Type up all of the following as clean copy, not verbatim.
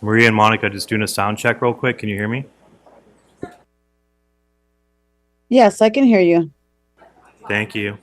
Maria and Monica just doing a sound check real quick. Can you hear me? Yes, I can hear you. Thank you.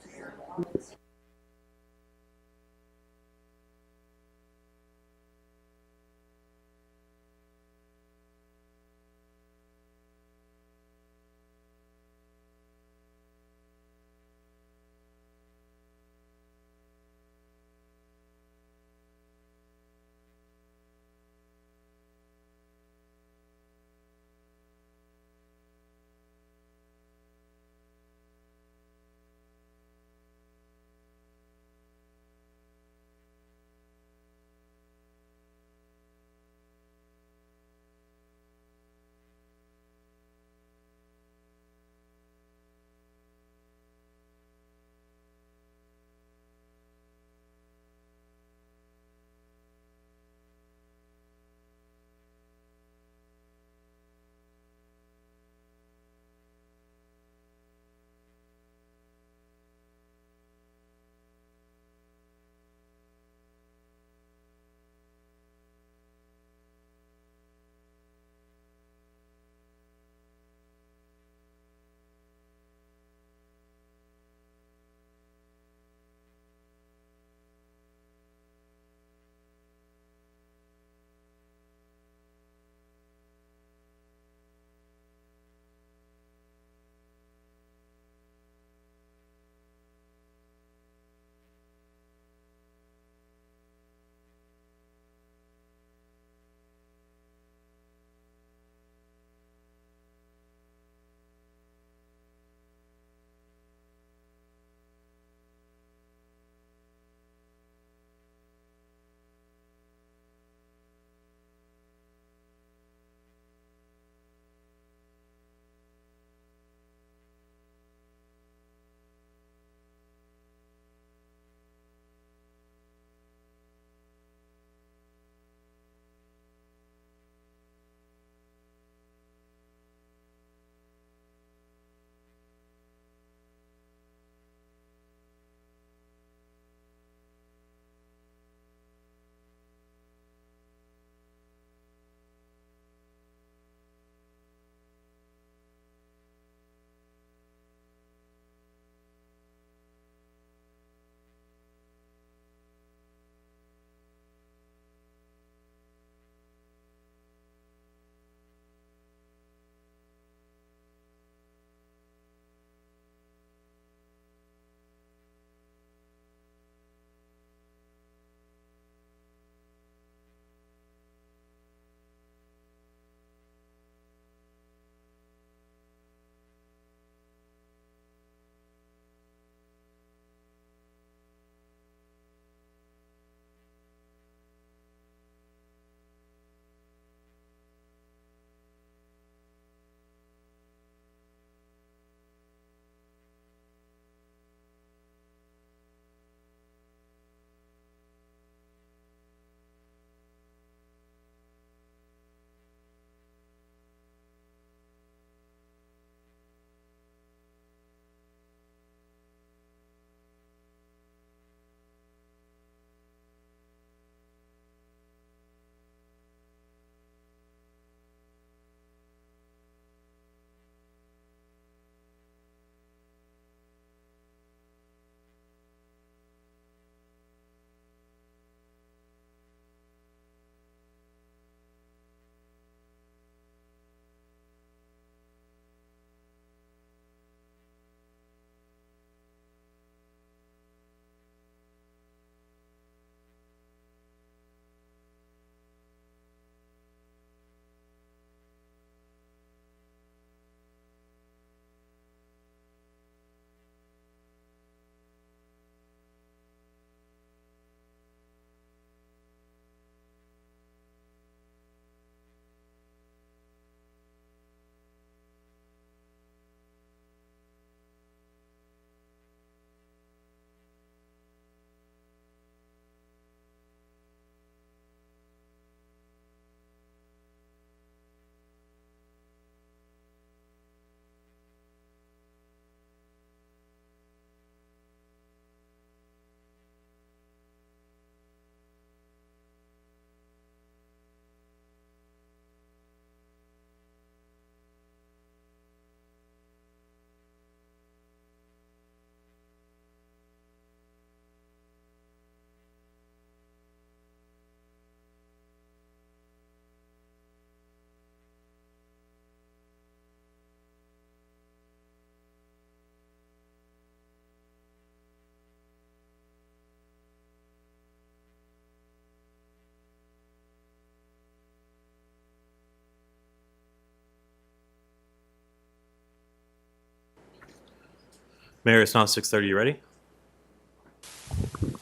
Mayor, it's now 6:30. You ready?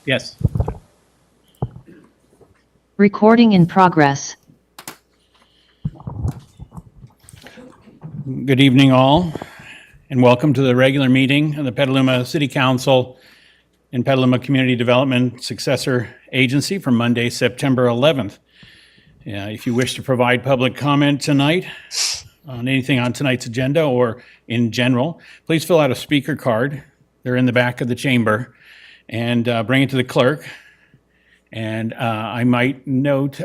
Yes. Recording in progress. Good evening, all, and welcome to the regular meeting of the Petaluma City Council and Petaluma Community Development Successor Agency for Monday, September 11th. If you wish to provide public comment tonight on anything on tonight's agenda or in general, please fill out a speaker card. They're in the back of the chamber, and bring it to the clerk. And I might note,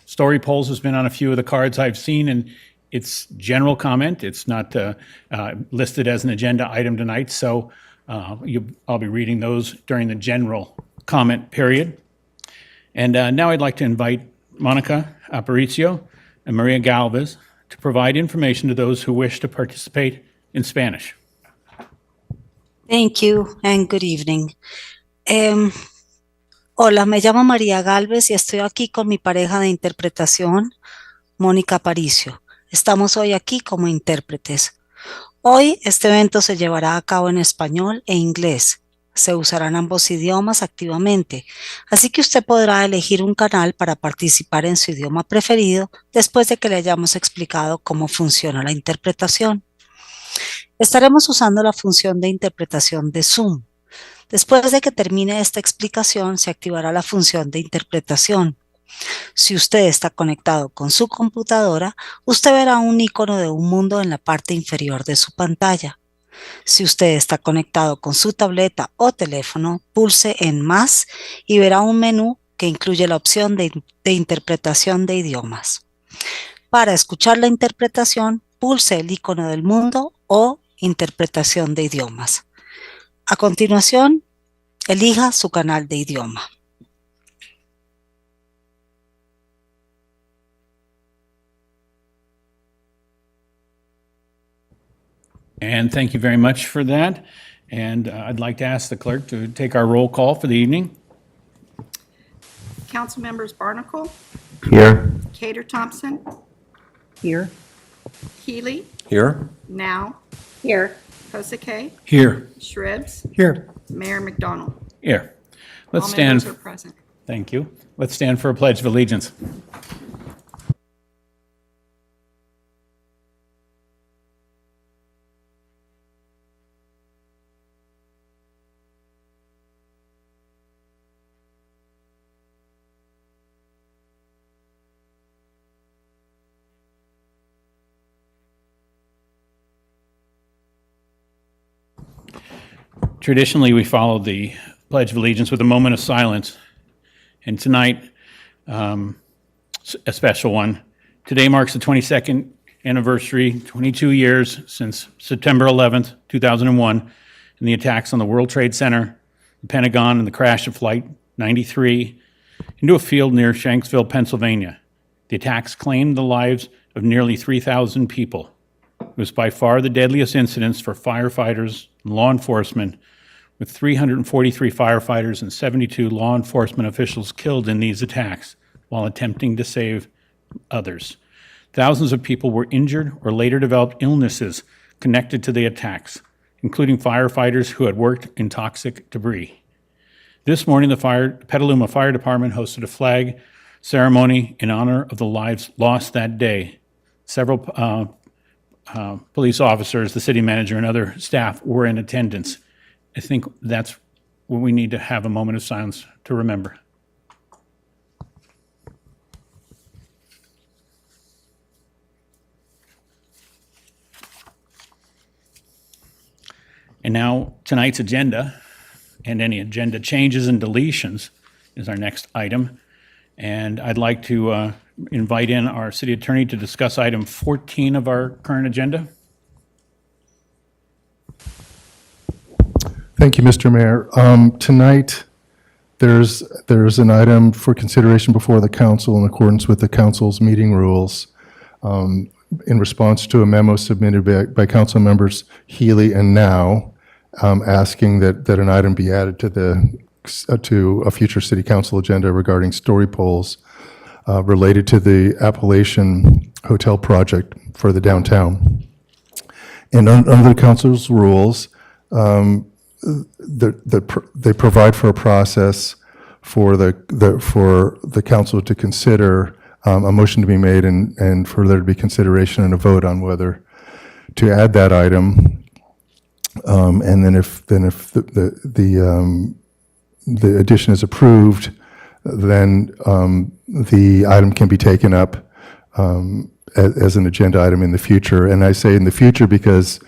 story polls has been on a few of the cards I've seen, and it's general comment. It's not listed as an agenda item tonight, so I'll be reading those during the general comment period. And now I'd like to invite Monica Aparicio and Maria Galvez to provide information to those who wish to participate in Spanish. Thank you and good evening. Hola, me llamo María Galvez y estoy aquí con mi pareja de interpretación, Mónica Aparicio. Estamos hoy aquí como intérpretes. Hoy este evento se llevará a cabo en español e inglés. Se usarán ambos idiomas activamente, así que usted podrá elegir un canal para participar en su idioma preferido después de que le hayamos explicado cómo funciona la interpretación. Estaremos usando la función de interpretación de Zoom. Después de que termine esta explicación, se activará la función de interpretación. Si usted está conectado con su computadora, usted verá un icono de un mundo en la parte inferior de su pantalla. Si usted está conectado con su tableta o teléfono, pulse en Más y verá un menú que incluye la opción de interpretación de idiomas. Para escuchar la interpretación, pulse el icono del mundo o interpretación de idiomas. A continuación, elija su canal de idioma. And thank you very much for that. And I'd like to ask the clerk to take our roll call for the evening. Council members Barnacle, Here. Cater Thompson, Here. Healy, Here. Now, Here. Kosake, Here. Shribs, Here. Mayor McDonald. Here. Let's All stand. members are present. Thank you. Let's stand for a pledge of allegiance. Traditionally, we follow the Pledge of Allegiance with a moment of silence. And tonight, a special one. Today marks the 22nd anniversary, 22 years since September 11th, 2001, and the attacks on the World Trade Center, the Pentagon, and the crash of Flight 93 into a field near Shanksville, Pennsylvania. The attacks claimed the lives of nearly 3,000 people. It was by far the deadliest incidents for firefighters and law enforcement, with 343 firefighters and 72 law enforcement officials killed in these attacks while attempting to save others. Thousands of people were injured or later developed illnesses connected to the attacks, including firefighters who had worked in toxic debris. This morning, the Petaluma Fire Department hosted a flag ceremony in honor of the lives lost that day. Several police officers, the city manager, and other staff were in attendance. I think that's what we need to have a moment of silence to remember. And now tonight's agenda and any agenda changes and deletions is our next item. And I'd like to invite in our city attorney to discuss item 14 of our current agenda. Thank you, Mr. Mayor. Tonight, there's an item for consideration before the council in accordance with the council's meeting rules in response to a memo submitted by council members Healy and Now, asking that an item be added to a future city council agenda regarding story polls related to the Appalachian Hotel project for the downtown. And under the council's rules, they provide for a process for the council to consider a motion to be made and for there to be consideration and a vote on whether to add that item. And then if the addition is approved, then the item can be taken up as an agenda item in the future. And I say in the future because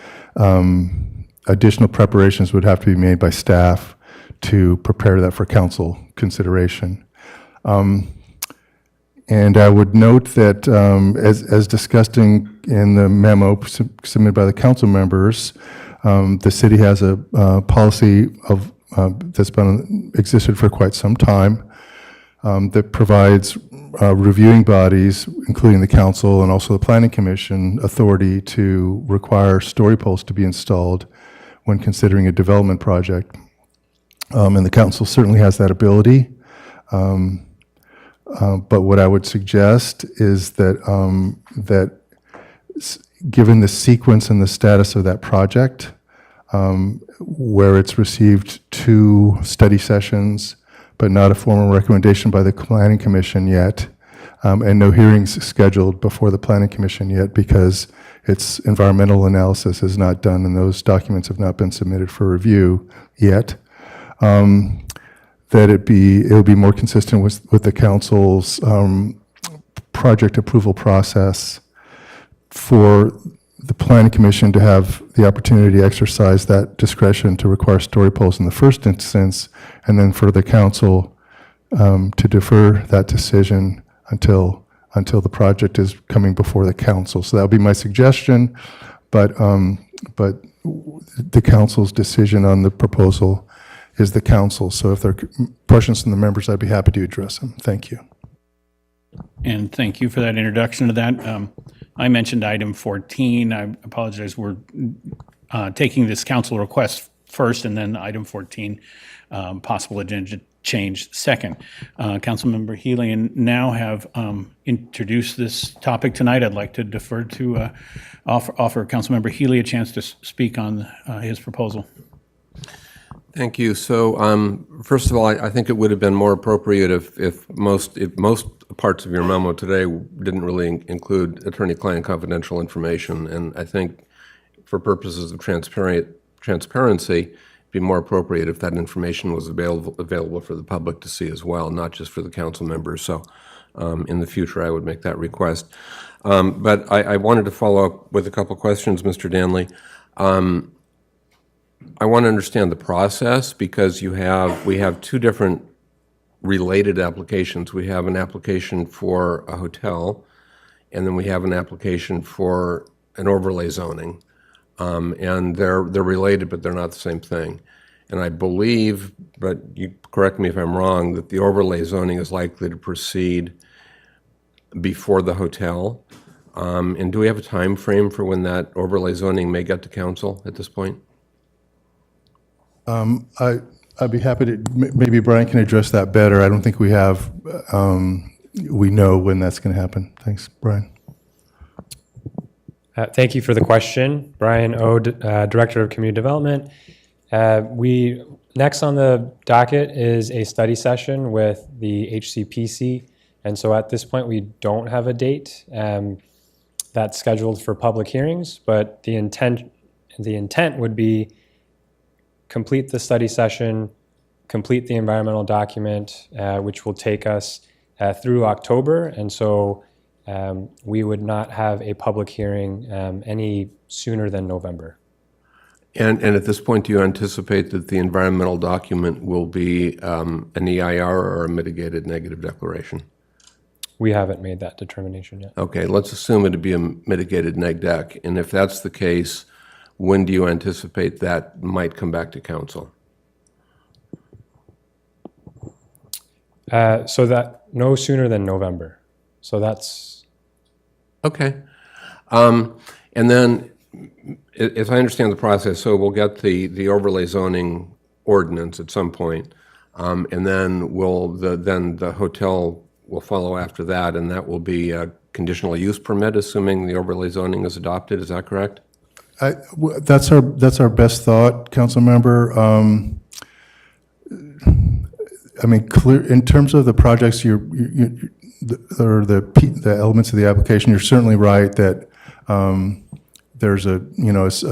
additional preparations would have to be made by staff to prepare that for council consideration. And I would note that as discussed in the memo submitted by the council members, the city has a policy that's been existed for quite some time that provides reviewing bodies, including the council and also the planning commission, authority to require story poles to be installed when considering a development project. And the council certainly has that ability. But what I would suggest is that given the sequence and the status of that project, where it's received 2 study sessions, but not a formal recommendation by the planning commission yet, and no hearings scheduled before the planning commission yet because its environmental analysis is not done and those documents have not been submitted for review yet, that it will be more consistent with the council's project approval process for the planning commission to have the opportunity to exercise that discretion to require story poles in the first instance, and then for the council to defer that decision until the project is coming before the council. So that would be my suggestion, but the council's decision on the proposal is the council. So if there are questions from the members, I'd be happy to address them. Thank you. And thank you for that introduction to that. I mentioned item 14. I apologize. We're taking this council request first and then item 14, possible agenda change second. Councilmember Healy, and now have introduced this topic tonight. I'd like to defer to offer Councilmember Healy a chance to speak on his proposal. Thank you. So, first of all, I think it would have been more appropriate if most parts of your memo today didn't really include attorney-client confidential information. And I think for purposes of transparency, it'd be more appropriate if that information was available for the public to see as well, not just for the council members. So, in the future, I would make that request. But I wanted to follow up with a couple questions, Mr. Danley. I want to understand the process because we have 2 different related applications. We have an application for a hotel, and then we have an application for an overlay zoning. And they're related, but they're not the same thing. And I believe, but you correct me if I'm wrong, that the overlay zoning is likely to proceed before the hotel. And do we have a time frame for when that overlay zoning may get to council at this point? I'd be happy to, maybe Brian can address that better. I don't think we have, we know when that's going to happen. Thanks, Brian. Thank you for the question. Brian O, Director of Community Development. Next on the docket is a study session with the HCPC. And so at this point, we don't have a date that's scheduled for public hearings, but the intent would be complete the study session, complete the environmental document, which will take us through October. And so we would not have a public hearing any sooner than November. And at this point, do you anticipate that the environmental document will be an EIR or a mitigated negative declaration? We haven't made that determination yet. Okay, let's assume it to be a mitigated neg deck. And if that's the case, when do you anticipate that might come back to council? So that no sooner than November. So that's... Okay. And then, as I understand the process, so we'll get the overlay zoning ordinance at some point, and then the hotel will follow after that, and that will be a conditional use permit, assuming the overlay zoning is adopted. Is that correct? That's our best thought, council member. I mean, clear, in terms of the projects, or the elements of the application, you're certainly right that there's a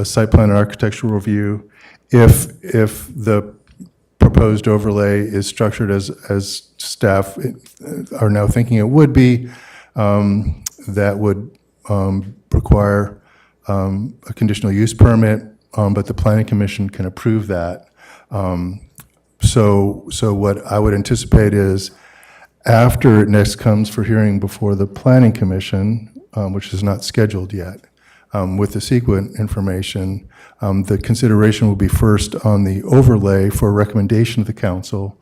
site plan and architectural review. If the proposed overlay is structured as staff are now thinking it would be, that would require a conditional use permit, but the planning commission can approve that. So what I would anticipate is after it next comes for hearing before the planning commission, which is not scheduled yet, with the CEQA information, the consideration will be first on the overlay for recommendation to the council,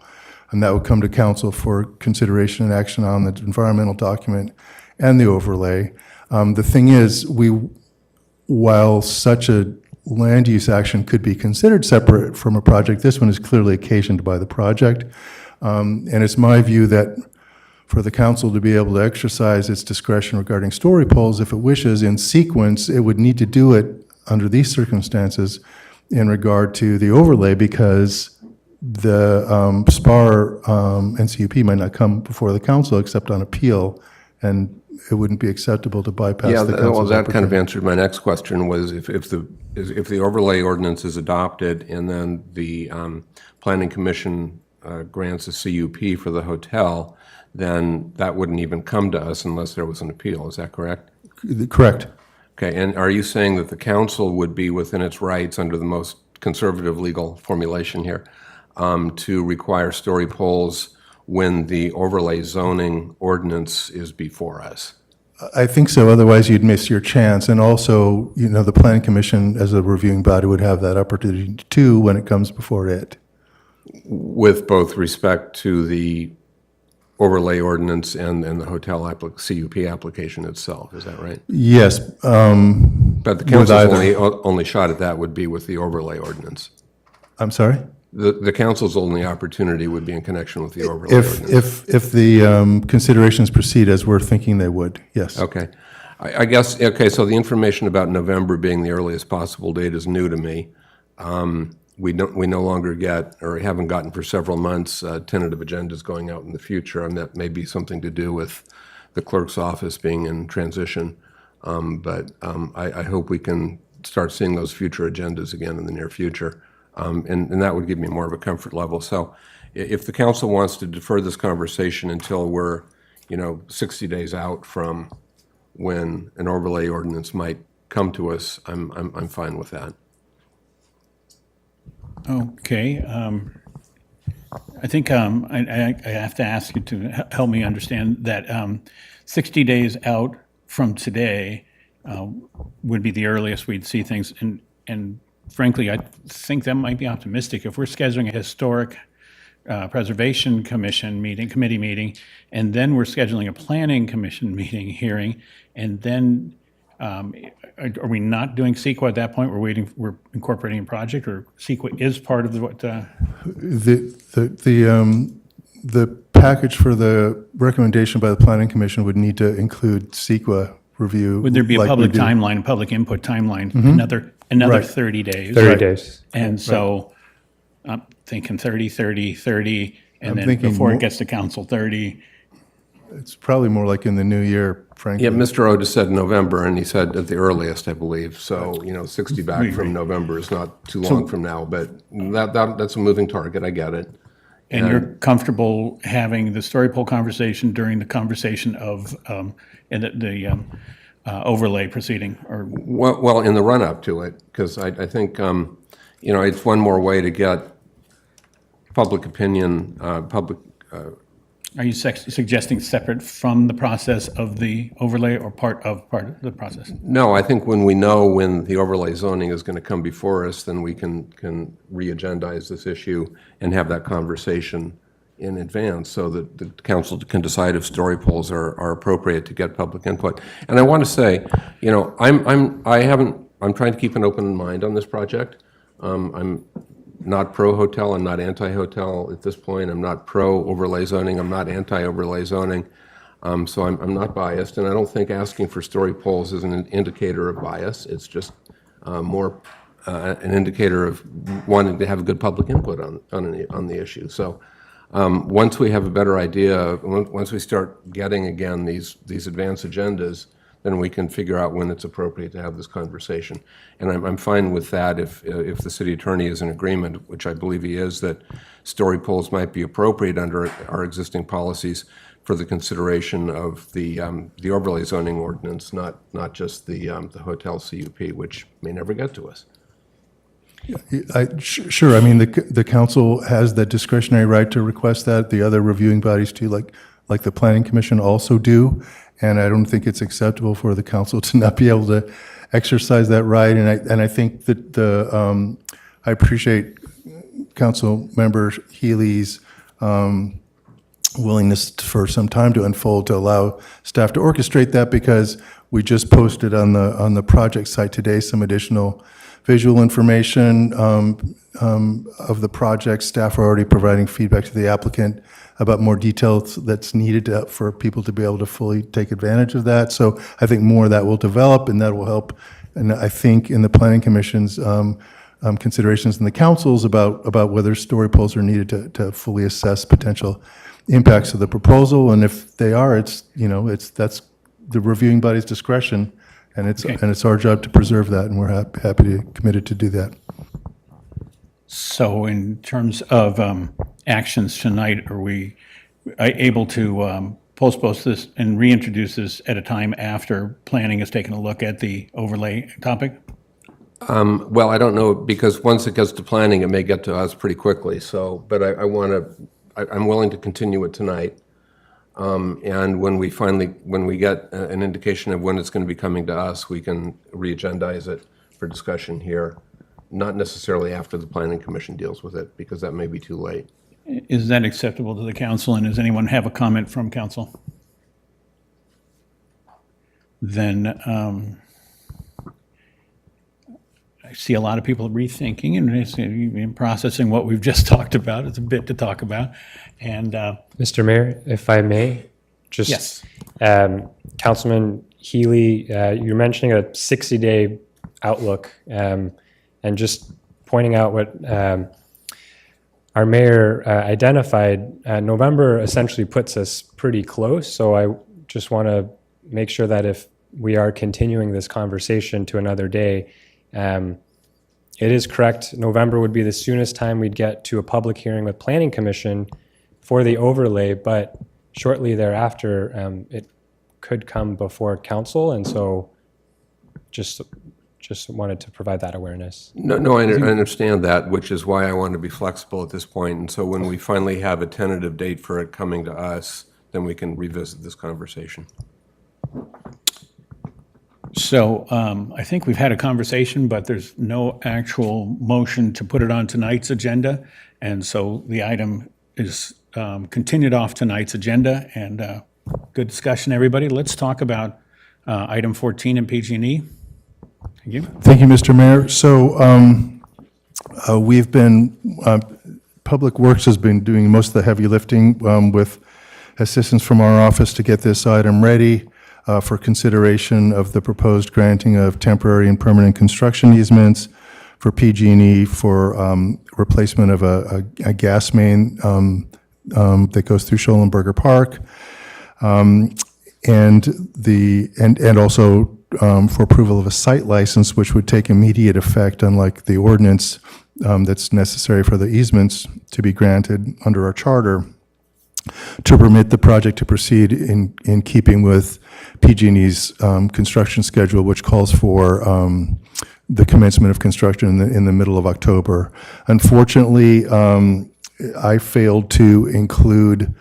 and that would come to council for consideration and action on the environmental document and the overlay. The thing is, while such a land use action could be considered separate from a project, this one is clearly occasioned by the project. And it's my view that for the council to be able to exercise its discretion regarding story poles, if it wishes, in sequence, it would need to do it under these circumstances in regard to the overlay, because the SPAR and CUP might not come before the council except on appeal, and it wouldn't be acceptable to bypass Yeah, the well, council's that kind of opportunity. answered my next question, was if the overlay ordinance is adopted and then the planning commission grants a CUP for the hotel, then that wouldn't even come to us unless there was an appeal. Is that correct? Correct. Okay, and are you saying that the council would be within its rights under the most conservative legal formulation here to require story poles when the overlay zoning ordinance is before us? I think so, otherwise you'd miss your chance. And also, the planning commission as a reviewing body would have that opportunity too when it comes before it. With both respect to the overlay ordinance and the hotel CUP application itself, is that right? Yes. But the council's either. only shot at that would be with the overlay ordinance. I'm sorry? The council's only opportunity would be in connection with the overlay If, ordinance. if the considerations proceed as we're thinking they would, yes. Okay. I guess, okay, so the information about November being the earliest possible date is new to me. We no longer get, or haven't gotten for several months, tentative agendas going out in the future, and that may be something to do with the clerk's office being in transition. But I hope we can start seeing those future agendas again in the near future. And that would give me more of a comfort level. So if the council wants to defer this conversation until we're, 60 days out from when an overlay ordinance might come to us, I'm fine with that. Okay. I think I have to ask you to help me understand that 60 days out from today would be the earliest we'd see things. And frankly, I think that might be optimistic. If we're scheduling a historic preservation committee meeting, and then we're scheduling a planning commission hearing, and then are we not doing CEQA at that point? We're incorporating a project, or CEQA is part of what? The package for the recommendation by the planning commission would need to include CEQA review. Would there be a like we public do. timeline, public input timeline, another Right. 30 days? 30 days. And so I'm thinking 30, 30, and I'm then thinking before more- it gets to council, 30. It's probably more like in the new year, frankly. Yeah, Mr. Otis said November, and he said at the earliest, I believe. So, 60 back from November is not too long from now, but that's a moving target, I get it. And you're comfortable having the story poll conversation during the conversation of and the overlay proceeding, or Well, in the run-up to it, because I think, it's one more way to get public opinion, are you suggesting separate from the process of the overlay, or part of the process? No, I think when we know when the overlay zoning is going to come before us, then we can re-agendize this issue and have that conversation in advance so that the council can decide if story polls are appropriate to get public input. And I want to say, I'm trying to keep an open mind on this project. I'm not pro-hotel, I'm not anti-hotel at this point. I'm not pro-overlay zoning, I'm not anti-overlay zoning. So I'm not biased, and I don't think asking for story polls is an indicator of bias. It's just more an indicator of wanting to have good public input on the issue. So once we have a better idea, once we start getting again these advanced agendas, then we can figure out when it's appropriate to have this conversation. And I'm fine with that if the city attorney is in agreement, which I believe he is, that story polls might be appropriate under our existing policies for the consideration of the overlay zoning ordinance, not just the hotel CUP, which may never get to us. Sure, I mean, the council has the discretionary right to request that. The other reviewing bodies too, like the planning commission also do. And I don't think it's acceptable for the council to not be able to exercise that right. And I think that I appreciate Council Member Healy's willingness for some time to unfold to allow staff to orchestrate that, because we just posted on the project site today some additional visual information of the project. Staff are already providing feedback to the applicant about more details that's needed for people to be able to fully take advantage of that. So I think more of that will develop, and that will help. And I think in the Planning Commission's considerations in the councils about whether story polls are needed to fully assess potential impacts of the proposal. And if they are, that's the reviewing body's discretion, and it's our job to preserve that, and we're committed to do that. So in terms of actions tonight, are we able to postpone this and reintroduce this at a time after planning has taken a look at the overlay topic? Well, I don't know, because once it gets to planning, it may get to us pretty quickly. So, but I'm willing to continue it tonight. And when we get an indication of when it's going to be coming to us, we can re-agendize it for discussion here. Not necessarily after the Planning Commission deals with it, because that may be too late. Is that acceptable to the council, and does anyone have a comment from council? Then I see a lot of people rethinking and processing what we've just talked about. It's a bit to talk about. And Mr. Mayor, if I may, just yes. Councilman Healy, you're mentioning a 60-day outlook, and just pointing out what our mayor identified. November essentially puts us pretty close, so I just want to make sure that if we are continuing this conversation to another day, it is correct, November would be the soonest time we'd get to a public hearing with Planning Commission for the overlay, but shortly thereafter, it could come before council, and so just wanted to provide that awareness. No, I understand that, which is why I want to be flexible at this point. And so when we finally have a tentative date for it coming to us, then we can revisit this conversation. So I think we've had a conversation, but there's no actual motion to put it on tonight's agenda. And so the item is continued off tonight's agenda. And good discussion, everybody. Let's talk about item 14 in PG&E. Thank you. Thank you, Mr. Mayor. So we've been, Public Works has been doing most of the heavy lifting with assistance from our office to get this item ready for consideration of the proposed granting of temporary and permanent construction easements for PG&E for replacement of a gas main that goes through Schollenberger Park, and also for approval of a site license, which would take immediate effect, unlike the ordinance that's necessary for the easements to be granted under our charter, to permit the project to proceed in keeping with PG&E's construction schedule, which calls for the commencement of construction in the middle of October. Unfortunately, I failed to include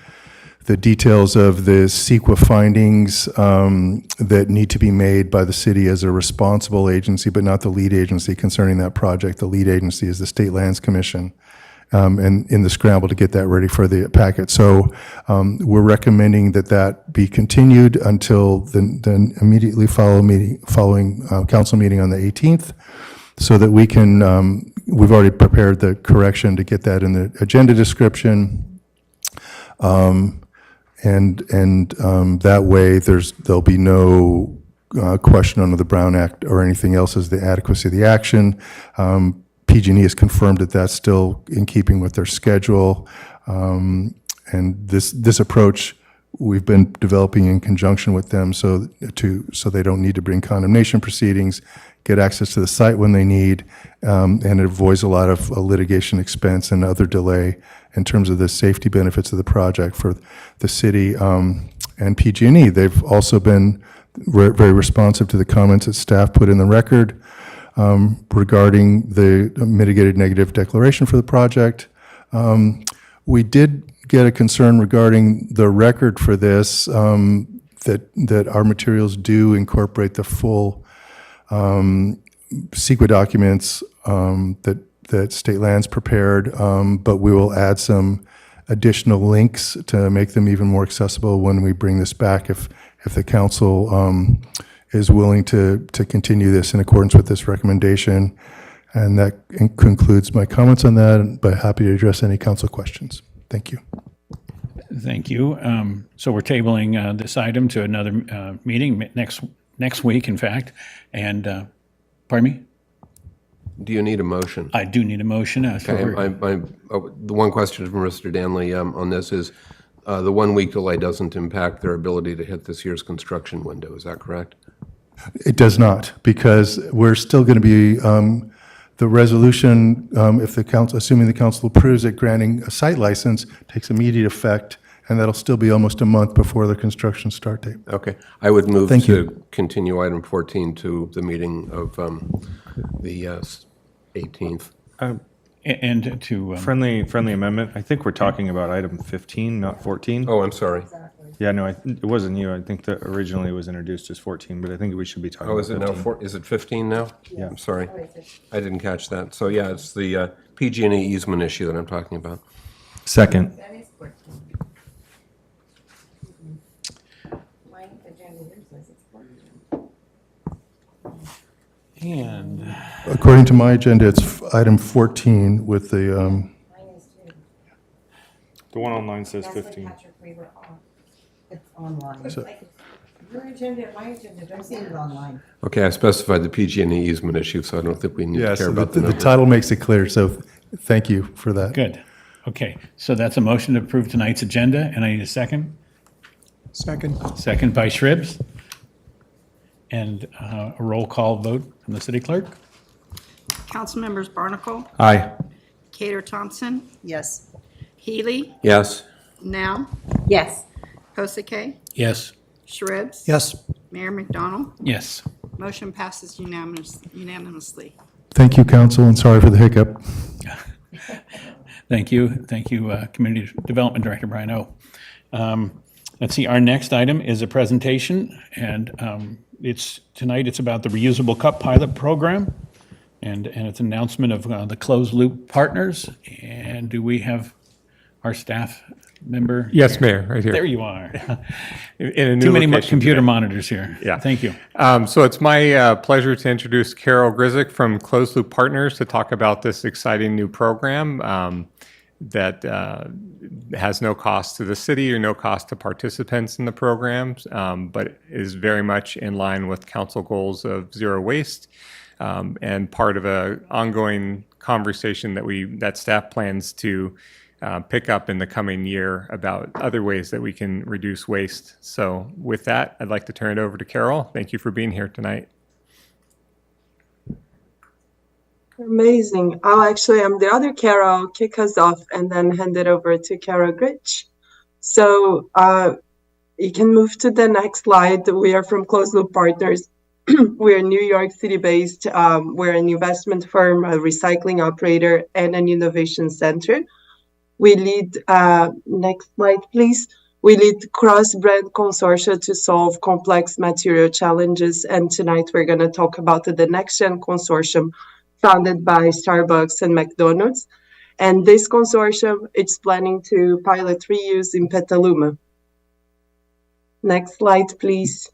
the details of the CEQA findings that need to be made by the city as a responsible agency, but not the lead agency concerning that project. The lead agency is the State Lands Commission, and in the scramble to get that ready for the packet. So we're recommending that be continued until the immediately following council meeting on the 18th, so that we can, we've already prepared the correction to get that in the agenda description. And that way there'll be no question under the Brown Act or anything else is the adequacy of the action. PG&E has confirmed that that's still in keeping with their schedule. And this approach we've been developing in conjunction with them so they don't need to bring condemnation proceedings, get access to the site when they need, and it avoids a lot of litigation expense and other delay in terms of the safety benefits of the project for the city and PG&E. They've also been very responsive to the comments that staff put in the record regarding the mitigated negative declaration for the project. We did get a concern regarding the record for this, that our materials do incorporate the full CEQA documents that State Lands prepared, but we will add some additional links to make them even more accessible when we bring this back if the council is willing to continue this in accordance with this recommendation. And that concludes my comments on that, but happy to address any council questions. Thank you. Thank you. So we're tabling this item to another meeting next week, in fact. And, pardon me? Do you need a motion? I do need a motion. Okay, the one question from Mr. Danley on this is, the 1 week delay doesn't impact their ability to hit this year's construction window, is that correct? It does not, because we're still going to be, the resolution, if the council, assuming the council approves it, granting a site license, takes immediate effect, and that'll still be almost a month before the construction start date. Okay, I would move Thank to you. continue item 14 to the meeting of the 18th. And to, Friendly amendment. I think we're talking about item 15, not 14. Oh, I'm sorry. Yeah, no, it wasn't you. I think that originally it was introduced as 14, but I think we should be talking Oh, about is it 15. now, is it 15 now? Yeah. I'm sorry. I didn't catch that. So, yeah, it's the PG&E easement issue that I'm talking about. Second. and According to my agenda, it's item 14 with the, The one online says 15. It's online. Your agenda, my agenda, don't see it online. Okay, I specified the PG&E easement issue, so I don't think we need to yes, care about the the numbers. title makes it clear, so thank you for that. good. Okay, so that's a motion to approve tonight's agenda, and I need a second. Second by Shribs. And a roll call vote from the city clerk. Councilmembers Barnacle, Aye. Cater Thompson, Yes. Healy, Yes? Now, Yes. Kosake, Yes. Shribs. Yes. Mayor McDonald. Yes. Motion passes unanimously. Thank you, council, and sorry for the hiccup. Thank you. Thank you, Community Development Director Brian O. Let's see, our next item is a presentation, and tonight it's about the reusable cup pilot program, and it's an announcement of the closed loop partners. And do we have our staff member? Yes, Mayor, right here. There you are. In a new Too many location computer today. monitors here. Yeah. Thank you. So it's my pleasure to introduce Carol Grizik from Closed Loop Partners to talk about this exciting new program that has no cost to the city or no cost to participants in the programs, but is very much in line with council goals of zero waste and part of an ongoing conversation that staff plans to pick up in the coming year about other ways that we can reduce waste. So with that, I'd like to turn it over to Carol. Thank you for being here tonight. Amazing. I'm the other Carol. I'll kick us off and then hand it over to Carol Grich. So you can move to the next slide. We are from Closed Loop Partners. We're New York City based. We're an investment firm, a recycling operator, and an innovation center. We lead, next slide, please. We lead cross-brand consortia to solve complex material challenges. And tonight we're going to talk about the NextGen Consortium, founded by Starbucks and McDonald's. And this consortium, it's planning to pilot reuse in Petaluma. Next slide, please.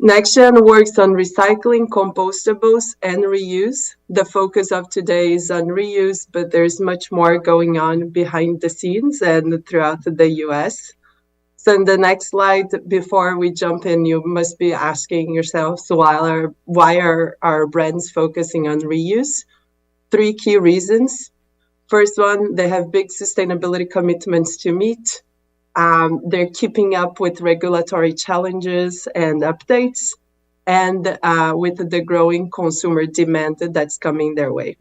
NextGen works on recycling, compostables, and reuse. The focus of today is on reuse, but there's much more going on behind the scenes and throughout the US. So in the next slide, before we jump in, you must be asking yourselves why are our brands focusing on reuse? 3 key reasons. First one, they have big sustainability commitments to meet. They're keeping up with regulatory challenges and updates, and with the growing consumer demand that's coming their way.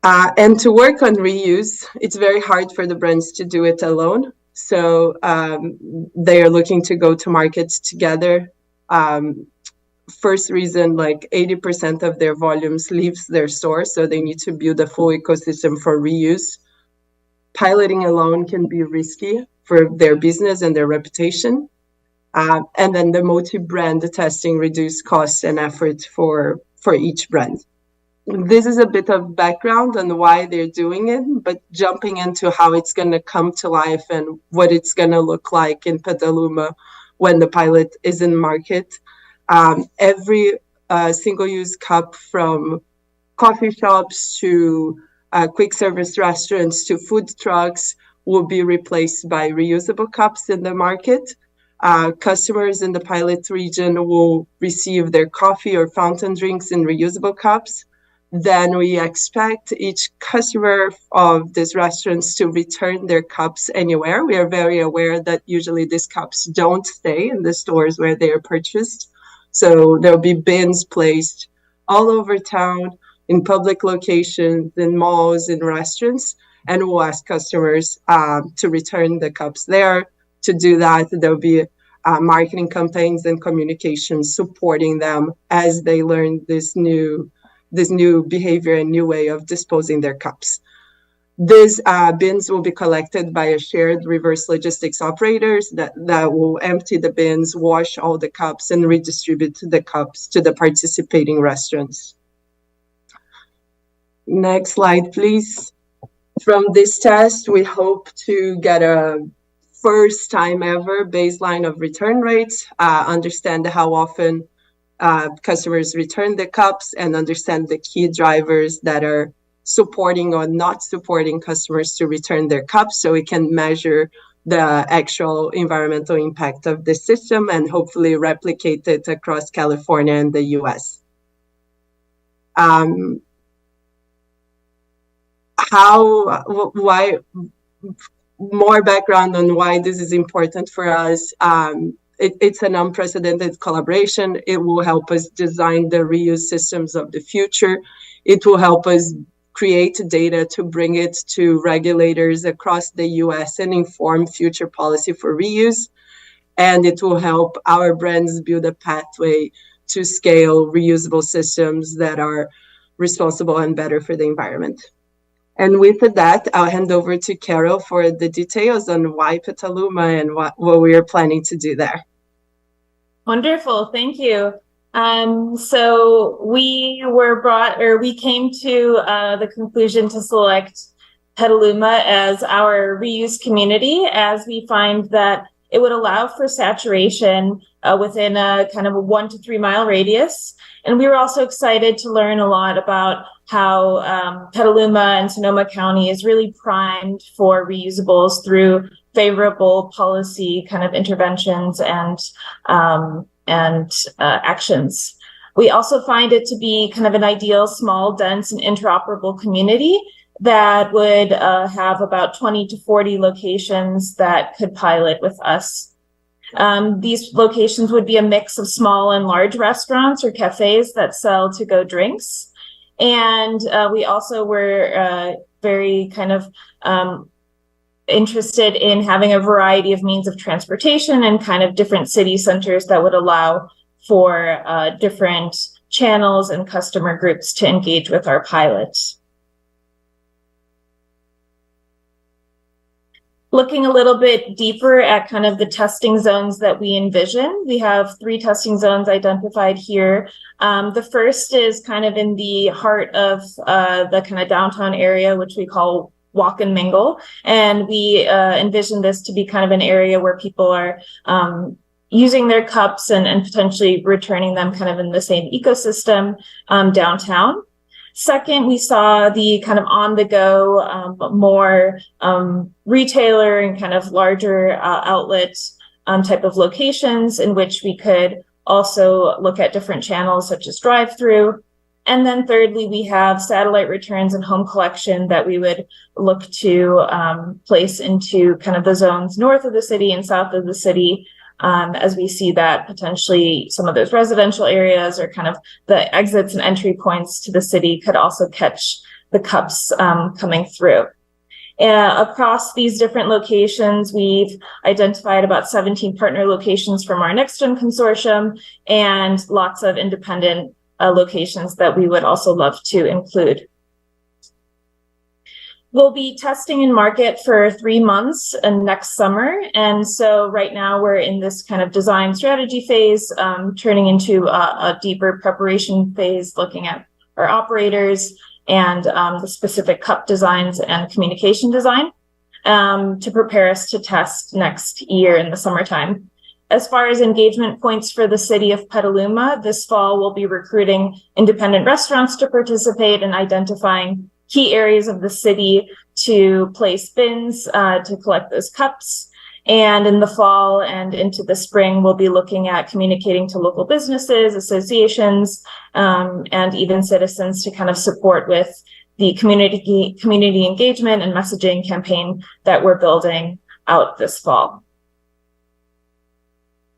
And to work on reuse, it's very hard for the brands to do it alone. So they are looking to go to markets together. First reason, like 80% of their volumes leaves their store, so they need to build a full ecosystem for reuse. Piloting alone can be risky for their business and their reputation. And then the multi-brand testing reduce costs and effort for each brand. This is a bit of background on why they're doing it, but jumping into how it's going to come to life and what it's going to look like in Petaluma when the pilot is in market. Every single-use cup, from coffee shops to quick service restaurants to food trucks, will be replaced by reusable cups in the market. Customers in the pilot region will receive their coffee or fountain drinks in reusable cups. Then we expect each customer of these restaurants to return their cups anywhere. We are very aware that usually these cups don't stay in the stores where they are purchased. So there'll be bins placed all over town, in public locations, in malls, in restaurants, and we'll ask customers to return the cups there. To do that, there'll be marketing campaigns and communications supporting them as they learn this new behavior and new way of disposing their cups. These bins will be collected by a shared reverse logistics operators that will empty the bins, wash all the cups, and redistribute the cups to the participating restaurants. Next slide, please. From this test, we hope to get a first time ever baseline of return rates, understand how often customers return the cups, and understand the key drivers that are supporting or not supporting customers to return their cups, so we can measure the actual environmental impact of the system and hopefully replicate it across California and the US. Why more background on why this is important for us. It's an unprecedented collaboration. It will help us design the reuse systems of the future. It will help us create data to bring it to regulators across the US and inform future policy for reuse. And it will help our brands build a pathway to scale reusable systems that are responsible and better for the environment. And with that, I'll hand over to Carol for the details on why Petaluma and what we are planning to do there. Wonderful, thank you. So we came to the conclusion to select Petaluma as our reuse community, as we find that it would allow for saturation within a kind of a 1 to 3 mile radius. And we were also excited to learn a lot about how Petaluma and Sonoma County is really primed for reusables through favorable policy kind of interventions and actions. We also find it to be kind of an ideal, small, dense, and interoperable community that would have about 20 to 40 locations that could pilot with us. These locations would be a mix of small and large restaurants or cafes that sell to-go drinks. And we also were very kind of interested in having a variety of means of transportation and kind of different city centers that would allow for different channels and customer groups to engage with our pilot. Looking a little bit deeper at kind of the testing zones that we envision, we have 3 testing zones identified here. The first is kind of in the heart of the kind of downtown area, which we call Walk and Mingle. And we envision this to be kind of an area where people are using their cups and potentially returning them kind of in the same ecosystem downtown. Second, we saw the kind of on-the-go, more retailer and kind of larger outlet type of locations in which we could also look at different channels such as drive-through. And then thirdly, we have satellite returns and home collection that we would look to place into kind of the zones north of the city and south of the city, as we see that potentially some of those residential areas or kind of the exits and entry points to the city could also catch the cups coming through. Across these different locations, we've identified about 17 partner locations from our NextGen consortium and lots of independent locations that we would also love to include. We'll be testing in market for 3 months next summer. And so right now we're in this kind of design strategy phase, turning into a deeper preparation phase, looking at our operators and the specific cup designs and communication design to prepare us to test next year in the summertime. As far as engagement points for the city of Petaluma, this fall we'll be recruiting independent restaurants to participate in identifying key areas of the city to place bins to collect those cups. And in the fall and into the spring, we'll be looking at communicating to local businesses, associations, and even citizens to kind of support with the community engagement and messaging campaign that we're building out this fall.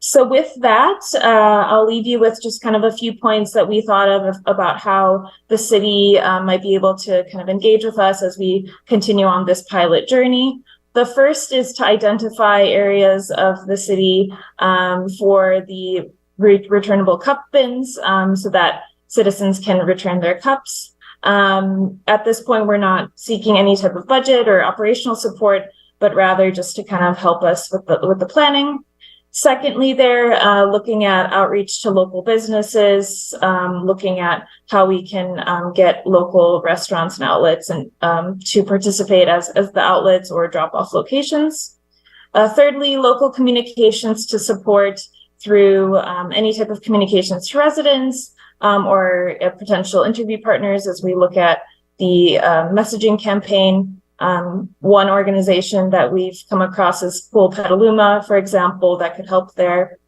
So with that, I'll leave you with just kind of a few points that we thought of about how the city might be able to kind of engage with us as we continue on this pilot journey. The first is to identify areas of the city for the returnable cup bins so that citizens can return their cups. At this point, we're not seeking any type of budget or operational support, but rather just to kind of help us with the planning. Secondly, they're looking at outreach to local businesses, looking at how we can get local restaurants and outlets and to participate as the outlets or drop-off locations. Thirdly, local communications to support through any type of communications to residents or potential interview partners as we look at the messaging campaign. One organization that we've come across is Cool Petaluma, for example, that could help there.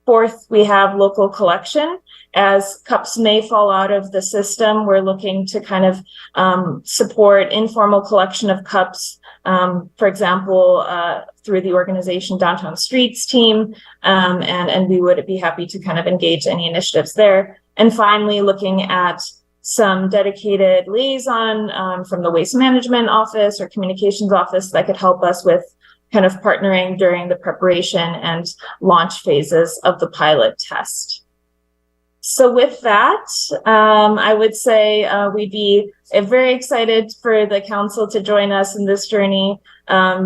Fourth, we have local collection. As cups may fall out of the system, we're looking to kind of support informal collection of cups, for example, through the organization Downtown Streets team, and we would be happy to kind of engage any initiatives there. And finally, looking at some dedicated liaison from the waste management office or communications office that could help us with kind of partnering during the preparation and launch phases of the pilot test. So with that, I would say we'd be very excited for the council to join us in this journey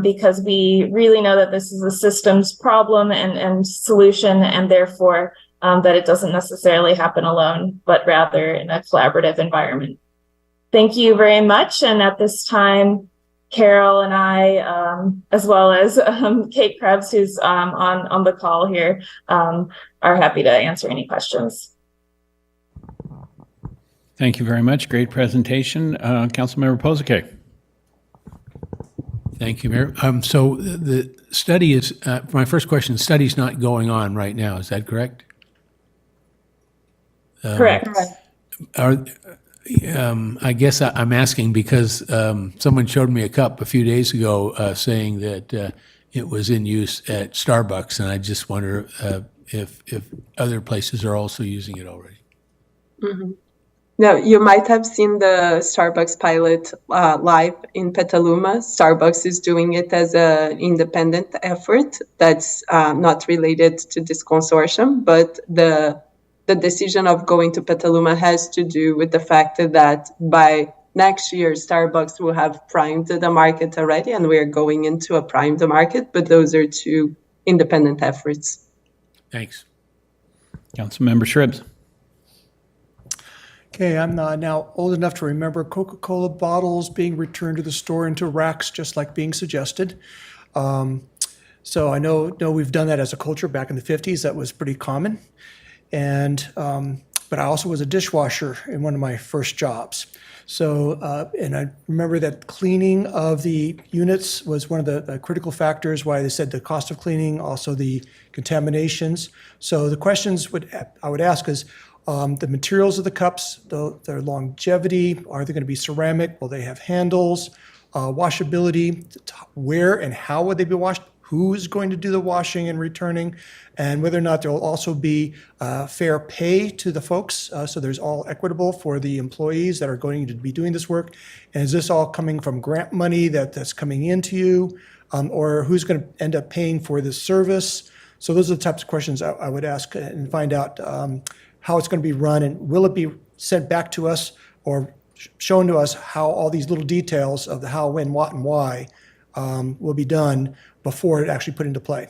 because we really know that this is a systems problem and solution, and therefore that it doesn't necessarily happen alone, but rather in a collaborative environment. Thank you very much. And at this time, Carol and I, as well as Kate Krebs, who's on the call here, are happy to answer any questions. Thank you very much. Great presentation. Councilmember Pozike. Thank you, Mayor. So the study is, my first question, the study's not going on right now. Is that correct? Correct. I guess I'm asking because someone showed me a cup a few days ago saying that it was in use at Starbucks, and I just wonder if other places are also using it already. Mm-hmm. No, you might have seen the Starbucks pilot live in Petaluma. Starbucks is doing it as an independent effort that's not related to this consortium, but the decision of going to Petaluma has to do with the fact that by next year, Starbucks will have primed the market already, and we are going into a primed market, but those are two independent efforts. Thanks. Councilmember Shribs. Okay, I'm now old enough to remember Coca-Cola bottles being returned to the store into racks, just like being suggested. So I know we've done that as a culture back in the 50s. That was pretty common. And but I also was a dishwasher in one of my first jobs. So, and I remember that cleaning of the units was one of the critical factors why they said the cost of cleaning, also the contaminations. So the questions I would ask is the materials of the cups, their longevity, are they going to be ceramic? Will they have handles? Washability, where and how would they be washed? Who's going to do the washing and returning? And whether or not there will also be fair pay to the folks, so there's all equitable for the employees that are going to be doing this work. And is this all coming from grant money that's coming into you? Or who's going to end up paying for this service? So those are the types of questions I would ask and find out how it's going to be run, and will it be sent back to us or shown to us how all these little details of the how, when, what, and why will be done before it actually put into play.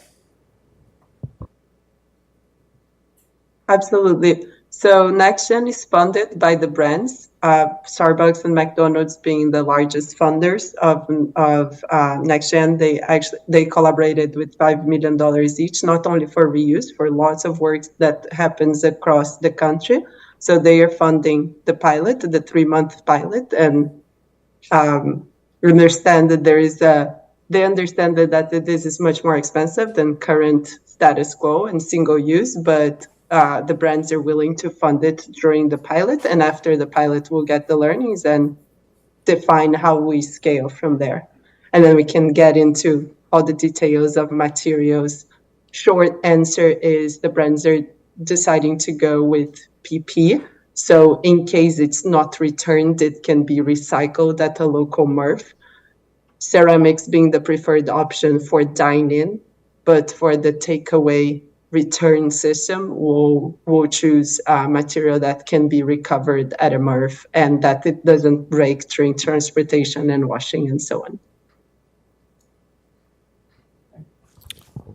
Absolutely. So NextGen is funded by the brands, Starbucks and McDonald's being the largest funders of NextGen. They collaborated with $5 million each, not only for reuse, for lots of work that happens across the country. So they are funding the pilot, the 3-month pilot, and understand that they understand that this is much more expensive than current status quo and single use, but the brands are willing to fund it during the pilot, and after the pilot we'll get the learnings and define how we scale from there. And then we can get into all the details of materials. Short answer is the brands are deciding to go with PP. So in case it's not returned, it can be recycled at a local MRF. Ceramics being the preferred option for dine-in, but for the takeaway return system, we'll choose material that can be recovered at a MRF and that it doesn't break during transportation and washing and so on.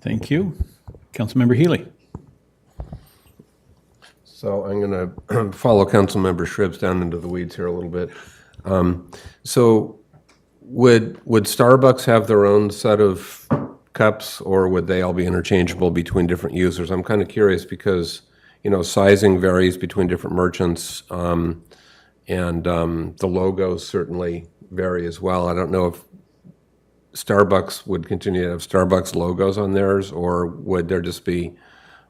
Thank you. Councilmember Healy. So I'm going to follow Councilmember Shribs down into the weeds here a little bit. So would Starbucks have their own set of cups, or would they all be interchangeable between different users? I'm kind of curious because, sizing varies between different merchants, and the logos certainly vary as well. I don't know if Starbucks would continue to have Starbucks logos on theirs, or would there just be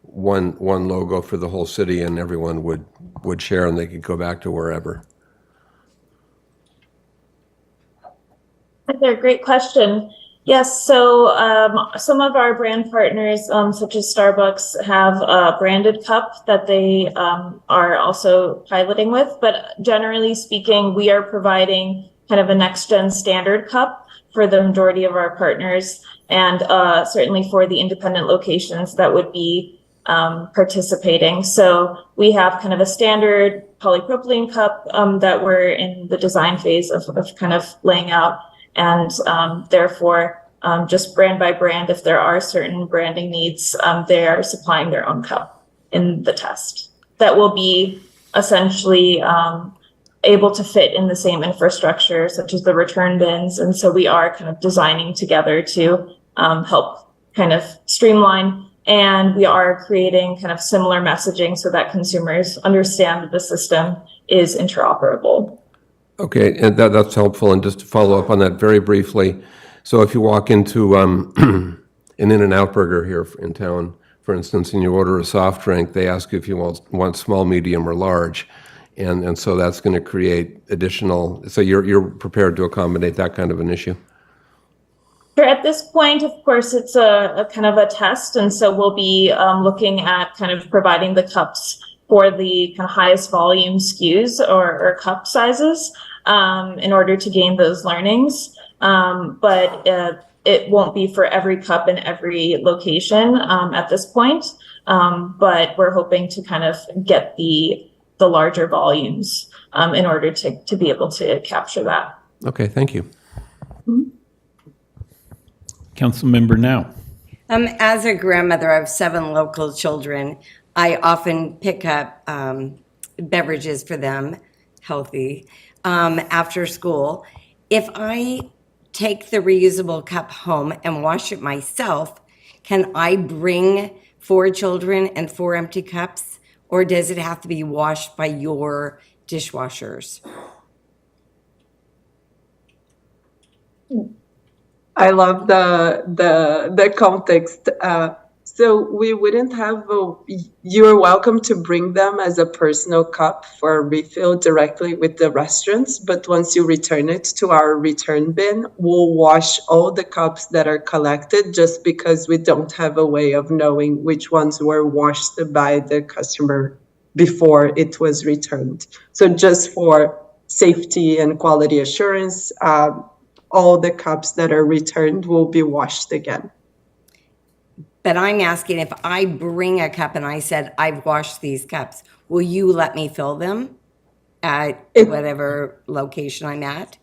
one logo for the whole city and everyone would share and they could go back to wherever? That's a great question. Yes, so some of our brand partners, such as Starbucks, have a branded cup that they are also piloting with. But generally speaking, we are providing kind of a next-gen standard cup for the majority of our partners, and certainly for the independent locations that would be participating. So we have kind of a standard polypropylene cup that we're in the design phase of kind of laying out. And therefore, just brand by brand, if there are certain branding needs, they are supplying their own cup in the test. That will be essentially able to fit in the same infrastructure, such as the return bins. And so we are kind of designing together to help kind of streamline. And we are creating kind of similar messaging so that consumers understand that the system is interoperable. Okay, and that's helpful. And just to follow up on that very briefly, so if you walk into an In-N-Out Burger here in town, for instance, and you order a soft drink, they ask you if you want small, medium, or large. And so that's going to create additional, so you're prepared to accommodate that kind of an issue? Sure. At this point, of course, it's a kind of a test. And so we'll be looking at kind of providing the cups for the kind of highest volume SKUs or cup sizes in order to gain those learnings. But it won't be for every cup in every location at this point. But we're hoping to kind of get the larger volumes in order to be able to capture that. Okay, thank you. Mm-hmm. Councilmember Now. As a grandmother of 7 local children, I often pick up beverages for them, healthy, after school. If I take the reusable cup home and wash it myself, can I bring 4 children and 4 empty cups? or does it have to be washed by your dishwashers? I love the context. So we wouldn't have you're welcome to bring them as a personal cup for a refill directly with the restaurants, but once you return it to our return bin, we'll wash all the cups that are collected just because we don't have a way of knowing which ones were washed by the customer before it was returned. So just for safety and quality assurance, all the cups that are returned will be washed again. But I'm asking, if I bring a cup and I said, I've washed these cups, will you let me fill them at whatever location I'm at?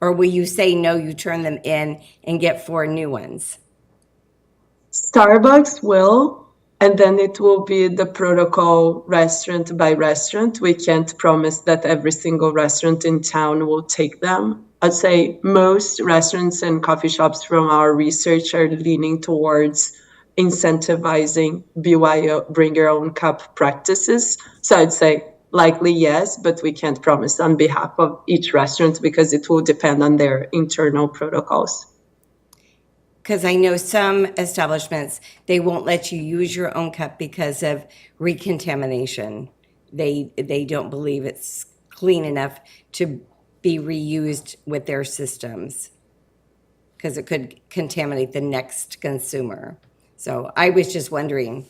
Or will you say, no, you turn them in and get 4 new ones? Starbucks will, and then it will be the protocol restaurant by restaurant. We can't promise that every single restaurant in town will take them. I'd say most restaurants and coffee shops from our research are leaning towards incentivizing BYO, bring your own cup practices. So I'd say likely yes, but we can't promise on behalf of each restaurant because it will depend on their internal protocols. Because I know some establishments, they won't let you use your own cup because of recontamination. They don't believe it's clean enough to be reused with their systems because it could contaminate the next consumer. So I was just wondering.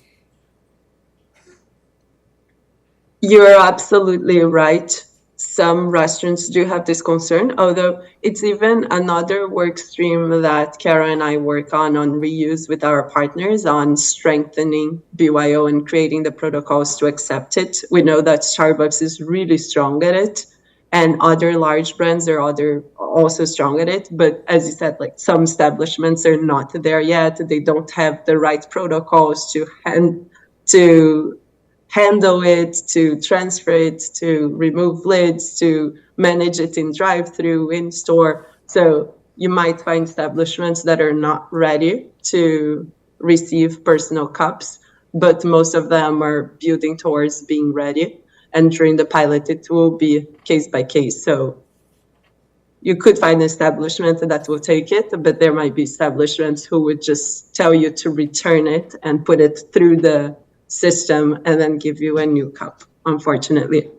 You're absolutely right. Some restaurants do have this concern, although it's even another work stream that Kara and I work on reuse with our partners on strengthening BYO and creating the protocols to accept it. We know that Starbucks is really strong at it, and other large brands are also strong at it. But as you said, like some establishments are not there yet. They don't have the right protocols to handle it, to transfer it, to remove lids, to manage it in drive-through, in store. So you might find establishments that are not ready to receive personal cups, but most of them are building towards being ready. And during the pilot, it will be case by case. So you could find an establishment that will take it, but there might be establishments who would just tell you to return it and put it through the system and then give you a new cup, unfortunately.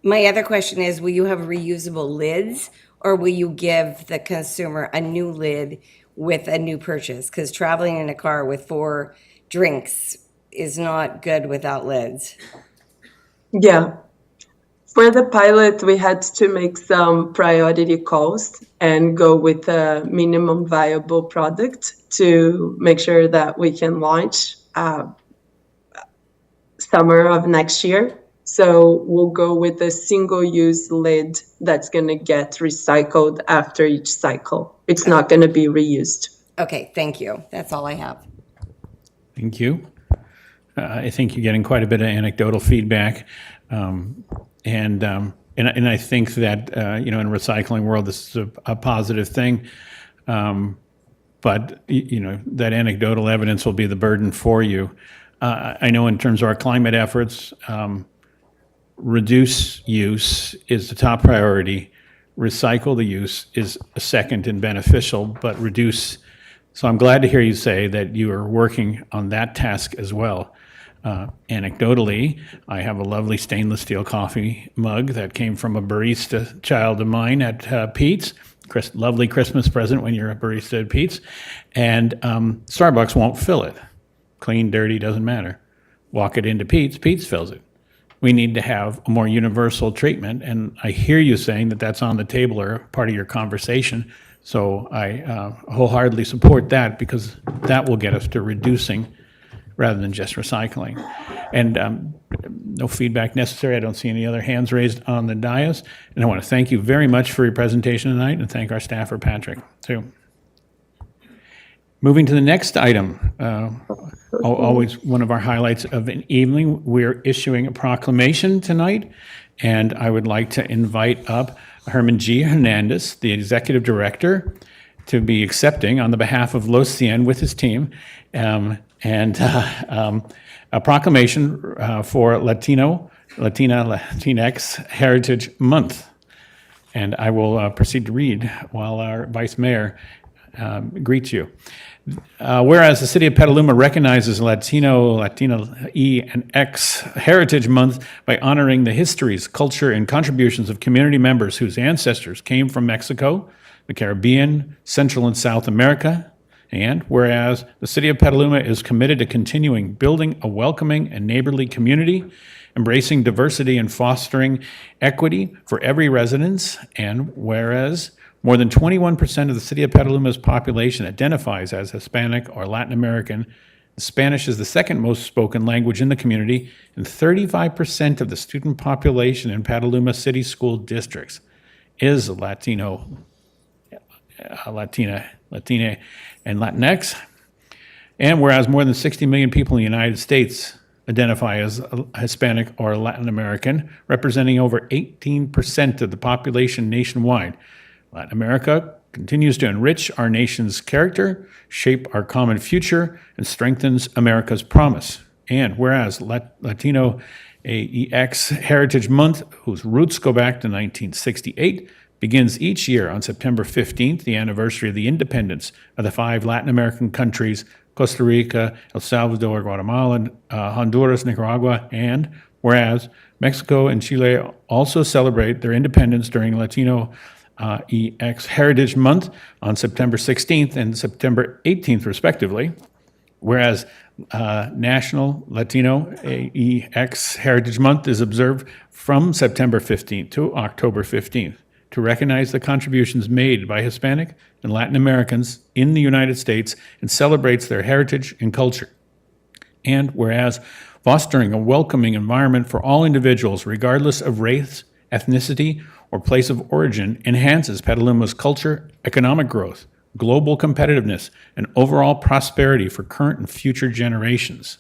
My other question is, will you have reusable lids or will you give the consumer a new lid with a new purchase? Because traveling in a car with 4 drinks is not good without lids. Yeah. For the pilot, we had to make some priority calls and go with a minimum viable product to make sure that we can launch summer of next year. So we'll go with a single-use lid that's going to get recycled after each cycle. It's not going to be reused. Okay, thank you. That's all I have. Thank you. I think you're getting quite a bit of anecdotal feedback. And I think that, in recycling world, this is a positive thing. But, that anecdotal evidence will be the burden for you. I know in terms of our climate efforts, reduce use is the top priority. Recycle the use is a second and beneficial, but reduce. So I'm glad to hear you say that you are working on that task as well. Anecdotally, I have a lovely stainless steel coffee mug that came from a barista child of mine at Pete's. Lovely Christmas present when you're a barista at Pete's. And Starbucks won't fill it. Clean, dirty, doesn't matter. Walk it into Pete's, Pete's fills it. We need to have a more universal treatment, and I hear you saying that that's on the table or part of your conversation, so I wholeheartedly support that because that will get us to reducing rather than just recycling. And no feedback necessary. I don't see any other hands raised on the dais, and I want to thank you very much for your presentation tonight and thank our staffer, Patrick, too. Moving to the next item, always one of our highlights of an evening, we're issuing a proclamation tonight, and I would like to invite up Herman G. Hernandez, the Executive Director, to be accepting on the behalf of Los Cien with his team, and a proclamation for Latinx Heritage Month. And I will proceed to read while our Vice Mayor greets you. Whereas the City of Petaluma recognizes Latino, Latina E, and X Heritage Month by honoring the histories, culture, and contributions of community members whose ancestors came from Mexico, the Caribbean, Central and South America. And whereas the City of Petaluma is committed to continuing building a welcoming and neighborly community, embracing diversity and fostering equity for every resident, and whereas more than 21% of the City of Petaluma's population identifies as Hispanic or Latin American, Spanish is the second most spoken language in the community, and 35% of the student population in Petaluma City School districts is Latino, Latina, and Latinx. And whereas more than 60 million people in the United States identify as Hispanic or Latin American, representing over 18% of the population nationwide, Latin America continues to enrich our nation's character, shape our common future, and strengthens America's promise. And whereas Latino AEX Heritage Month, whose roots go back to 1968, begins each year on September 15th, the anniversary of the independence of the 5 Latin American countries, Costa Rica, El Salvador, Guatemala, Honduras, Nicaragua, and whereas Mexico and Chile also celebrate their independence during Latino EX Heritage Month on September 16th and September 18th, respectively, whereas National Latino EX Heritage Month is observed from September 15th to October 15th to recognize the contributions made by Hispanic and Latin Americans in the United States and celebrates their heritage and culture. And whereas fostering a welcoming environment for all individuals, regardless of race, ethnicity, or place of origin, enhances Petaluma's culture, economic growth, global competitiveness, and overall prosperity for current and future generations.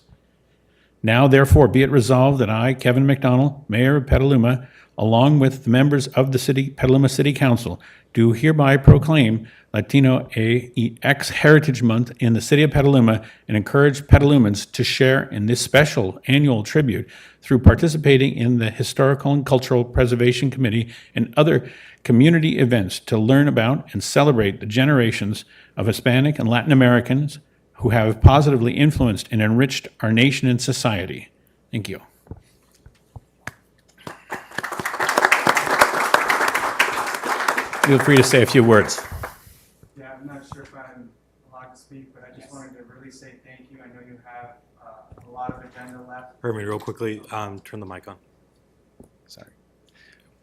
Now, therefore, be it resolved that I, Kevin McDonald, Mayor of Petaluma, along with the members of the Petaluma City Council, do hereby proclaim Latino AEX Heritage Month in the City of Petaluma and encourage Petalumans to share in this special annual tribute through participating in the Historical and Cultural Preservation Committee and other community events to learn about and celebrate the generations of Hispanic and Latin Americans who have positively influenced and enriched our nation and society. Thank you. Feel free to say a few words. Yeah, I'm not sure if I'm allowed to speak, but I just wanted to really say thank you. I know you have a lot of agenda left. Pardon me, real quickly, turn the mic on. Sorry.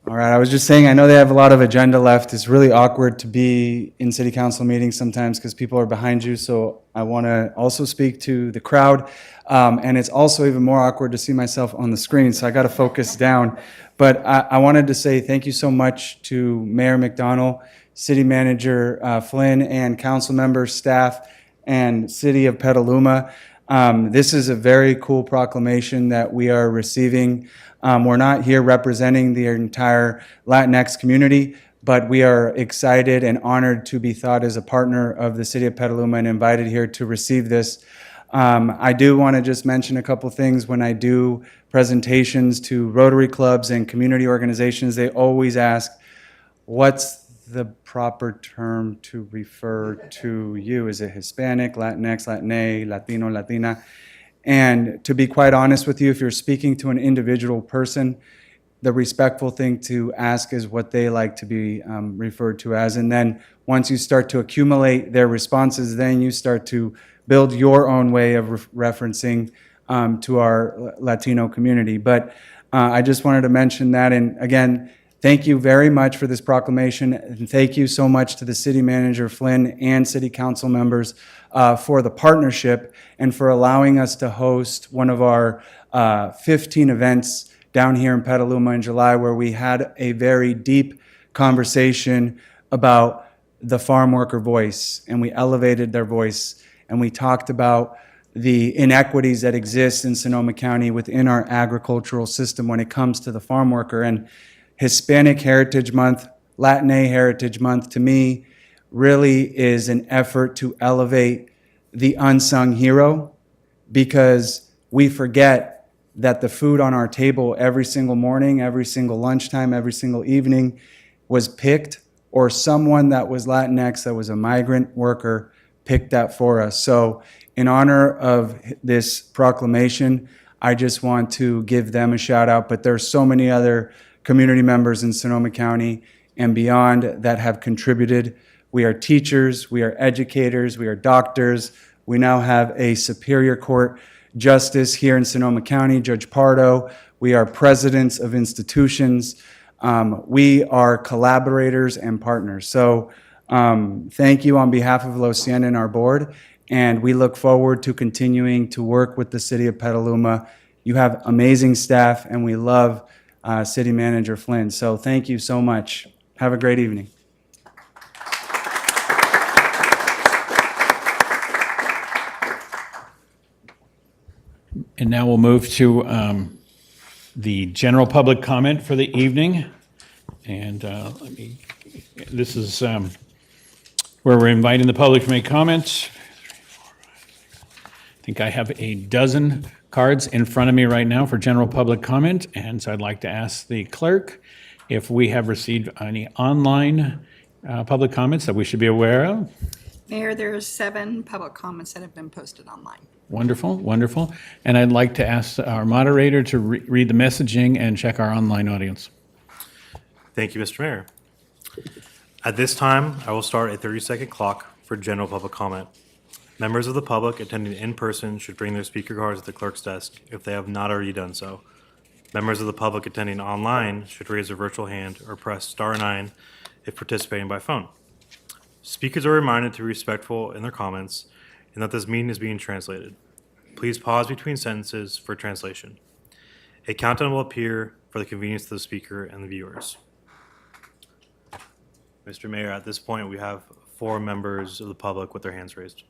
All right, I was just saying, I know they have a lot of agenda left. It's really awkward to be in city council meetings sometimes because people are behind you. So I want to also speak to the crowd. And it's also even more awkward to see myself on the screen. So I got to focus down. But I wanted to say thank you so much to Mayor McDonald, City Manager Flynn, and council members, staff, and City of Petaluma. This is a very cool proclamation that we are receiving. We're not here representing the entire Latinx community, but we are excited and honored to be thought as a partner of the City of Petaluma and invited here to receive this. I do want to just mention a couple things. When I do presentations to Rotary clubs and community organizations, they always ask, what's the proper term to refer to you? Is it Hispanic, Latinx, Latine, Latino, Latina? And to be quite honest with you, if you're speaking to an individual person, the respectful thing to ask is what they like to be referred to as. And then once you start to accumulate their responses, then you start to build your own way of referencing to our Latino community. But I just wanted to mention that. And again, thank you very much for this proclamation. And thank you so much to the City Manager Flynn and City Council members for the partnership and for allowing us to host one of our 15 events down here in Petaluma in July, where we had a very deep conversation about the farm worker voice, and we elevated their voice, and we talked about the inequities that exist in Sonoma County within our agricultural system when it comes to the farm worker. And Hispanic Heritage Month, Latine Heritage Month, to me, really is an effort to elevate the unsung hero because we forget that the food on our table every single morning, every single lunchtime, every single evening was picked, or someone that was Latinx, that was a migrant worker, picked that for us. So in honor of this proclamation, I just want to give them a shout out, but there's so many other community members in Sonoma County and beyond that have contributed. We are teachers, we are educators, we are doctors. We now have a Superior Court justice here in Sonoma County, Judge Pardo. We are presidents of institutions. We are collaborators and partners. So thank you on behalf of Lo Cien and our board, and we look forward to continuing to work with the city of Petaluma. You have amazing staff, and we love City Manager Flynn. So thank you so much. Have a great evening. And now we'll move to the general public comment for the evening. And this is where we're inviting the public to make comments. I think I have a dozen cards in front of me right now for general public comment. And so I'd like to ask the clerk if we have received any online public comments that we should be aware of. Mayor, there are 7 public comments that have been posted online. Wonderful, wonderful. And I'd like to ask our moderator to read the messaging and check our online audience. Thank you, Mr. Mayor. At this time, I will start a 30-second clock for general public comment. Members of the public attending in person should bring their speaker cards at the clerk's desk if they have not already done so. Members of the public attending online should raise their virtual hand or press *9 if participating by phone. Speakers are reminded to be respectful in their comments and that this meeting is being translated. Please pause between sentences for translation. A countdown will appear for the convenience of the speaker and the viewers. Mr. Mayor, at this point, we have 4 members of the public with their hands raised.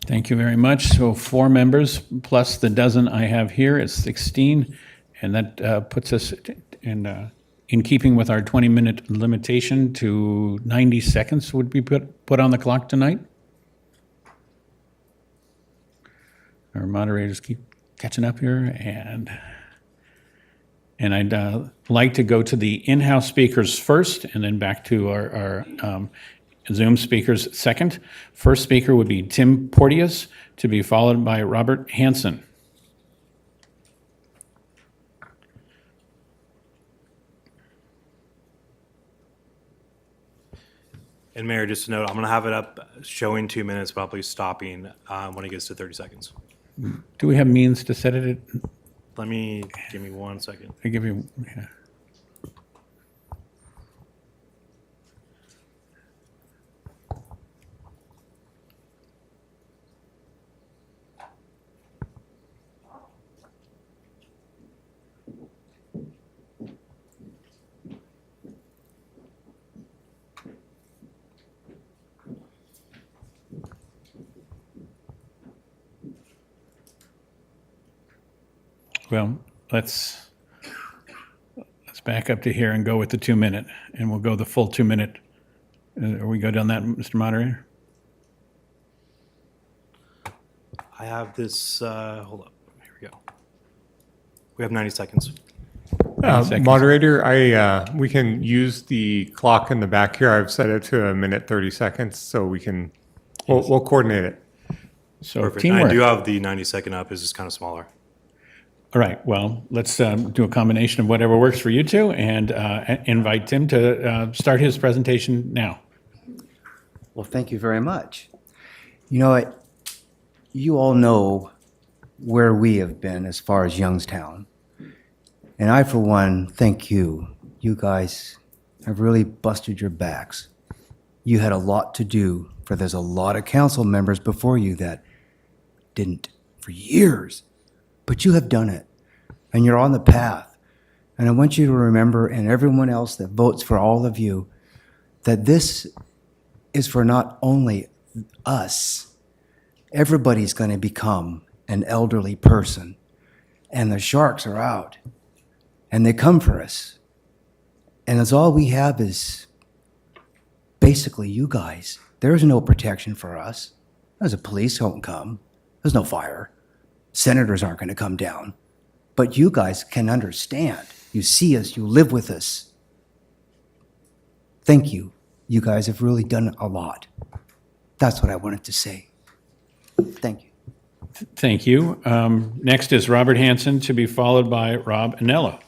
Thank you very much. So 4 members plus the dozen I have here is 16, and that puts us in keeping with our 20-minute limitation to 90 seconds would be put on the clock tonight. Our moderators keep catching up here, and I'd like to go to the in-house speakers first, and then back to our Zoom speakers second. First speaker would be Tim Porteous, to be followed by Robert Hanson. And Mayor, just to note, I'm going to have it up showing 2 minutes, probably stopping when it gets to 30 seconds. Do we have means to set it? Give me 1 second. I give you, yeah. Well, let's back up to here and go with the 2 minute, and we'll go the full 2 minute. Are we good on that, Mr. Moderator? I have this, hold up, here we go. We have 90 seconds. Moderator, we can use the clock in the back here. I've set it to 1minute 30 seconds, so we'll coordinate it. So Perfect. teamwork. I do have the 90-second up, it's just kind of smaller. All right, well, let's do a combination of whatever works for you two and invite Tim to start his presentation now. Well, thank you very much. You know what? You all know where we have been as far as Youngstown. And I, for one, thank you. You guys have really busted your backs. You had a lot to do, for there's a lot of council members before you that didn't for years. But you have done it, and you're on the path. And I want you to remember, and everyone else that votes for all of you, that this is for not only us. Everybody's going to become an elderly person, and the sharks are out, and they come for us. And that's all we have is basically you guys. There is no protection for us. The police won't come. There's no fire. Senators aren't going to come down. But you guys can understand. You see us, you live with us. Thank you. You guys have really done a lot. That's what I wanted to say. Thank you. Thank you. Next is Robert Hanson, to be followed by Rob Anello.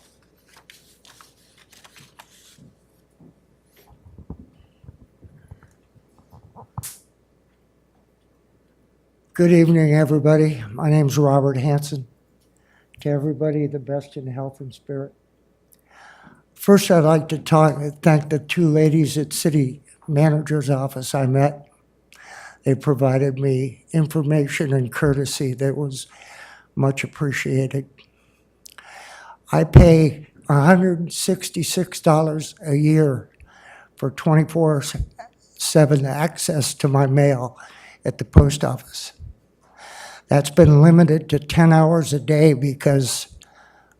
Good evening, everybody. My name's Robert Hanson. To everybody, the best in health and spirit. First, I'd like to thank the two ladies at City Manager's office I met. They provided me information and courtesy that was much appreciated. I pay $166 a year for 24/7 access to my mail at the post office. That's been limited to 10 hours a day because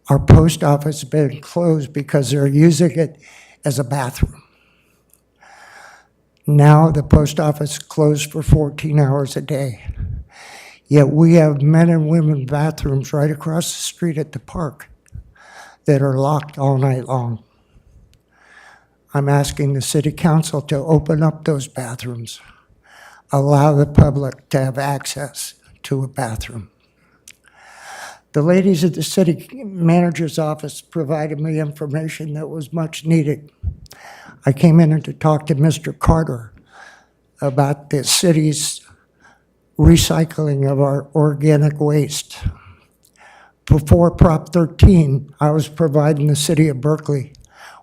our post office has been closed because they're using it as a bathroom. Now the post office closed for 14 hours a day. Yet we have men and women bathrooms right across the street at the park that are locked all night long. I'm asking the city council to open up those bathrooms, allow the public to have access to a bathroom. The ladies at the city manager's office provided me information that was much needed. I came in to talk to Mr. Carter about the city's recycling of our organic waste. Before Prop 13, I was providing the city of Berkeley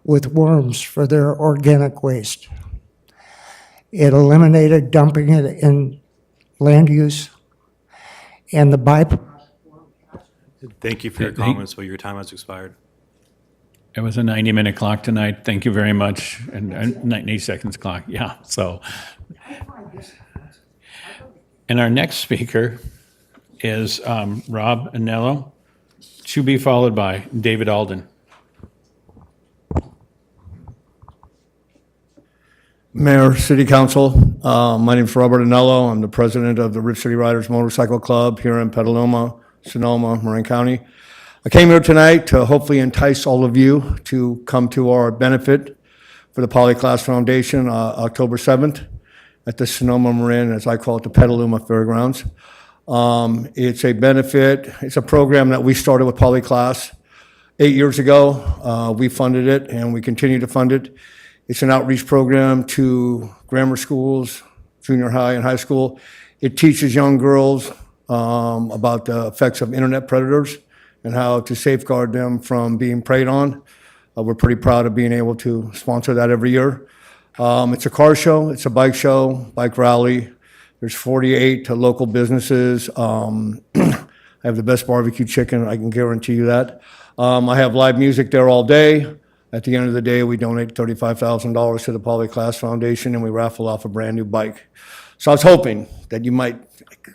with worms for their organic waste. It eliminated dumping it in land use, and the Thank you for your comments, but your time has expired. It was a 90-minute clock tonight. Thank you very much. And 90 seconds clock, yeah. So, and our next speaker is Rob Anello, to be followed by David Alden. Mayor, City Council, my name is Robert Anello. I'm the president of the Rip City Riders Motorcycle Club here in Petaluma, Sonoma, Marin County. I came here tonight to hopefully entice all of you to come to our benefit for the Polyclass Foundation, October 7th at the Sonoma Marin, as I call it, the Petaluma Fairgrounds. It's a benefit, it's a program that we started with Polyclass 8 years ago. We funded it and we continue to fund it. It's an outreach program to grammar schools, junior high and high school. It teaches young girls about the effects of internet predators and how to safeguard them from being preyed on. We're pretty proud of being able to sponsor that every year. It's a car show, it's a bike show, bike rally. There's 48 local businesses. I have the best barbecue chicken, I can guarantee you that. I have live music there all day. At the end of the day, we donate $35,000 to the Polyclass Foundation and we raffle off a brand new bike. So I was hoping that you might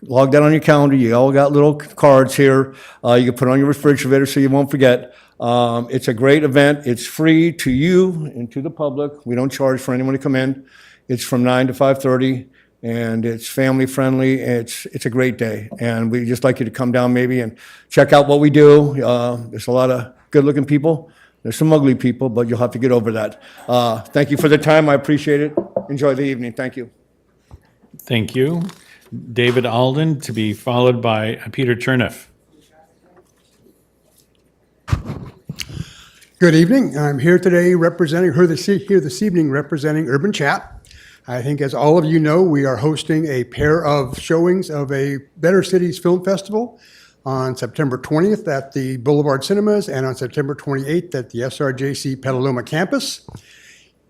log that on your calendar. You all got little cards here. You can put it on your refrigerator so you won't forget. It's a great event. It's free to you and to the public. We don't charge for anyone to come in. It's from 9 to 5:30 and it's family friendly. It's a great day. And we'd just like you to come down maybe and check out what we do. There's a lot of good looking people. There's some ugly people, but you'll have to get over that. Thank you for the time. I appreciate it. Enjoy the evening. Thank you. Thank you. David Alden, to be followed by Peter Cherniff. Good evening. I'm here today here this evening representing Urban Chat. I think as all of you know, we are hosting a pair of showings of a Better Cities Film Festival on September 20th at the Boulevard Cinemas and on September 28th at the SRJC Petaluma campus.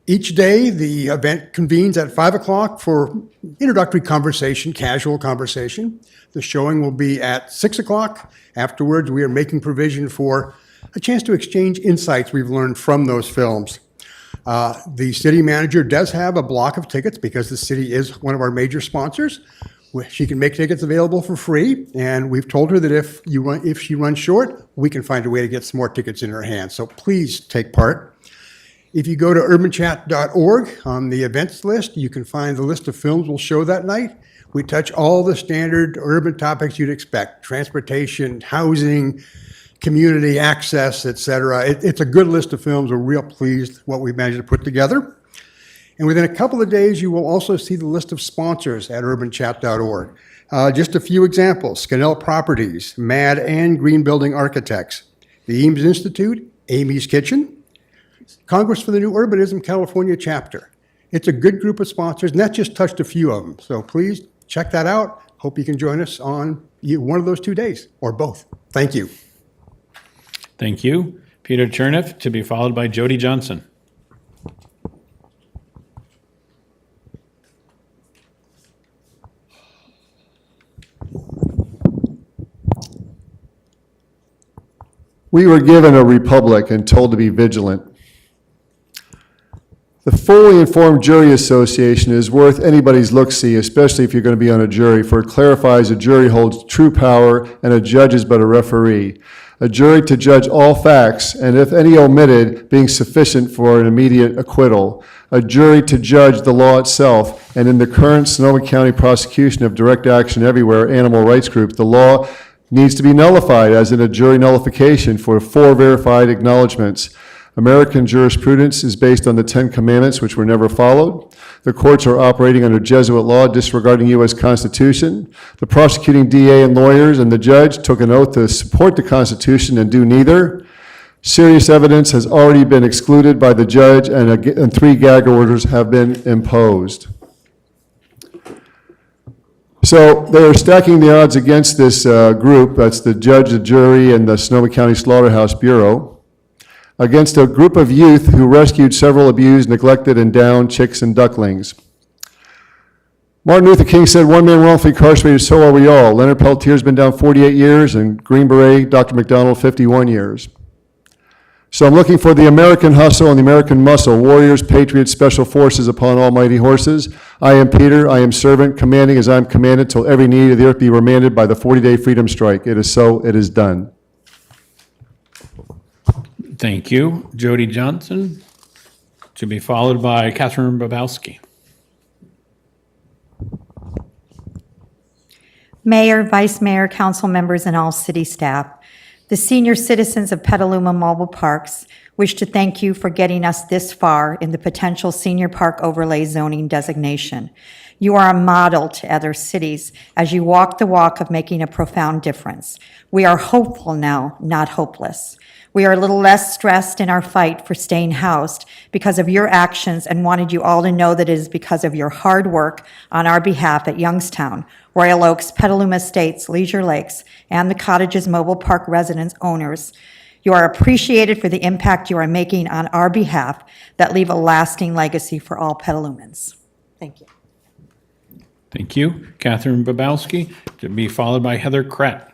Each day, the event convenes at 5 o'clock for introductory conversation, casual conversation. The showing will be at 6 o'clock. Afterwards, we are making provision for a chance to exchange insights we've learned from those films. The city manager does have a block of tickets because the city is one of our major sponsors. She can make tickets available for free, and we've told her that if she runs short, we can find a way to get some more tickets in her hands. So please take part. If you go to urbanchat.org on the events list, you can find the list of films we'll show that night. We touch all the standard urban topics you'd expect: transportation, housing, community access, et cetera. It's a good list of films. We're real pleased what we've managed to put together. And within a couple of days, you will also see the list of sponsors at urbanchat.org. Just a few examples: Scannell Properties, MAD and Green Building Architects, the Eames Institute, Amy's Kitchen, Congress for the New Urbanism California Chapter. It's a good group of sponsors, and that just touched a few of them. So please check that out. Hope you can join us on one of those 2 days, or both. Thank you. Thank you. Peter Cherniff, to be followed by Jody Johnson. We were given a republic and told to be vigilant. The Fully Informed Jury Association is worth anybody's look-see, especially if you're going to be on a jury, for it clarifies a jury holds true power and a judge is but a referee. A jury to judge all facts, and if any omitted, being sufficient for an immediate acquittal. A jury to judge the law itself, and in the current Sonoma County prosecution of Direct Action Everywhere animal rights group, the law needs to be nullified, as in a jury nullification for 4 verified acknowledgments. American jurisprudence is based on the 10 Commandments, which were never followed. The courts are operating under Jesuit law, disregarding U.S. Constitution. The prosecuting DA and lawyers and the judge took an oath to support the Constitution and do neither. Serious evidence has already been excluded by the judge, and 3 gag orders have been imposed. So they're stacking the odds against this group, that's the judge, the jury, and the Sonoma County Slaughterhouse Bureau, against a group of youth who rescued several abused, neglected, and downed chicks and ducklings. Martin Luther King said, "One man wrongfully incarcerated, so are we all." Leonard Peltier's been down 48 years, and Green Beret, Dr. McDonald, 51 years. So I'm looking for the American hustle and the American muscle, warriors, patriots, special forces upon almighty horses. I am Peter, I am servant, commanding as I am commanded, till every need of the earth be remanded by the 40-day freedom strike. It is so, it is done. Thank you. Jody Johnson, to be followed by Catherine Babowski. Mayor, Vice Mayor, council members, and all city staff, the senior citizens of Petaluma Mobile Parks wish to thank you for getting us this far in the potential senior park overlay zoning designation. You are a model to other cities as you walk the walk of making a profound difference. We are hopeful now, not hopeless. We are a little less stressed in our fight for staying housed because of your actions, and wanted you all to know that it is because of your hard work on our behalf at Youngstown, Royal Oaks, Petaluma Estates, Leisure Lakes, and the Cottages Mobile Park residents owners. You are appreciated for the impact you are making on our behalf that leave a lasting legacy for all Petalumans. Thank you. Thank you. Catherine Babowski, to be followed by Heather Kratt.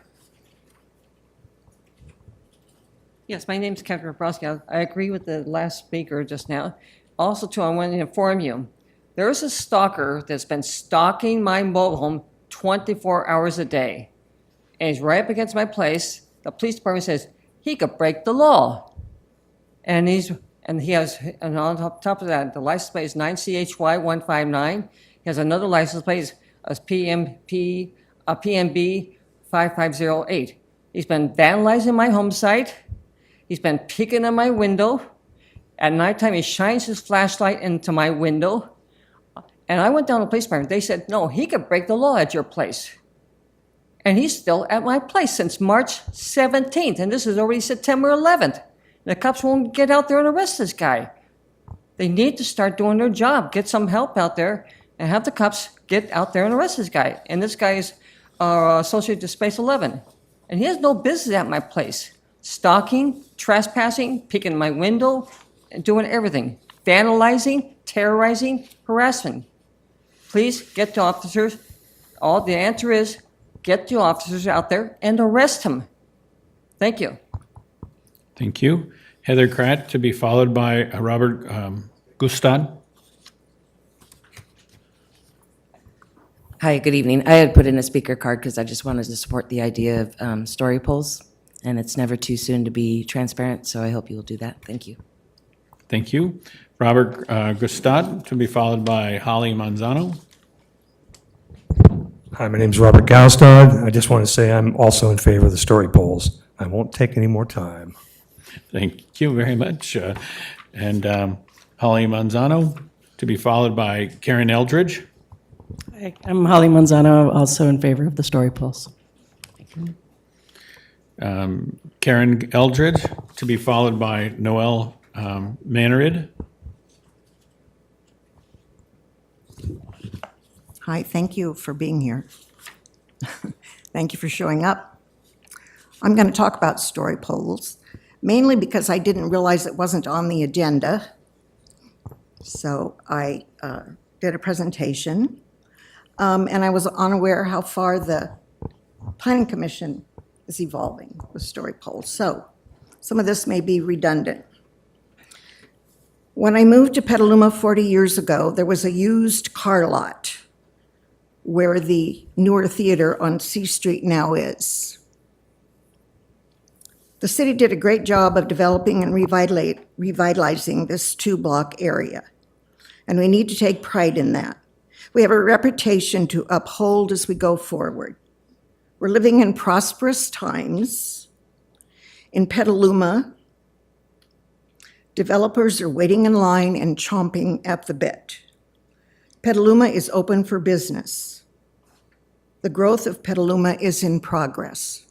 Yes, my name is Catherine Bobrowski. I agree with the last speaker just now. Also, too, I want to inform you, there is a stalker that's been stalking my mobile home 24 hours a day. And he's right up against my place. The police department says he could break the law. And on top of that, the license plate is 9CHY159. He has another license plate, as PMB 5508. He's been vandalizing my home site. He's been peeking in my window. At nighttime, he shines his flashlight into my window. And I went down to the police department. They said, no, he could break the law at your place. And he's still at my place since March 17th. And this is already September 11th. The cops won't get out there and arrest this guy. They need to start doing their job, get some help out there, and have the cops get out there and arrest this guy. And this guy is associated to Space 11. And he has no business at my place. Stalking, trespassing, peeking in my window, and doing everything. Vandalizing, terrorizing, harassing. Please get the officers. All the answer is get the officers out there and arrest him. Thank you. Thank you. Heather Kratt, to be followed by Robert Gustad. Hi, good evening. I had put in a speaker card because I just wanted to support the idea of story polls, and it's never too soon to be transparent, so I hope you will do that. Thank you. Thank you. Robert Gustad, to be followed by Holly Manzano. Hi, my name's Robert Gaustad. I just want to say I'm also in favor of the story polls. I won't take any more time. Thank you very much. And Holly Manzano, to be followed by Karen Eldridge. Hi, I'm Holly Manzano, also in favor of the story polls. Karen Eldridge, to be followed by Noel Manarid. Hi, thank you for being here. Thank you for showing up. I'm going to talk about story polls, mainly because I didn't realize it wasn't on the agenda. So I did a presentation, and I was unaware how far the Planning Commission is evolving with story polls. So some of this may be redundant. When I moved to Petaluma 40 years ago, there was a used car lot where the newer theater on C Street now is. The city did a great job of developing and revitalizing this two-block area, and we need to take pride in that. We have a reputation to uphold as we go forward. We're living in prosperous times. In Petaluma, developers are waiting in line and chomping at the bit. Petaluma is open for business. The growth of Petaluma is in progress.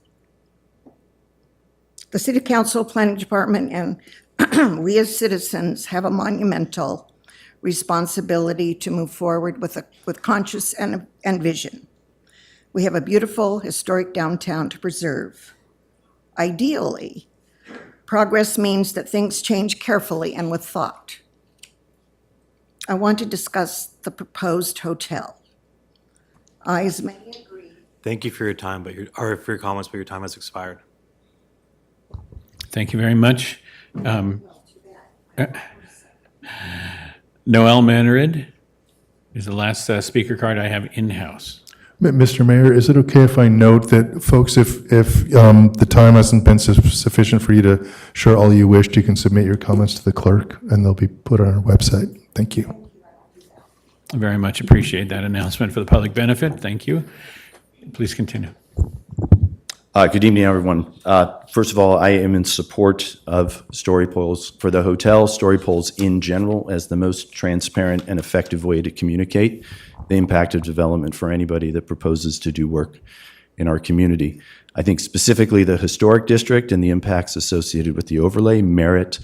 The City Council, Planning Department, and we as citizens have a monumental responsibility to move forward with conscience and vision. We have a beautiful, historic downtown to preserve. Ideally, progress means that things change carefully and with thought. I want to discuss the proposed hotel. As many agree. Thank you for your time, for your comments, but your time has expired. Thank you very much. Noel Manarid is the last speaker card I have in-house. Mr. Mayor, is it okay if I note that, folks, if the time hasn't been sufficient for you to share all you wished, you can submit your comments to the clerk, and they'll be put on our website. Thank you. I very much appreciate that announcement for the public benefit. Thank you. Please continue. Good evening, everyone. First of all, I am in support of story polls for the hotel, story polls in general, as the most transparent and effective way to communicate the impact of development for anybody that proposes to do work in our community. I think specifically the historic district and the impacts associated with the overlay merit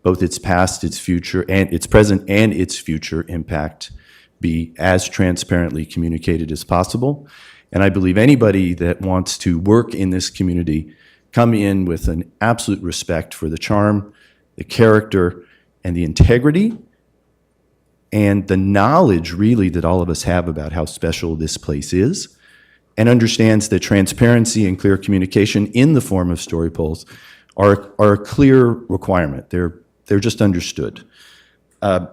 both its past, its future, and its present and its future impact be as transparently communicated as possible. And I believe anybody that wants to work in this community come in with an absolute respect for the charm, the character, and the integrity, and the knowledge really that all of us have about how special this place is, and understands that transparency and clear communication in the form of story polls are a clear requirement. They're just understood. Now,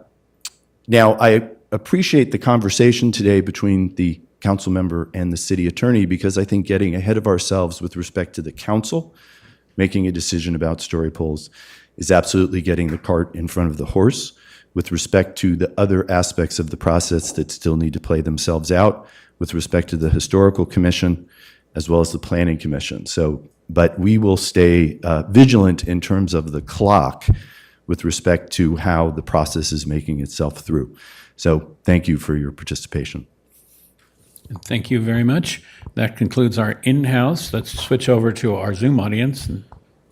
I appreciate the conversation today between the council member and the city attorney, because I think getting ahead of ourselves with respect to the council making a decision about story polls is absolutely getting the cart in front of the horse with respect to the other aspects of the process that still need to play themselves out with respect to the historical commission as well as the planning commission. But we will stay vigilant in terms of the clock with respect to how the process is making itself through. So thank you for your participation. Thank you very much. That concludes our in-house. Let's switch over to our Zoom audience.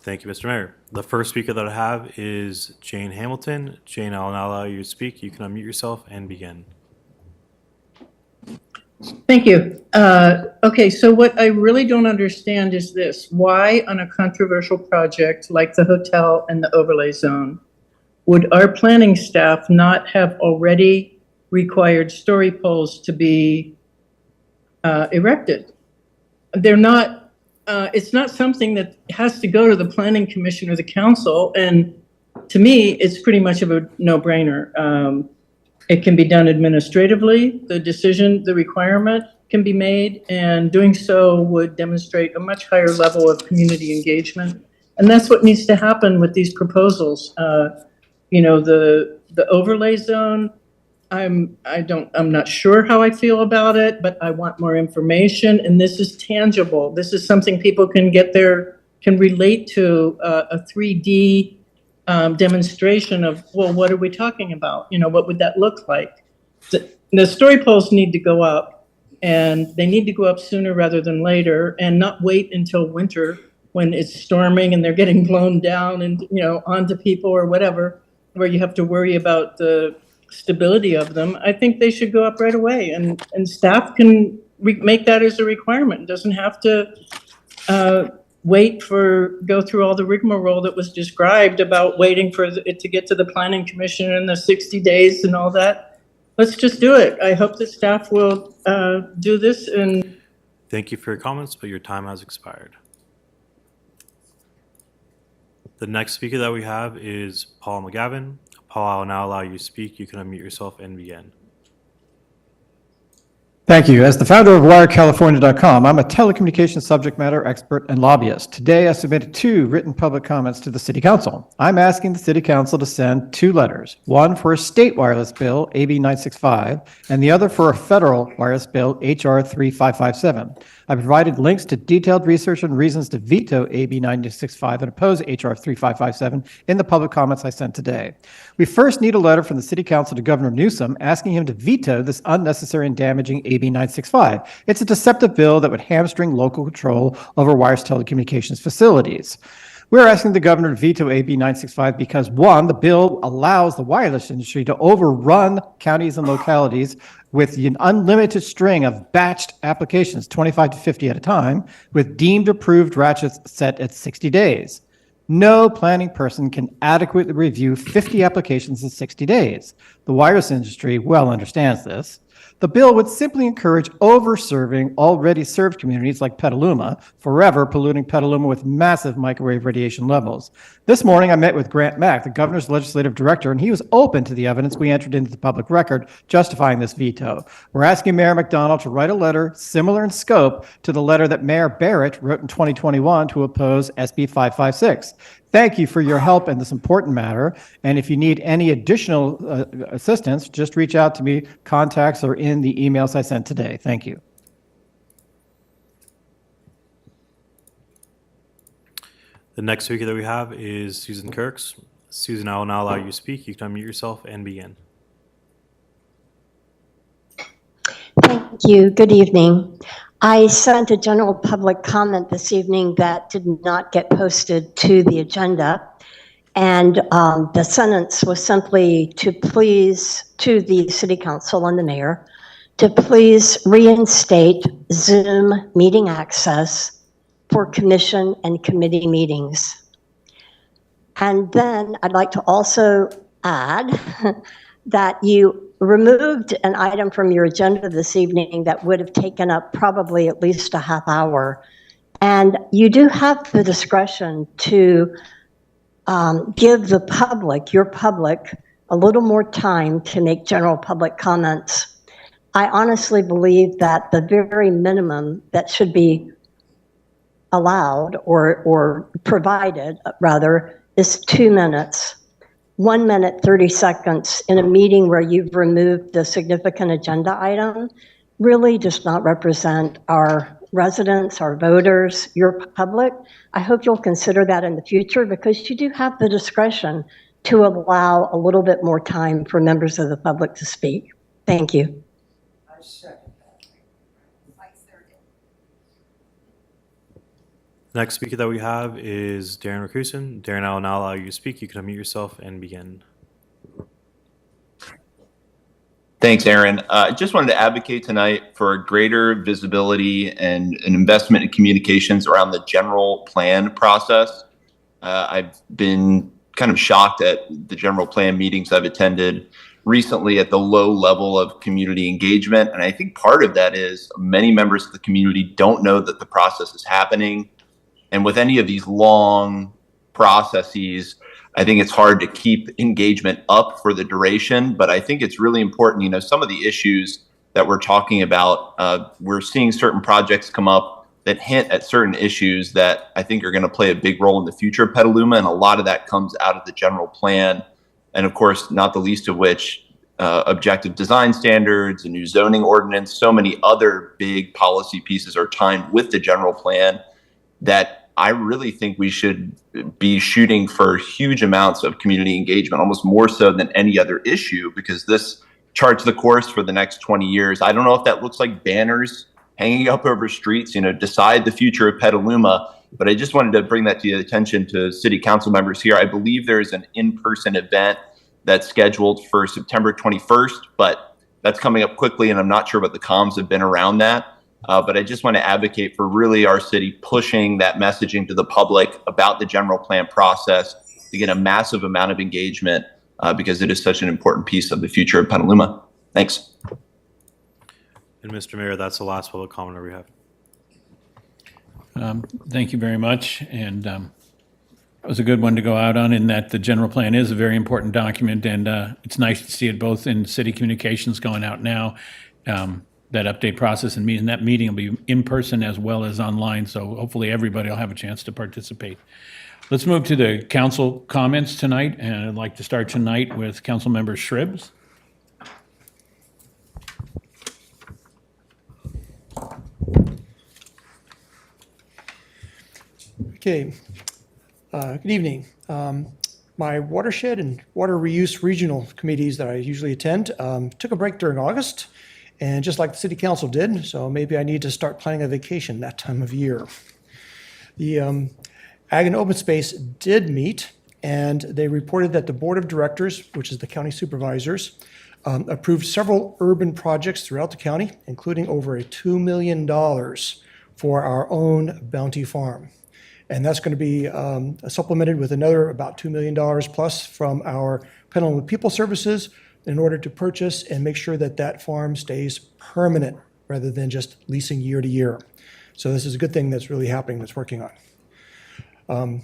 Thank you, Mr. Mayor. The first speaker that I have is Jane Hamilton. Jane, I'll now allow you to speak. You can unmute yourself and begin. Thank you. Okay, so what I really don't understand is this. Why on a controversial project like the hotel and the overlay zone would our planning staff not have already required story poles to be erected? They're not, it's not something that has to go to the planning commission or the council. And to me, it's pretty much of a no-brainer. It can be done administratively. The decision, the requirement can be made, and doing so would demonstrate a much higher level of community engagement. And that's what needs to happen with these proposals. the overlay zone, I'm not sure how I feel about it, but I want more information, and this is tangible. This is something people can relate to, a 3D demonstration of, well, what are we talking about? What would that look like? The story poles need to go up, and they need to go up sooner rather than later, and not wait until winter when it's storming and they're getting blown down and, onto people or whatever, where you have to worry about the stability of them. I think they should go up right away, and staff can make that as a requirement. It doesn't have to go through all the rigmarole that was described about waiting for it to get to the planning commission and the 60 days and all that. Let's just do it. I hope that staff will do this. And Thank you for your comments, but your time has expired. The next speaker that we have is Paul McGavin. Paul, I will now allow you to speak. You can unmute yourself and begin. Thank you. As the founder of WireCalifornia.com, I'm a telecommunications subject matter expert and lobbyist. Today, I submitted 2 written public comments to the City Council. I'm asking the City Council to send 2 letters, one for a state wireless bill, AB 965, and the other for a federal wireless bill, HR 3557. I provided links to detailed research and reasons to veto AB 965 and oppose HR 3557 in the public comments I sent today. We first need a letter from the City Council to Governor Newsom asking him to veto this unnecessary and damaging AB 965. It's a deceptive bill that would hamstring local control over wireless telecommunications facilities. We're asking the governor to veto AB 965 because, 1, the bill allows the wireless industry to overrun counties and localities with an unlimited string of batched applications, 25 to 50 at a time, with deemed approved ratchets set at 60 days. No planning person can adequately review 50 applications in 60 days. The wireless industry well understands this. The bill would simply encourage over-serving already served communities like Petaluma, forever polluting Petaluma with massive microwave radiation levels. This morning, I met with Grant Mack, the governor's legislative director, and he was open to the evidence we entered into the public record justifying this veto. We're asking Mayor McDonald to write a letter similar in scope to the letter that Mayor Barrett wrote in 2021 to oppose SB 556. Thank you for your help in this important matter, and if you need any additional assistance, just reach out to me. Contacts are in the emails I sent today. Thank you. The next speaker that we have is Susan Kirks. Susan, I will now allow you to speak. You can unmute yourself and begin. Thank you. Good evening. I sent a general public comment this evening that did not get posted to the agenda. And the sentence was simply to the City Council and the Mayor, to please reinstate Zoom meeting access for commission and committee meetings. And then I'd like to also add that you removed an item from your agenda this evening that would have taken up probably at least a half hour. And you do have the discretion to give the public, your public, a little more time to make general public comments. I honestly believe that the very minimum that should be allowed or provided, rather, is 2 minutes. 1 minute, 30 seconds in a meeting where you've removed the significant agenda item really does not represent our residents, our voters, your public. I hope you'll consider that in the future because you do have the discretion to allow a little bit more time for members of the public to speak. Thank you. The next speaker that we have is Darren Rakusin. Darren, I will now allow you to speak. You can unmute yourself and begin. Thanks, Aaron. I just wanted to advocate tonight for greater visibility and an investment in communications around the general plan process. I've been kind of shocked at the general plan meetings I've attended recently at the low level of community engagement. And I think part of that is many members of the community don't know that the process is happening. And with any of these long processes, I think it's hard to keep engagement up for the duration, but I think it's really important. Some of the issues that we're talking about, we're seeing certain projects come up that hint at certain issues that I think are going to play a big role in the future of Petaluma, and a lot of that comes out of the general plan and of course, not the least of which, objective design standards, a new zoning ordinance, so many other big policy pieces are timed with the general plan that I really think we should be shooting for huge amounts of community engagement, almost more so than any other issue, because this charts the course for the next 20 years. I don't know if that looks like banners hanging up over streets, decide the future of Petaluma, but I just wanted to bring that to the attention to city council members here. I believe there's an in-person event that's scheduled for September 21st, but that's coming up quickly, and I'm not sure what the comms have been around that. But I just want to advocate for really our city pushing that messaging to the public about the general plan process to get a massive amount of engagement because it is such an important piece of the future of Petaluma. Thanks. And Mr. Mayor, that's the last public comment we have. Thank you very much. And that was a good one to go out on, in that the general plan is a very important document, and it's nice to see it both in city communications going out now, that update process, and that meeting will be in person as well as online, so hopefully everybody will have a chance to participate. Let's move to the council comments tonight, and I'd like to start tonight with Councilmember Shribs. Okay, good evening. My watershed and water reuse regional committees that I usually attend took a break during August, and just like the city council did, so maybe I need to start planning a vacation that time of year. The Ag and Open Space did meet, and they reported that the board of directors, which is the county supervisors, approved several urban projects throughout the county, including over $2 million for our own Bounty Farm. And that's going to be supplemented with another about $2 million plus from our Petaluma People Services in order to purchase and make sure that that farm stays permanent rather than just leasing year to year. So this is a good thing that's really happening, that's working on.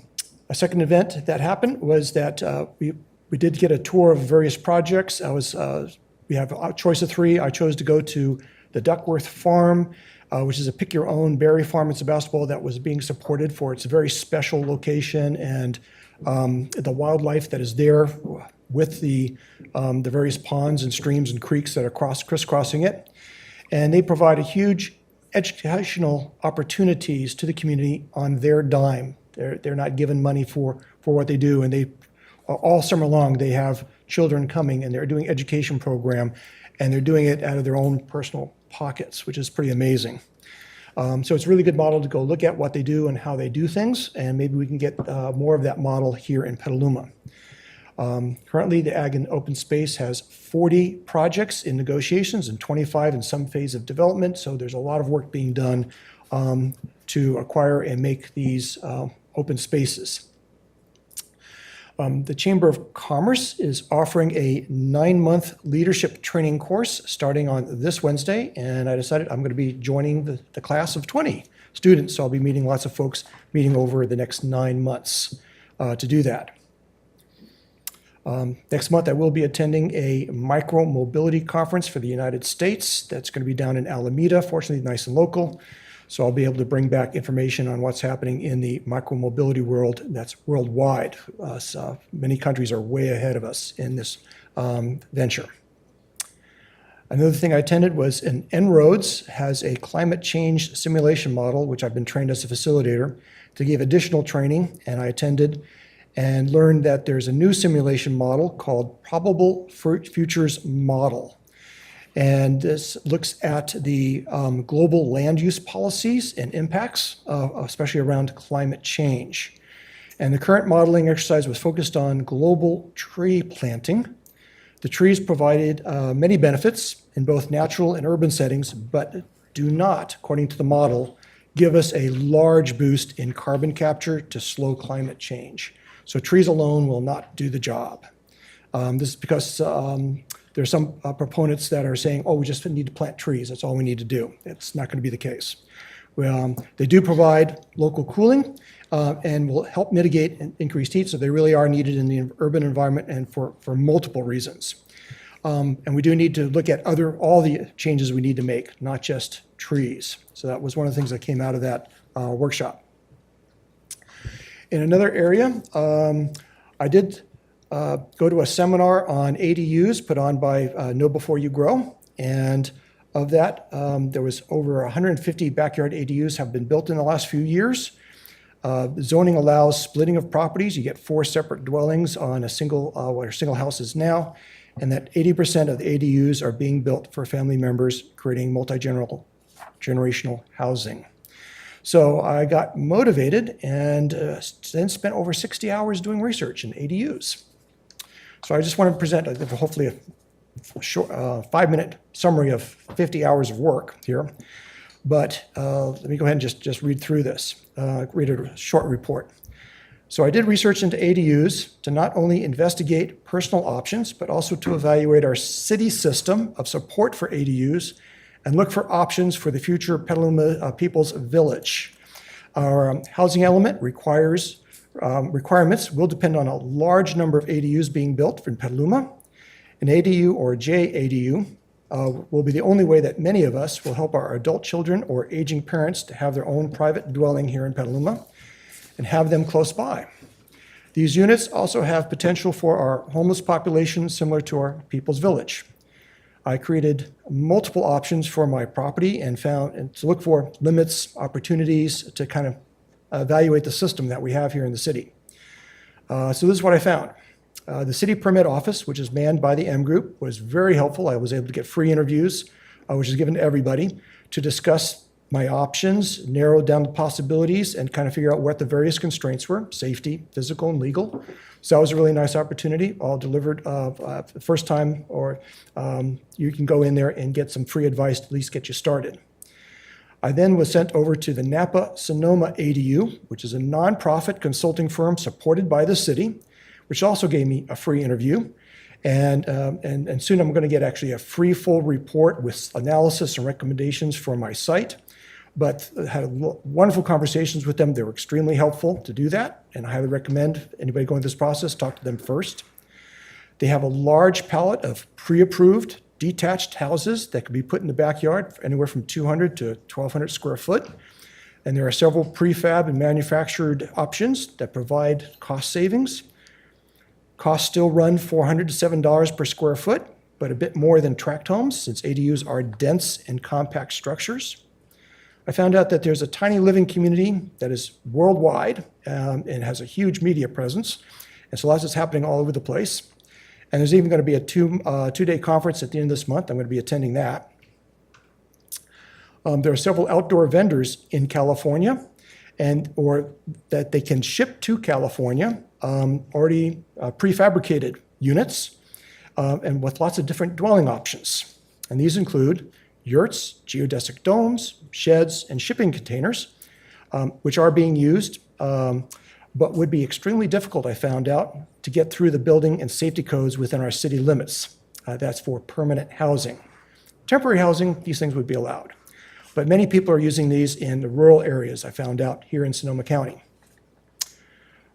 A second event that happened was that we did get a tour of various projects. We have a choice of three. I chose to go to the Duckworth Farm, which is a pick-your-own berry farm in Sebastopol that was being supported for its very special location and the wildlife that is there with the various ponds and streams and creeks that are crisscrossing it. And they provide a huge educational opportunities to the community on their dime. They're not given money for what they do, and they all summer long they have children coming and they're doing education program, and they're doing it out of their own personal pockets, which is pretty amazing. So it's a really good model to go look at what they do and how they do things, and maybe we can get more of that model here in Petaluma. Currently, the Ag and Open Space has 40 projects in negotiations and 25 in some phase of development, so there's a lot of work being done to acquire and make these open spaces. The Chamber of Commerce is offering a 9-month leadership training course starting on this Wednesday, and I decided I'm going to be joining the class of 20 students, so I'll be meeting lots of folks meeting over the next 9 months to do that. Next month, I will be attending a micro-mobility conference for the United States. That's going to be down in Alameda, fortunately nice and local. So I'll be able to bring back information on what's happening in the micro-mobility world that's worldwide. So many countries are way ahead of us in this venture. Another thing I attended was En-ROADS has a climate change simulation model, which I've been trained as a facilitator, to give additional training, and I attended and learned that there's a new simulation model called Probable Futures Model. And this looks at the global land use policies and impacts, especially around climate change. And the current modeling exercise was focused on global tree planting. The trees provided many benefits in both natural and urban settings, but do not, according to the model, give us a large boost in carbon capture to slow climate change. So trees alone will not do the job. This is because there's some proponents that are saying, oh, we just need to plant trees. That's all we need to do. It's not going to be the case. They do provide local cooling and will help mitigate increased heat. So they really are needed in the urban environment and for multiple reasons. And we do need to look at all the changes we need to make, not just trees. So that was one of the things that came out of that workshop. In another area, I did go to a seminar on ADUs put on by Know Before You Grow. And of that, there was over 150 backyard ADUs have been built in the last few years. Zoning allows splitting of properties. You get 4 separate dwellings on a single, where single house is now, and that 80% of the ADUs are being built for family members, creating multi-generational housing. So I got motivated and then spent over 60 hours doing research in ADUs. So I just want to present hopefully a short 5-minute summary of 50 hours of work here. But let me go ahead and just read through this, read a short report. So I did research into ADUs to not only investigate personal options, but also to evaluate our city system of support for ADUs and look for options for the future Petaluma People's Village. Our housing element requirements will depend on a large number of ADUs being built in Petaluma. An ADU or JADU will be the only way that many of us will help our adult children or aging parents to have their own private dwelling here in Petaluma and have them close by. These units also have potential for our homeless population similar to our People's Village. I created multiple options for my property and to look for limits, opportunities to kind of evaluate the system that we have here in the city. So this is what I found. The city permit office, which is manned by the M Group, was very helpful. I was able to get free interviews, which is given to everybody, to discuss my options, narrow down the possibilities, and kind of figure out what the various constraints were, safety, physical, and legal. So that was a really nice opportunity, all delivered the first time, or you can go in there and get some free advice to at least get you started. I then was sent over to the Napa Sonoma ADU, which is a nonprofit consulting firm supported by the city, which also gave me a free interview. And soon I'm going to get actually a free full report with analysis and recommendations for my site. But I had wonderful conversations with them. They were extremely helpful to do that, and I highly recommend anybody going through this process, talk to them first. They have a large palette of pre-approved detached houses that can be put in the backyard for anywhere from 200 to 1,200 square foot. And there are several prefab and manufactured options that provide cost savings. Costs still run $400 to $7 per square foot, but a bit more than tract homes since ADUs are dense and compact structures. I found out that there's a tiny living community that is worldwide and has a huge media presence. And so lots is happening all over the place. And there's even going to be a two-day conference at the end of this month. I'm going to be attending that. There are several outdoor vendors in California or that they can ship to California, already prefabricated units and with lots of different dwelling options. And these include yurts, geodesic domes, sheds, and shipping containers, which are being used, but would be extremely difficult, I found out, to get through the building and safety codes within our city limits. That's for permanent housing. Temporary housing, these things would be allowed. But many people are using these in the rural areas, I found out, here in Sonoma County.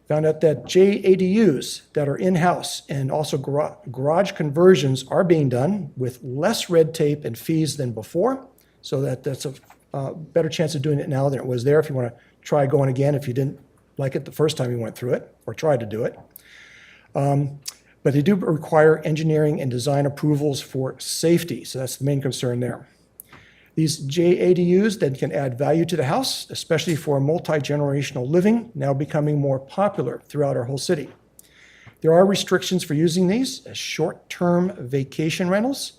Found out that JADUs that are in-house and also garage conversions are being done with less red tape and fees than before, so that's a better chance of doing it now than it was there if you want to try going again if you didn't like it the first time you went through it or tried to do it. But they do require engineering and design approvals for safety, so that's the main concern there. These JADUs then can add value to the house, especially for multi-generational living, now becoming more popular throughout our whole city. There are restrictions for using these as short-term vacation rentals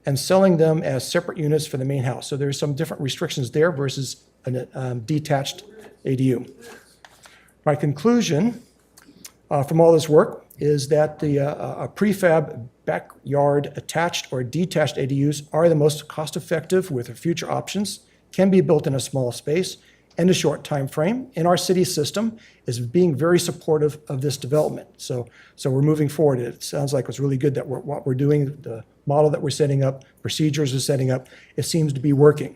and selling them as separate units for the main house. So there's some different restrictions there versus a detached ADU. My conclusion from all this work is that the prefab backyard attached or detached ADUs are the most cost-effective with future options, can be built in a small space and a short time frame, and our city system is being very supportive of this development. So we're moving forward. It sounds like it's really good that what we're doing, the model that we're setting up, procedures we're setting up, it seems to be working.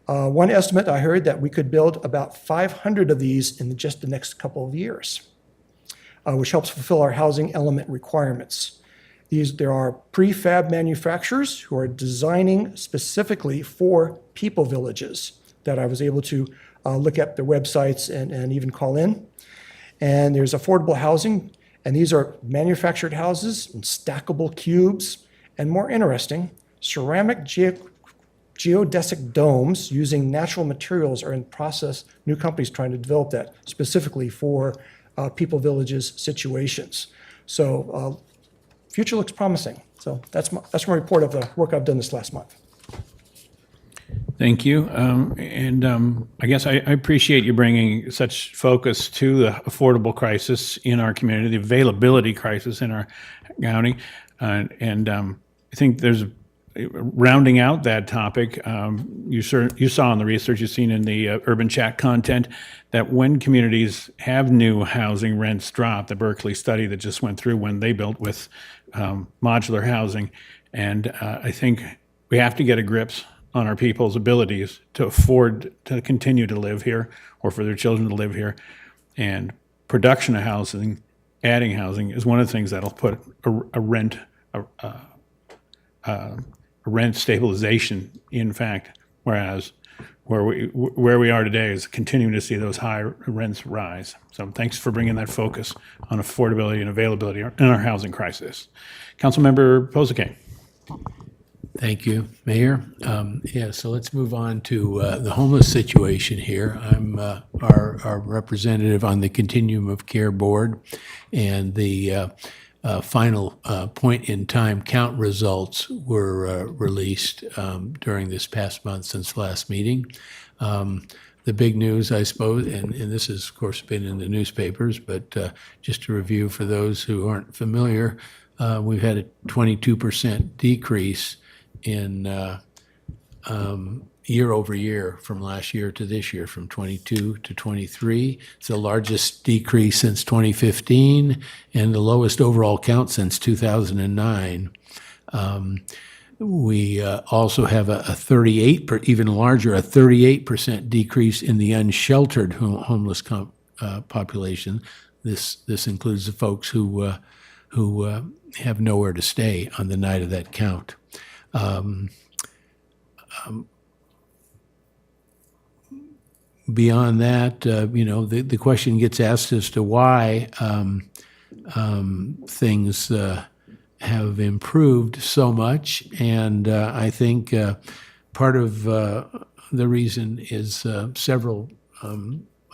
One estimate I heard that we could build about 500 of these in just the next couple of years, which helps fulfill our housing element requirements. There are prefab manufacturers who are designing specifically for people villages that I was able to look at their websites and even call in. And there's affordable housing And these are manufactured houses in stackable cubes, and more interesting, ceramic geodesic domes using natural materials are in process. New companies trying to develop that specifically for People Villages situations. So future looks promising. So that's my report of the work I've done this last month. Thank you. I guess I appreciate you bringing such focus to the affordable crisis in our community, the availability crisis in our county. I think there's rounding out that topic. You saw in the research you've seen in the Urban Chat content that when communities have new housing, rents drop. The Berkeley study that just went through when they built with modular housing. And I think we have to get a grips on our people's abilities to afford to continue to live here or for their children to live here. And production of housing, adding housing is one of the things that'll put a rent stabilization in fact, whereas where we are today is continuing to see those high rents rise. So thanks for bringing that focus on affordability and availability in our housing crisis. Councilmember Pozike. Thank you, Mayor. So let's move on to the homeless situation here. I'm our representative on the Continuum of Care Board, and the final point in time count results were released during this past month since the last meeting. The big news, I suppose, and this has, of course, been in the newspapers, but just to review for those who aren't familiar, we've had a 22% decrease in year over year from last year to this year, from 22 to 23. It's the largest decrease since 2015 and the lowest overall count since 2009. We also have a 38%, even larger, a 38% decrease in the unsheltered homeless population. This includes the folks who have nowhere to stay on the night of that count. Beyond that, the question gets asked as to why things have improved so much, and I think part of the reason is several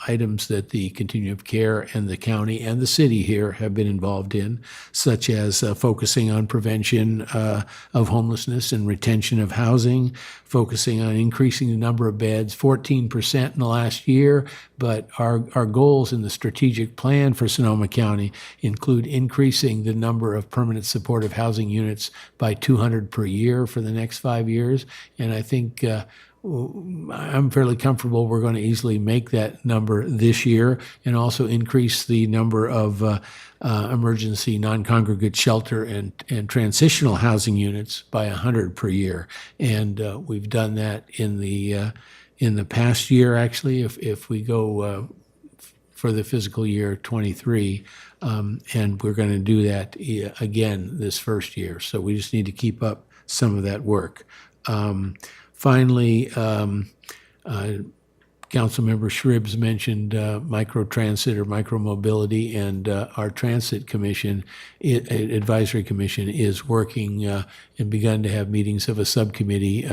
items that the Continuum of Care and the county and the city here have been involved in, such as focusing on prevention of homelessness and retention of housing, focusing on increasing the number of beds, 14% in the last year, but our goals in the strategic plan for Sonoma County include increasing the number of permanent supportive housing units by 200 per year for the next 5 years, and I think I'm fairly comfortable we're going to easily make that number this year, and also increase the number of emergency non-congregate shelter and transitional housing units by 100 per year. And we've done that in the past year, actually, if we go for the fiscal year 23, and we're going to do that again this first year. So we just need to keep up some of that work. Finally, Councilmember Shribs mentioned microtransit or micromobility, and our Transit Commission, Advisory Commission, is working and begun to have meetings of a subcommittee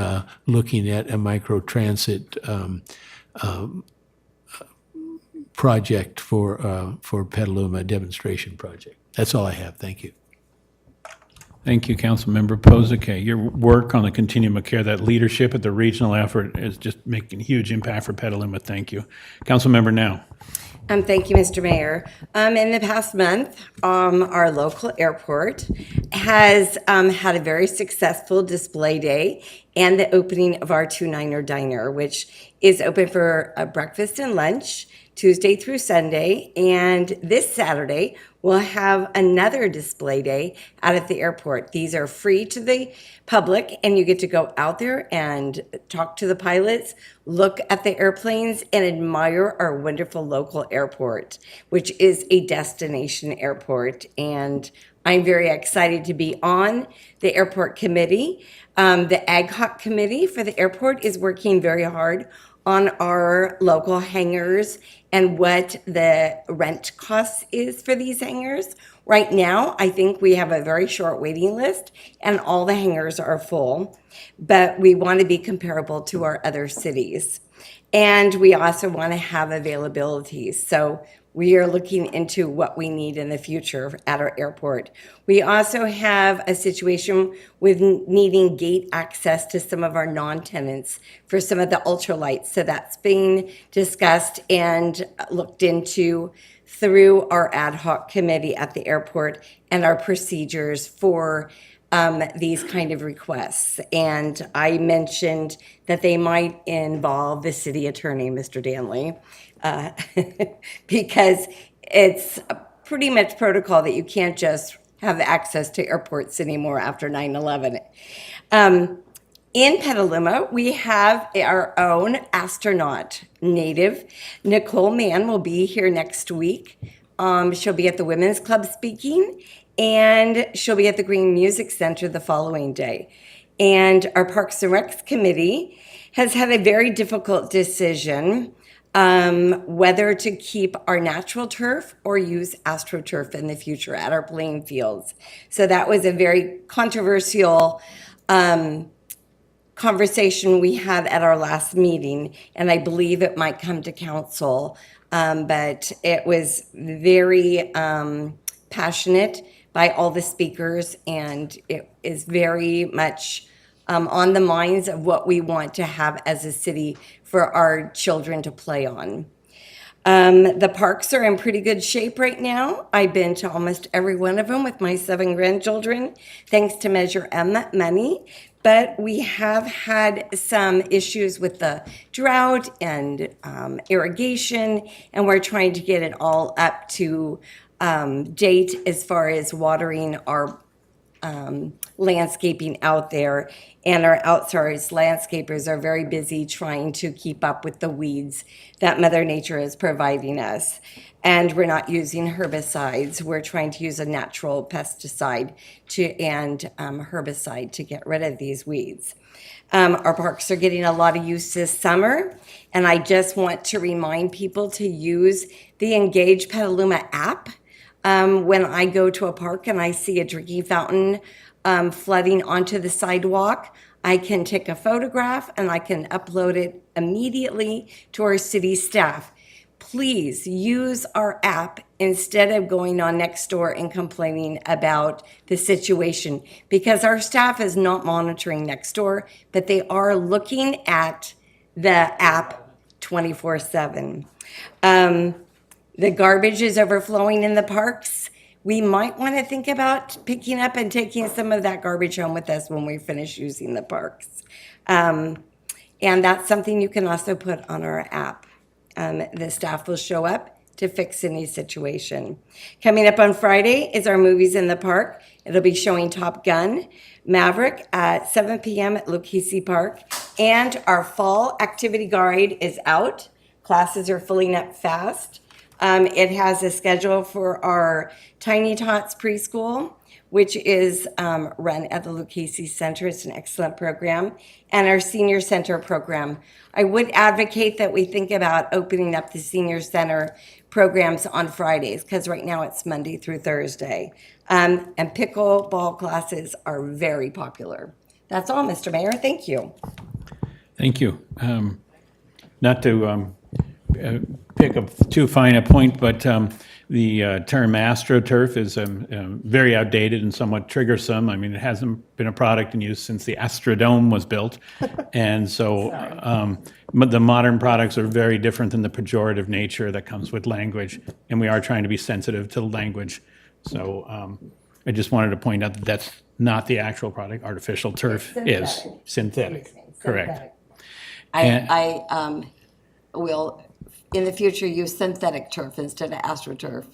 looking at a microtransit project for Petaluma, demonstration project. That's all I have. Thank you. Thank you, Councilmember Pozike. Your work on the Continuum of Care, that leadership at the regional effort is just making a huge impact for Petaluma. Thank you. Councilmember Now. Thank you, Mr. Mayor. In the past month, our local airport has had a very successful display day and the opening of our 2-Niner Diner, which is open for breakfast and lunch, Tuesday through Sunday. And this Saturday, we'll have another display day out at the airport. These are free to the public, and you get to go out there and talk to the pilots, look at the airplanes, and admire our wonderful local airport, which is a destination airport. And I'm very excited to be on the airport committee. The Ad hoc committee for the airport is working very hard on our local hangars and what the rent cost is for these hangars. Right now, I think we have a very short waiting list and all the hangars are full, but we want to be comparable to our other cities. And we also want to have availability. So we are looking into what we need in the future at our airport. We also have a situation with needing gate access to some of our non-tenants for some of the ultralights. So that's being discussed and looked into through our ad hoc committee at the airport and our procedures for these kind of requests. And I mentioned that they might involve the city attorney, Mr. Danley, because it's pretty much protocol that you can't just have access to airports anymore after 9/11. In Petaluma, we have our own astronaut native. Nicole Mann will be here next week. She'll be at the Women's Club speaking, and she'll be at the Green Music Center the following day. And our Parks and Recs Committee has had a very difficult decision whether to keep our natural turf or use AstroTurf in the future at our playing fields. So that was a very controversial conversation we had at our last meeting, and I believe it might come to council. But it was very passionate by all the speakers, and it is very much on the minds of what we want to have as a city for our children to play on. The parks are in pretty good shape right now. I've been to almost every one of them with my 7 grandchildren, thanks to Measure M money. But we have had some issues with the drought and irrigation, and we're trying to get it all up to date as far as watering our landscaping out there. And our outdoors landscapers are very busy trying to keep up with the weeds that Mother Nature is providing us. And we're not using herbicides. We're trying to use a natural pesticide and herbicide to get rid of these weeds. Our parks are getting a lot of use this summer, and I just want to remind people to use the Engage Petaluma app. When I go to a park and I see a drinking fountain flooding onto the sidewalk, I can take a photograph and I can upload it immediately to our city staff. Please use our app instead of going on Nextdoor and complaining about the situation, because our staff is not monitoring Nextdoor, but they are looking at the app 24/7. The garbage is overflowing in the parks. We might want to think about picking up and taking some of that garbage home with us when we finish using the parks. And that's something you can also put on our app. The staff will show up to fix any situation. Coming up on Friday is our Movies in the Park. It'll be showing Top Gun Maverick at 7 p.m. at Lucchese Park. And our fall activity guide is out. Classes are filling up fast. It has a schedule for our Tiny Tots preschool, which is run at the Lucchese Center. It's an excellent program. And our senior center program. I would advocate that we think about opening up the senior center programs on Fridays, because right now it's Monday through Thursday. And pickleball classes are very popular. That's all, Mr. Mayor. Thank you. Thank you. Not to pick up too fine a point, but the term AstroTurf is very outdated and somewhat triggersome. I mean, it hasn't been a product in use since the Astrodome was built. And so the modern products are very different than the pejorative nature that comes with language. And we are trying to be sensitive to the language. So I just wanted to point out that that's not the actual product. Artificial turf is synthetic. Correct. I will, in the future, use synthetic turf instead of AstroTurf.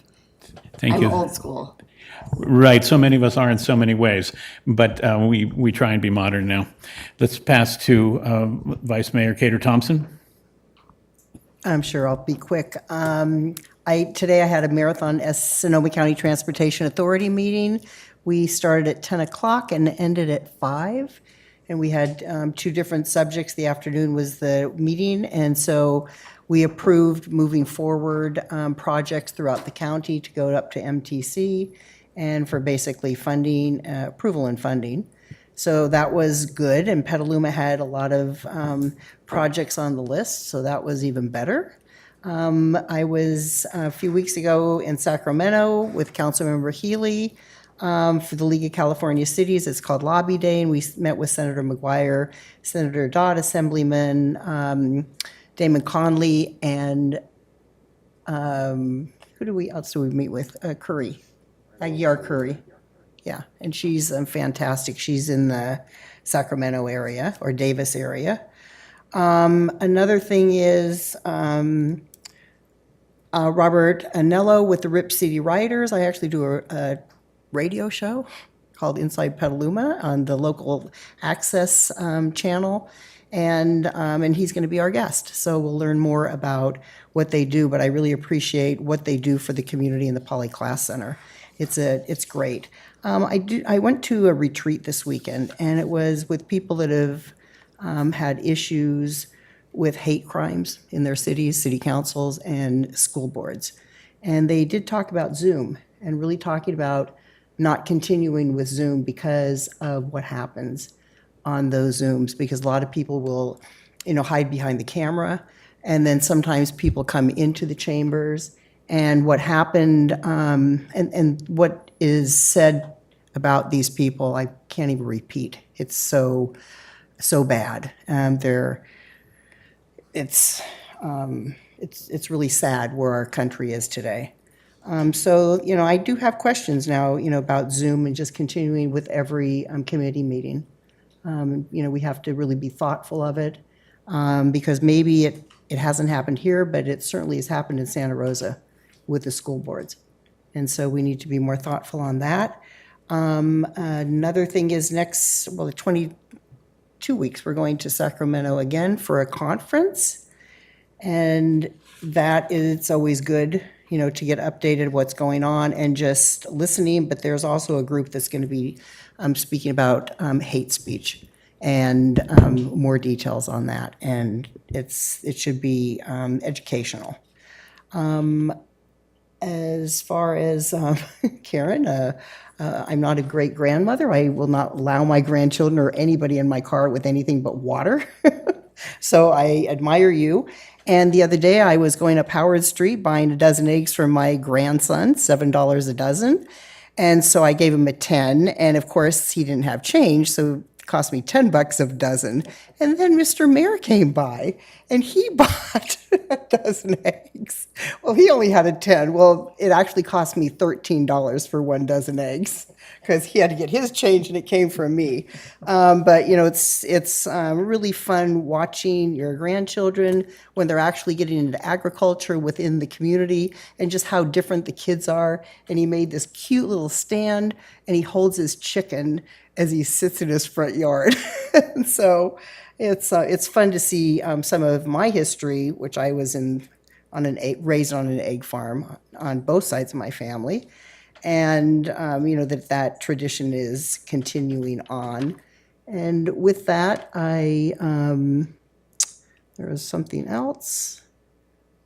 Thank you. I'm old school. Right, so many of us are in so many ways, but we try and be modern now. Let's pass to Vice Mayor Cater Thompson. I'm sure I'll be quick. Today I had a marathon Sonoma County Transportation Authority meeting. We started at 10 o'clock and ended at 5. and we had two different subjects. The afternoon was the meeting, and so we approved moving forward projects throughout the county to go up to MTC and for basically funding, approval and funding. So that was good, and Petaluma had a lot of projects on the list, so that was even better. I was a few weeks ago in Sacramento with Councilmember Healy for the League of California Cities. It's called Lobby Day, and we met with Senator McGuire, Senator Dodd, Assemblyman Damon Conley, and who else do we meet with? Curry, Aguiar Curry. Yeah, and she's fantastic. She's in the Sacramento area or Davis area. Another thing is Robert Anello with the Rip City Writers. I actually do a radio show called Inside Petaluma on the local access channel. And he's going to be our guest. So we'll learn more about what they do, but I really appreciate what they do for the community in the Poly Class Center. It's great. I went to a retreat this weekend, and it was with people that have had issues with hate crimes in their cities, city councils, and school boards. And they did talk about Zoom and really talking about not continuing with Zoom because of what happens on those Zooms, because a lot of people will, hide behind the camera, and then sometimes people come into the chambers. And what happened, and what is said about these people, I can't even repeat. It's so bad. It's really sad where our country is today. So I do have questions now, about Zoom and just continuing with every committee meeting. We have to really be thoughtful of it, because maybe it hasn't happened here, but it certainly has happened in Santa Rosa with the school boards. And so we need to be more thoughtful on that. Another thing is the 22 weeks, we're going to Sacramento again for a conference. And that it's always good, to get updated what's going on and just listening. But there's also a group that's going to be speaking about hate speech and more details on that. And it should be educational. As far as Karen, I'm not a great grandmother. I will not allow my grandchildren or anybody in my car with anything but water. So I admire you. And the other day I was going up Howard Street buying a dozen eggs for my grandson, $7 a dozen. And so I gave him a 10. And of course he didn't have change, so it cost me $10 a dozen. And then Mr. Mayor came by and he bought a dozen eggs. Well, he only had a 10. Well, it actually cost me $13 for one dozen eggs because he had to get his change and it came from me. But it's really fun watching your grandchildren when they're actually getting into agriculture within the community and just how different the kids are. And he made this cute little stand and he holds his chicken as he sits in his front yard. And so it's fun to see some of my history, which I was raised on an egg farm on both sides of my family. And, that tradition is continuing on. And with that, there was something else.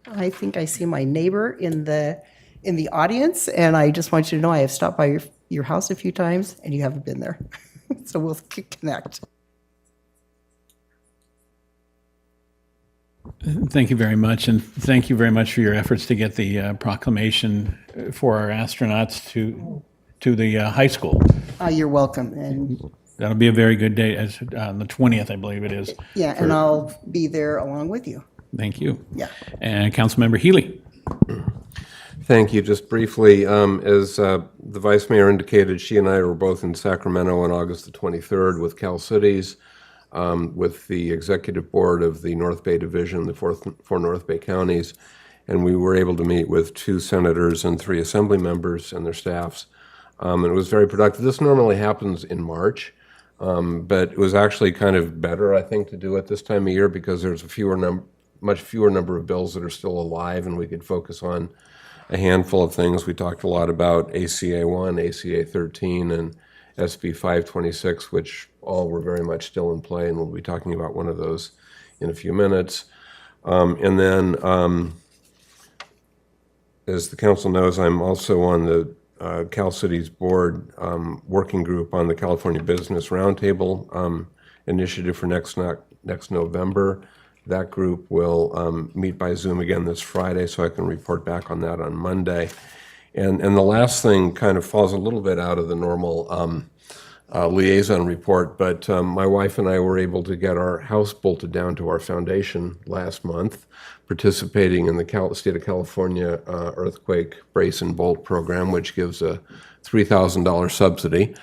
I think I see my neighbor in the audience, and I just want you to know I have stopped by your house a few times, and you haven't been there. So we'll connect. Thank you very much, and thank you very much for your efforts to get the proclamation for our astronauts to the high school. You're welcome. And that'll be a very good day, on the 20th, I believe it is. yeah, and I'll be there along with you. Thank you. Yeah. And Councilmember Healy. Thank you. Just briefly, as the Vice Mayor indicated, she and I were both in Sacramento on August the 23rd with Cal Cities, with the executive board of the North Bay Division, the four North Bay counties, and we were able to meet with 2 senators and 3 assembly members and their staffs. And it was very productive. This normally happens in March, but it was actually kind of better, I think, to do it this time of year because there's much fewer number of bills that are still alive, and we could focus on a handful of things. We talked a lot about ACA 1, ACA 13, SB 526, which all were very much still in play, and we'll be talking about one of those in a few minutes. And then, as the council knows, I'm also on the Cal Cities Board working group on the California Business Roundtable initiative for next November. That group will meet by Zoom again this Friday, so I can report back on that on Monday. And the last thing kind of falls a little bit out of the normal liaison report, but my wife and I were able to get our house bolted down to our foundation last month, participating in the State of California Earthquake Brace and Bolt program, which gives a $3,000 subsidy,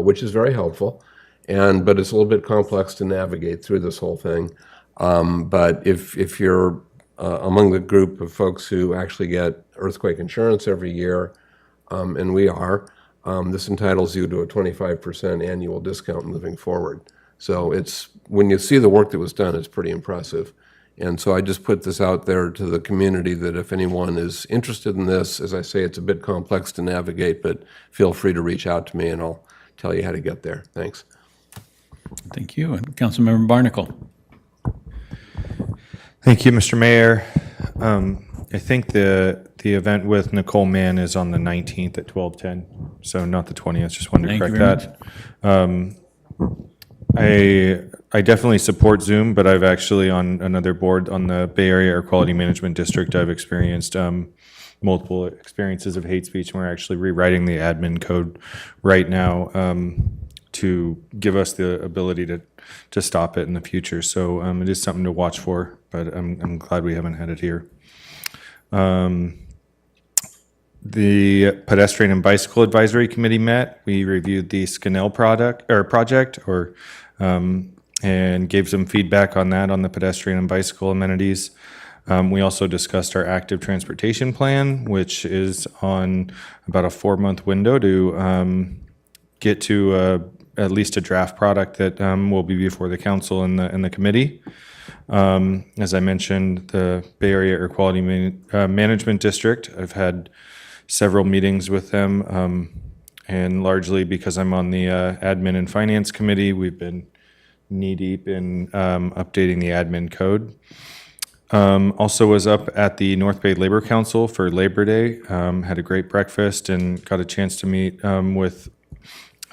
which is very helpful. But it's a little bit complex to navigate through this whole thing. But if you're among the group of folks who actually get earthquake insurance every year, and we are, this entitles you to a 25% annual discount moving forward. So when you see the work that was done, it's pretty impressive. And so I just put this out there to the community that if anyone is interested in this, as I say, it's a bit complex to navigate, but feel free to reach out to me and I'll tell you how to get there. Thanks. Thank you. And Councilmember Barnacle. Thank you, Mr. Mayor. I think the event with Nicole Mann is on the 19th at 12:10, so not the 20th. Just wanted to Thank you correct that. I definitely support Zoom, but I've actually on another board on the Bay Area Air Quality Management District, I've experienced multiple experiences of hate speech, and we're actually rewriting the admin code right now to give us the ability to stop it in the future. So it is something to watch for, but I'm glad we haven't had it here. The Pedestrian and Bicycle Advisory Committee met. We reviewed the Scannell project, and gave some feedback on that on the pedestrian and bicycle amenities. We also discussed our active transportation plan, which is on about a 4-month window to get to at least a draft product that will be before the council and the committee. As I mentioned, the Bay Area Air Quality Management District, I've had several meetings with them, and largely because I'm on the Admin and Finance Committee, we've been knee-deep in updating the admin code. Also was up at the North Bay Labor Council for Labor Day, had a great breakfast and got a chance to meet with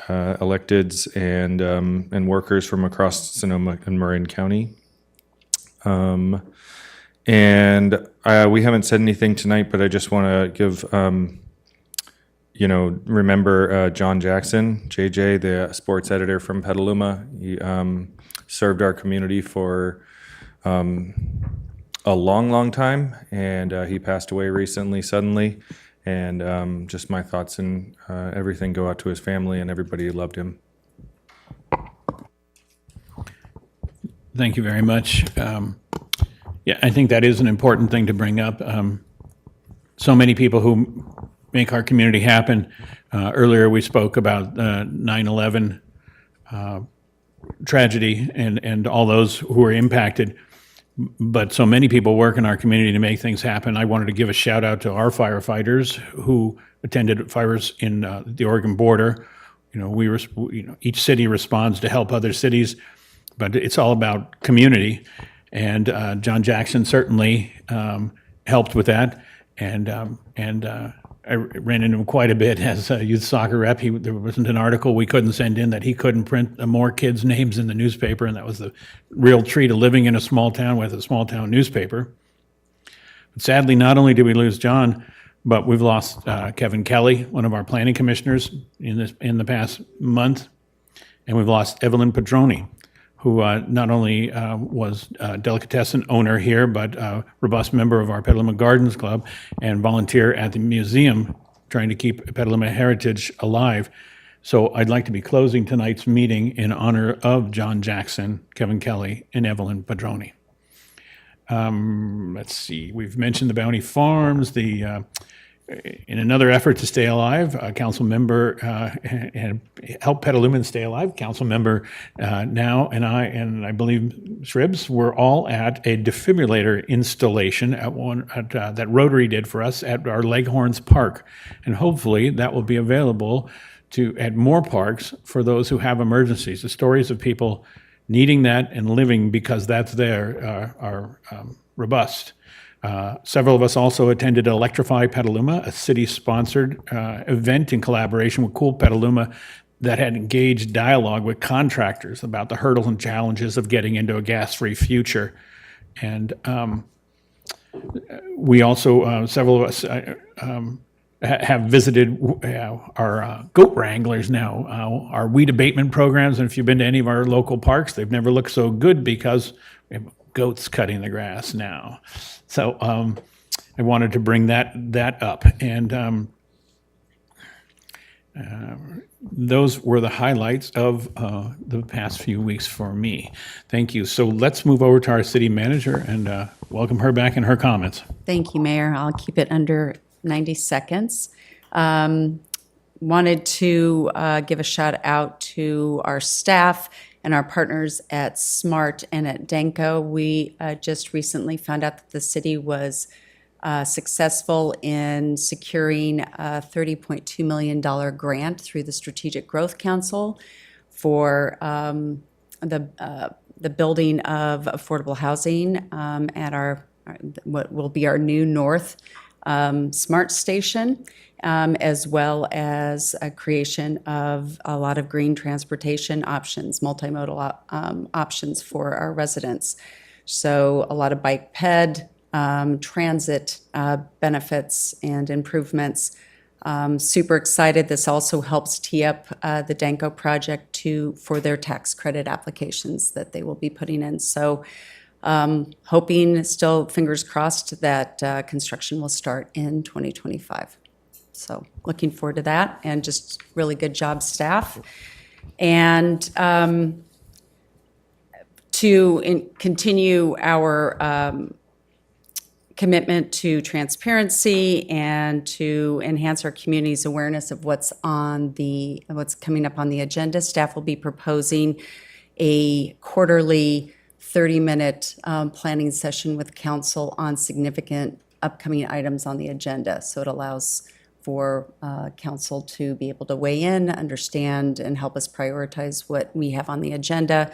electeds and workers from across Sonoma and Marin County. And we haven't said anything tonight, but I just want to give, remember John Jackson, JJ, the sports editor from Petaluma. He served our community for a long time, and he passed away recently, suddenly. And just my thoughts and everything go out to his family and everybody who loved him. Thank you very much. Yeah, I think that is an important thing to bring up. So many people who make our community happen. Earlier, we spoke about 9/11 tragedy and all those who were impacted. But so many people work in our community to make things happen. I wanted to give a shout out to our firefighters who attended fires in the Oregon border. Each city responds to help other cities, but it's all about community. And John Jackson certainly helped with that. And I ran into him quite a bit as a youth soccer rep. There wasn't an article we couldn't send in that he couldn't print more kids' names in the newspaper, and that was the real treat of living in a small town with a small town newspaper. But sadly, not only did we lose John, but we've lost Kevin Kelly, one of our planning commissioners in the past month, and we've lost Evelyn Padroni, who not only was a delicatessen owner here, but a robust member of our Petaluma Gardens Club and volunteer at the museum trying to keep Petaluma heritage alive. So I'd like to be closing tonight's meeting in honor of John Jackson, Kevin Kelly, and Evelyn Padroni. Let's see, we've mentioned the Bounty Farms, in another effort to stay alive, a council member and help Petalumans stay alive. Council member now and I believe Shribs were all at a defibrillator installation that Rotary did for us at our Leghorns Park, and hopefully that will be available to add more parks for those who have emergencies. The stories of people needing that and living because that's there are robust. Several of us also attended Electrify Petaluma, a city-sponsored event in collaboration with Cool Petaluma that had engaged dialogue with contractors about the hurdles and challenges of getting into a gas-free future. And we also, several of us have visited our goat wranglers now, our weed abatement programs. And if you've been to any of our local parks, they've never looked so good because we have goats cutting the grass now. So I wanted to bring that up. And those were the highlights of the past few weeks for me. Thank you. So let's move over to our city manager and welcome her back in her comments. Thank you, Mayor. I'll keep it under 90 seconds. Wanted to give a shout out to our staff and our partners at SMART and at Danco. We just recently found out that the city was successful in securing a $30.2 million grant through the Strategic Growth Council for the building of affordable housing at what will be our new North SMART station, as well as a creation of a lot of green transportation options, multimodal options for our residents. So a lot of bike ped, transit benefits and improvements. Super excited. This also helps tee up the Danco project for their tax credit applications that they will be putting in. So hoping, still fingers crossed, that construction will start in 2025. So looking forward to that, and just really good job, staff. And to continue our commitment to transparency and to enhance our community's awareness of what's coming up on the agenda, staff will be proposing a quarterly 30-minute planning session with council on significant upcoming items on the agenda. So it allows for council to be able to weigh in, understand, and help us prioritize what we have on the agenda.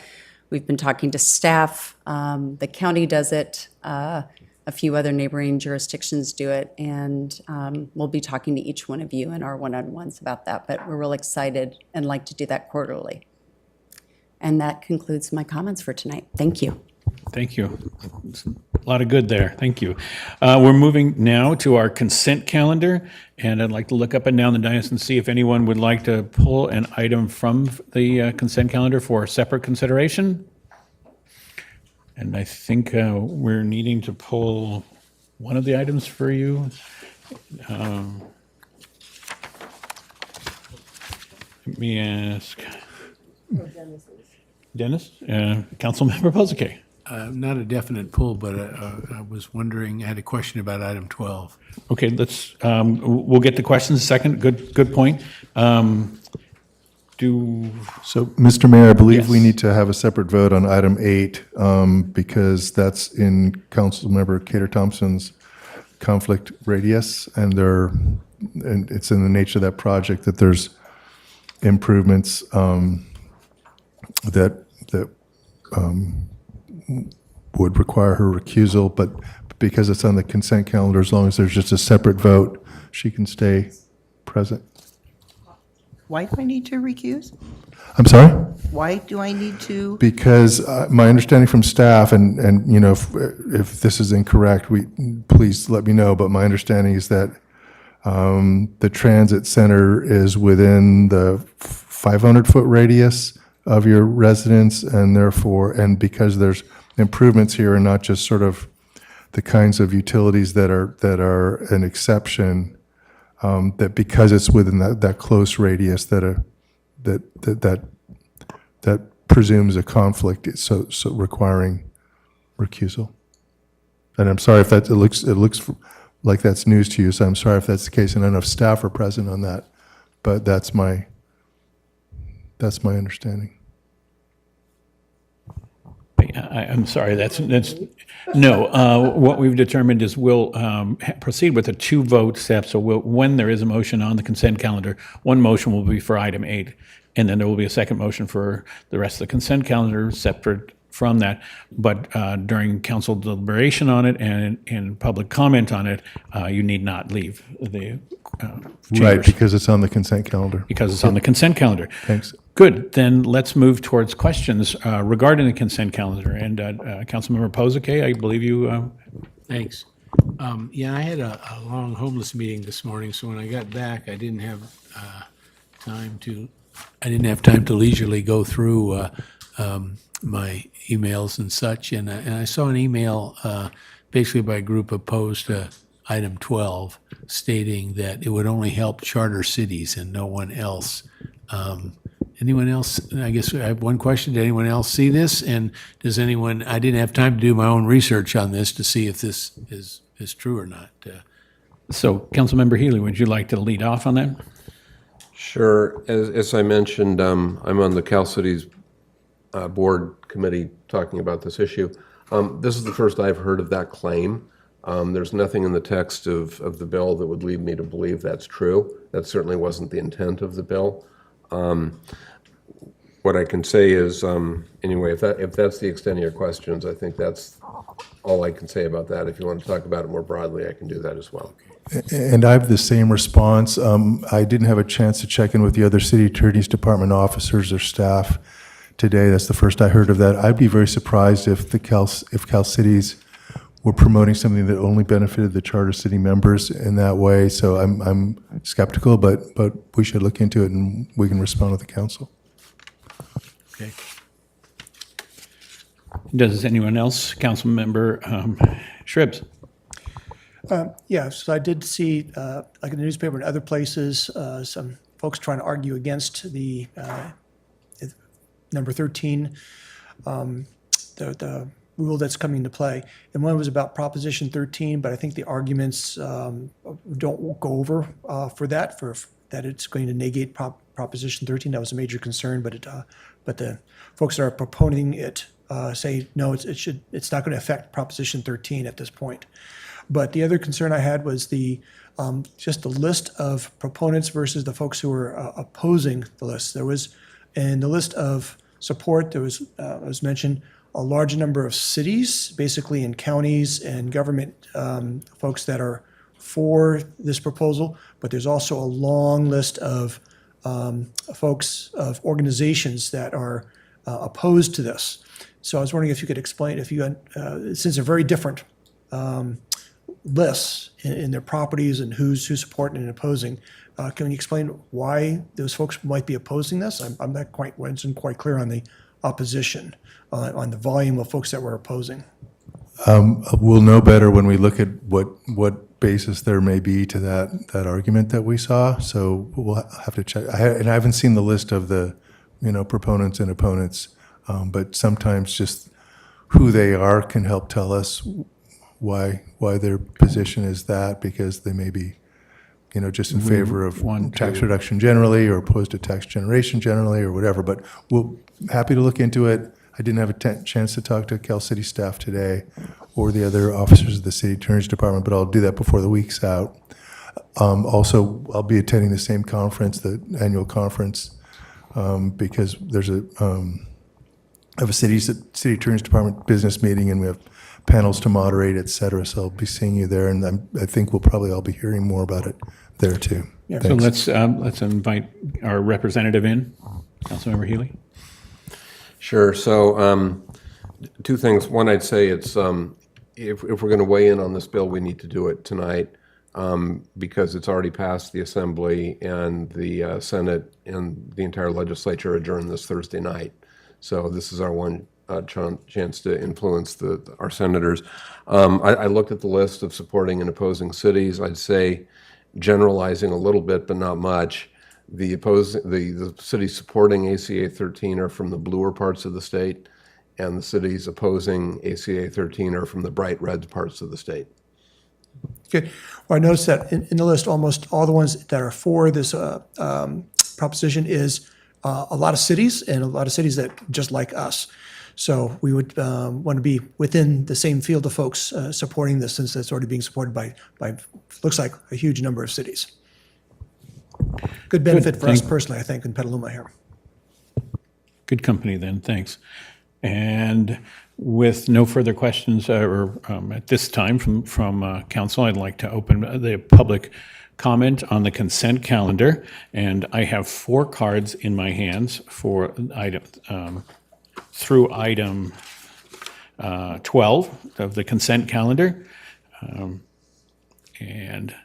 We've been talking to staff. The county does it. A few other neighboring jurisdictions do it, and we'll be talking to each one of you in our one-on-ones about that, but we're real excited and like to do that quarterly. And that concludes my comments for tonight. Thank you. Thank you. A lot of good there. Thank you. We're moving now to our consent calendar, and I'd like to look up and down the dais and see if anyone would like to pull an item from the consent calendar for separate consideration. And I think we're needing to pull one of the items for you. Let me ask. Dennis, Councilmember Pozike. Not a definite pull, but I was wondering, I had a question about item 12. Okay, we'll get to questions in a second. Good point. So, Mr. Mayor, I believe we need to have a separate vote on item 8 because that's in Councilmember Cater Thompson's conflict radius, and it's in the nature of that project that there's improvements that would require her recusal, but because it's on the consent calendar, as long as there's just a separate vote, she can stay present. Why do I need to recuse? I'm sorry? Why do I need to? Because my understanding from staff, and you know, if this is incorrect, please let me know, but my understanding is that the transit center is within the 500-foot radius of your residence, and therefore, and because there's improvements here and not just sort of the kinds of utilities that are an exception, that because it's within that close radius, that presumes a conflict, so requiring recusal. And I'm sorry if it looks like that's news to you, so I'm sorry if that's the case, and not enough staff are present on that, but that's my understanding. I'm sorry, no, what we've determined is we'll proceed with a two-vote step. So when there is a motion on the consent calendar, one motion will be for item 8, and then there will be a second motion for the rest of the consent calendar separate from that. But during council deliberation on it and public comment on it, you need not leave the Right, chambers. because it's on the consent calendar. Because it's on the consent calendar. Thanks. Good, then let's move towards questions regarding the consent calendar. And Councilmember Pozake, I believe you, Thanks. Yeah, I had a long homeless meeting this morning, so when I got back, I didn't have time to leisurely go through my emails and such. And I saw an email basically by a group opposed to item 12, stating that it would only help charter cities and no one else. Anyone else? I guess I have one question. Did anyone else see this? And does anyone, I didn't have time to do my own research on this to see if this is true or not. so Councilmember Healy, would you like to lead off on that? Sure. As I mentioned, I'm on the Cal Cities Board Committee talking about this issue. This is the first I've heard of that claim. There's nothing in the text of the bill that would lead me to believe that's true. That certainly wasn't the intent of the bill. What I can say is, anyway, if that's the extent of your questions, I think that's all I can say about that. If you want to talk about it more broadly, I can do that as well. And I have the same response. I didn't have a chance to check in with the other city attorney's department officers or staff today. That's the first I heard of that. I'd be very surprised if Cal Cities were promoting something that only benefited the charter city members in that way. So I'm skeptical, but we should look into it and we can respond to the council. Okay. Does anyone else? Councilmember Shribs? Yeah, so I did see, like in the newspaper and other places, some folks trying to argue against the number 13, the rule that's coming into play. And one was about Proposition 13, but I think the arguments don't go over for that, that it's going to negate Proposition 13. That was a major concern, but the folks that are proponent it say, no, it's not going to affect Proposition 13 at this point. But the other concern I had was just the list of proponents versus the folks who were opposing the list. There was, in the list of support, there was, as mentioned, a large number of cities, basically in counties and government folks that are for this proposal, but there's also a long list of folks, of organizations that are opposed to this. So I was wondering if you could explain, since they're very different lists in their properties and who's supporting and opposing, can you explain why those folks might be opposing this? Wasn't quite clear on the opposition, on the volume of folks that were opposing. We'll know better when we look at what basis there may be to that argument that we saw. So we'll have to check. And I haven't seen the list of the proponents and opponents, but sometimes just who they are can help tell us why their position is that, because they may be just in favor of tax reduction generally or opposed to tax generation generally or whatever. But we're happy to look into it. I didn't have a chance to talk to Cal City staff today or the other officers of the city attorney's department, but I'll do that before the week's out. Also, I'll be attending the same conference, the annual conference, because there's I have a city attorney's department business meeting, and we have panels to moderate, et cetera. So I'll be seeing you there, and I think we'll probably all be hearing more about it there too. Yeah. So let's invite our representative in, Councilmember Healy. Sure. So two things. One, I'd say it's if we're going to weigh in on this bill, we need to do it tonight because it's already passed the Assembly, and the Senate and the entire legislature adjourned this Thursday night. So this is our one chance to influence our senators. I looked at the list of supporting and opposing cities. I'd say, generalizing a little bit, but not much, the cities supporting ACA 13 are from the bluer parts of the state, and the cities opposing ACA 13 are from the bright red parts of the state. Good. Well, I noticed that in the list, almost all the ones that are for this proposition is a lot of cities, and a lot of cities that just like us. So we would want to be within the same field of folks supporting this, since it's already being supported by looks like a huge number of cities. Good benefit for us personally, I think, in Petaluma here. Good company then, thanks. And with no further questions at this time from council, I'd like to open the public comment on the consent calendar. And I have 4 cards in my hands for item through item 12 of the consent calendar. And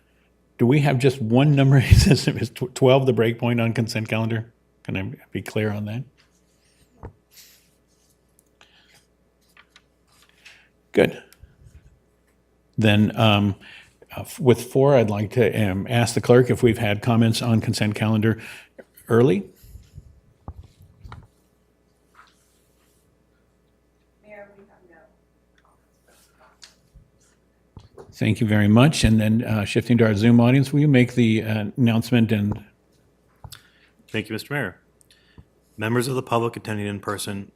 do we have just one number? Is 12 the breakpoint on consent calendar? Can I be clear on that? Good. Then with 4, I'd like to ask the clerk if we've had comments on consent calendar early. Thank you very much. And then shifting to our Zoom audience, will you make the announcement? And Thank you, Mr. Mayor. Members of the public attending in person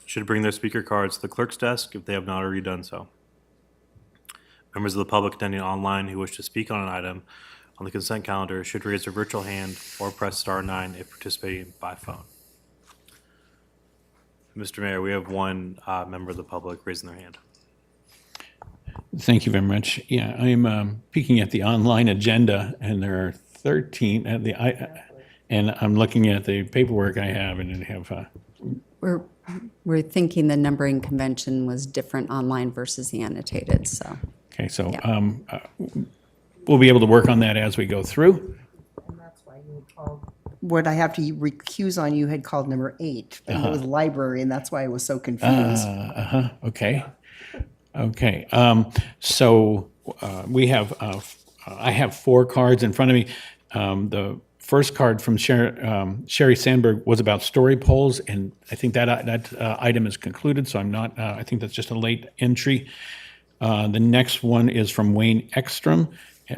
should bring their speaker cards to the clerk's desk if they have not already done so. Members of the public attending online who wish to speak on an item on the consent calendar should raise their virtual hand or press *9 if participating by phone. Mr. Mayor, we have one member of the public raising their hand. thank you very much. Yeah, I'm peeking at the online agenda, and there are 13 at the and I'm looking at the paperwork I have, and I have. We're thinking the numbering convention was different online versus the annotated, so. Okay, so we'll be able to work on that as we go through. And that's why you had called. What I have to recuse on, you had called number 8, and it was library, and that's why I was so confused. Okay. Okay. So we have, I have 4 cards in front of me. The first card from Sherry Sandberg was about story polls, and I think that item is concluded, so I'm not, I think that's just a late entry. The next one is from Wayne Ekstrom,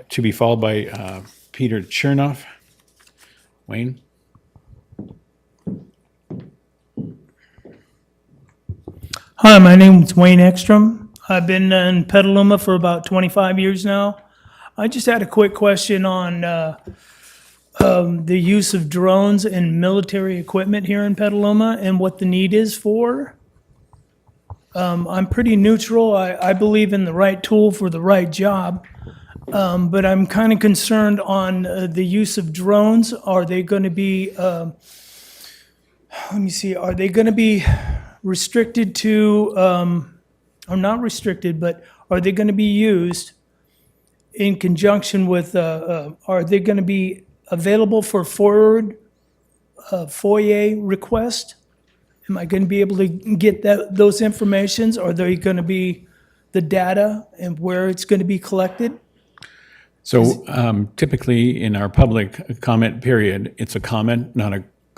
to be followed by Peter Chernoff. Wayne? Hi, my name is Wayne Ekstrom. I've been in Petaluma for about 25 years now. I just had a quick question on the use of drones and military equipment here in Petaluma and what the need is for. I'm pretty neutral. I believe in the right tool for the right job, but I'm kind of concerned on the use of drones. Are they going to be, let me see, are they going to be restricted to, or not restricted, but are they going to be used in conjunction with, are they going to be available for forward FOIA request? Am I going to be able to get those informations? Are they going to be the data and where it's going to be collected? So typically in our public comment period, it's a comment,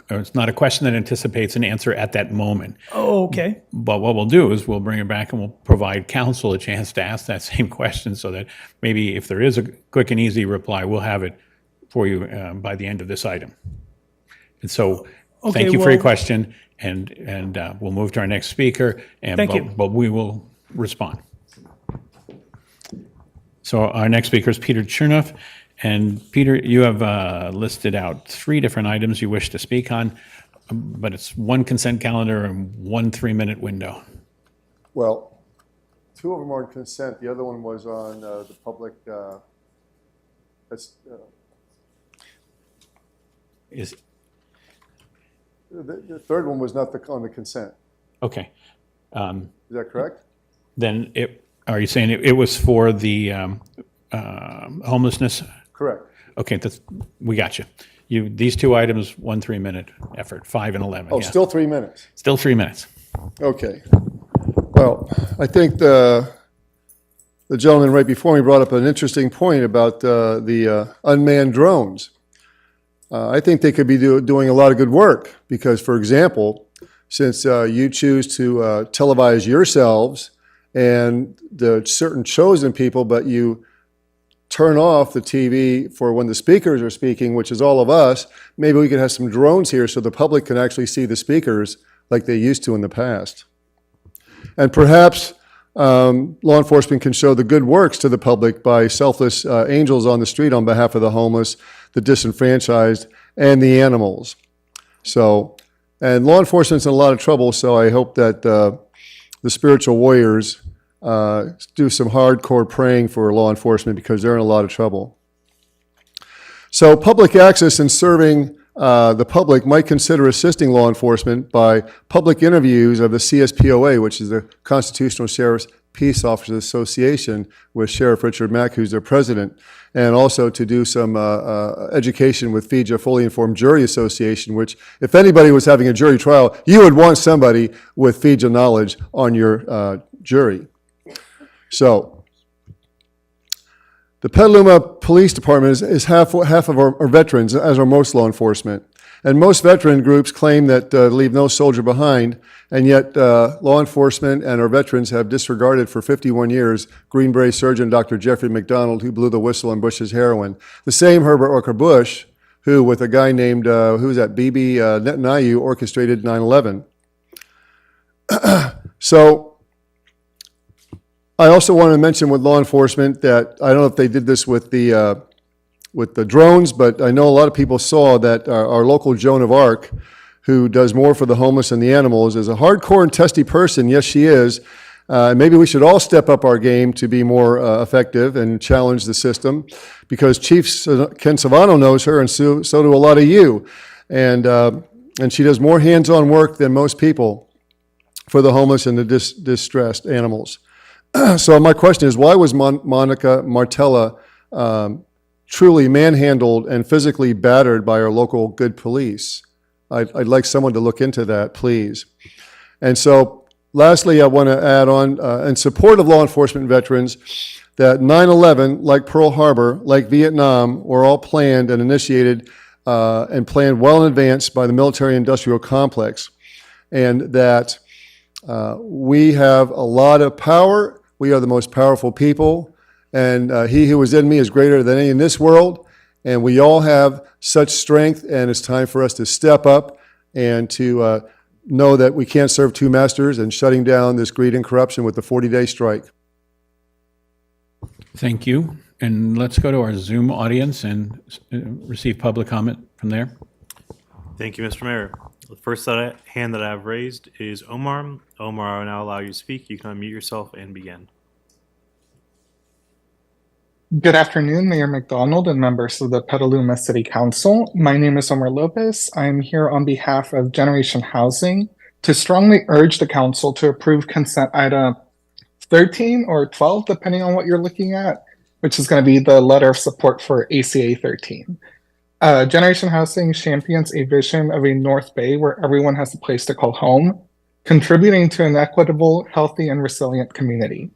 it's not a question that anticipates an answer at that moment. Oh, okay. But what we'll do is we'll bring it back and we'll provide counsel a chance to ask that same question, so that maybe if there is a quick and easy reply, we'll have it for you by the end of this item. And so thank you for your question, and we'll move to our next speaker. Thank you. But we will respond. So our next speaker is Peter Chernoff. And Peter, you have listed out 3 different items you wish to speak on, but it's one consent calendar and 1 3-minute window. Well, 2 of them are on consent. The other one was on the public. The third one was not on the consent. Okay. Is that correct? Then are you saying it was for the homelessness? Correct. Okay, we got you. These 2 items, 1 3-minute effort, 5 and 11. Oh, yeah. Still 3 minutes. Still 3 minutes. Okay. Well, I think the gentleman right before me brought up an interesting point about the unmanned drones. I think they could be doing a lot of good work because, for example, since you choose to televise yourselves and the certain chosen people, but you turn off the TV for when the speakers are speaking, which is all of us, maybe we could have some drones here so the public can actually see the speakers like they used to in the past. And perhaps law enforcement can show the good works to the public by selfless angels on the street on behalf of the homeless, the disenfranchised, and the animals. So, and law enforcement's in a lot of trouble, so I hope that the spiritual warriors do some hardcore praying for law enforcement because they're in a lot of trouble. So public access and serving the public might consider assisting law enforcement by public interviews of the CSPOA, which is the Constitutional Sheriff's Peace Officers Association, with Sheriff Richard Mack, who's their president, and also to do some education with FIJA, Fully Informed Jury Association, which if anybody was having a jury trial, you would want somebody with FIJA knowledge on your jury. So the Petaluma Police Department is half of our veterans, as are most law enforcement. And most veteran groups claim that leave no soldier behind, and yet law enforcement and our veterans have disregarded for 51 years Green Beret Surgeon Dr. Jeffrey McDonald, who blew the whistle on Bush's heroin. The same Herbert Orker Bush, who with a guy named, Bibi Netanyahu, orchestrated 9/11. So I also want to mention with law enforcement that, I don't know if they did this with the drones, but I know a lot of people saw that our local Joan of Arc, who does more for the homeless and the animals, is a hardcore and testy person. Yes, she is. Maybe we should all step up our game to be more effective and challenge the system, because Chief Ken Savano knows her, and so do a lot of you. And she does more hands-on work than most people for the homeless and the distressed animals. So my question is, why was Monica Martella truly manhandled and physically battered by our local good police? I'd like someone to look into that, please. And so lastly, I want to add on, in support of law enforcement veterans, that 9/11, like Pearl Harbor, like Vietnam, were all planned and initiated and planned well in advance by the military-industrial complex. And that we have a lot of power. We are the most powerful people. And he who is in me is greater than any in this world. And we all have such strength, and it's time for us to step up and to know that we can't serve two masters, and shutting down this greed and corruption with the 40-day strike. Thank you. And let's go to our Zoom audience and receive public comment from there. Thank you, Mr. Mayor. The first hand that I have raised is Omar. Omar, I will now allow you to speak. You can unmute yourself and begin. Good afternoon, Mayor McDonald and members of the Petaluma City Council. My name is Omar Lopez. I'm here on behalf of Generation Housing to strongly urge the council to approve consent item 13 or 12, depending on what you're looking at, which is going to be the letter of support for ACA 13. Generation Housing champions a vision of a North Bay where everyone has a place to call home, contributing to an equitable, healthy, and resilient community.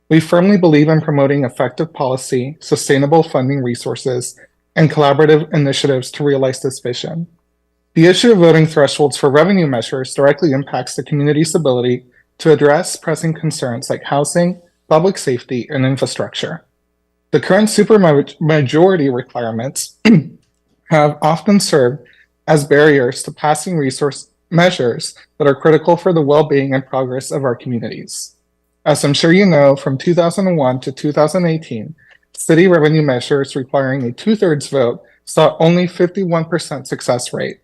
We firmly believe in promoting effective policy, sustainable funding resources, and collaborative initiatives to realize this vision. The issue of voting thresholds for revenue measures directly impacts the community's ability to address pressing concerns like housing, public safety, and infrastructure. The current supermajority requirements have often served as barriers to passing resource measures that are critical for the well-being and progress of our communities. As I'm sure you know, from 2001 to 2018, city revenue measures requiring a 2/3 vote saw only 51% success rate,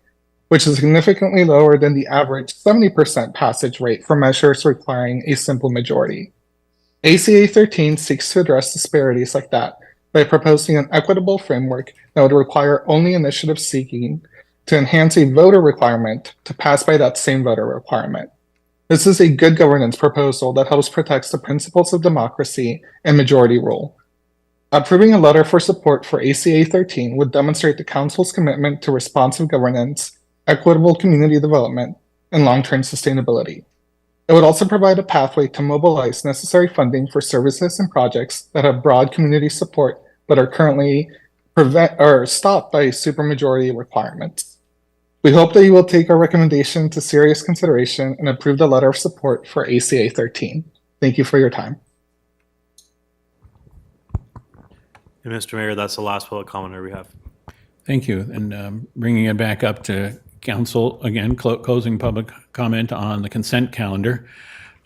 which is significantly lower than the average 70% passage rate for measures requiring a simple majority. ACA 13 seeks to address disparities like that by proposing an equitable framework that would require only initiatives seeking to enhance a voter requirement to pass by that same voter requirement. This is a good governance proposal that helps protect the principles of democracy and majority rule. Approving a letter for support for ACA 13 would demonstrate the Council's commitment to responsive governance, equitable community development, and long-term sustainability. It would also provide a pathway to mobilize necessary funding for services and projects that have broad community support but are currently stopped by supermajority requirements. We hope that you will take our recommendation into serious consideration and approve the letter of support for ACA 13. Thank you for your time. And Mr. Mayor, that's the last public commenter we have. Thank you. And bringing it back up to council, again, closing public comment on the consent calendar.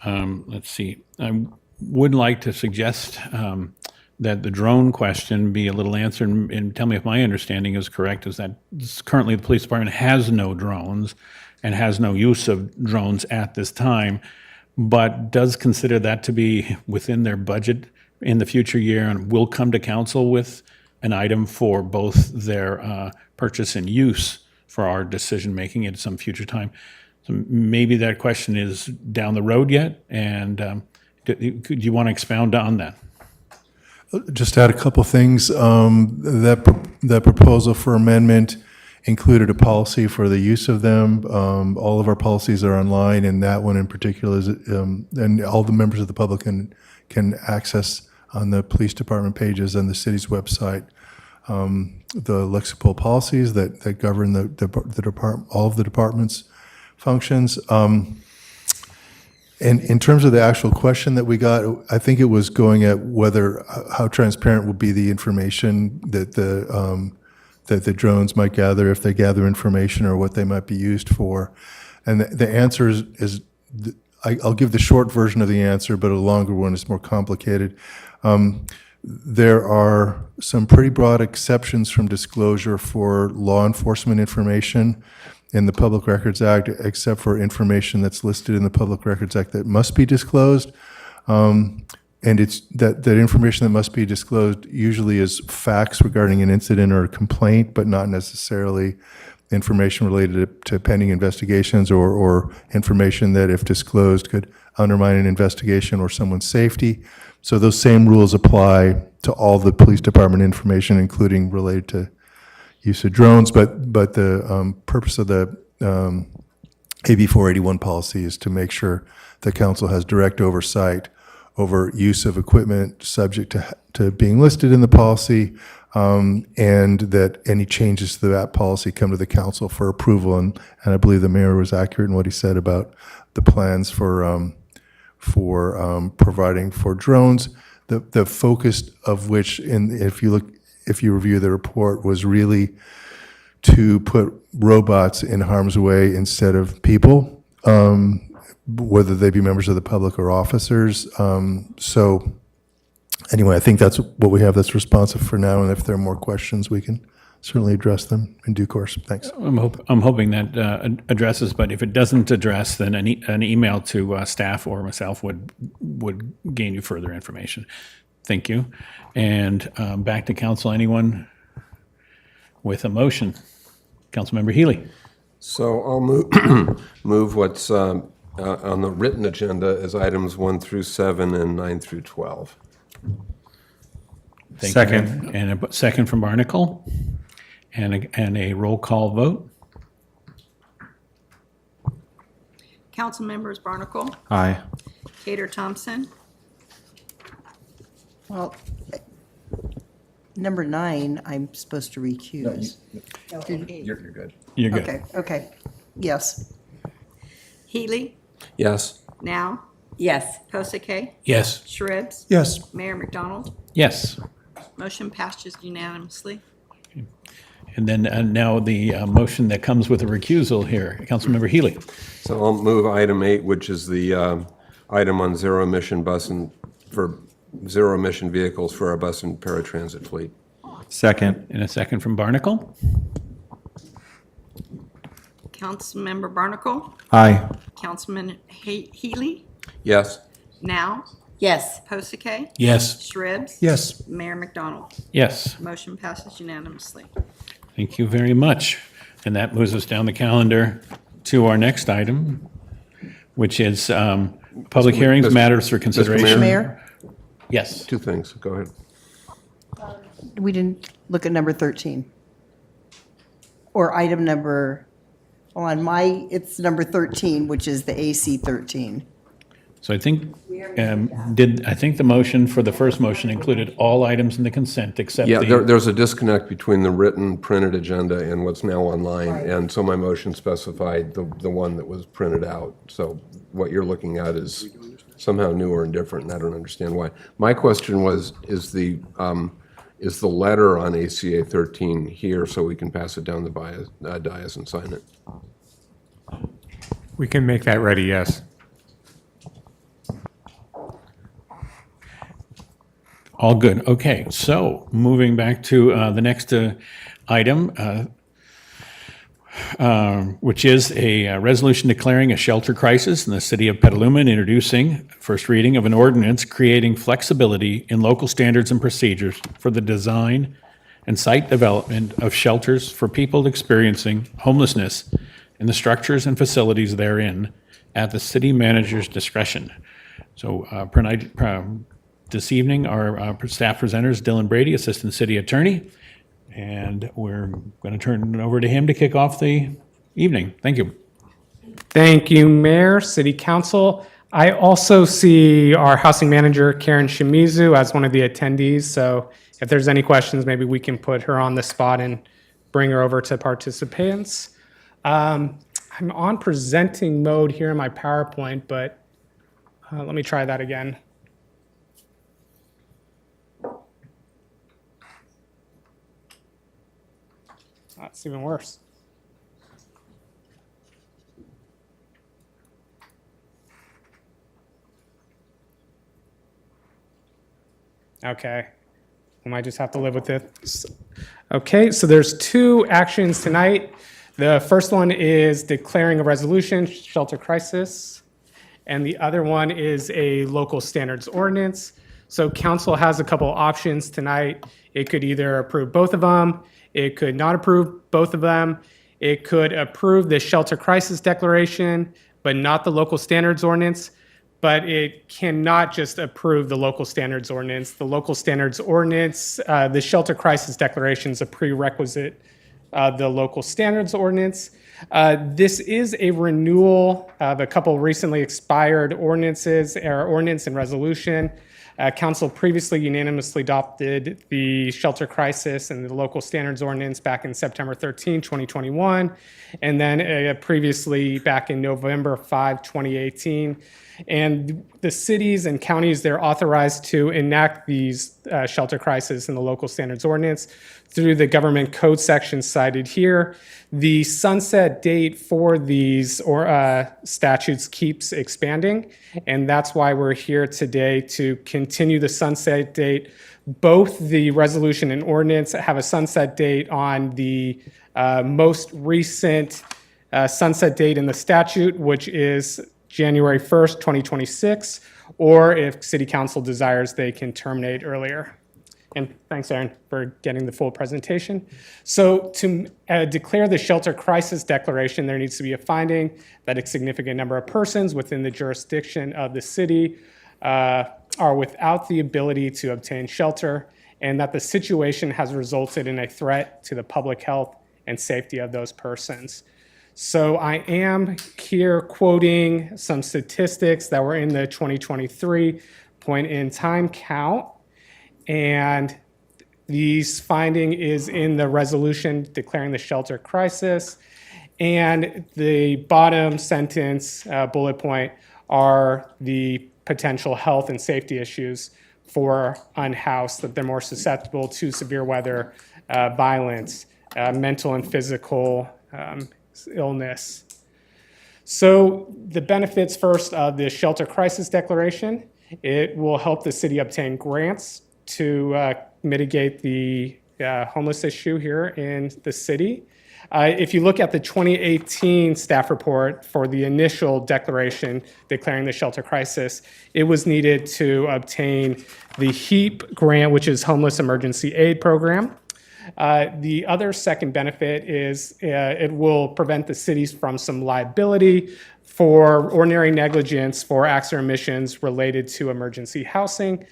Let's see. I would like to suggest that the drone question be a little answered, and tell me if my understanding is correct, is that currently the police department has no drones and has no use of drones at this time, but does consider that to be within their budget in the future year and will come to council with an item for both their purchase and use for our decision-making at some future time. So maybe that question is down the road yet, and do you want to expound on that? Just add a couple things. That proposal for amendment included a policy for the use of them. All of our policies are online, and that one in particular is, and all the members of the public can access on the police department pages and the city's website the Lexipol policies that govern the department, all of the department's functions. And in terms of the actual question that we got, I think it was going at whether how transparent will be the information that the drones might gather, if they gather information, or what they might be used for. And the answer is I'll give the short version of the answer, but a longer one is more complicated. There are some pretty broad exceptions from disclosure for law enforcement information in the Public Records Act, except for information that's listed in the Public Records Act that must be disclosed. And it's that information that must be disclosed usually is facts regarding an incident or a complaint, but not necessarily information related to pending investigations or information that, if disclosed, could undermine an investigation or someone's safety. So those same rules apply to all the police department information, including related to use of drones. But the purpose of the AB 481 policy is to make sure the council has direct oversight over use of equipment subject to being listed in the policy, and that any changes to that policy come to the council for approval. And I believe the mayor was accurate in what he said about the plans for providing for drones. The focus of which, if you review the report, was really to put robots in harm's way instead of people, whether they be members of the public or officers. So anyway, I think that's what we have that's responsive for now, and if there are more questions, we can certainly address them in due course. Thanks. I'm hoping that addresses, but if it doesn't address, then an email to staff or myself would gain you further information. Thank you. And back to council. Anyone with a motion? Councilmember Healy. So I'll move what's on the written agenda as items 1 through 7 and 9 through 12. Thank Second. you. And a second from Barnacle. And a roll call vote. Council members Barnacle, Aye. Cater Thompson, Well, number 9, I'm supposed to recuse. You're good. You're good. Okay, yes. Healy, Yes. Now, Yes. Posake, Yes. Shribs, Yes. Mayor McDonald. Yes. Motion passes unanimously. And then now the motion that comes with a recusal here. Councilmember Healy. So I'll move item 8, which is the item on zero emission vehicles for our bus and paratransit fleet. Second. And a second from Barnacle. Councilmember Barnacle, Aye. Councilman Healy, Yes. Now, Yes. Posake, Yes. Shribs. Yes. Mayor McDonald. Yes. Motion passes unanimously. Thank you very much. And that moves us down the calendar to our next item, which is public hearings, Mr. matters for consideration. Mayor, Yes. 2 things. Go ahead. we didn't look at number 13. Or item number, on my, it's number 13, which is the AC 13. So I think, I think the motion for the first motion included all items in the consent except Yeah, the. there's a disconnect between the written printed agenda and what's now online. And so my motion specified the one that was printed out. So what you're looking at is somehow newer and different, and I don't understand why. My question was, is the letter on ACA 13 here so we can pass it down the dais and sign it? We can make that ready, yes. All good. Okay, so moving back to the next item, which is a resolution declaring a shelter crisis in the city of Petaluma and introducing first reading of an ordinance creating flexibility in local standards and procedures for the design and site development of shelters for people experiencing homelessness and the structures and facilities therein at the city manager's discretion. So this evening, our staff presenter is Dylan Brady, Assistant City Attorney, and we're going to turn it over to him to kick off the evening. Thank you. Thank you, Mayor, City Council. I also see our housing manager, Karen Shimizu, as one of the attendees. So if there's any questions, maybe we can put her on the spot and bring her over to participants. I'm on presenting mode here in my PowerPoint, but let me try that again. That's even worse. Okay, we might just have to live with it. Okay, so there's two actions tonight. The first one is declaring a resolution, shelter crisis, and the other one is a local standards ordinance. So council has a couple options tonight. It could either approve both of them. It could not approve both of them. It could approve the shelter crisis declaration, but not the local standards ordinance. But it cannot just approve the local standards ordinance. The local standards ordinance, the shelter crisis declaration is a prerequisite of the local standards ordinance. This is a renewal of a couple recently expired ordinances, or ordinance and resolution. Council previously unanimously adopted the shelter crisis and the local standards ordinance back in September 13, 2021, and then previously back in November 5, 2018. And the cities and counties, they're authorized to enact these shelter crisis and the local standards ordinance through the government code section cited here. The sunset date for these statutes keeps expanding, and that's why we're here today to continue the sunset date. Both the resolution and ordinance have a sunset date on the most recent sunset date in the statute, which is January 1st, 2026, or if City Council desires, they can terminate earlier. And thanks, Aaron, for getting the full presentation. So to declare the shelter crisis declaration, there needs to be a finding that a significant number of persons within the jurisdiction of the city are without the ability to obtain shelter, and that the situation has resulted in a threat to the public health and safety of those persons. So I am here quoting some statistics that were in the 2023 point in time count. And these finding is in the resolution declaring the shelter crisis. And the bottom sentence, bullet point, are the potential health and safety issues for unhoused, that they're more susceptible to severe weather, violence, mental and physical illness. So the benefits first of the shelter crisis declaration, it will help the city obtain grants to mitigate the homeless issue here in the city. If you look at the 2018 staff report for the initial declaration declaring the shelter crisis, it was needed to obtain the HEAP grant, which is Homeless Emergency Aid Program. The other second benefit is it will prevent the cities from some liability for ordinary negligence for acts or omissions related to emergency housing.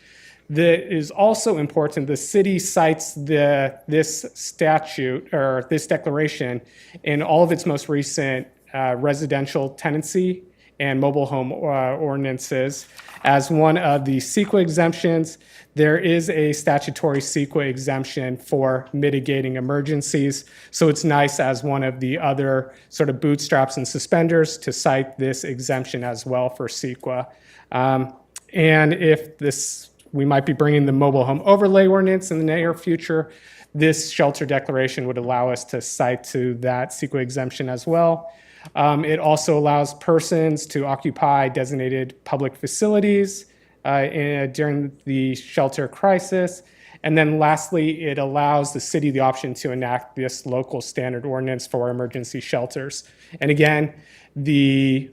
That is also important. The city cites this statute or this declaration in all of its most recent residential tenancy and mobile home ordinances as one of the CEQA exemptions. There is a statutory CEQA exemption for mitigating emergencies. So it's nice as one of the other sort of bootstraps and suspenders to cite this exemption as well for CEQA. And if this, we might be bringing the mobile home overlay ordinance in the near future, this shelter declaration would allow us to cite to that CEQA exemption as well. It also allows persons to occupy designated public facilities during the shelter crisis. And then lastly, it allows the city the option to enact this local standard ordinance for emergency shelters. And again, the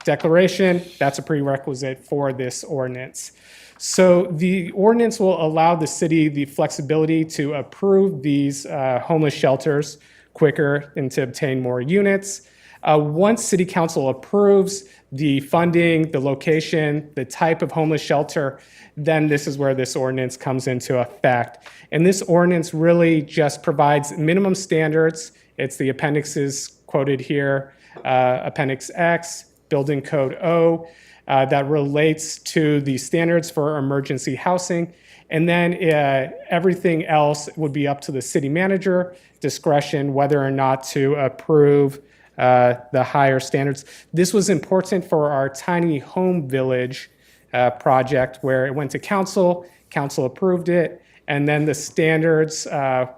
declaration, that's a prerequisite for this ordinance. So the ordinance will allow the city the flexibility to approve these homeless shelters quicker and to obtain more units. Once City Council approves the funding, the location, the type of homeless shelter, then this is where this ordinance comes into effect. And this ordinance really just provides minimum standards. It's the appendixes quoted here, Appendix X, Building Code O, that relates to the standards for emergency housing. And then everything else would be up to the city manager discretion whether or not to approve the higher standards. This was important for our tiny home village project where it went to council approved it, and then the standards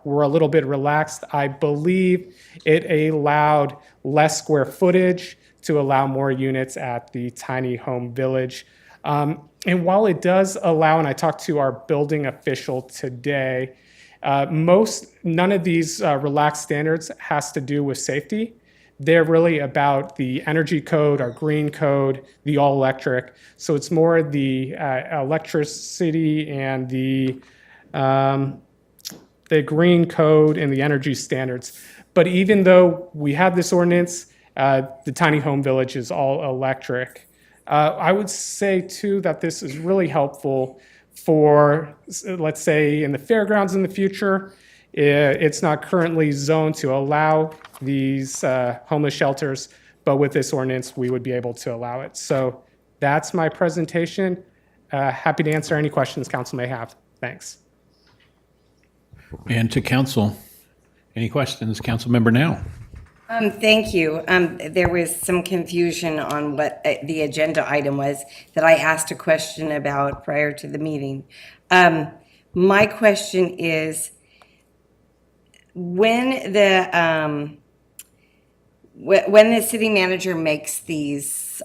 were a little bit relaxed. I believe it allowed less square footage to allow more units at the tiny home village. And while it does allow, and I talked to our building official today, none of these relaxed standards has to do with safety. They're really about the energy code, our green code, the all electric. So it's more the electricity and the green code and the energy standards. But even though we have this ordinance, the tiny home village is all electric. I would say too that this is really helpful for, let's say, in the fairgrounds in the future. It's not currently zoned to allow these homeless shelters, but with this ordinance, we would be able to allow it. So that's my presentation. Happy to answer any questions council may have. Thanks. And to council, any questions? Councilmember Now. Thank you. There was some confusion on what the agenda item was that I asked a question about prior to the meeting. My question is, when the city manager makes these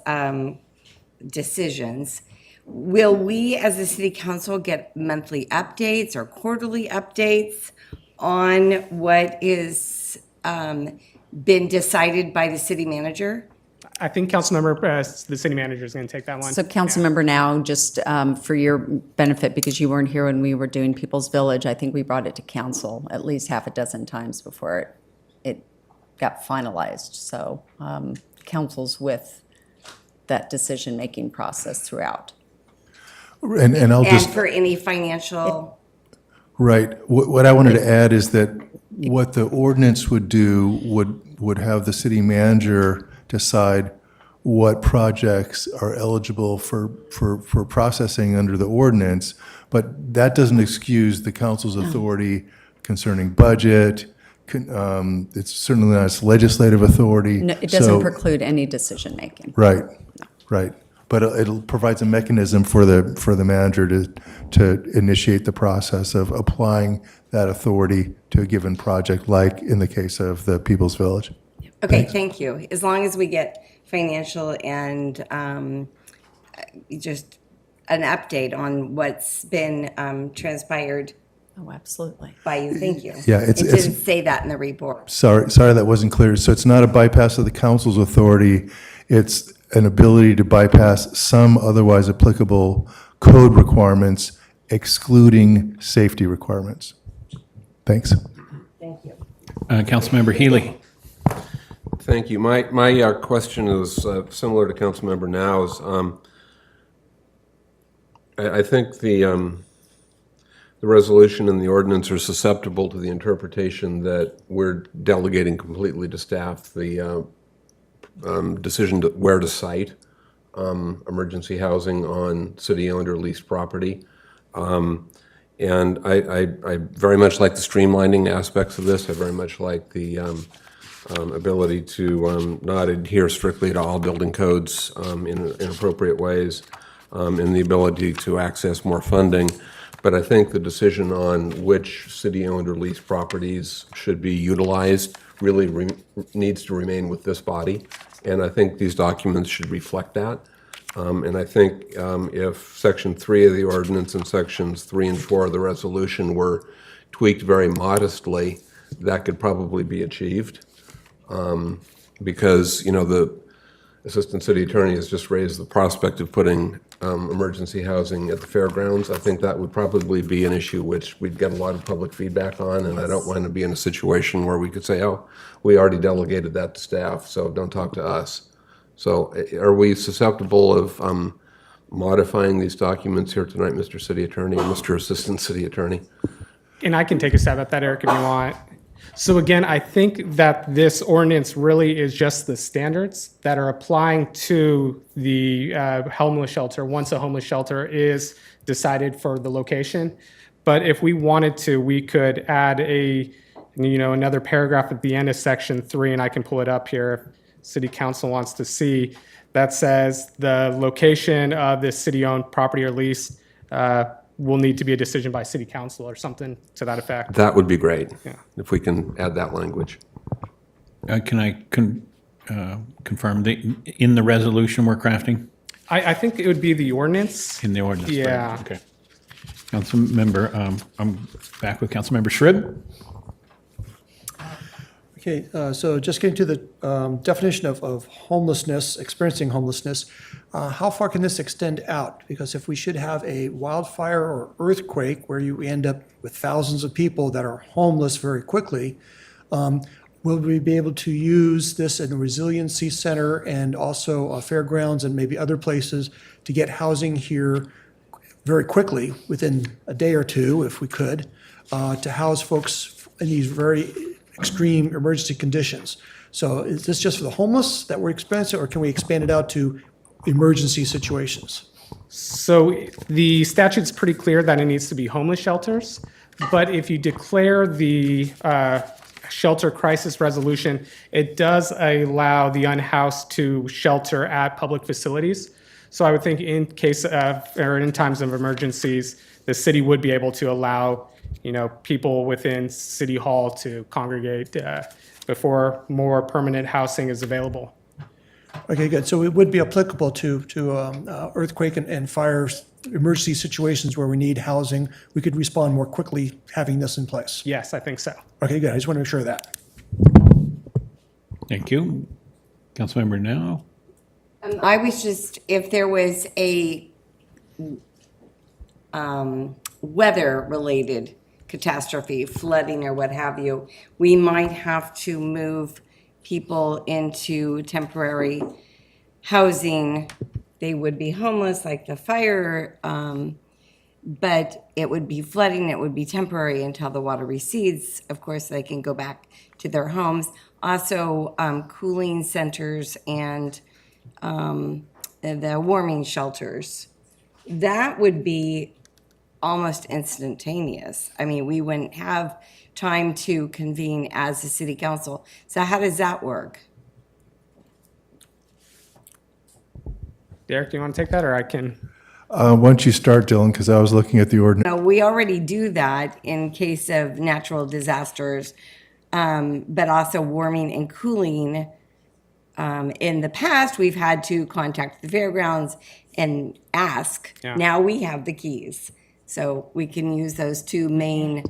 decisions, will we as the city council get monthly updates or quarterly updates on what is been decided by the city manager? I think Councilmember, the city manager is going to take that one. So Councilmember Now, just for your benefit, because you weren't here when we were doing People's Village, I think we brought it to council at least half a dozen times before it got finalized. So council's with that decision-making process throughout. And I'll just. And for any financial. Right. What I wanted to add is that what the ordinance would do would have the city manager decide what projects are eligible for processing under the ordinance, but that doesn't excuse the council's authority concerning budget. It's certainly not its legislative authority. No, it doesn't preclude any decision-making. Right, right. But it provides a mechanism for the manager to initiate the process of applying that authority to a given project, like in the case of the People's Village. Okay, thank you. As long as we get financial and just an update on what's been transpired. Oh, absolutely. By you, thank you. Yeah, it didn't say that in the report. Sorry that wasn't clear. So it's not a bypass of the council's authority. It's an ability to bypass some otherwise applicable code requirements, excluding safety requirements. Thanks. Thank you. Councilmember Healy. Thank you. My question is similar to Councilmember Now's. I think the resolution and the ordinance are susceptible to the interpretation that we're delegating completely to staff the decision to where to site emergency housing on city-owned or leased property. And I very much like the streamlining aspects of this. I very much like the ability to not adhere strictly to all building codes in appropriate ways, and the ability to access more funding. But I think the decision on which city-owned or leased properties should be utilized really needs to remain with this body. And I think these documents should reflect that. And I think if Section 3 of the ordinance and Sections 3 and 4 of the resolution were tweaked very modestly, that could probably be achieved. Because, the Assistant City Attorney has just raised the prospect of putting emergency housing at the fairgrounds. I think that would probably be an issue which we'd get a lot of public feedback on, and I don't want to be in a situation where we could say, oh, we already delegated that to staff, so don't talk to us. So are we susceptible of modifying these documents here tonight, Mr. City Attorney and Mr. Assistant City Attorney? And I can take a stab at that, Eric, if you want. So again, I think that this ordinance really is just the standards that are applying to the homeless shelter once a homeless shelter is decided for the location. But if we wanted to, we could add another paragraph at the end of Section 3, and I can pull it up here if City Council wants to see, that says the location of this city-owned property or lease will need to be a decision by City Council or something to that effect. That would be great, Yeah. if we can add that language. Can I confirm in the resolution we're crafting? I think it would be the ordinance. In the ordinance? right? Yeah. Okay. Councilmember, I'm back with Councilmember Schribb. Okay, so just getting to the definition of homelessness, experiencing homelessness, how far can this extend out? Because if we should have a wildfire or earthquake where you end up with thousands of people that are homeless very quickly, will we be able to use this in a resiliency center and also fairgrounds and maybe other places to get housing here very quickly, within a day or two, if we could, to house folks in these very extreme emergency conditions? So is this just for the homeless that we're experiencing, or can we expand it out to emergency situations? So the statute's pretty clear that it needs to be homeless shelters, but if you declare the shelter crisis resolution, it does allow the unhoused to shelter at public facilities. So I would think in case of, or in times of emergencies, the city would be able to allow, people within City Hall to congregate before more permanent housing is available. Okay, good. So it would be applicable to earthquake and fire emergency situations where we need housing. We could respond more quickly having this in place. Yes, I think so. Okay, good. I just want to make sure of that. Thank you. Councilmember Now. I was just, if there was a weather-related catastrophe, flooding or what have you, we might have to move people into temporary housing. They would be homeless like the fire, but it would be flooding, it would be temporary until the water recedes. Of course, they can go back to their homes. Also, cooling centers and the warming shelters. That would be almost instantaneous. I mean, we wouldn't have time to convene as a city council. So how does that work? Derek, do you want to take that, or I can? Why don't you start, Dylan, because I was looking at the ordinance. No, we already do that in case of natural disasters, but also warming and cooling. In the past, we've had to contact the fairgrounds and ask. Yeah. Now we have the keys. So we can use those two main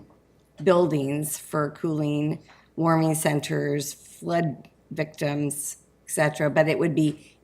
buildings for cooling, warming centers, flood victims, et cetera. But it would be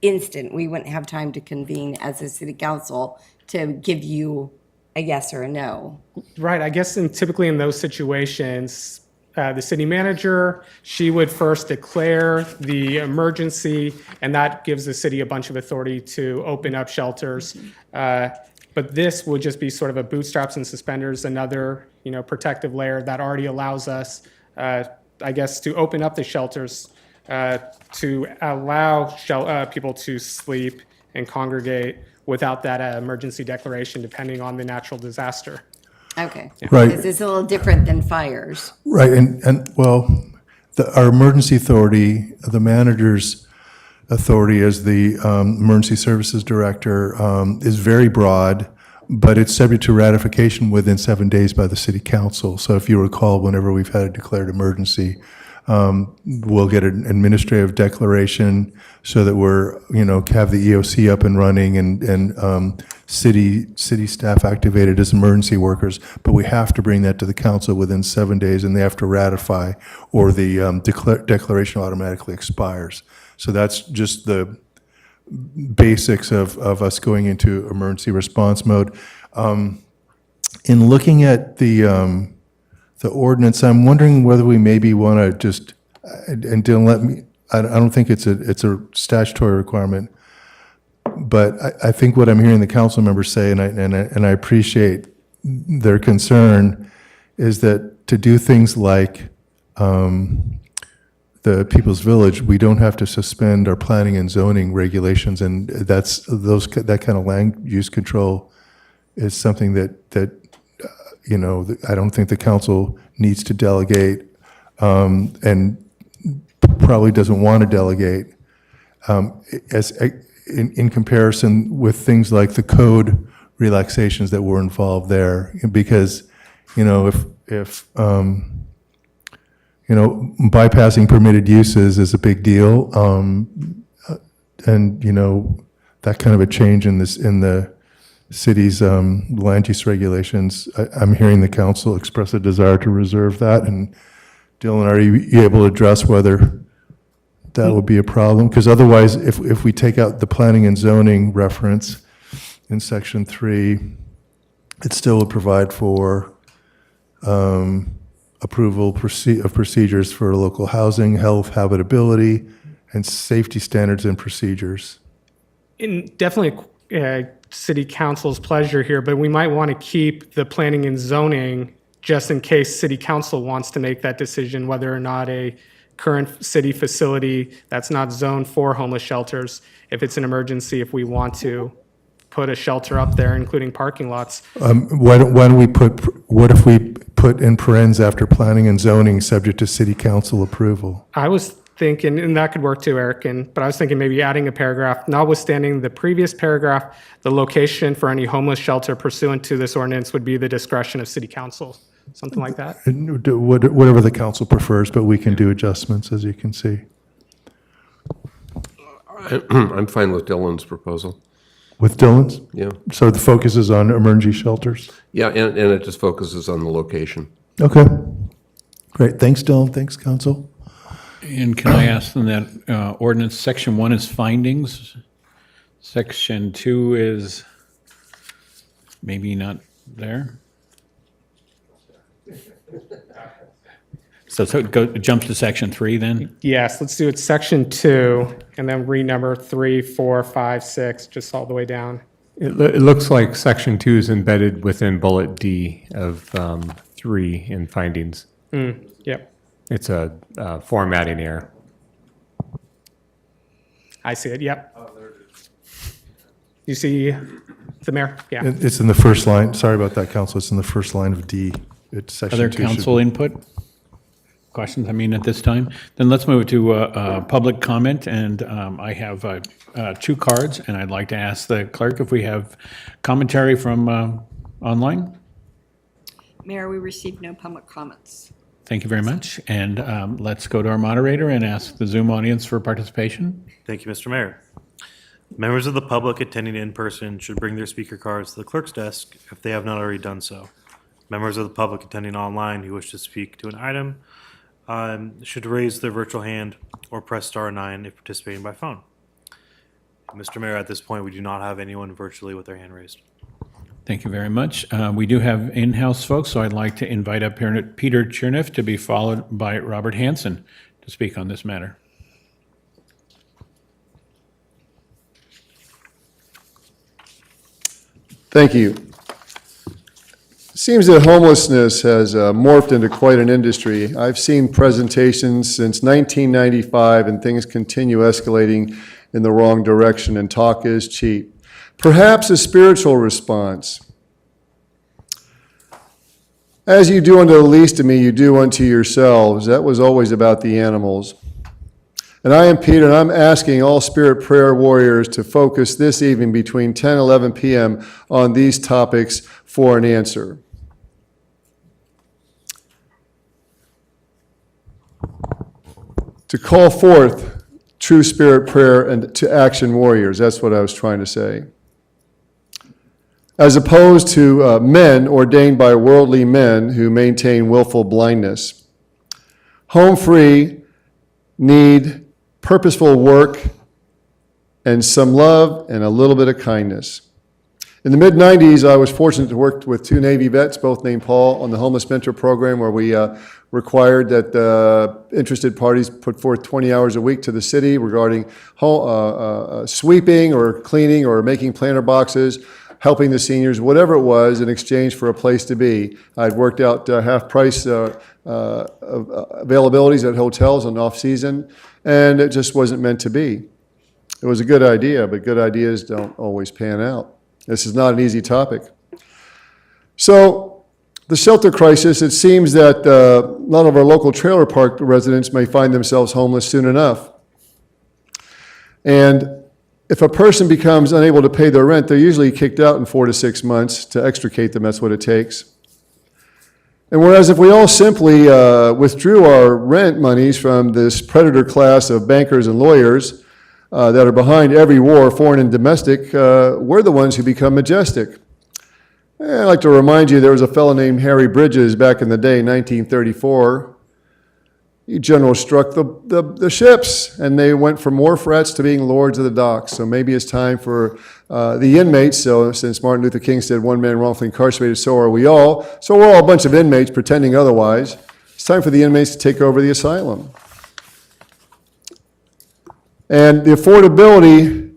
instant. We wouldn't have time to convene as a city council to give you a yes or a no. Right, I guess typically in those situations, the city manager, she would first declare the emergency, and that gives the city a bunch of authority to open up shelters. But this would just be sort of a bootstraps and suspenders, another protective layer that already allows us, I guess, to open up the shelters to allow people to sleep and congregate without that emergency declaration, depending on the natural disaster. Okay. Right. This is a little different than fires. Right, and well, our emergency authority, the manager's authority as the emergency services director is very broad, but it's subject to ratification within 7 days by the city council. So if you recall, whenever we've had a declared emergency, We'll get an administrative declaration so that we're, have the EOC up and running and city staff activated as emergency workers. But we have to bring that to the council within 7 days, and they have to ratify, or the declaration automatically expires. So that's just the basics of us going into emergency response mode. In looking at the ordinance, I'm wondering whether we maybe want to just, and Dylan, I don't think it's a statutory requirement, but I think what I'm hearing the council members say, and I appreciate their concern, is that to do things like the People's Village, we don't have to suspend our planning and zoning regulations, and that kind of land use control is something that I don't think the council needs to delegate, and probably doesn't want to delegate, in comparison with things like the code relaxations that were involved there, because if bypassing permitted uses is a big deal, and that kind of a change in the city's land use regulations, I'm hearing the council express a desire to reserve that. And Dylan, are you able to address whether that would be a problem? Because otherwise, if we take out the planning and zoning reference in section 3, it still would provide for approval of procedures for local housing, health, habitability, and safety standards and procedures. And definitely city council's pleasure here, but we might want to keep the planning and zoning just in case city council wants to make that decision whether or not a current city facility that's not zoned for homeless shelters, if it's an emergency, if we want to put a shelter up there, including parking lots. What if we put in parens after planning and zoning subject to city council approval? I was thinking, and that could work too, Eric, but I was thinking maybe adding a paragraph, notwithstanding the previous paragraph, the location for any homeless shelter pursuant to this ordinance would be the discretion of city council, something like that. Whatever the council prefers, but we can do adjustments, as you can see. I'm fine with Dylan's proposal. With Dylan's? Yeah. So the focus is on emergency shelters? Yeah, and it just focuses on the location. Okay. Great. Thanks, Dylan. Thanks, council. And can I ask them that ordinance, section 1 is findings, section 2 is maybe not there? So it jumps to section 3 then? Yes, let's do it section 2 and then renumber 3, 4, 5, 6, just all the way down. It looks like section 2 is embedded within bullet D of 3 in findings. Yep. It's a formatting error. I see it, yep. You see the mayor? Yeah. It's in the first line. Sorry about that, council. It's in the first line of D. It's section 2. Other council input? Questions, at this time? Then let's move to public comment, and I have 2 cards, and I'd like to ask the clerk if we have commentary from online. Mayor, we received no public comments. Thank you very much, and let's go to our moderator and ask the Zoom audience for participation. Thank you, Mr. Mayor. Members of the public attending in person should bring their speaker cards to the clerk's desk if they have not already done so. Members of the public attending online who wish to speak to an item should raise their virtual hand or press *9 if participating by phone. Mr. Mayor, at this point, we do not have anyone virtually with their hand raised. Thank you very much. We do have in-house folks, so I'd like to invite up here Peter Cherniff to be followed by Robert Hanson to speak on this matter. Thank you. It seems that homelessness has morphed into quite an industry. I've seen presentations since 1995 and things continue escalating in the wrong direction, and talk is cheap. Perhaps a spiritual response. As you do unto the least of me, you do unto yourselves. That was always about the animals. And I am Peter, and I'm asking all Spirit Prayer warriors to focus this evening between 10 and 11 p.m. on these topics for an answer. to call forth true spirit prayer and to action warriors. That's what I was trying to say. As opposed to men ordained by worldly men who maintain willful blindness. Home free need purposeful work and some love and a little bit of kindness. In the mid-90s, I was fortunate to work with 2 Navy vets, both named Paul, on the Homeless Mentor Program, where we required that interested parties put forth 20 hours a week to the city regarding sweeping or cleaning or making planter boxes, helping the seniors, whatever it was, in exchange for a place to be. I'd worked out half-price availabilities at hotels on off-season, and it just wasn't meant to be. It was a good idea, but good ideas don't always pan out. This is not an easy topic. So, the shelter crisis, it seems that a lot of our local trailer park residents may find themselves homeless soon enough. And if a person becomes unable to pay their rent, they're usually kicked out in 4 to 6 months. To extricate them, that's what it takes. And whereas if we all simply withdrew our rent monies from this predator class of bankers and lawyers that are behind every war, foreign and domestic, we're the ones who become majestic. I'd like to remind you there was a fellow named Harry Bridges back in the day, 1934. He general struck the ships, and they went from wharf-rats to being lords of the docks. So maybe it's time for the inmates, so since Martin Luther King said one man wrongfully incarcerated, so are we all. So we're all a bunch of inmates pretending otherwise. It's time for the inmates to take over the asylum. And the affordability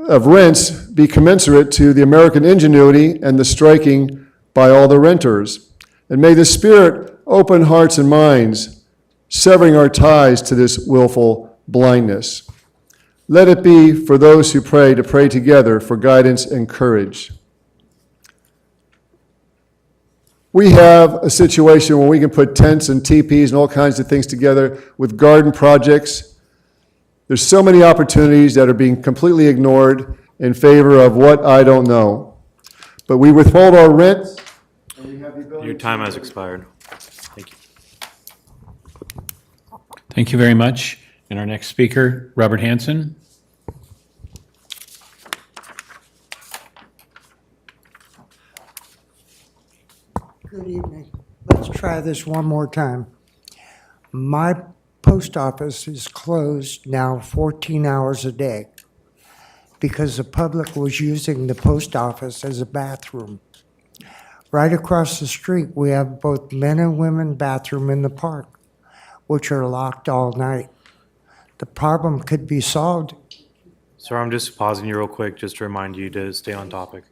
of rents be commensurate to the American ingenuity and the striking by all the renters. And may the Spirit open hearts and minds, severing our ties to this willful blindness. Let it be for those who pray to pray together for guidance and courage. We have a situation where we can put tents and teepees and all kinds of things together with garden projects. There's so many opportunities that are being completely ignored in favor of what I don't know. But we withhold our rent. And we have the ability. Your time has expired. Thank you. Thank you very much. And our next speaker, Robert Hanson. Good evening. Let's try this one more time. My post office is closed now 14 hours a day because the public was using the post office as a bathroom. Right across the street, we have both men and women bathroom in the park, which are locked all night. The problem could be solved. Sir, I'm just pausing you real quick just to remind you to stay on topic.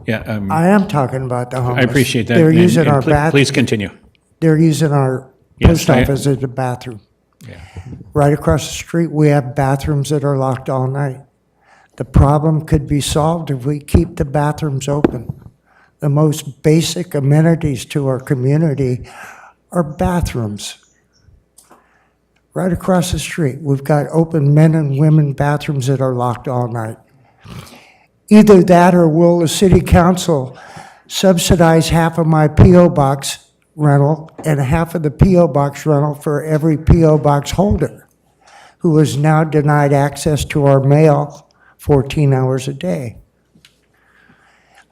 Yeah. I am talking about the homeless. I appreciate that. They're And- using and our pl- Please continue. They're using our Yes, post I- office as a bathroom. Right across the street, we have bathrooms that are locked all night. The problem could be solved if we keep the bathrooms open. The most basic amenities to our community are bathrooms. Right across the street, we've got open men and women bathrooms that are locked all night. Either that or will the city council subsidize half of my P.O. box rental and half of the P.O. box rental for every P.O. box holder who is now denied access to our mail 14 hours a day.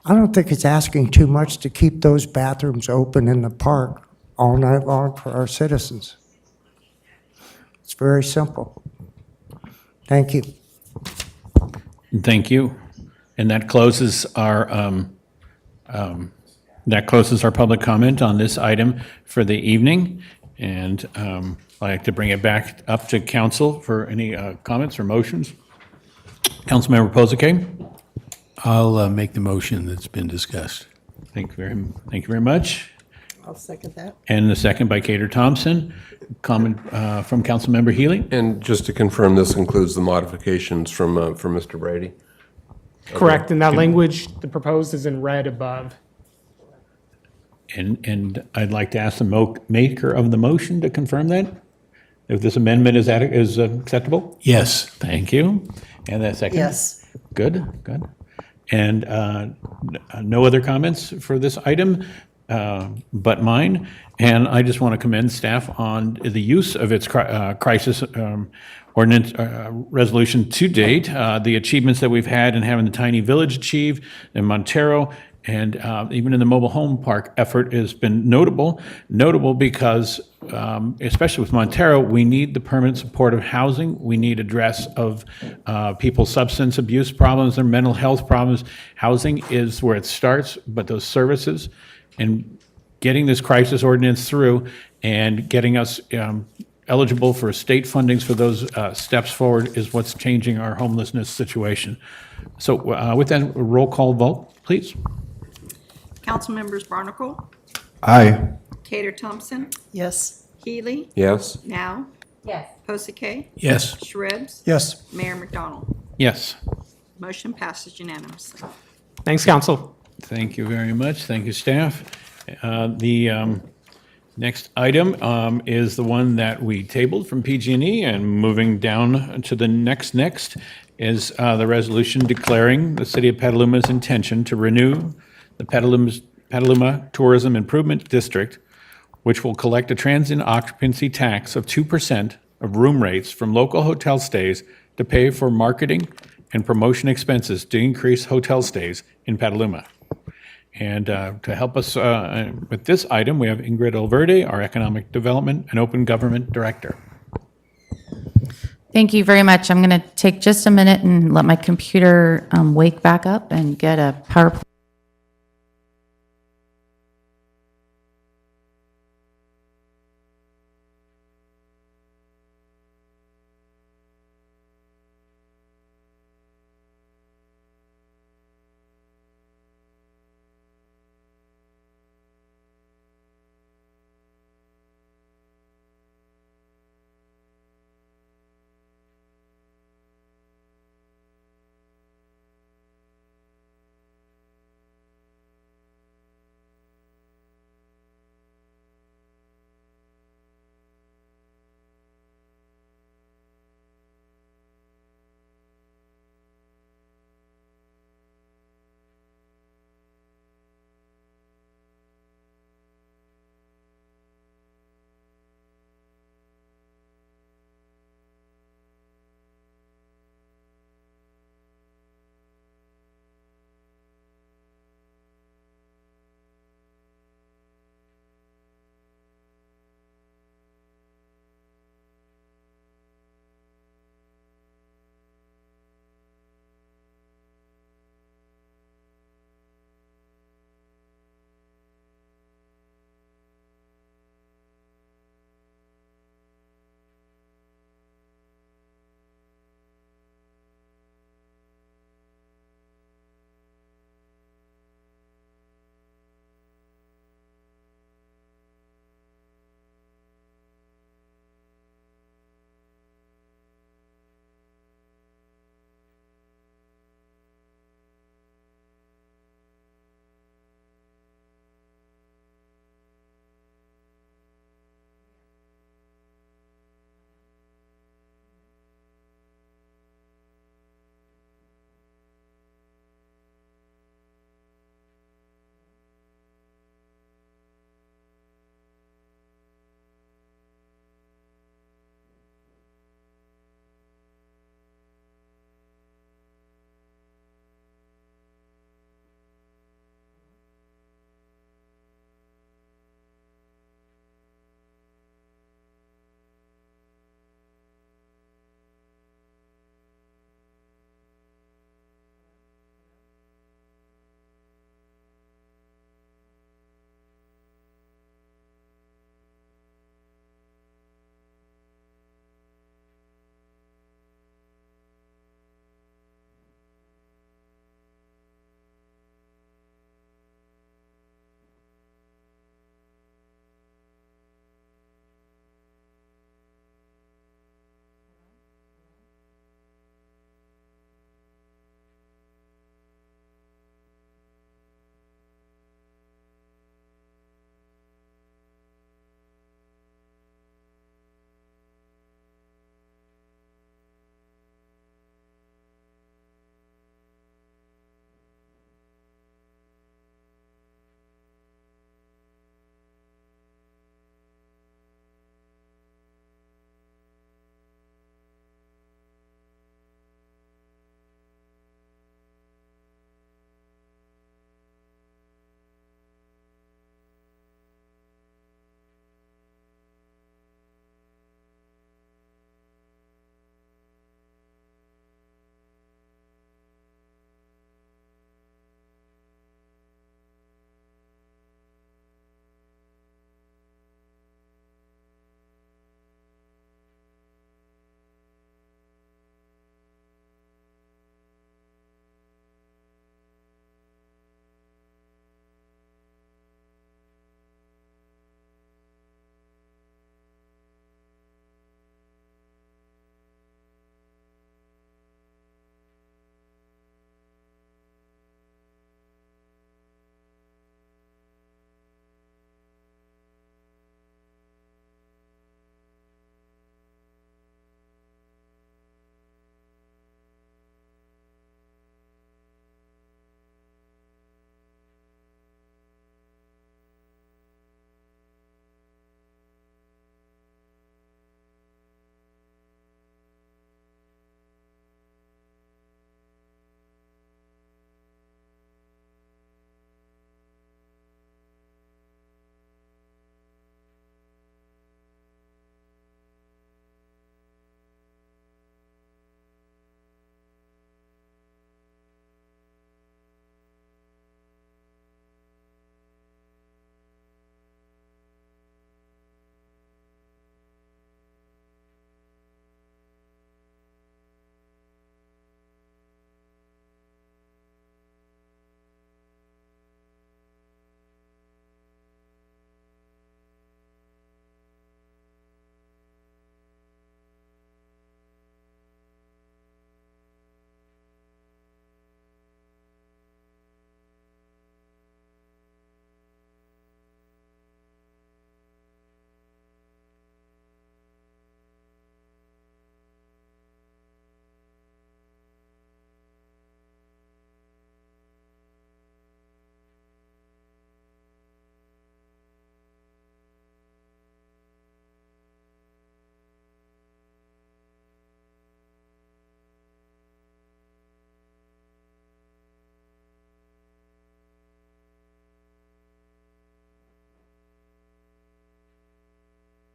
I don't think it's asking too much to keep those bathrooms open in the park all night long for our citizens. It's very simple. Thank you. Thank you. And that closes our public comment on this item for the evening. And I'd like to bring it back up to council for any comments or motions. Councilmember Posake? I'll make the motion that's been discussed. Thank you very much. I'll second that. And the second by Cater Thompson. Comment from Councilmember Healy? And just to confirm, this includes the modifications from Mr. Brady? Correct, and that language, the proposed is in red above. And I'd like to ask the maker of the motion to confirm that? If this amendment is acceptable? Yes. Thank you. And the second? Yes. Good. And no other comments for this item? but mine. And I just want to commend staff on the use of its crisis ordinance resolution to date, the achievements that we've had in having the tiny village achieve in Montero, and even in the mobile home park effort has been notable because, especially with Montero, we need the permanent supportive housing. We need address of people's substance abuse problems, their mental health problems. Housing is where it starts, but those services and getting this crisis ordinance through and getting us eligible for state fundings for those steps forward is what's changing our homelessness situation. So with that, roll call vote, please. Council members Barnacle, Aye. Cater Thompson, Yes. Healy, Yes. Now, Yes. Posake, Yes. Shribs, Yes. Mayor McDonald. Yes. Motion passes unanimously. Thanks, council. Thank you very much. Thank you, staff. The next item is the one that we tabled from PG&E, and moving down to the next is the resolution declaring the City of Petaluma's intention to renew the Petaluma Tourism Improvement District, which will collect a transient occupancy tax of 2% of room rates from local hotel stays to pay for marketing and promotion expenses to increase hotel stays in Petaluma. And to help us with this item, we have Ingrid Olverde, our Economic Development and Open Government Director. Thank you very much. I'm going to take just a minute and let my computer wake back up and get a PowerPoint.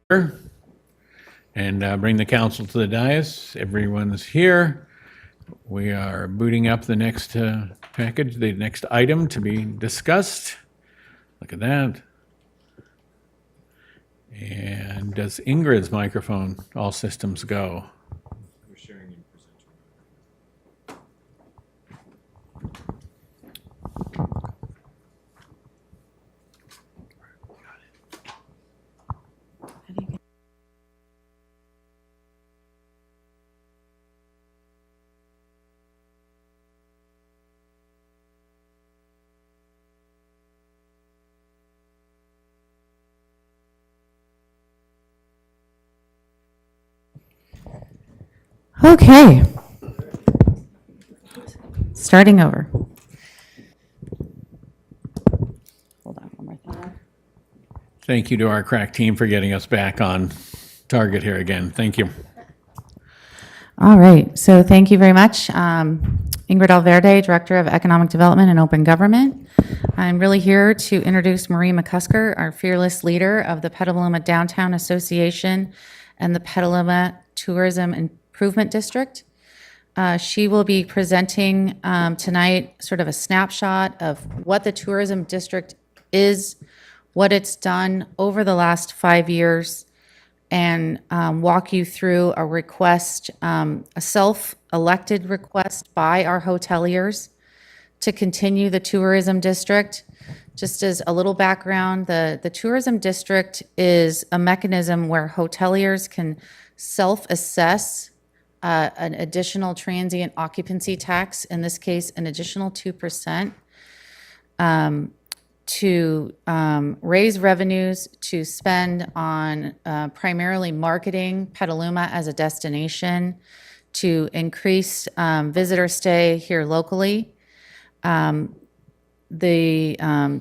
and bring the council to the dais. Everyone's here. We are booting up the next package, the next item to be discussed. Look at that. And does Ingrid's microphone, all systems go? Okay. Starting over. Hold on one more thing. Thank you to our crack team for getting us back on target here again. Thank you. All right, so thank you very much. Ingrid Alverde, Director of Economic Development and Open Government. I'm really here to introduce Marie McCusker, our fearless leader of the Petaluma Downtown Association and the Petaluma Tourism Improvement District. She will be presenting tonight sort of a snapshot of what the tourism district is, what it's done over the last 5 years, and walk you through a request, a self-elected request by our hoteliers to continue the tourism district. Just as a little background, the tourism district is a mechanism where hoteliers can self-assess an additional transient occupancy tax, in this case, an additional 2%, to raise revenues to spend on primarily marketing Petaluma as a destination, to increase visitor stay here locally. The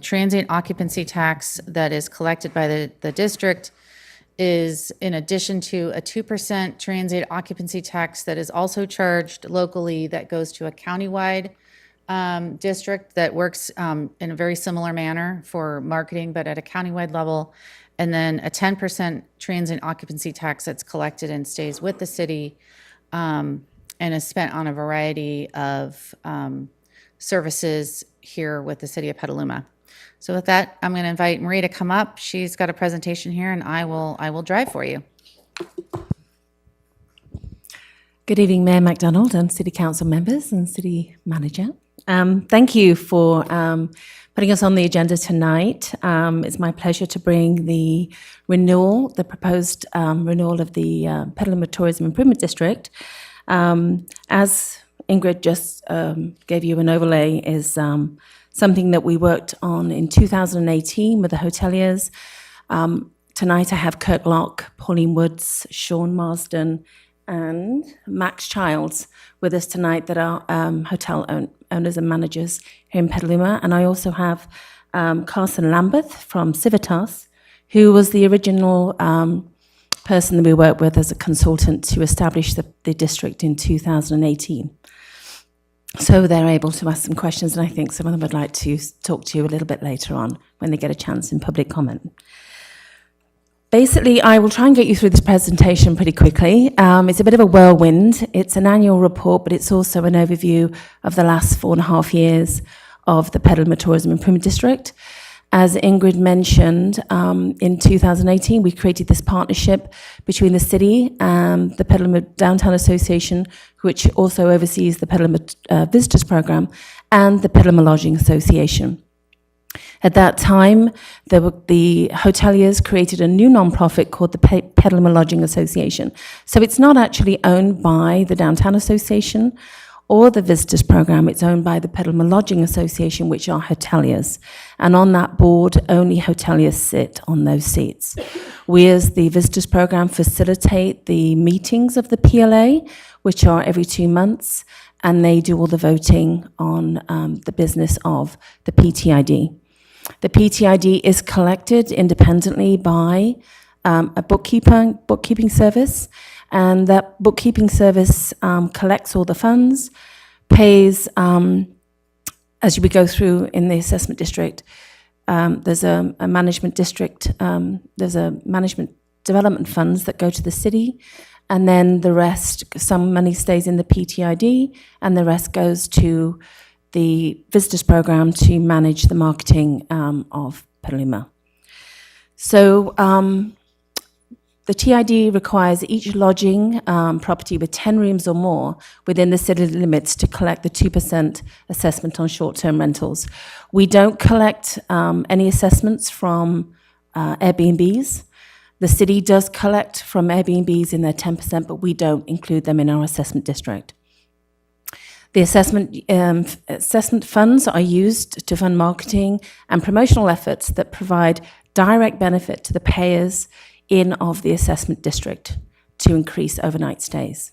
transient occupancy tax that is collected by the district is in addition to a 2% transient occupancy tax that is also charged locally that goes to a countywide district that works in a very similar manner for marketing, but at a countywide level, and then a 10% transient occupancy tax that's collected and stays with the city and is spent on a variety of services here with the city of Petaluma. So with that, I'm going to invite Marie to come up. She's got a presentation here, and I will drive for you. Good evening, Mayor McDonald and City Council members and City Manager. Thank you for putting us on the agenda tonight. It's my pleasure to bring the proposed renewal of the Petaluma Tourism Improvement District. As Ingrid just gave you an overlay, is something that we worked on in 2018 with the hoteliers. Tonight I have Kirk Locke, Pauline Woods, Sean Marsden, and Max Childs with us tonight that are hotel owners and managers here in Petaluma. And I also have Carson Lambeth from Civitas, who was the original person that we worked with as a consultant to establish the district in 2018. So they're able to ask some questions, and I think some of them would like to talk to you a little bit later on when they get a chance in public comment. Basically, I will try and get you through this presentation pretty quickly. It's a bit of a whirlwind. It's an annual report, but it's also an overview of the last 4.5 years of the Petaluma Tourism Improvement District. As Ingrid mentioned, in 2018, we created this partnership between the city and the Petaluma Downtown Association, which also oversees the Petaluma Visitors Program, and the Petaluma Lodging Association. At that time, the hoteliers created a new nonprofit called the Petaluma Lodging Association. So it's not actually owned by the Downtown Association or the Visitors Program. It's owned by the Petaluma Lodging Association, which are hoteliers. And on that board, only hoteliers sit on those seats. We, as the Visitors Program, facilitate the meetings of the PLA, which are every 2 months, and they do all the voting on the business of the PTID. The PTID is collected independently by a bookkeeping service, and that bookkeeping service collects all the funds, pays, as we go through in the assessment district, there's a management district, there's a management development funds that go to the city, and then the rest, some money stays in the PTID, and the rest goes to the visitors program to manage the marketing of Petaluma. So the TID requires each lodging property with 10 rooms or more within the city limits to collect the 2% assessment on short-term rentals. We don't collect any assessments from Airbnbs. The city does collect from Airbnbs in their 10%, but we don't include them in our assessment district. The assessment funds are used to fund marketing and promotional efforts that provide direct benefit to the payers in of the assessment district to increase overnight stays.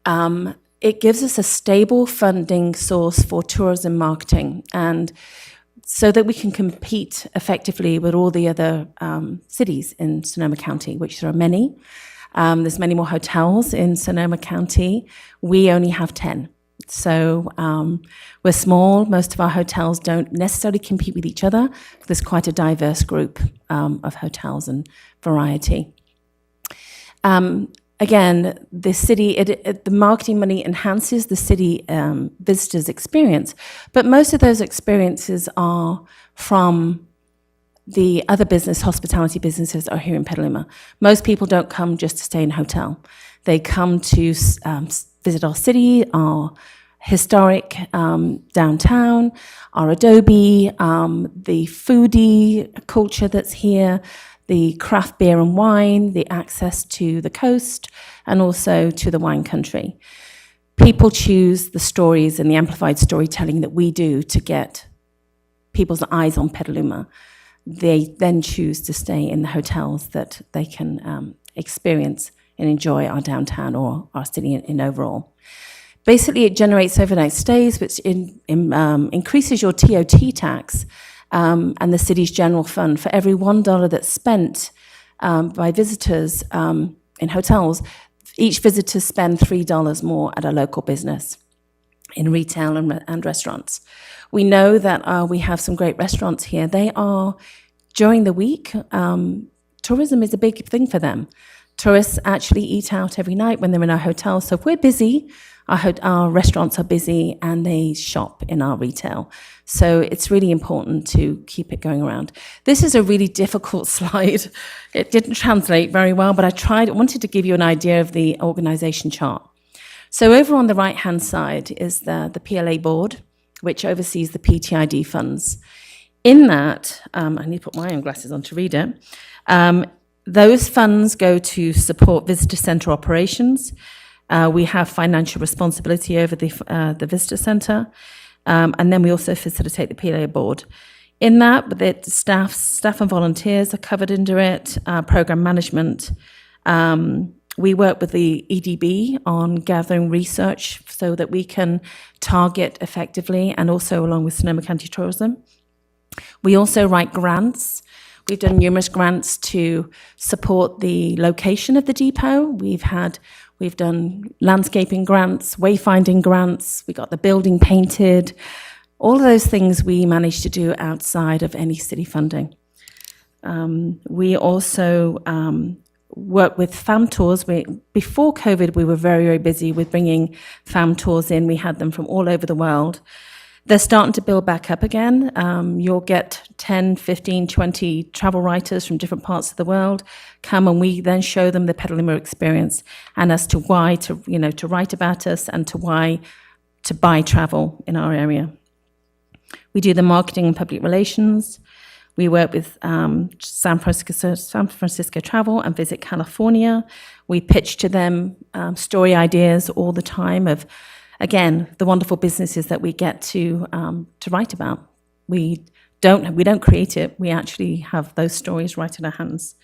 It gives us a stable funding source for tourism marketing, and so that we can compete effectively with all the other cities in Sonoma County, which there are many. There's many more hotels in Sonoma County. We only have 10. So we're small. Most of our hotels don't necessarily compete with each other. There's quite a diverse group of hotels and variety. Again, the city, the marketing money enhances the city visitors' experience, but most of those experiences are from the other hospitality businesses are here in Petaluma. Most people don't come just to stay in a hotel. They come to visit our city, our historic downtown, our adobe, the foodie culture that's here, the craft beer and wine, the access to the coast, and also to the wine country. People choose the stories and the amplified storytelling that we do to get people's eyes on Petaluma. They then choose to stay in the hotels that they can experience and enjoy our downtown or our city in overall. Basically, it generates overnight stays, which increases your TOT tax and the city's general fund. For every $1 that's spent by visitors in hotels, each visitor spends $3 more at a local business in retail and restaurants. We know that we have some great restaurants here. They are, during the week, tourism is a big thing for them. Tourists actually eat out every night when they're in our hotels. So if we're busy, our restaurants are busy and they shop in our retail. So it's really important to keep it going around. This is a really difficult slide. It didn't translate very well, but I wanted to give you an idea of the organization chart. So over on the right-hand side is the PLA board, which oversees the PTID funds. In that, I need to put my own glasses on to read it. Those funds go to support visitor center operations. We have financial responsibility over the visitor center, and then we also facilitate the PLA board. In that, the staff and volunteers are covered under it. Program management. We work with the EDB on gathering research so that we can target effectively, and also along with Sonoma County Tourism. We also write grants. We've done numerous grants to support the location of the depot. We've done landscaping grants, wayfinding grants. We got the building painted. All of those things we managed to do outside of any city funding. We also work with fam tours. Before COVID, we were very, very busy with bringing fam tours in. We had them from all over the world. They're starting to build back up again. You'll get 10, 15, 20 travel writers from different parts of the world come, and we then show them the Petaluma experience and as to why to write about us and to why to buy travel in our area. We do the marketing and public relations. We work with San Francisco Travel and Visit California. We pitch to them story ideas all the time of, again, the wonderful businesses that we get to write about. We don't create it. We actually have those stories right in our hands.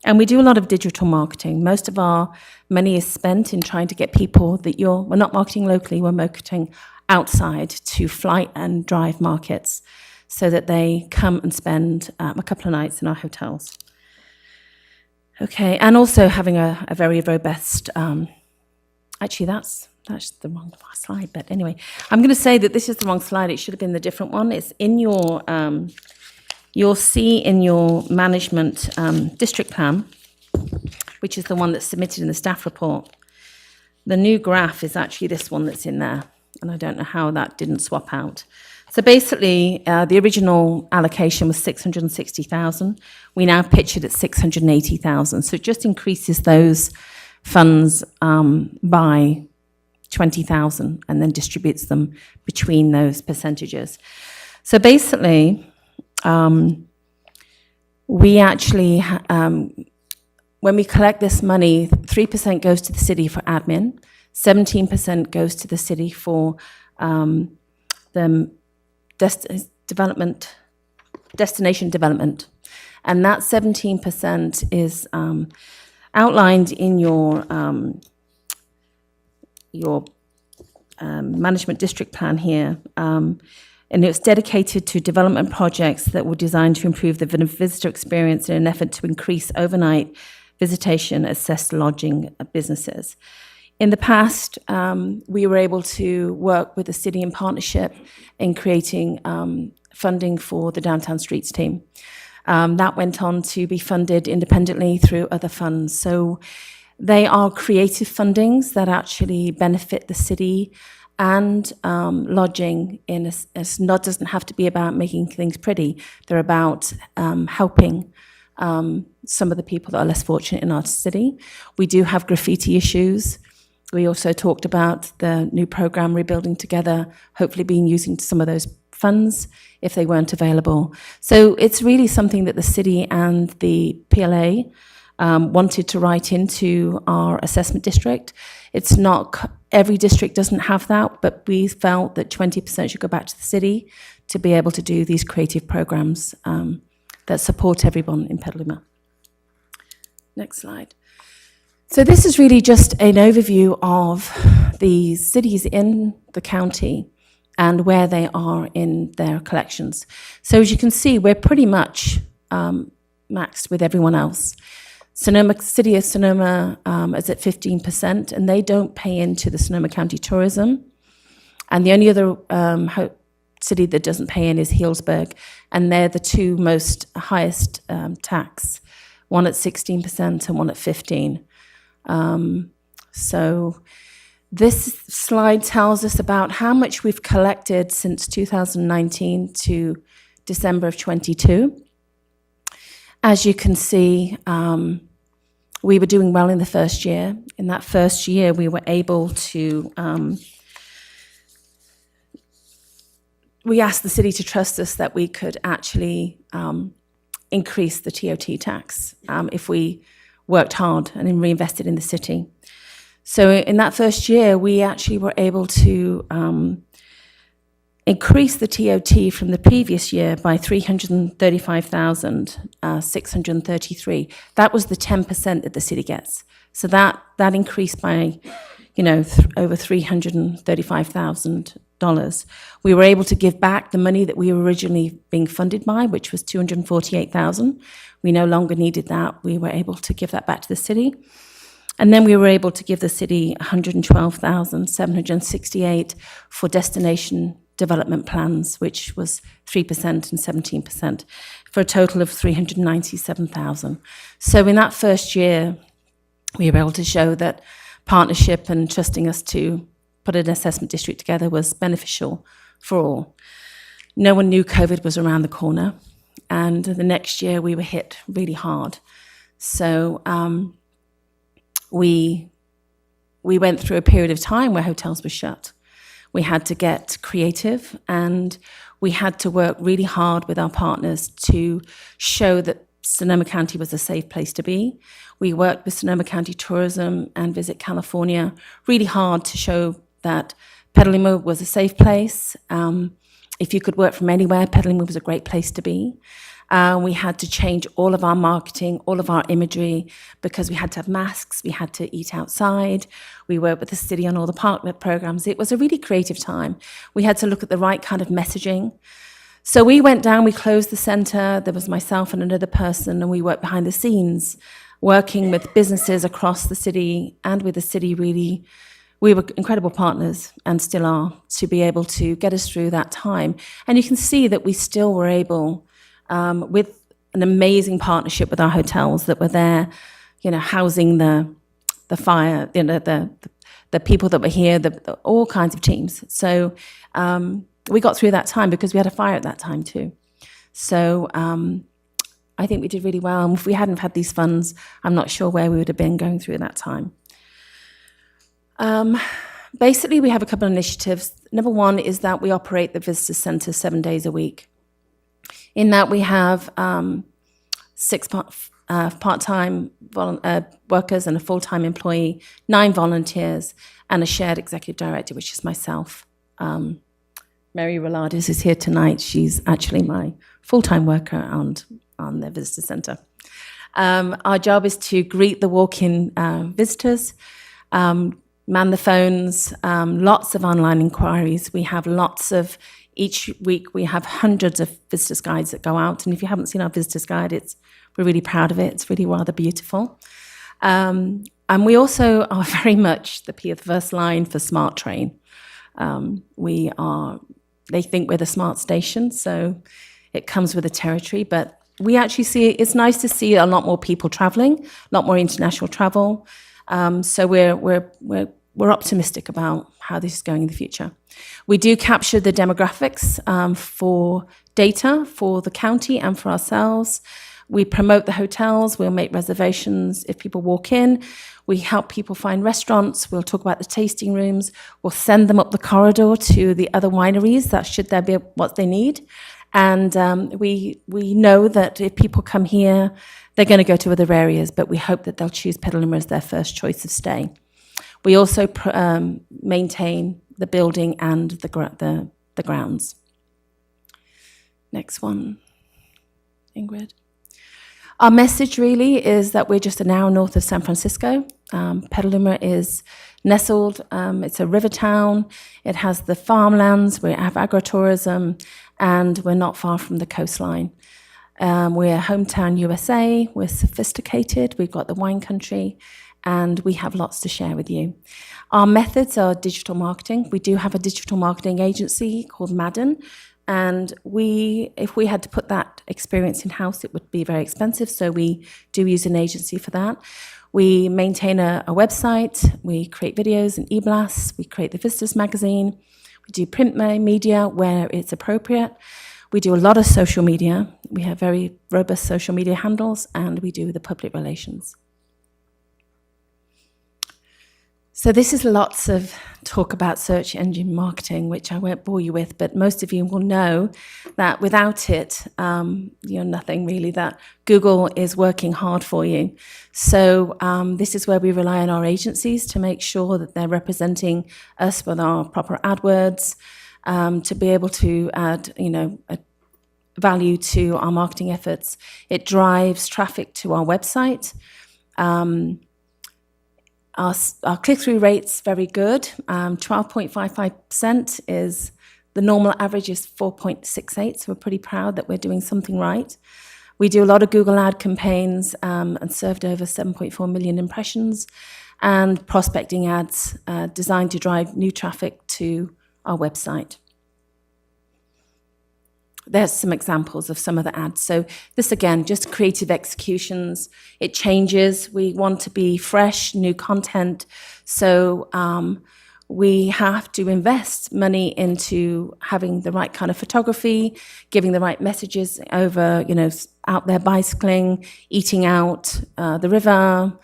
And we do a lot of digital marketing. Most of our money is spent in trying to get people that we're not marketing locally, we're marketing outside to flight and drive markets so that they come and spend a couple of nights in our hotels. Okay, and also having a very robust, actually that's the wrong slide, but anyway, I'm going to say that this is the wrong slide. It should have been the different one. It's in your you'll see in your management district plan, which is the one that's submitted in the staff report, the new graph is actually this one that's in there, and I don't know how that didn't swap out. So basically, the original allocation was 660,000. We now pitch it at 680,000. So it just increases those funds by 20,000 and then distributes them between those percentages. So basically, we actually, when we collect this money, 3% goes to the city for admin, 17% goes to the city for the destination development. And that 17% is outlined in your management district plan here. And it's dedicated to development projects that were designed to improve the visitor experience in an effort to increase overnight visitation, assessed lodging businesses. In the past, we were able to work with the city in partnership in creating funding for the Downtown Streets team. That went on to be funded independently through other funds. So they are creative fundings that actually benefit the city and lodging in not doesn't have to be about making things pretty. They're about helping some of the people that are less fortunate in our city. We do have graffiti issues. We also talked about the new program, Rebuilding Together, hopefully being using some of those funds if they weren't available. So it's really something that the city and the PLA wanted to write into our assessment district. It's not, every district doesn't have that, but we felt that 20% should go back to the city to be able to do these creative programs that support everyone in Petaluma. Next slide. So this is really just an overview of the cities in the county and where they are in their collections. So as you can see, we're pretty much maxed with everyone else. Sonoma, City of Sonoma is at 15%, and they don't pay into the Sonoma County Tourism. And the only other city that doesn't pay in is Healdsburg, and they're the two most highest tax, one at 16% and one at 15%. So this slide tells us about how much we've collected since 2019 to December of 22. As you can see, we were doing well in the first year. In that first year, we were able to, we asked the city to trust us that we could actually increase the TOT tax if we worked hard and reinvested in the city. So in that first year, we actually were able to increase the TOT from the previous year by 335,633. That was the 10% that the city gets. So that increased by, over $335,000. We were able to give back the money that we were originally being funded by, which was $248,000. We no longer needed that. We were able to give that back to the city. And then we were able to give the city $112,768 for destination development plans, which was 3% and 17%, for a total of $397,000. So in that first year, we were able to show that partnership and trusting us to put an assessment district together was beneficial for all. No one knew COVID was around the corner, and the next year we were hit really hard. So we went through a period of time where hotels were shut. We had to get creative, and we had to work really hard with our partners to show that Sonoma County was a safe place to be. We worked with Sonoma County Tourism and Visit California really hard to show that Petaluma was a safe place. If you could work from anywhere, Petaluma was a great place to be. We had to change all of our marketing, all of our imagery, because we had to have masks, we had to eat outside, we worked with the city on all the partner programs. It was a really creative time. We had to look at the right kind of messaging. So we went down, we closed the center, there was myself and another person, and we worked behind the scenes, working with businesses across the city and with the city really. We were incredible partners and still are, to be able to get us through that time. And you can see that we still were able with an amazing partnership with our hotels that were there, housing the fire, the people that were here, all kinds of teams. So we got through that time because we had a fire at that time too. So I think we did really well. And if we hadn't had these funds, I'm not sure where we would have been going through that time. Basically, we have a couple of initiatives. Number one is that we operate the Visitor Center 7 days a week. In that, we have 6 part-time workers and a full-time employee, 9 volunteers, and a shared executive director, which is myself. Mary Roladis is here tonight. She's actually my full-time worker on the Visitor Center. Our job is to greet the walk-in visitors, man the phones, lots of online inquiries. We have each week we have hundreds of visitors guides that go out. And if you haven't seen our visitors guide, we're really proud of it. It's really rather beautiful. And we also are very much the first line for Smart Train. They think we're the smart station, so it comes with the territory, but we actually it's nice to see a lot more people traveling, a lot more international travel. So we're optimistic about how this is going in the future. We do capture the demographics for data for the county and for ourselves. We promote the hotels. We'll make reservations if people walk in. We help people find restaurants. We'll talk about the tasting rooms. We'll send them up the corridor to the other wineries. That should there be what they need. And we know that if people come here, they're going to go to other areas, but we hope that they'll choose Petaluma as their first choice of stay. We also maintain the building and the grounds. Next one, Ingrid. Our message really is that we're just an hour north of San Francisco. Petaluma is nestled. It's a river town. It has the farmlands. We have agritourism, and we're not far from the coastline. We're hometown USA. We're sophisticated. We've got the wine country, and we have lots to share with you. Our methods are digital marketing. We do have a digital marketing agency called Madden. And if we had to put that experience in-house, it would be very expensive. So we do use an agency for that. We maintain a website. We create videos and e-blasts. We create the Visitors magazine. We do print media where it's appropriate. We do a lot of social media. We have very robust social media handles, and we do the public relations. So this is lots of talk about search engine marketing, which I won't bore you with, but most of you will know that without it, you're nothing really, that Google is working hard for you. So this is where we rely on our agencies to make sure that they're representing us with our proper AdWords, to be able to add, a value to our marketing efforts. It drives traffic to our website. Our click-through rate's very good. 12.55% is the normal average is 4.68. So we're pretty proud that we're doing something right. We do a lot of Google ad campaigns and served over 7.4 million impressions, and prospecting ads designed to drive new traffic to our website. There's some examples of some of the ads. So this, again, just creative executions. It changes. We want to be fresh, new content. So we have to invest money into having the right kind of photography, giving the right messages over, out there bicycling, eating out, the river.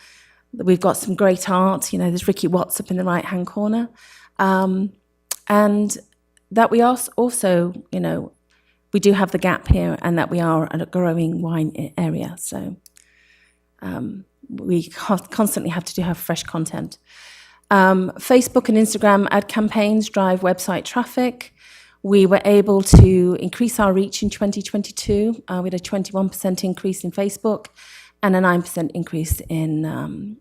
We've got some great art. There's Ricky Watts up in the right-hand corner. And that we also, we do have the gap here, and that we are a growing wine area. So we constantly have to have fresh content. Facebook and Instagram ad campaigns drive website traffic. We were able to increase our reach in 2022 with a 21% increase in Facebook and a 9% increase in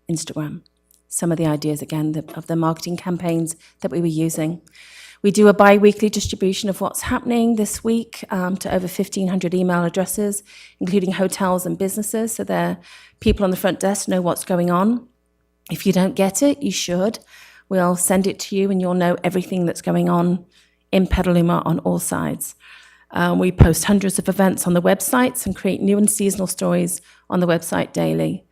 Instagram. Some of the ideas, again, of the marketing campaigns that we were using. We do a bi-weekly distribution of what's happening this week to over 1,500 email addresses, including hotels and businesses, so that people on the front desk know what's going on. If you don't get it, you should. We'll send it to you, and you'll know everything that's going on in Petaluma on all sides. We post hundreds of events on the websites and create new and seasonal stories on the website daily.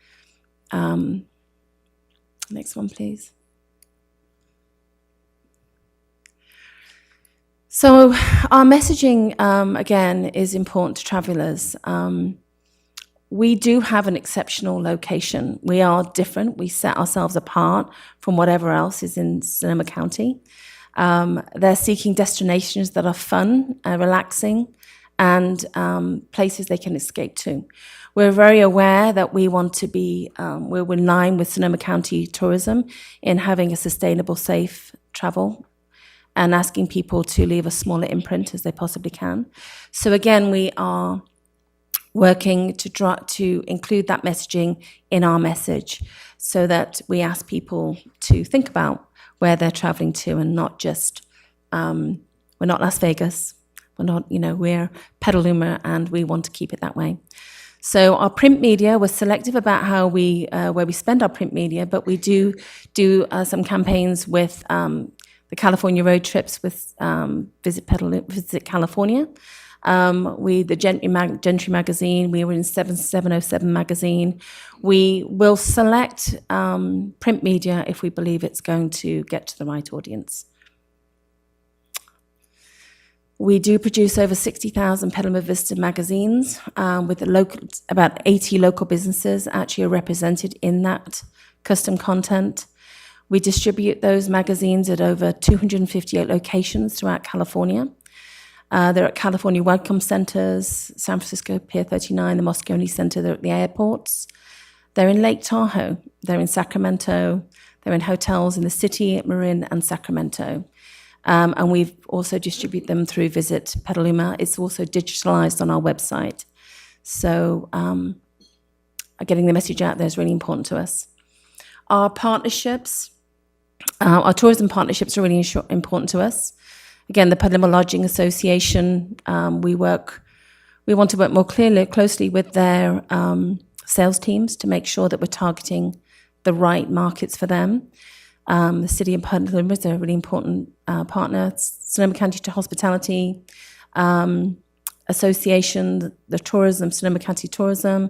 Next one, please. So our messaging, again, is important to travelers. We do have an exceptional location. We are different. We set ourselves apart from whatever else is in Sonoma County. They're seeking destinations that are fun, relaxing, and places they can escape to. We're very aware that we want to be, we're in line with Sonoma County Tourism in having a sustainable, safe travel and asking people to leave a smaller imprint as they possibly can. So again, we are working to include that messaging in our message so that we ask people to think about where they're traveling to and not just, we're not Las Vegas, we're not, we're Petaluma and we want to keep it that way. So our print media, we're selective about how where we spend our print media, but we do some campaigns with the California road trips with Visit California. The Gentry magazine, we were in 7707 magazine. We will select print media if we believe it's going to get to the right audience. We do produce over 60,000 Petaluma Visitor magazines with about 80 local businesses actually are represented in that custom content. We distribute those magazines at over 258 locations throughout California. They're at California Welcome Centers, San Francisco Pier 39, the Moscone Center, they're at the airports. They're in Lake Tahoe, they're in Sacramento, they're in hotels in the city, Marin, and Sacramento. And we've also distribute them through Visit Petaluma. It's also digitalized on our website. So getting the message out there is really important to us. Our partnerships, our tourism partnerships are really important to us. Again, the Petaluma Lodging Association, we want to work more closely with their sales teams to make sure that we're targeting the right markets for them. The City of Petaluma is a really important partner. Sonoma County Hospitality Association, the Tourism, Sonoma County Tourism,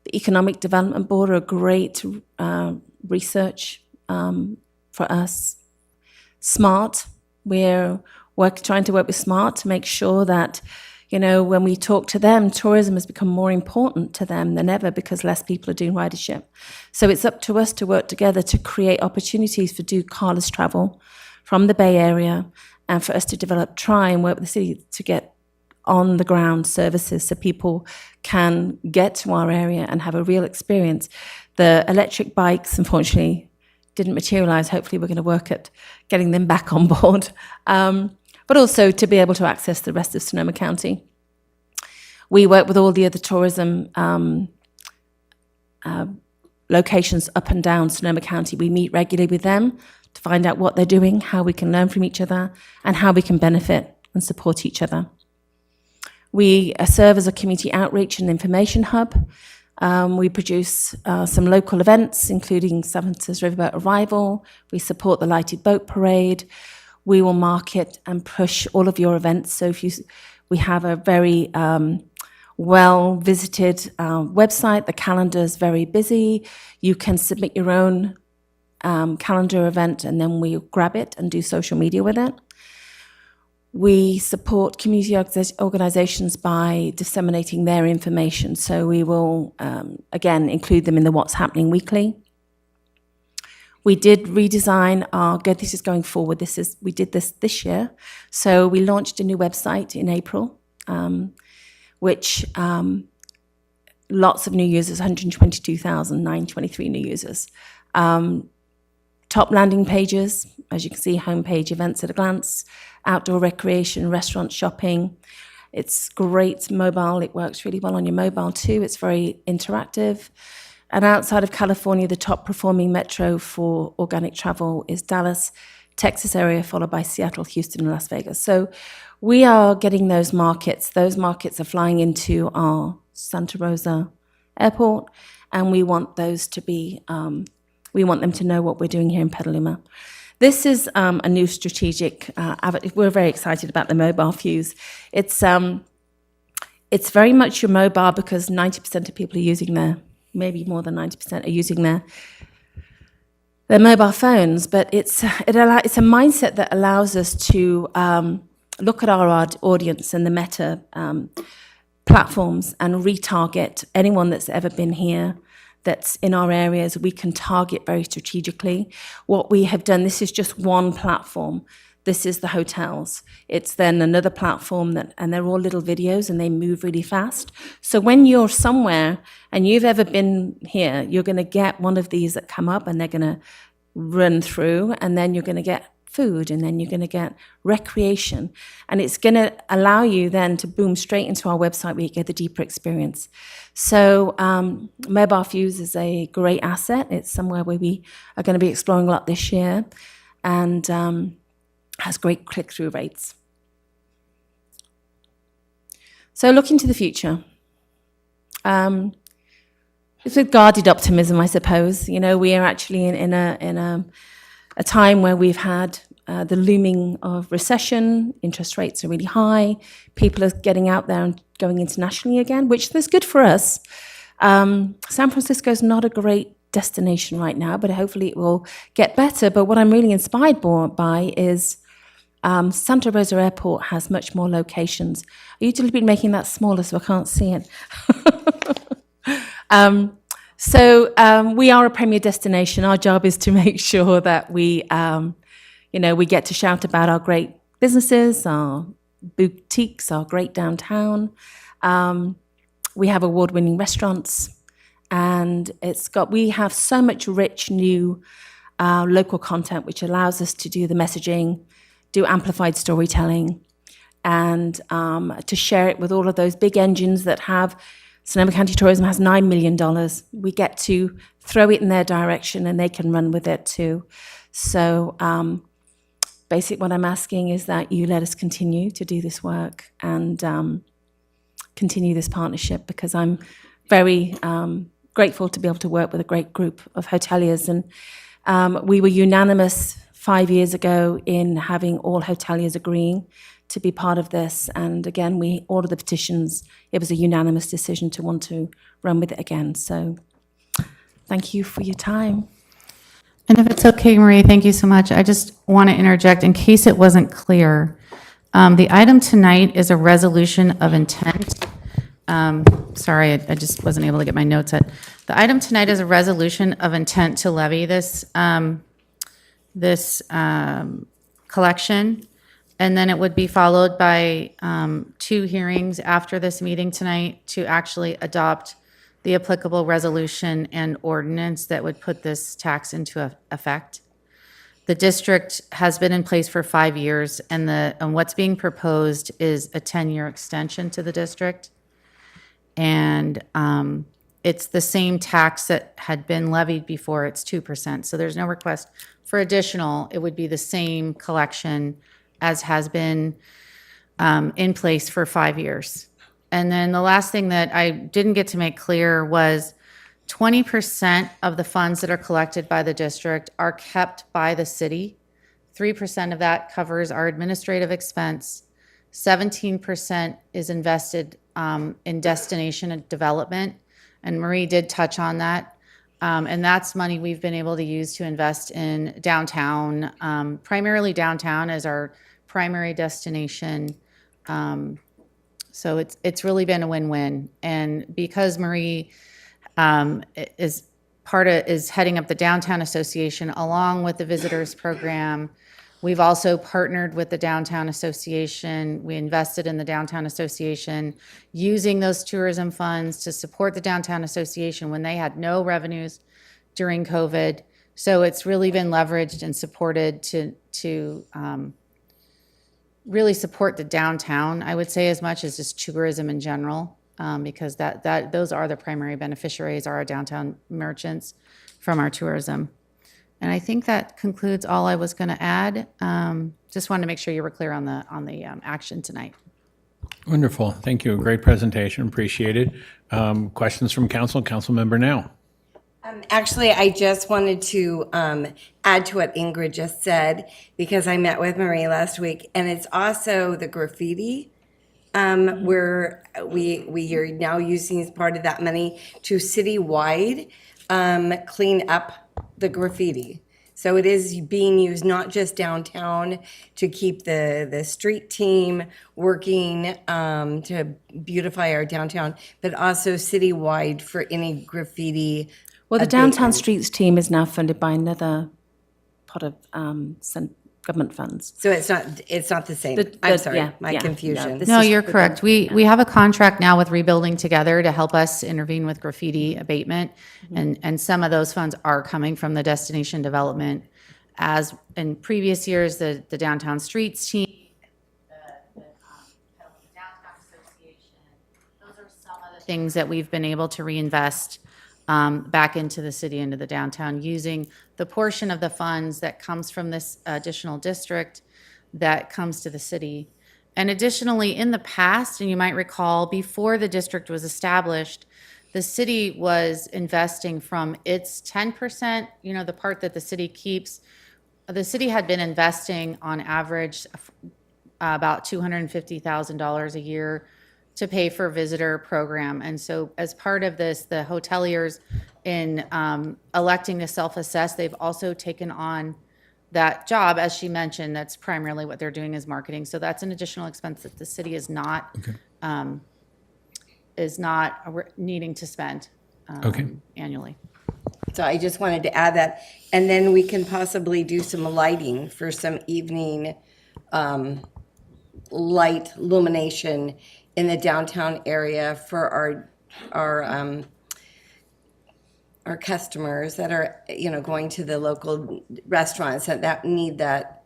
the Economic Development Board are a great research for us. SMART, we're trying to work with SMART to make sure that, when we talk to them, tourism has become more important to them than ever because less people are doing ridership. So it's up to us to work together to create opportunities for carless travel from the Bay Area and for us to try and work with the city to get on the ground services so people can get to our area and have a real experience. The electric bikes, unfortunately, didn't materialize. Hopefully we're going to work at getting them back on board. But also to be able to access the rest of Sonoma County. We work with all the other tourism locations up and down Sonoma County. We meet regularly with them to find out what they're doing, how we can learn from each other, and how we can benefit and support each other. We serve as a community outreach and information hub. We produce some local events, including Seventh Riverboat Arrival. We support the Lighted Boat Parade. We will market and push all of your events. So we have a very well-visited website. The calendar is very busy. You can submit your own calendar event, and then we grab it and do social media with it. We support community organizations by disseminating their information. So we will, again, include them in the What's Happening Weekly. We did redesign this is going forward. We did this year. So we launched a new website in April, which lots of new users, 122,923 new users. Top landing pages, as you can see, homepage, events at a glance, outdoor recreation, restaurant, shopping. It's great mobile. It works really well on your mobile too. It's very interactive. And outside of California, the top performing metro for organic travel is Dallas, Texas area, followed by Seattle, Houston, and Las Vegas. So we are getting those markets. Those markets are flying into our Santa Rosa airport, and we want those to be, we want them to know what we're doing here in Petaluma. This is a new strategic. We're very excited about the mobile fuse. It's very much your mobile because 90% of people are using maybe more than 90% are using their mobile phones. But it's a mindset that allows us to look at our audience and the Meta platforms and retarget anyone that's ever been here that's in our areas. We can target very strategically. What we have done, this is just one platform. This is the hotels. It's then another platform and they're all little videos and they move really fast. So when you're somewhere and you've ever been here, you're going to get one of these that come up and they're going to run through, and then you're going to get food, and then you're going to get recreation. And it's going to allow you then to boom straight into our website where you get the deeper experience. So Mobile Fuse is a great asset. It's somewhere where we are going to be exploring a lot this year, and has great click-through rates. So looking to the future. It's with guarded optimism, I suppose. You know, we are actually in a time where we've had the looming of recession, interest rates are really high, people are getting out there and going internationally again, which is good for us. San Francisco is not a great destination right now, but hopefully it will get better. But what I'm really inspired by is Santa Rosa Airport has much more locations. Are you deliberately making that smaller so I can't see it? We are a premier destination. Our job is to make sure that we get to shout about our great businesses, our boutiques, our great downtown. We have award-winning restaurants, and we have so much rich new local content, which allows us to do the messaging, do amplified storytelling, and to share it with all of those big engines that have. Sonoma County Tourism has $9 million. We get to throw it in their direction and they can run with it too. So basically what I'm asking is that you let us continue to do this work and continue this partnership, because I'm very grateful to be able to work with a great group of hoteliers. And we were unanimous 5 years ago in having all hoteliers agreeing to be part of this. And again, all of the petitions, it was a unanimous decision to want to run with it again. So thank you for your time. And if it's okay, Marie, thank you so much. I just want to interject in case it wasn't clear. The item tonight is a resolution of intent. Sorry, I just wasn't able to get my notes out. The item tonight is a resolution of intent to levy this collection. And then it would be followed by 2 hearings after this meeting tonight to actually adopt the applicable resolution and ordinance that would put this tax into effect. The district has been in place for 5 years, and what's being proposed is a 10-year extension to the district. And it's the same tax that had been levied before. It's 2%. So there's no request for additional. It would be the same collection as has been in place for 5 years. And then the last thing that I didn't get to make clear was 20% of the funds that are collected by the district are kept by the city. 3% of that covers our administrative expense. 17% is invested in destination and development. And Marie did touch on that. And that's money we've been able to use to invest in downtown, primarily downtown as our primary destination. So it's really been a win-win. And because Marie is heading up the Downtown Association along with the Visitors Program, we've also partnered with the Downtown Association. We invested in the Downtown Association using those tourism funds to support the Downtown Association when they had no revenues during COVID. So it's really been leveraged and supported to really support the downtown, I would say, as much as just tourism in general, because those are the primary beneficiaries, are our downtown merchants from our tourism. And I think that concludes all I was going to add. Just wanted to make sure you were clear on the action tonight. Wonderful. Thank you. Great presentation. Appreciate it. Questions from council? Council member now. Actually, I just wanted to add to what Ingrid just said, because I met with Marie last week, and it's also the graffiti. Where we are now using as part of that money to citywide clean up the graffiti. So it is being used not just downtown to keep the street team working to beautify our downtown, but also citywide for any graffiti. Well, the Downtown abatement. Streets team is now funded by another pot of government funds. So it's not the same. The- I'm the- sorry, yeah, my yeah, confusion. this No, is you're for the- correct. We have a contract now with Rebuilding Together to help us intervene with graffiti abatement. And some of those funds are coming from the destination development. As in previous years, the Downtown Streets team, the Downtown Association, those are some of the things that we've been able to reinvest back into the city, into the downtown, using the portion of the funds that comes from this additional district that comes to the city. And additionally, in the past, and you might recall, before the district was established, the city was investing from its 10%, the part that the city keeps. The city had been investing on average about $250,000 a year to pay for visitor program. And so as part of this, the hoteliers in electing to self-assess, they've also taken on that job. As she mentioned, that's primarily what they're doing is marketing. So that's an additional expense that the city is not needing to spend annually. So I just wanted to add that. And then we can possibly do some lighting for some evening light illumination in the downtown area for our customers that are, going to the local restaurants that need that.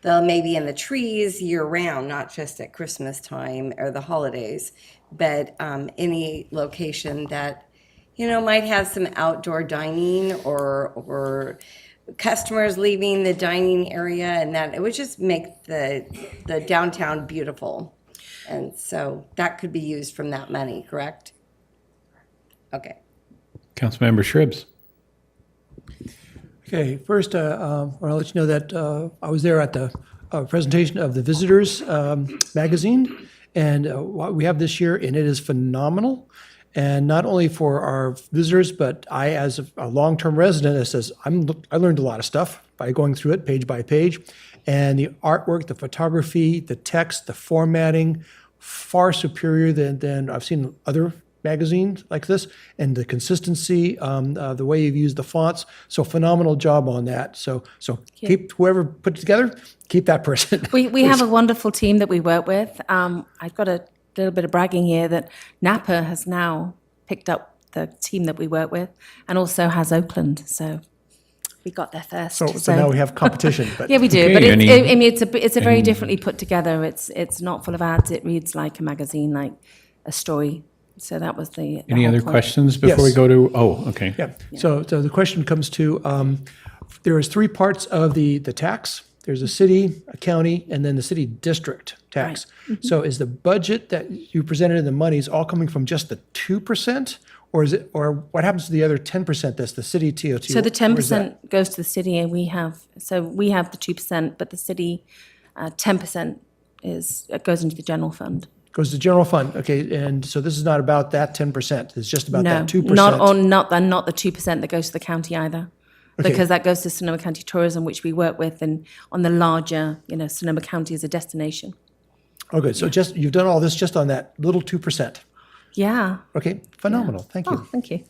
They'll maybe in the trees year round, not just at Christmas time or the holidays, but any location that, might have some outdoor dining or customers leaving the dining area, and that it would just make the downtown beautiful. And so that could be used from that money, correct? Okay. Councilmember Shribs. Okay, first, I want to let you know that I was there at the presentation of the Visitors magazine, and what we have this year, and it is phenomenal. And not only for our visitors, but I, as a long-term resident, it says I learned a lot of stuff by going through it page by page. And the artwork, the photography, the text, the formatting, far superior than I've seen other magazines like this, and the consistency, the way you've used the fonts. So phenomenal job on that. So keep whoever put it together, keep that person. We have a wonderful team that we work with. I've got a little bit of bragging here that Napa has now picked up the team that we work with, and also has Oakland. So we got there first. So now we have competition. But yeah, we do. Okay, But any- it's a very differently put together. It's not full of ads. It reads like a magazine, like a story. So that was the Any whole other point. questions before we Yes. go to, okay. Yeah. So the question comes to, there is three parts of the tax. There's a city, a county, and then the city district tax. So is the budget that you presented in the monies all coming from just the 2%? Or is it, or what happens to the other 10% that's the city TOT? So the Where's that? 10% goes to the city, and we have the 2%, but the city 10% goes into the general fund. Goes to general fund, okay, and so this is not about that 10%, it's just about No, that 2%? not the 2% that goes to the county either. Okay. Because that goes to Sonoma County Tourism, which we work with, and on the larger, Sonoma County as a destination. Okay, so just, you've done all this just on that little 2%? Yeah. Okay, phenomenal, thank you. Oh, thank you.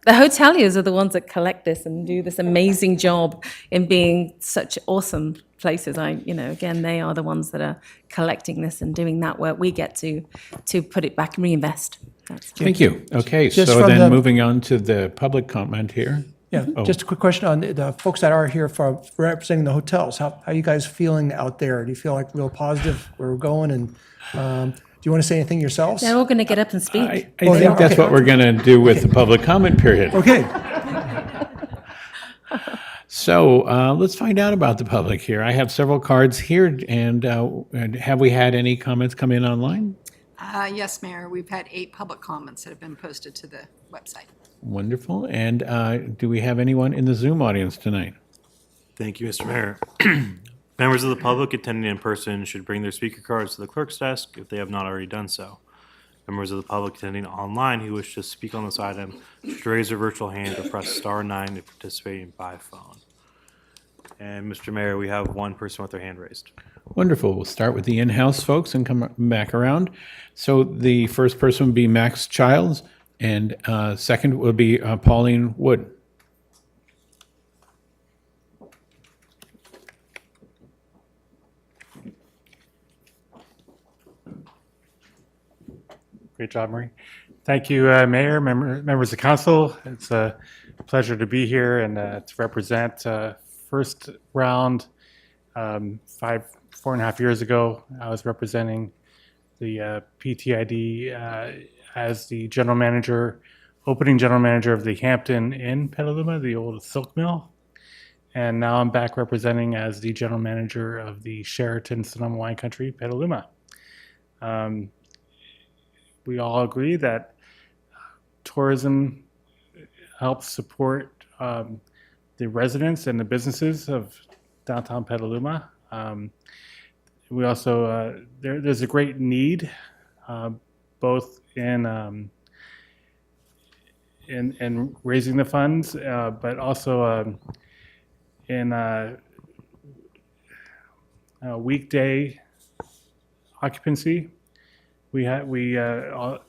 The hoteliers are the ones that collect this and do this amazing job in being such awesome places. Again, they are the ones that are collecting this and doing that work. We get to put it back and reinvest. Thank you. Okay, Just so from then the- moving on to the public comment here. Yeah, Oh. just a quick question on the folks that are here for representing the hotels. How are you guys feeling out there? Do you feel like real positive where we're going? And do you want to say anything yourselves? They're all going to get up and speak. I think that's what we're going to do with the public comment period. Okay. So let's find out about the public here. I have several cards here, and have we had any comments come in online? Yes, Mayor, we've had 8 public comments that have been posted to the website. Wonderful. And do we have anyone in the Zoom audience tonight? Thank you, Mr. Mayor. Members of the public attending in person should bring their speaker cards to the clerk's desk if they have not already done so. Members of the public attending online who wish to speak on this item should raise their virtual hand or press star 9 if participating by phone. And Mr. Mayor, we have one person with their hand raised. Wonderful. We'll start with the in-house folks and come back around. So the first person would be Max Childs, and second would be Pauline Wood. Great job, Marie. Thank you, Mayor, members of council. It's a pleasure to be here and to represent first round. 4.5 years ago, I was representing the PTID as the general manager, opening general manager of the Hampton Inn Petaluma, the old silk mill. And now I'm back representing as the general manager of the Sheraton Sonoma Wine Country Petaluma. We all agree that tourism helps support the residents and the businesses of downtown Petaluma. We also, there's a great need both in raising the funds, but also in weekday occupancy. We have a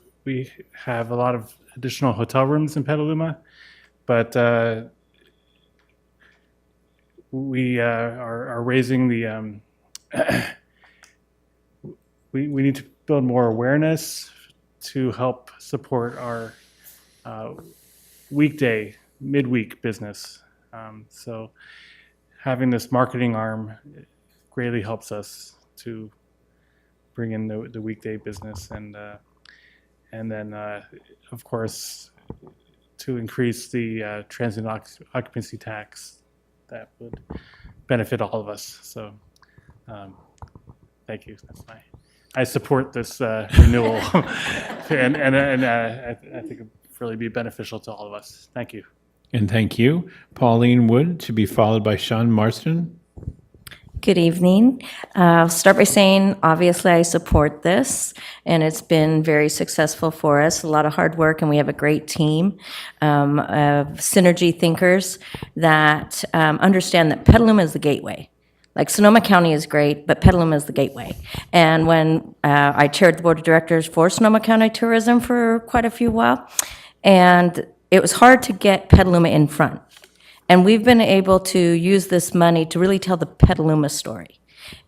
lot of additional hotel rooms in Petaluma, but we are raising the. We need to build more awareness to help support our weekday, midweek business. So having this marketing arm greatly helps us to bring in the weekday business and then of course to increase the transient occupancy tax that would benefit all of us. So thank you. I support this renewal and I think it would really be beneficial to all of us. Thank you. And thank you. Pauline Wood, to be followed by Sean Marston. Good evening. I'll start by saying, obviously, I support this, and it's been very successful for us. A lot of hard work, and we have a great team of synergy thinkers that understand that Petaluma is the gateway. Like Sonoma County is great, but Petaluma is the gateway. And when I chaired the board of directors for Sonoma County Tourism for quite a few while, and it was hard to get Petaluma in front. And we've been able to use this money to really tell the Petaluma story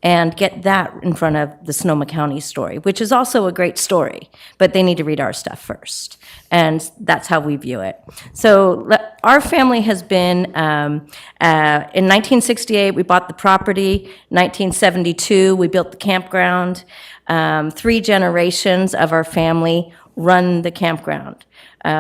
and get that in front of the Sonoma County story, which is also a great story, but they need to read our stuff first. And that's how we view it. So our family has been, in 1968, we bought the property. 1972, we built the campground. 3 generations of our family run the campground.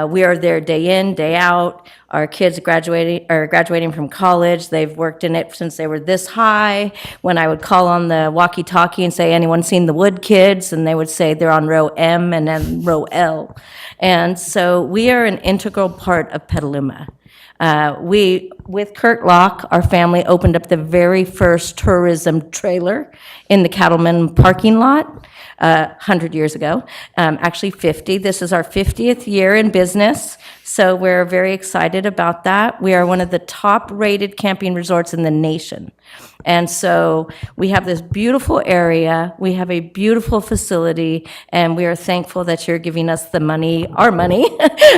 We are there day in, day out. Our kids are graduating from college. They've worked in it since they were this high. When I would call on the walkie-talkie and say, anyone seen the Wood kids? And they would say they're on row M and then row L. And so we are an integral part of Petaluma. With Kurt Locke, our family opened up the very first tourism trailer in the Cattleman parking lot 100 years ago, actually 50. This is our 50th year in business, so we're very excited about that. We are one of the top-rated camping resorts in the nation. And so we have this beautiful area, we have a beautiful facility, and we are thankful that you're giving us the money, our money,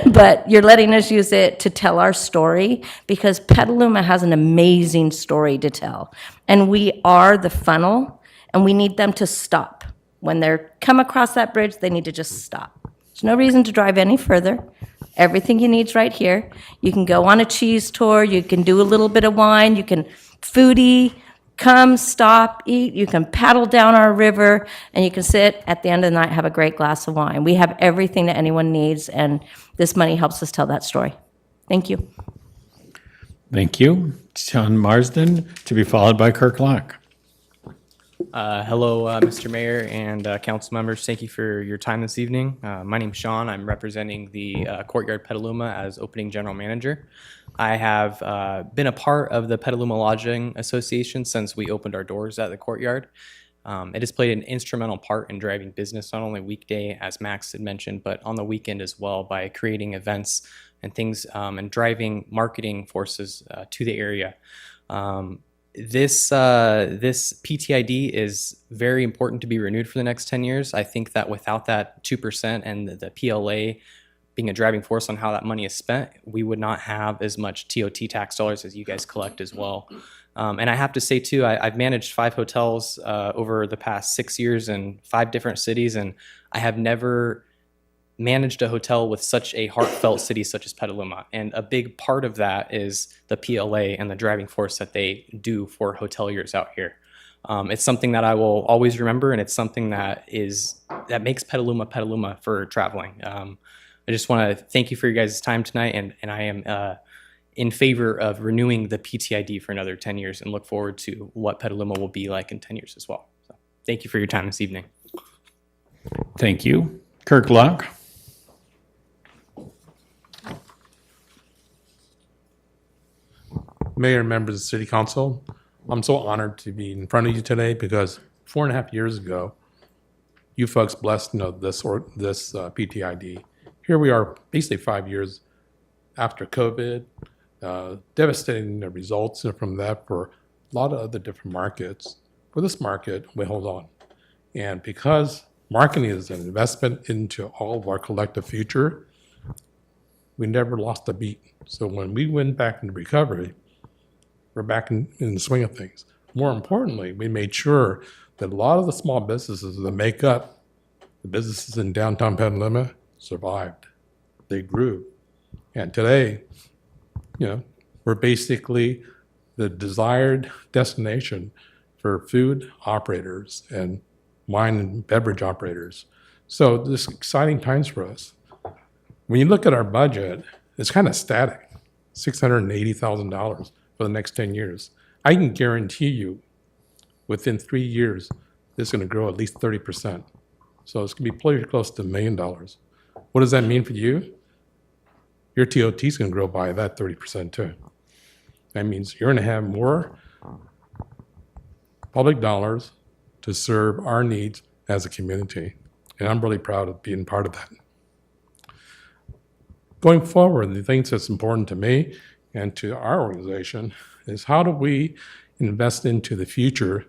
but you're letting us use it to tell our story, because Petaluma has an amazing story to tell. And we are the funnel, and we need them to stop. When they're come across that bridge, they need to just stop. There's no reason to drive any further. Everything you need is right here. You can go on a cheese tour, you can do a little bit of wine, you can foodie, come, stop, eat, you can paddle down our river, and you can sit at the end of the night, have a great glass of wine. We have everything that anyone needs, and this money helps us tell that story. Thank you. Thank you. Sean Marsden, to be followed by Kirk Locke. Hello, Mr. Mayor and council members. Thank you for your time this evening. My name's Sean. I'm representing the Courtyard Petaluma as opening general manager. I have been a part of the Petaluma Lodging Association since we opened our doors at the Courtyard. It has played an instrumental part in driving business, not only weekday, as Max had mentioned, but on the weekend as well, by creating events and things and driving marketing forces to the area. This PTID is very important to be renewed for the next 10 years. I think that without that 2% and the PLA being a driving force on how that money is spent, we would not have as much TOT tax dollars as you guys collect as well. And I have to say too, I've managed 5 hotels over the past 6 years in 5 different cities, and I have never managed a hotel with such a heartfelt city such as Petaluma. And a big part of that is the PLA and the driving force that they do for hoteliers out here. It's something that I will always remember, and it's something that makes Petaluma Petaluma for traveling. I just want to thank you for your guys' time tonight, and I am in favor of renewing the PTID for another 10 years and look forward to what Petaluma will be like in 10 years as well. So thank you for your time this evening. Thank you. Kirk Locke. Mayor and members of the City Council, I'm so honored to be in front of you today because 4.5 years ago, you folks blessed this PTID. Here we are, basically 5 years after COVID, devastating the results from that for a lot of other different markets. For this market, we hold on. And because marketing is an investment into all of our collective future, we never lost a beat. So when we went back into recovery, we're back in the swing of things. More importantly, we made sure that a lot of the small businesses that make up the businesses in downtown Petaluma survived. They grew. And today, we're basically the desired destination for food operators and wine and beverage operators. So this exciting times for us. When you look at our budget, it's kind of static, $680,000 for the next 10 years. I can guarantee you within 3 years, it's going to grow at least 30%. So it's going to be pretty close to $1 million. What does that mean for you? Your TOT is going to grow by that 30% too. That means you're going to have more public dollars to serve our needs as a community. And I'm really proud of being part of that. Going forward, the things that's important to me and to our organization is how do we invest into the future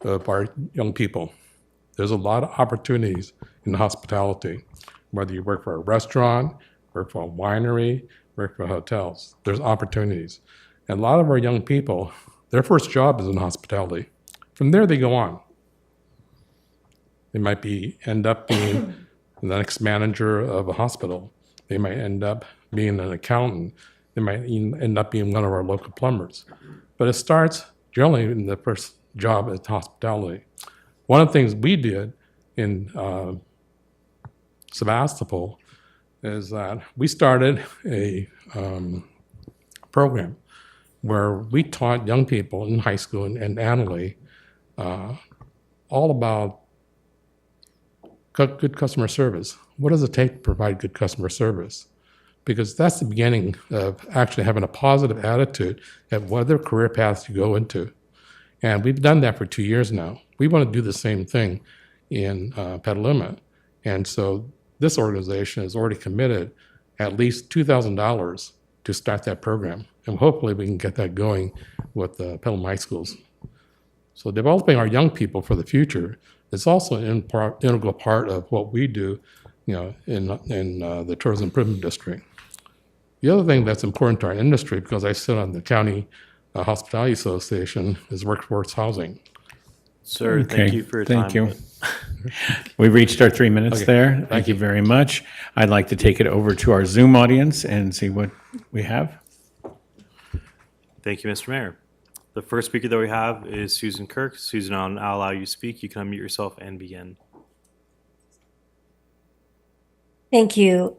of our young people? There's a lot of opportunities in hospitality, whether you work for a restaurant, work for a winery, work for hotels, there's opportunities. And a lot of our young people, their first job is in hospitality. From there, they go on. They might end up being the next manager of a hospital. They might end up being an accountant. They might end up being one of our local plumbers. But it starts generally in the first job at hospitality. One of the things we did in Sebastopol is that we started a program where we taught young people in high school and annually all about good customer service. What does it take to provide good customer service? Because that's the beginning of actually having a positive attitude at whatever career paths you go into. And we've done that for 2 years now. We want to do the same thing in Petaluma. And so this organization has already committed at least $2,000 to start that program. And hopefully we can get that going with Petaluma High Schools. So developing our young people for the future is also an integral part of what we do in the Tourism Improvement District. The other thing that's important to our industry, because I sit on the County Hospitality Association, is workforce housing. Sir, thank you for your time. Thank you. We've reached our 3 minutes Okay. there. Thank you very much. I'd like to take it over to our Zoom audience and see what we have. Thank you, Mr. Mayor. The first speaker that we have is Susan Kirk. Susan, I'll allow you to speak. You can unmute yourself and begin. Thank you.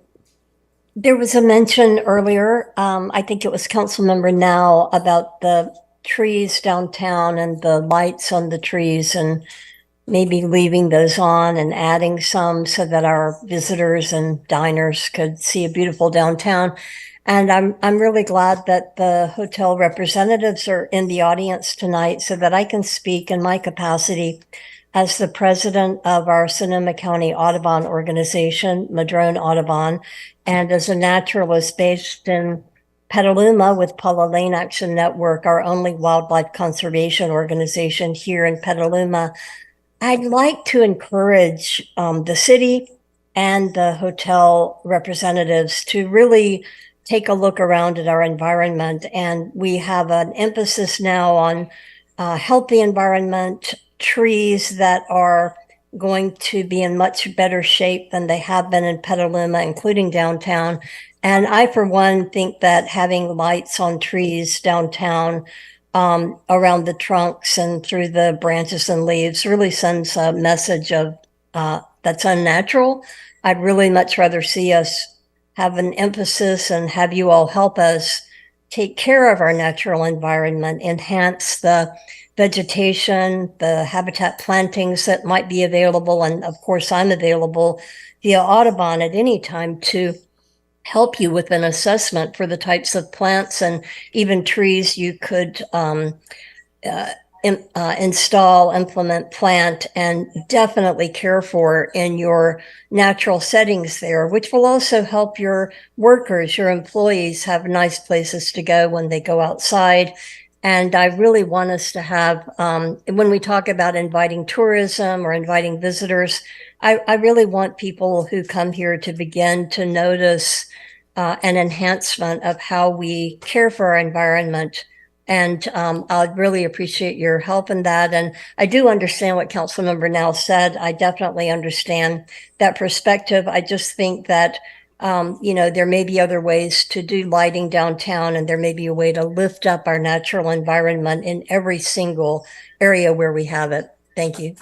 There was a mention earlier, I think it was Councilmember Now, about the trees downtown and the lights on the trees, and maybe leaving those on and adding some so that our visitors and diners could see a beautiful downtown. And I'm really glad that the hotel representatives are in the audience tonight so that I can speak in my capacity as the president of our Sonoma County Audubon organization, Madrone Audubon, and as a naturalist based in Petaluma with Paula Lane Action Network, our only wildlife conservation organization here in Petaluma. I'd like to encourage the city and the hotel representatives to really take a look around at our environment. And we have an emphasis now on healthy environment, trees that are going to be in much better shape than they have been in Petaluma, including downtown. And I, for one, think that having lights on trees downtown around the trunks and through the branches and leaves really sends a message of that's unnatural. I'd really much rather see us have an emphasis and have you all help us take care of our natural environment, enhance the vegetation, the habitat plantings that might be available. And of course, I'm available via Audubon at any time to help you with an assessment for the types of plants and even trees you could install, implement, plant, and definitely care for in your natural settings there, which will also help your workers, your employees have nice places to go when they go outside. And I really want us to have, when we talk about inviting tourism or inviting visitors, I really want people who come here to begin to notice an enhancement of how we care for our environment. And I'd really appreciate your help in that. And I do understand what Councilmember Now said. I definitely understand that perspective. I just think that, there may be other ways to do lighting downtown, and there may be a way to lift up our natural environment in every single area where we have it. Thank you.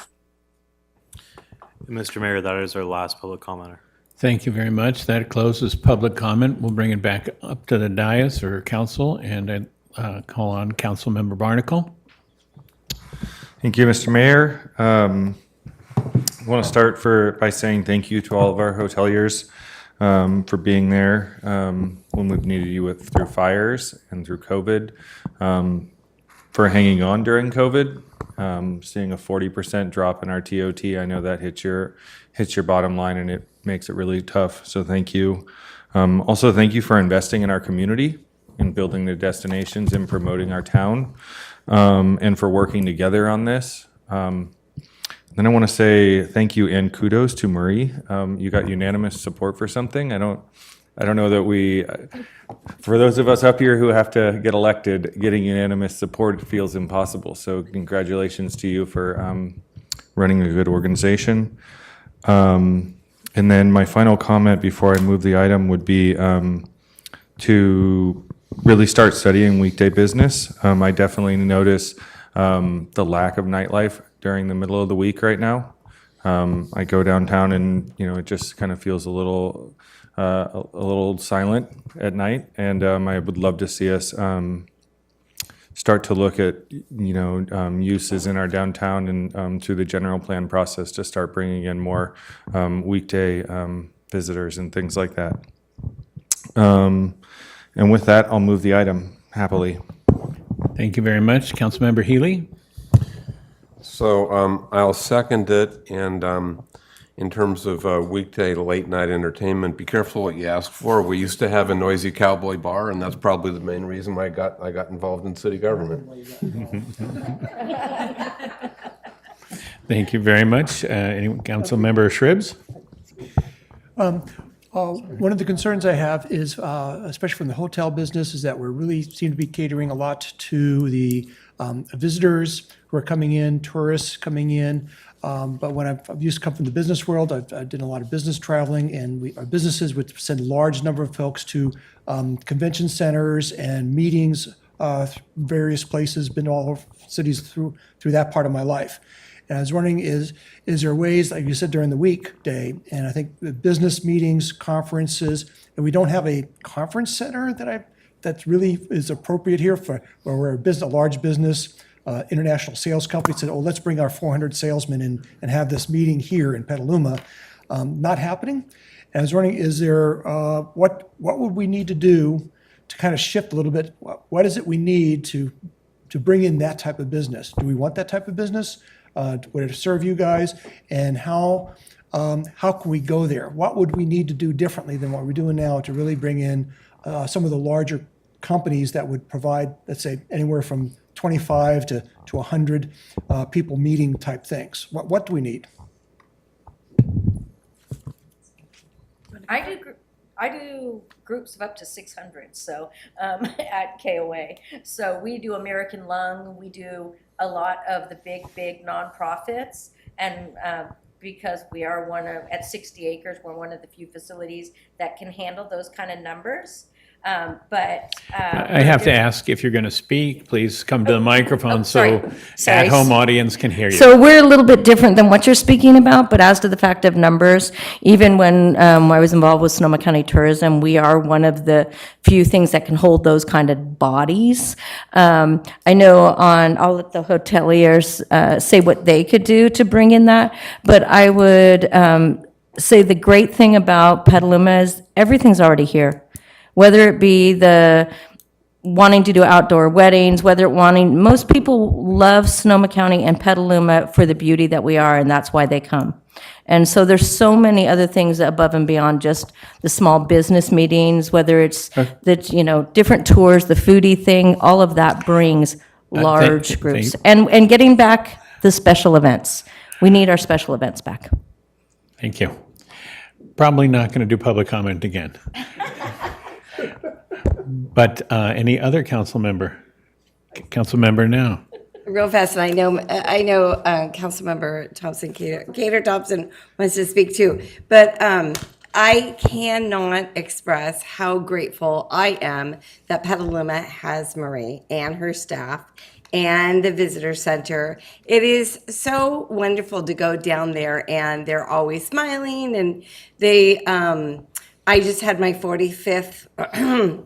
Mr. Mayor, that is our last public commenter. Thank you very much. That closes public comment. We'll bring it back up to the dais or council, and call on Councilmember Barnacle. Thank you, Mr. Mayor. I want to start by saying thank you to all of our hoteliers for being there when we've needed you through fires and through COVID, for hanging on during COVID. Seeing a 40% drop in our TOT, I know that hits your bottom line, and it makes it really tough. So thank you. Also, thank you for investing in our community and building the destinations and promoting our town, and for working together on this. Then I want to say thank you and kudos to Marie. You got unanimous support for something. I don't know that for those of us up here who have to get elected, getting unanimous support feels impossible. So congratulations to you for running a good organization. And then my final comment before I move the item would be to really start studying weekday business. I definitely notice the lack of nightlife during the middle of the week right now. I go downtown and it just kind of feels a little silent at night, and I would love to see us start to look at uses in our downtown and through the general plan process to start bringing in more weekday visitors and things like that. And with that, I'll move the item happily. Thank you very much. Councilmember Healy. So I'll second it. And in terms of weekday late night entertainment, be careful what you ask for. We used to have a noisy cowboy bar, and that's probably the main reason I got involved in city government. Thank you very much. Councilmember Shribs. One of the concerns I have is, especially from the hotel business, is that we really seem to be catering a lot to the visitors who are coming in, tourists coming in. But when I've used to come from the business world, I've done a lot of business traveling, and our businesses would send a large number of folks to convention centers and meetings, various places, been to all over cities through that part of my life. And I was wondering, is there ways, like you said, during the weekday, and I think the business meetings, conferences, and we don't have a conference center that I that really is appropriate here for where we're a large business, international sales company said, oh, let's bring our 400 salesmen in and have this meeting here in Petaluma. Not happening. And I was wondering, is there, what would we need to do to kind of shift a little bit? What is it we need to bring in that type of business? Do we want that type of business? Would it serve you guys? And how can we go there? What would we need to do differently than what we're doing now to really bring in some of the larger companies that would provide, let's say, anywhere from 25 to 100 people meeting type things? What do we need? I do groups of up to 600, so at KOA. So we do American Lung, we do a lot of the big nonprofits, and because we are at 60 acres, we're one of the few facilities that can handle those kind of numbers. I have to ask, if you're going to speak, please come to the microphone sorry. so at-home audience can hear you. So we're a little bit different than what you're speaking about, but as to the fact of numbers, even when I was involved with Sonoma County Tourism, we are one of the few things that can hold those kind of bodies. I know I'll let the hoteliers say what they could do to bring in that, but I would say the great thing about Petaluma is everything's already here. Whether it be the wanting to do outdoor weddings, most people love Sonoma County and Petaluma for the beauty that we are, and that's why they come. And so there's so many other things above and beyond just the small business meetings, whether it's different tours, the foodie thing, all of that brings large groups. And getting back the special events. We need our special events back. Thank you. Probably not going to do public comment again. But any other council member? Council member now. Real fast, and I know Councilmember Thompson, Cater Thompson wants to speak too, but I cannot express how grateful I am that Petaluma has Marie and her staff and the visitor center. It is so wonderful to go down there, and they're always smiling, and they I just had my 45th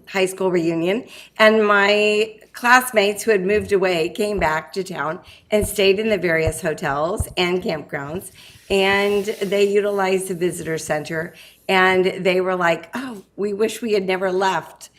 high school reunion, and my classmates who had moved away came back to town and stayed in the various hotels and campgrounds, and they utilized the visitor center, and they were like, oh, we wish we had never left.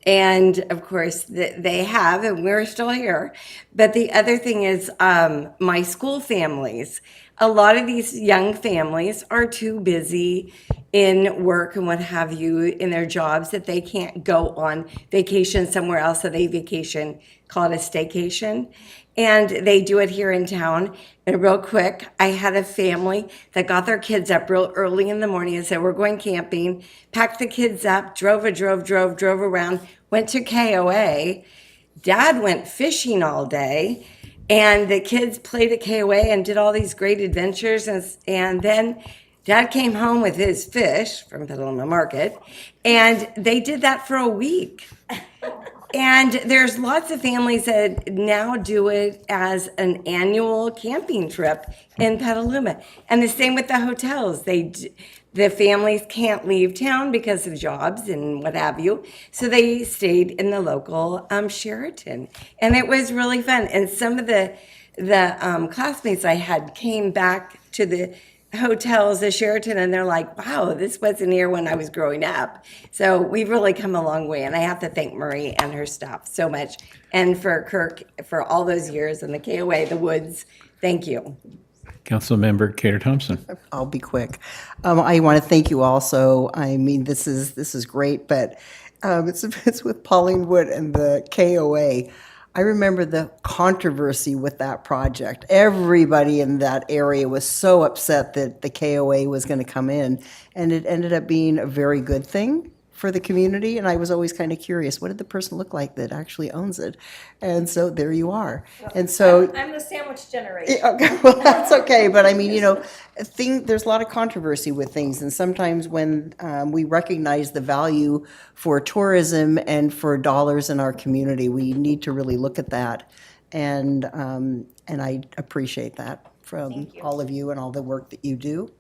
And of course, they have, and we're still here. But the other thing is my school families. A lot of these young families are too busy in work and what have you in their jobs that they can't go on vacation somewhere else. So they vacation, call it a staycation. And they do it here in town. And real quick, I had a family that got their kids up real early in the morning and said, we're going camping, packed the kids up, drove around, went to KOA. Dad went fishing all day. And the kids played at KOA and did all these great adventures. And then Dad came home with his fish from Petaluma Market. And they did that for a week. And there's lots of families that now do it as an annual camping trip in Petaluma. And the same with the hotels. The families can't leave town because of jobs and what have you. So they stayed in the local Sheraton. And it was really fun. And some of the classmates I had came back to the hotels, the Sheraton, and they're like, wow, this wasn't here when I was growing up. So we've really come a long way. And I have to thank Marie and her staff so much. And for Kirk, for all those years, and the KOA, the Woods, thank you. Councilmember Cater Thompson. I'll be quick. I want to thank you also. I mean, this is great, but it's with Pauline Wood and the KOA. I remember the controversy with that project. Everybody in that area was so upset that the KOA was going to come in, and it ended up being a very good thing for the community. And I was always kind of curious, what did the person look like that actually owns it? And so there you are. And so I'm the sandwich generation. okay, well, that's okay. But I mean, there's a lot of controversy with things. And sometimes when we recognize the value for tourism and for dollars in our community, we need to really look at that. And I appreciate that from all of you and all the work that you do.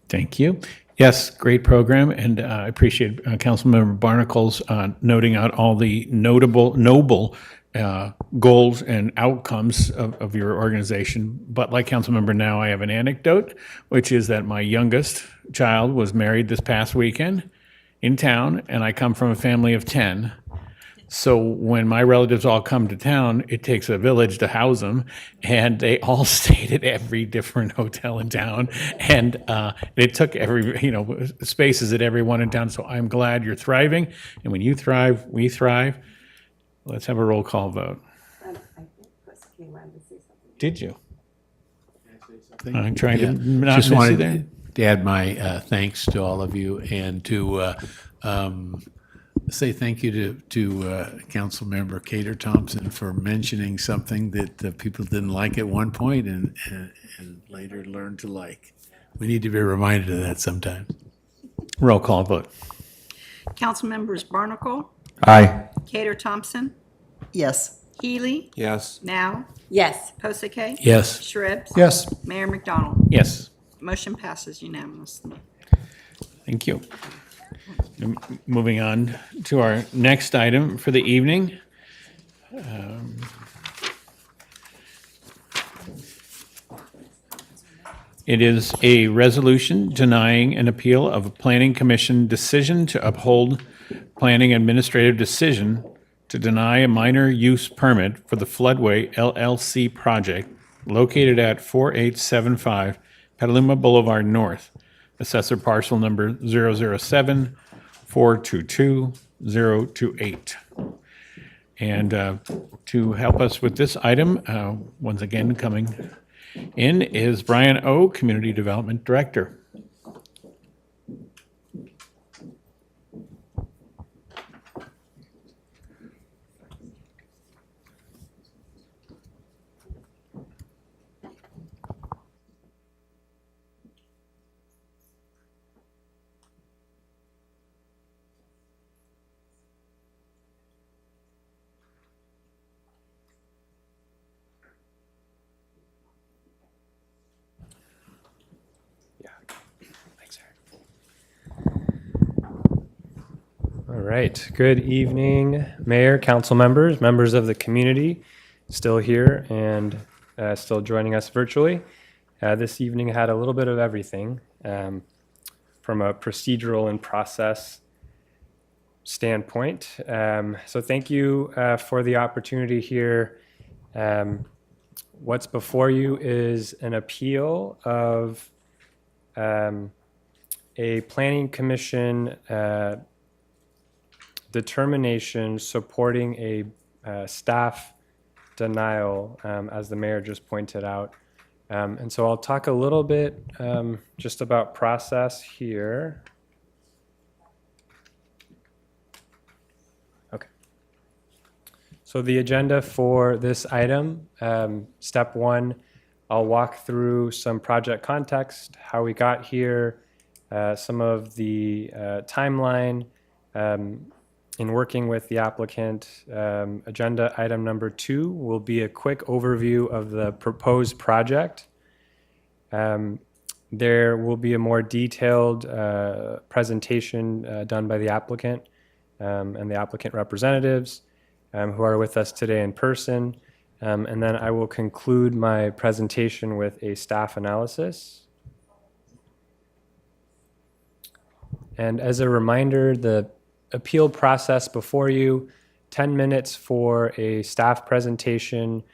Thank you. Yes, great program, and I appreciate Councilmember Barnacle's noting out all the noble goals and outcomes of your organization. But like Councilmember Now, I have an anecdote, which is that my youngest child was married this past weekend in town, and I come from a family of 10. So when my relatives all come to town, it takes a village to house them, and they all stayed at every different hotel in town, and it took every spaces at every one in town. So I'm glad you're thriving, and when you thrive, we thrive. Let's have a roll call vote. Did you? I'm trying to not Just miss you wanted there. to add my thanks to all of you and to say thank you to Councilmember Cater Thompson for mentioning something that people didn't like at one point and later learned to like. We need to be reminded of that sometimes. Roll call vote. Council members Barnacle, Aye. Cater Thompson, Yes. Healy, Yes. Now, Yes. Posake. Yes. Shribs. Yes. Mayor McDonald. Yes. Motion passes unanimously. Thank you. Moving on to our next item for the evening. It is a resolution denying an appeal of a planning commission decision to uphold planning administrative decision to deny a minor use permit for the Floodway LLC project located at 4875 Petaluma Boulevard North, assessor parcel number 007-422-028. And to help us with this item, once again coming in is Brian O., Community Development Director. All right. Good evening, Mayor, council members, members of the community, still here and still joining us virtually. This evening had a little bit of everything from a procedural and process standpoint. So thank you for the opportunity here. What's before you is an appeal of a planning commission determination supporting a staff denial, as the mayor just pointed out. And so I'll talk a little bit just about process here. Okay. So the agenda for this item, step one, I'll walk through some project context, how we got here, some of the timeline, in working with the applicant. Agenda item number 2 will be a quick overview of the proposed project. There will be a more detailed presentation done by the applicant and the applicant representatives who are with us today in person. And then I will conclude my presentation with a staff analysis. And as a reminder, the appeal process before you, 10 minutes for a staff presentation,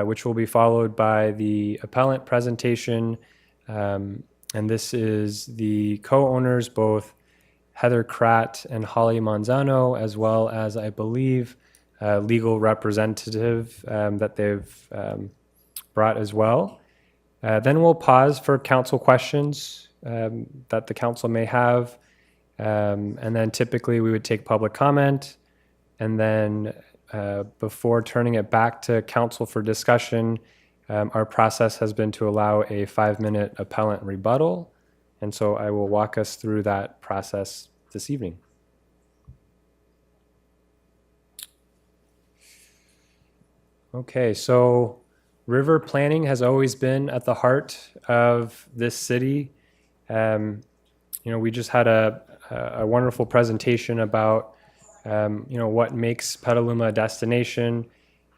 which will be followed by the appellant presentation. And this is the co-owners, both Heather Kratt and Holly Manzano, as well as, I believe, legal representative that they've brought as well. Then we'll pause for council questions that the council may have. And then typically we would take public comment, and then before turning it back to council for discussion, our process has been to allow a 5-minute appellant rebuttal. And so I will walk us through that process this evening. Okay, so river planning has always been at the heart of this city. We just had a wonderful presentation about, what makes Petaluma a destination.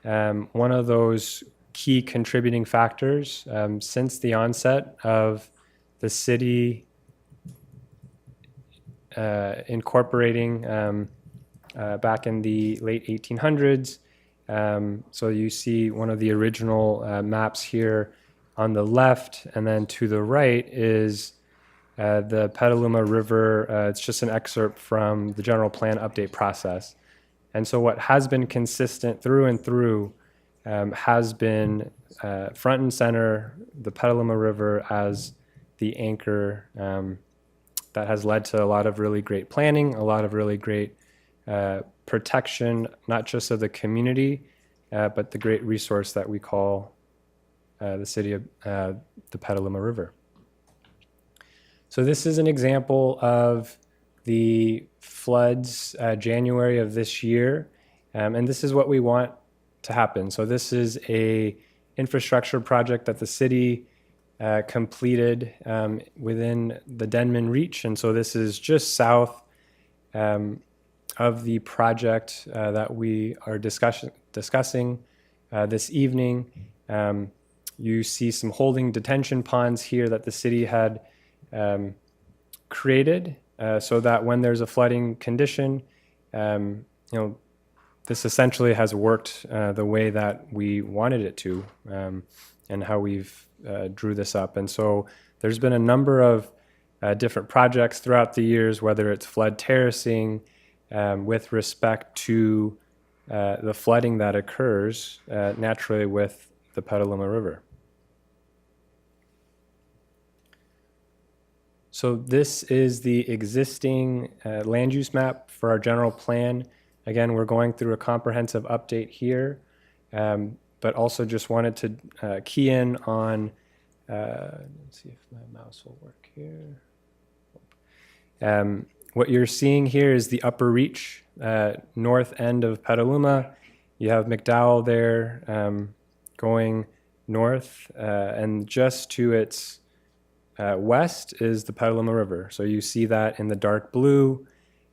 One of those key contributing factors since the onset of the city incorporating back in the late 1800s. So you see one of the original maps here on the left, and then to the right is the Petaluma River. It's just an excerpt from the general plan update process. And so what has been consistent through and through has been front and center, the Petaluma River as the anchor that has led to a lot of really great planning, a lot of really great protection, not just of the community, but the great resource that we call the city of the Petaluma River. So this is an example of the floods January of this year, and this is what we want to happen. So this is a infrastructure project that the city completed within the Denman Reach, and so this is just south of the project that we are discussing this evening. You see some holding detention ponds here that the city had created so that when there's a flooding condition, this essentially has worked the way that we wanted it to, and how we've drew this up. And so there's been a number of different projects throughout the years, whether it's flood terracing with respect to the flooding that occurs naturally with the Petaluma River. So this is the existing land use map for our general plan. Again, we're going through a comprehensive update here, but also just wanted to key in on, let's see if my mouse will work here. What you're seeing here is the upper reach, north end of Petaluma. You have McDowell there going north, and just to its west is the Petaluma River. So you see that in the dark blue.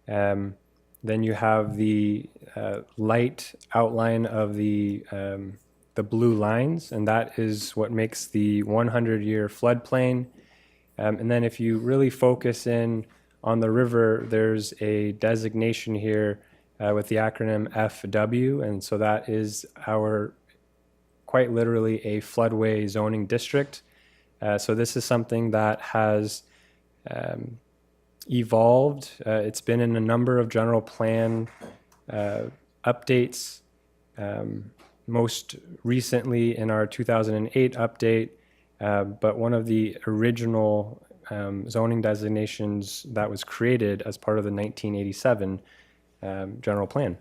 Then you have the light outline of the blue lines, and that is what makes the 100-year floodplain. And then if you really focus in on the river, there's a designation here with the acronym FW, and so that is our, quite literally, a floodway zoning district. So this is something that has evolved. It's been in a number of general plan updates, most recently in our 2008 update, but one of the original zoning designations that was created as part of the 1987 general plan.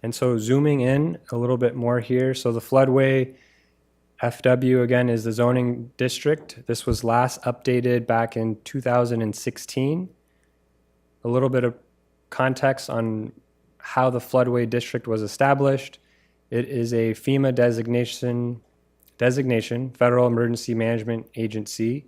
And so zooming in a little bit more here, so the floodway FW, again, is the zoning district. This was last updated back in 2016. A little bit of context on how the floodway district was established. It is a FEMA designation, Federal Emergency Management Agency,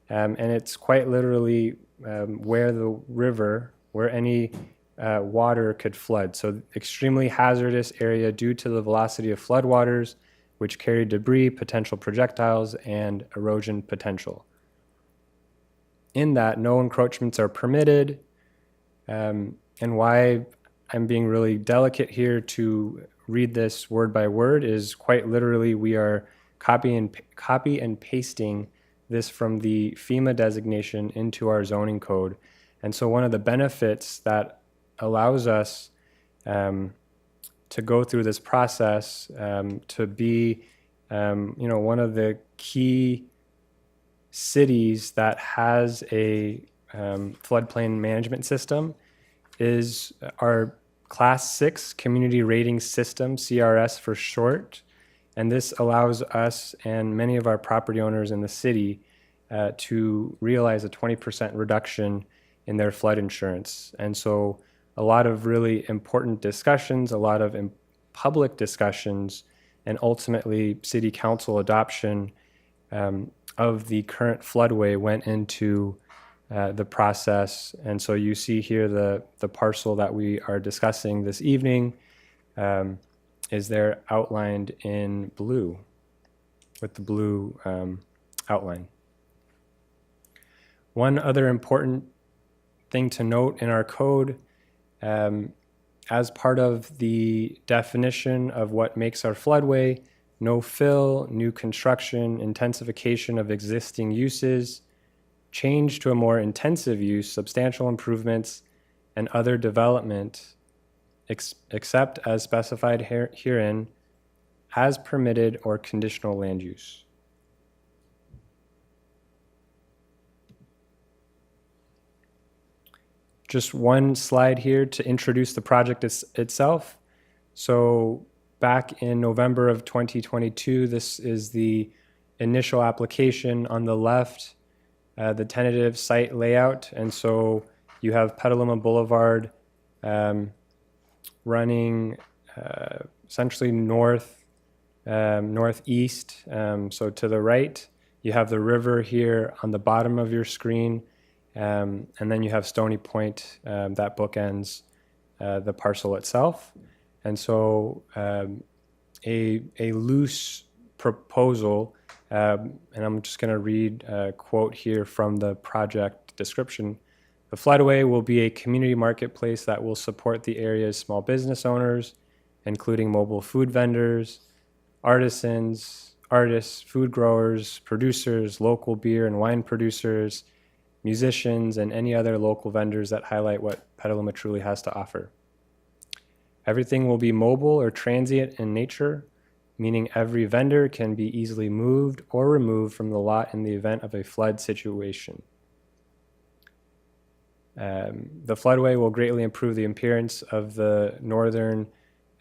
and it's quite literally where the river, where any water could flood. So extremely hazardous area due to the velocity of floodwaters, which carry debris, potential projectiles, and erosion potential. In that, no encroachments are permitted, and why I'm being really delicate here to read this word by word is quite literally we are copy and pasting this from the FEMA designation into our zoning code. And so one of the benefits that allows us to go through this process, to be one of the key cities that has a floodplain management system is our Class 6 Community Rating System, CRS for short. And this allows us and many of our property owners in the city to realize a 20% reduction in their flood insurance. And so a lot of really important discussions, a lot of public discussions and ultimately city council adoption of the current floodway went into the process. And so you see here the parcel that we are discussing this evening is there outlined in blue, with the blue outline. One other important thing to note in our code, as part of the definition of what makes our floodway, no fill, new construction, intensification of existing uses, change to a more intensive use, substantial improvements, and other development, except as specified herein, as permitted or conditional land use. Just one slide here to introduce the project itself. So back in November of 2022, this is the initial application on the left, the tentative site layout. And so you have Petaluma Boulevard running essentially northeast. So to the right, you have the river here on the bottom of your screen. And then you have Stony Point that bookends the parcel itself. And so a loose proposal, and I'm just going to read a quote here from the project description. The floodway will be a community marketplace that will support the area's small business owners, including mobile food vendors, artisans, artists, food growers, producers, local beer and wine producers, musicians, and any other local vendors that highlight what Petaluma truly has to offer. Everything will be mobile or transient in nature, meaning every vendor can be easily moved or removed from the lot in the event of a flood situation. The floodway will greatly improve the appearance of the northern,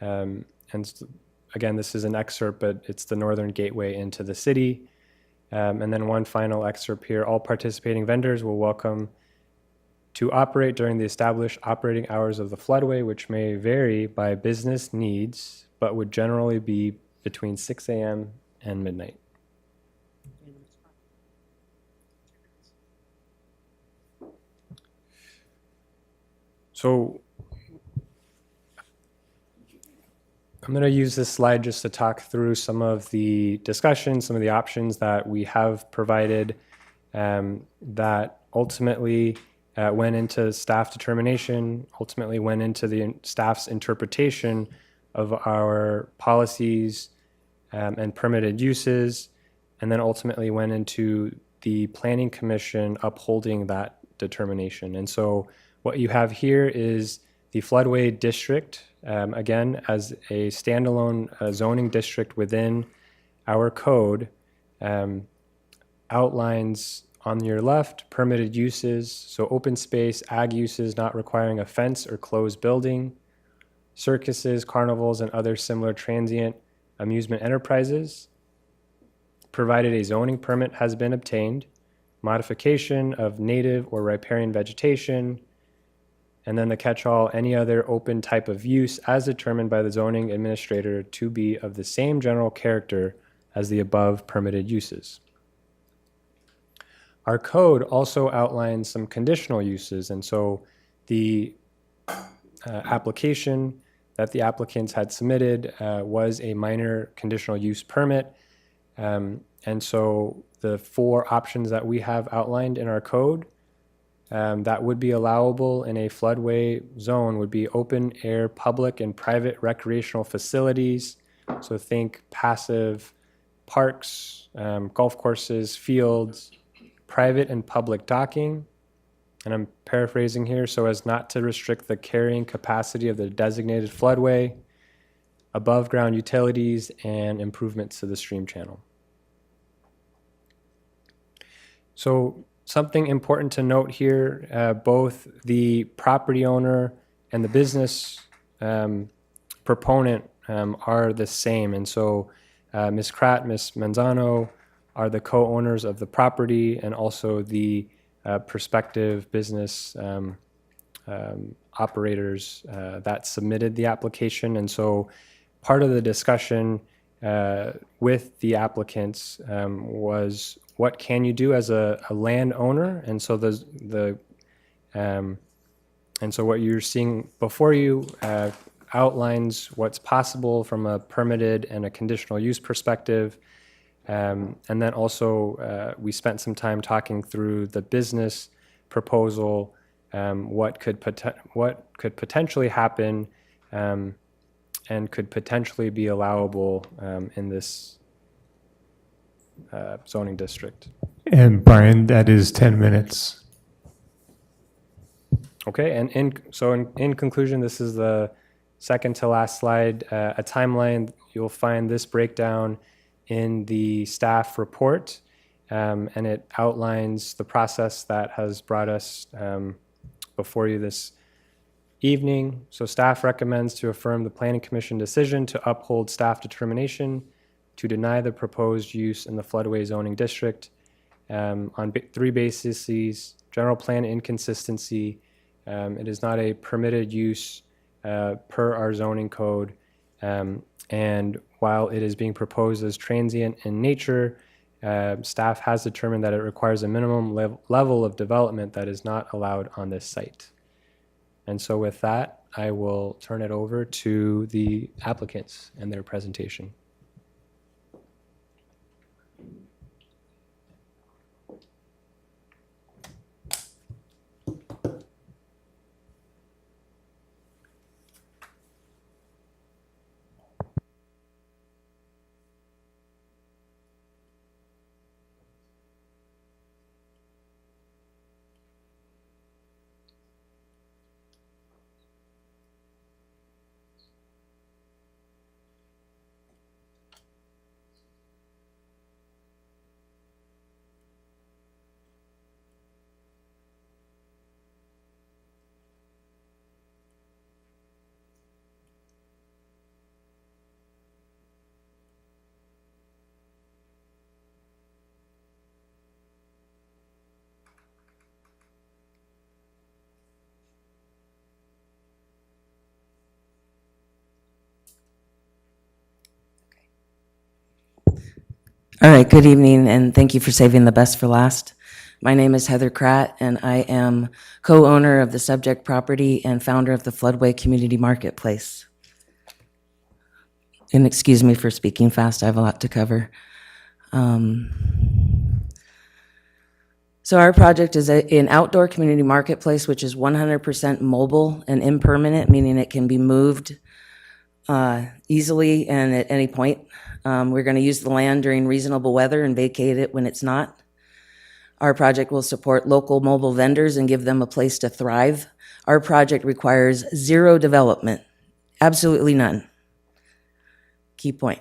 and again, this is an excerpt, but it's the northern gateway into the city. And then one final excerpt here. All participating vendors will welcome to operate during the established operating hours of the floodway, which may vary by business needs, but would generally be between 6 a.m. and midnight. So I'm going to use this slide just to talk through some of the discussion, some of the options that we have provided that ultimately went into staff determination, ultimately went into the staff's interpretation of our policies and permitted uses, and then ultimately went into the Planning Commission upholding that determination. And so what you have here is the floodway district, again, as a standalone zoning district within our code, outlines on your left permitted uses, so open space, ag uses not requiring a fence or closed building, circuses, carnivals, and other similar transient amusement enterprises, provided a zoning permit has been obtained, modification of native or riparian vegetation, and then the catch-all, any other open type of use as determined by the zoning administrator to be of the same general character as the above permitted uses. Our code also outlines some conditional uses, and so the application that the applicants had submitted was a minor conditional use permit, and so the 4 options that we have outlined in our code that would be allowable in a floodway zone would be open air, public and private recreational facilities. So think passive parks, golf courses, fields, private and public docking. And I'm paraphrasing here, so as not to restrict the carrying capacity of the designated floodway, above ground utilities, and improvements to the stream channel. So something important to note here, both the property owner and the business proponent are the same. And so Ms. Kratt, Ms. Manzano are the co-owners of the property and also the prospective business operators that submitted the application. And so part of the discussion with the applicants was what can you do as a landowner, and so and so what you're seeing before you outlines what's possible from a permitted and a conditional use perspective. And then also we spent some time talking through the business proposal, what could potentially happen and could potentially be allowable in this zoning district. And Brian, that is 10 minutes. Okay, and in conclusion, this is the second to last slide, a timeline. You'll find this breakdown in the staff report, and it outlines the process that has brought us before you this evening. So staff recommends to affirm the Planning Commission decision to uphold staff determination to deny the proposed use in the floodway zoning district on three bases: general plan inconsistency, it is not a permitted use per our zoning code, and while it is being proposed as transient in nature, staff has determined that it requires a minimum level of development that is not allowed on this site. And so with that, I will turn it over to the applicants and their presentation. All right, good evening, and thank you for saving the best for last. My name is Heather Kratt, and I am co-owner of the subject property and founder of the Floodway Community Marketplace. And excuse me for speaking fast, I have a lot to cover. So our project is an outdoor community marketplace, which is 100% mobile and impermanent, meaning it can be moved easily and at any point. We're going to use the land during reasonable weather and vacate it when it's not. Our project will support local mobile vendors and give them a place to thrive. Our project requires zero development, absolutely none. Key point.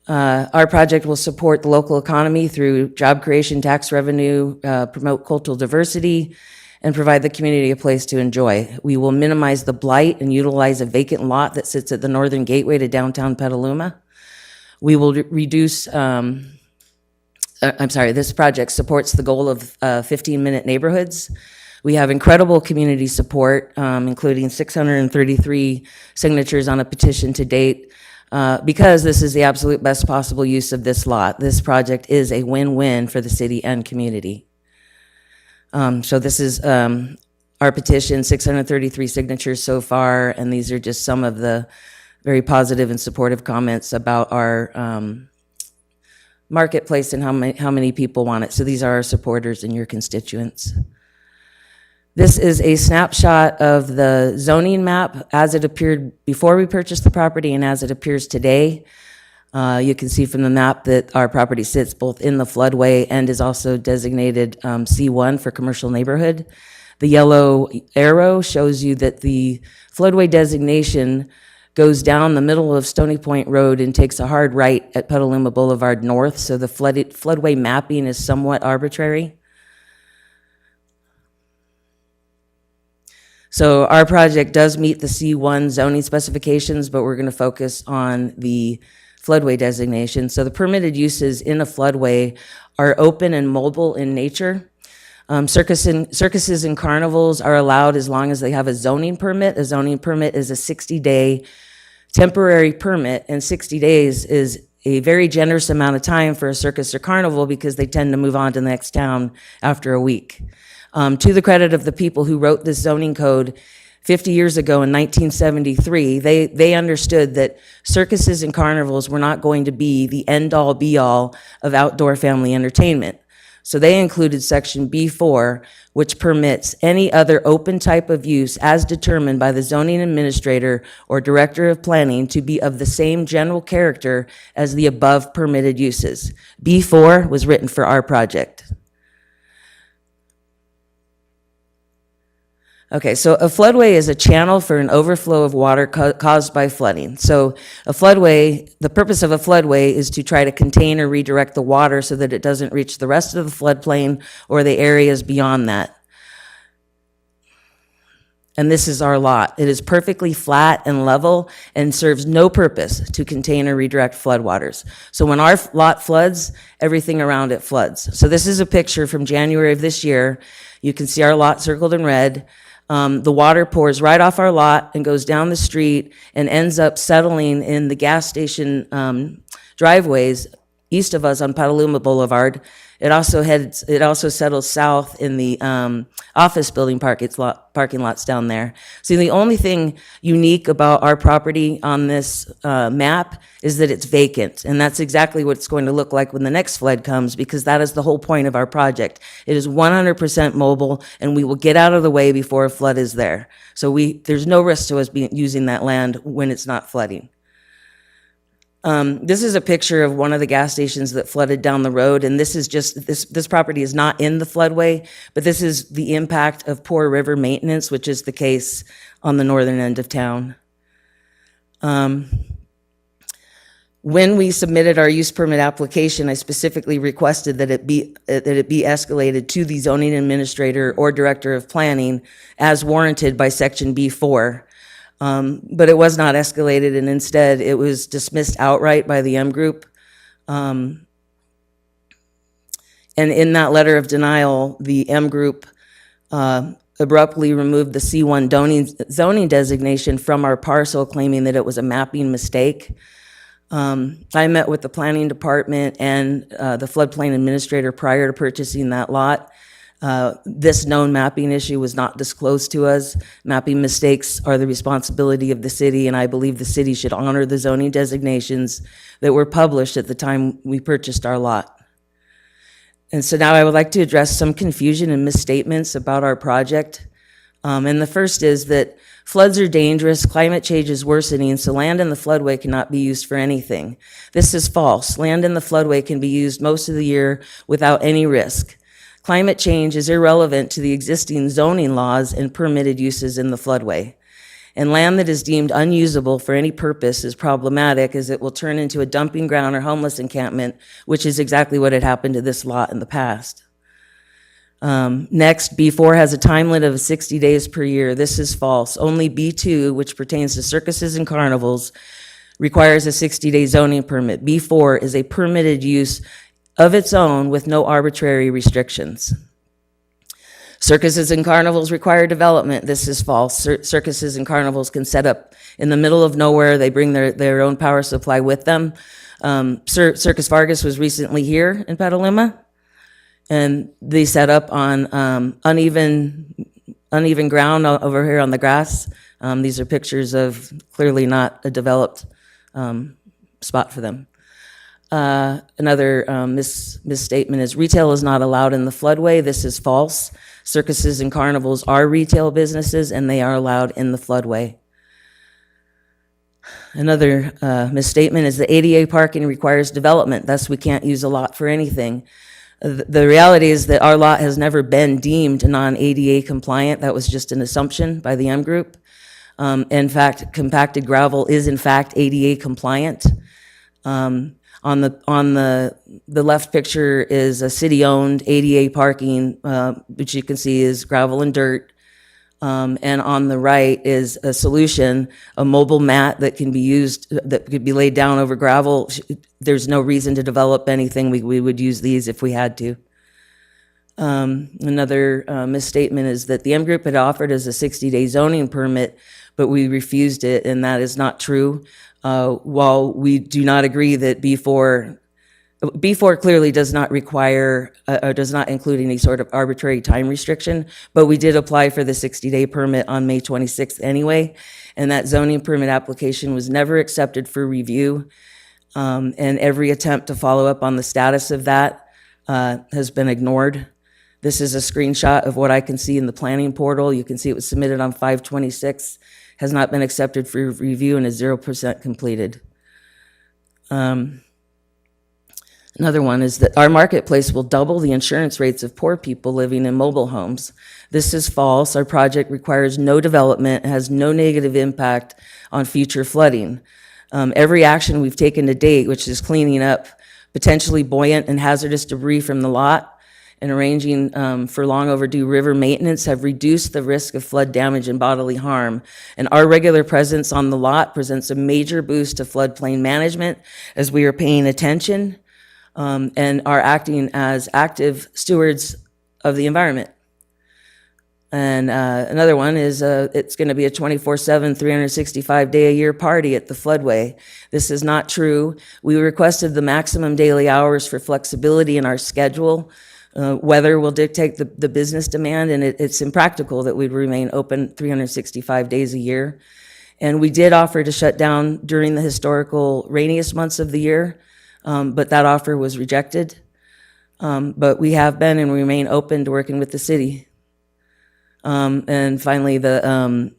Our project will support the local economy through job creation, tax revenue, promote cultural diversity, and provide the community a place to enjoy. We will minimize the blight and utilize a vacant lot that sits at the northern gateway to downtown Petaluma. We will reduce, this project supports the goal of 15-minute neighborhoods. We have incredible community support, including 633 signatures on a petition to date, because this is the absolute best possible use of this lot. This project is a win-win for the city and community. So this is our petition, 633 signatures so far, and these are just some of the very positive and supportive comments about our marketplace and how many people want it. So these are our supporters and your constituents. This is a snapshot of the zoning map as it appeared before we purchased the property and as it appears today. You can see from the map that our property sits both in the floodway and is also designated C1 for commercial neighborhood. The yellow arrow shows you that the floodway designation goes down the middle of Stony Point Road and takes a hard right at Petaluma Boulevard North, so the floodway mapping is somewhat arbitrary. So our project does meet the C1 zoning specifications, but we're going to focus on the floodway designation. So the permitted uses in a floodway are open and mobile in nature. Circuses and carnivals are allowed as long as they have a zoning permit. A zoning permit is a 60-day temporary permit, and 60 days is a very generous amount of time for a circus or carnival because they tend to move on to the next town after a week. To the credit of the people who wrote this zoning code 50 years ago in 1973, they understood that circuses and carnivals were not going to be the end-all be-all of outdoor family entertainment. So they included section B4, which permits any other open type of use as determined by the zoning administrator or director of planning to be of the same general character as the above permitted uses. B4 was written for our project. Okay, so a floodway is a channel for an overflow of water caused by flooding. So a floodway, the purpose of a floodway is to try to contain or redirect the water so that it doesn't reach the rest of the floodplain or the areas beyond that. And this is our lot. It is perfectly flat and level and serves no purpose to contain or redirect floodwaters. So when our lot floods, everything around it floods. So this is a picture from January of this year. You can see our lot circled in red. The water pours right off our lot and goes down the street and ends up settling in the gas station driveways east of us on Petaluma Boulevard. It also settles south in the office building parking lots down there. So the only thing unique about our property on this map is that it's vacant, and that's exactly what it's going to look like when the next flood comes, because that is the whole point of our project. It is 100% mobile, and we will get out of the way before a flood is there. So there's no risk to us using that land when it's not flooding. This is a picture of one of the gas stations that flooded down the road, and this is just, this property is not in the floodway, but this is the impact of poor river maintenance, which is the case on the northern end of town. When we submitted our use permit application, I specifically requested that it be escalated to the zoning administrator or director of planning as warranted by section B4. But it was not escalated, and instead it was dismissed outright by the M Group. And in that letter of denial, the M Group abruptly removed the C1 zoning designation from our parcel, claiming that it was a mapping mistake. I met with the planning department and the floodplain administrator prior to purchasing that lot. This known mapping issue was not disclosed to us. Mapping mistakes are the responsibility of the city, and I believe the city should honor the zoning designations that were published at the time we purchased our lot. And so now I would like to address some confusion and misstatements about our project. And the first is that floods are dangerous, climate change is worsening, so land in the floodway cannot be used for anything. This is false. Land in the floodway can be used most of the year without any risk. Climate change is irrelevant to the existing zoning laws and permitted uses in the floodway. And land that is deemed unusable for any purpose is problematic, as it will turn into a dumping ground or homeless encampment, which is exactly what had happened to this lot in the past. Next, B4 has a time limit of 60 days per year. This is false. Only B2, which pertains to circuses and carnivals, requires a 60-day zoning permit. B4 is a permitted use of its own with no arbitrary restrictions. Circuses and carnivals require development. This is false. Circuses and carnivals can set up in the middle of nowhere. They bring their own power supply with them. Circus Vargas was recently here in Petaluma, and they set up on uneven ground over here on the grass. These are pictures of clearly not a developed spot for them. Another misstatement is retail is not allowed in the floodway. This is false. Circuses and carnivals are retail businesses, and they are allowed in the floodway. Another misstatement is the ADA parking requires development, thus we can't use a lot for anything. The reality is that our lot has never been deemed non-ADA compliant. That was just an assumption by the M Group. In fact, compacted gravel is in fact ADA compliant. On the left picture is a city-owned ADA parking, which you can see is gravel and dirt. And on the right is a solution, a mobile mat that can be used, that could be laid down over gravel. There's no reason to develop anything. We would use these if we had to. Another misstatement is that the M Group had offered us a 60-day zoning permit, but we refused it, and that is not true. While we do not agree that B4 clearly does not require, or does not include any sort of arbitrary time restriction, but we did apply for the 60-day permit on May 26th anyway, and that zoning permit application was never accepted for review, and every attempt to follow up on the status of that has been ignored. This is a screenshot of what I can see in the planning portal. You can see it was submitted on 5/26, has not been accepted for review, and is 0% completed. Another one is that our marketplace will double the insurance rates of poor people living in mobile homes. This is false. Our project requires no development, has no negative impact on future flooding. Every action we've taken to date, which is cleaning up potentially buoyant and hazardous debris from the lot and arranging for long overdue river maintenance, have reduced the risk of flood damage and bodily harm. And our regular presence on the lot presents a major boost to floodplain management as we are paying attention and are acting as active stewards of the environment. And another one is it's going to be a 24/7, 365-day-a-year party at the floodway. This is not true. We requested the maximum daily hours for flexibility in our schedule. Weather will dictate the business demand, and it's impractical that we'd remain open 365 days a year. And we did offer to shut down during the historical rainiest months of the year, but that offer was rejected. But we have been and remain open to working with the city. And finally, the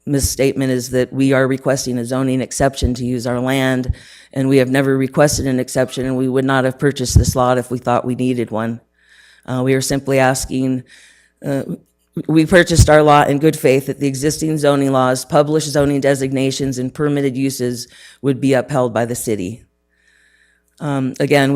misstatement is that we are requesting a zoning exception to use our land, and we have never requested an exception, and we would not have purchased this lot if we thought we needed one. We are simply asking, we purchased our lot in good faith that the existing zoning laws, published zoning designations, and permitted uses would be upheld by the city. Again,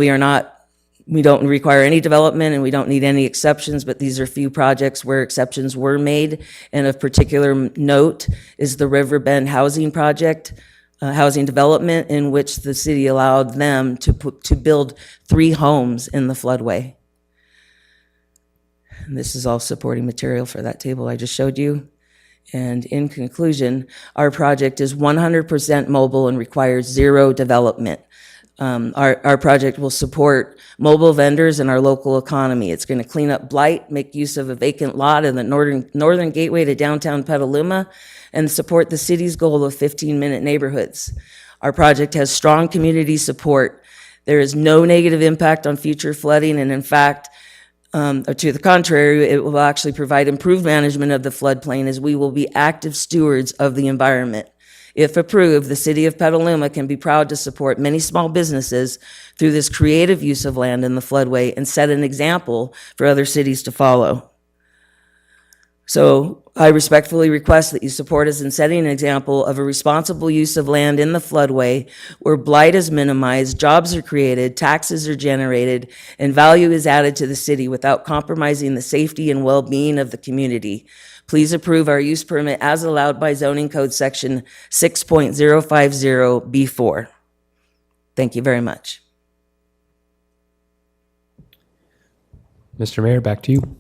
we don't require any development and we don't need any exceptions, but these are few projects where exceptions were made. And of particular note is the Riverbend housing project, housing development, in which the city allowed them to build 3 homes in the floodway. And this is all supporting material for that table I just showed you. And in conclusion, our project is 100% mobile and requires 0 development. Our project will support mobile vendors and our local economy. It's going to clean up blight, make use of a vacant lot in the northern gateway to downtown Petaluma, and support the city's goal of 15-minute neighborhoods. Our project has strong community support. There is no negative impact on future flooding, and in fact, to the contrary, it will actually provide improved management of the floodplain as we will be active stewards of the environment. If approved, the city of Petaluma can be proud to support many small businesses through this creative use of land in the floodway and set an example for other cities to follow. So I respectfully request that you support us in setting an example of a responsible use of land in the floodway where blight is minimized, jobs are created, taxes are generated, and value is added to the city without compromising the safety and well-being of the community. Please approve our use permit as allowed by zoning code section 6.050B4. Thank you very much. Mr. Mayor, back to you.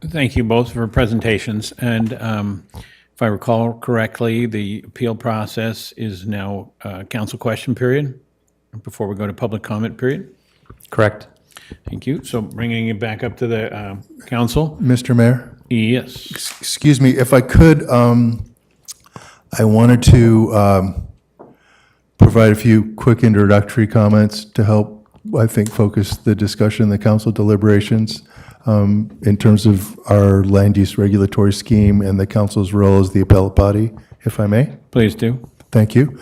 Thank you both for presentations. And if I recall correctly, the appeal process is now council question period before we go to public comment period? Correct. Thank you. So bringing it back up to the council. Mr. Mayor? Yes. Excuse me, if I could, I wanted to provide a few quick introductory comments to help, I think, focus the discussion in the council deliberations in terms of our land use regulatory scheme and the council's role as the appellate body, if I may. Please do. Thank you.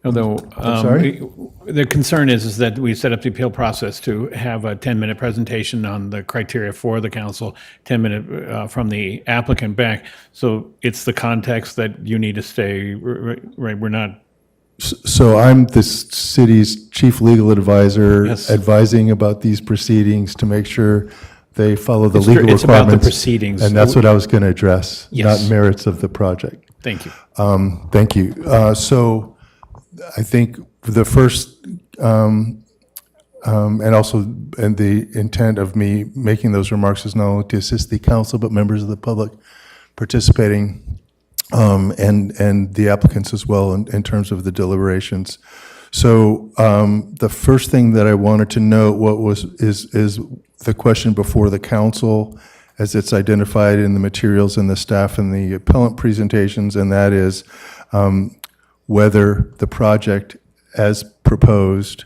Although sorry? the concern is that we set up the appeal process to have a 10-minute presentation on the criteria for the council, 10-minute from the applicant back. So it's the context that you need to stay, right? We're not. So I'm the city's chief legal advisor, Yes. advising about these proceedings to make sure they follow the It's legal it's about the requirements. proceedings. And that's what I was going to address, Yes. not merits of the project. Thank you. Thank you. So I think the first and the intent of me making those remarks is not only to assist the council, but members of the public participating, and the applicants as well in terms of the deliberations. So the first thing that I wanted to note is the question before the council as it's identified in the materials and the staff and the appellant presentations, and that is whether the project as proposed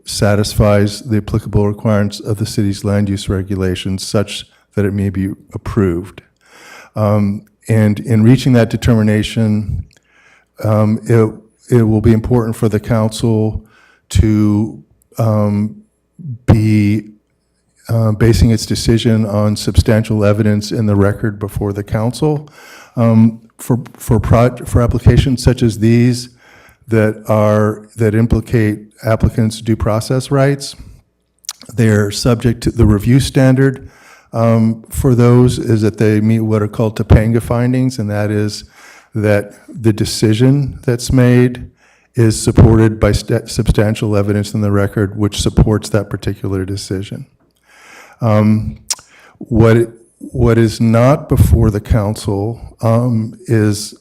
satisfies the applicable requirements of the city's land use regulations such that it may be approved. And in reaching that determination, it will be important for the council to be basing its decision on substantial evidence in the record before the council. For applications such as these that implicate applicants' due process rights, they're subject to the review standard. For those is that they meet what are called Topanga findings, and that is that the decision that's made is supported by substantial evidence in the record which supports that particular decision. What is not before the council is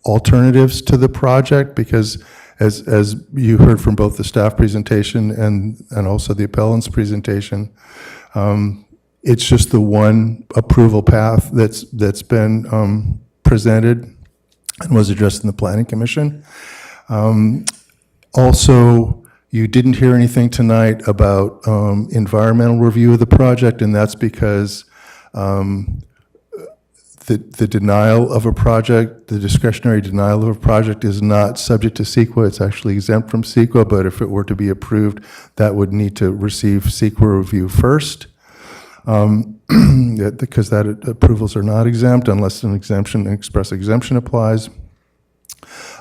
alternatives to the project, because as you heard from both the staff presentation and also the appellant's presentation, it's just the one approval path that's been presented and was addressed in the Planning Commission. Also, you didn't hear anything tonight about environmental review of the project, and that's because the denial of a project, the discretionary denial of a project is not subject to CEQA. It's actually exempt from CEQA, but if it were to be approved, that would need to receive CEQA review first, because that approvals are not exempt unless an express exemption applies.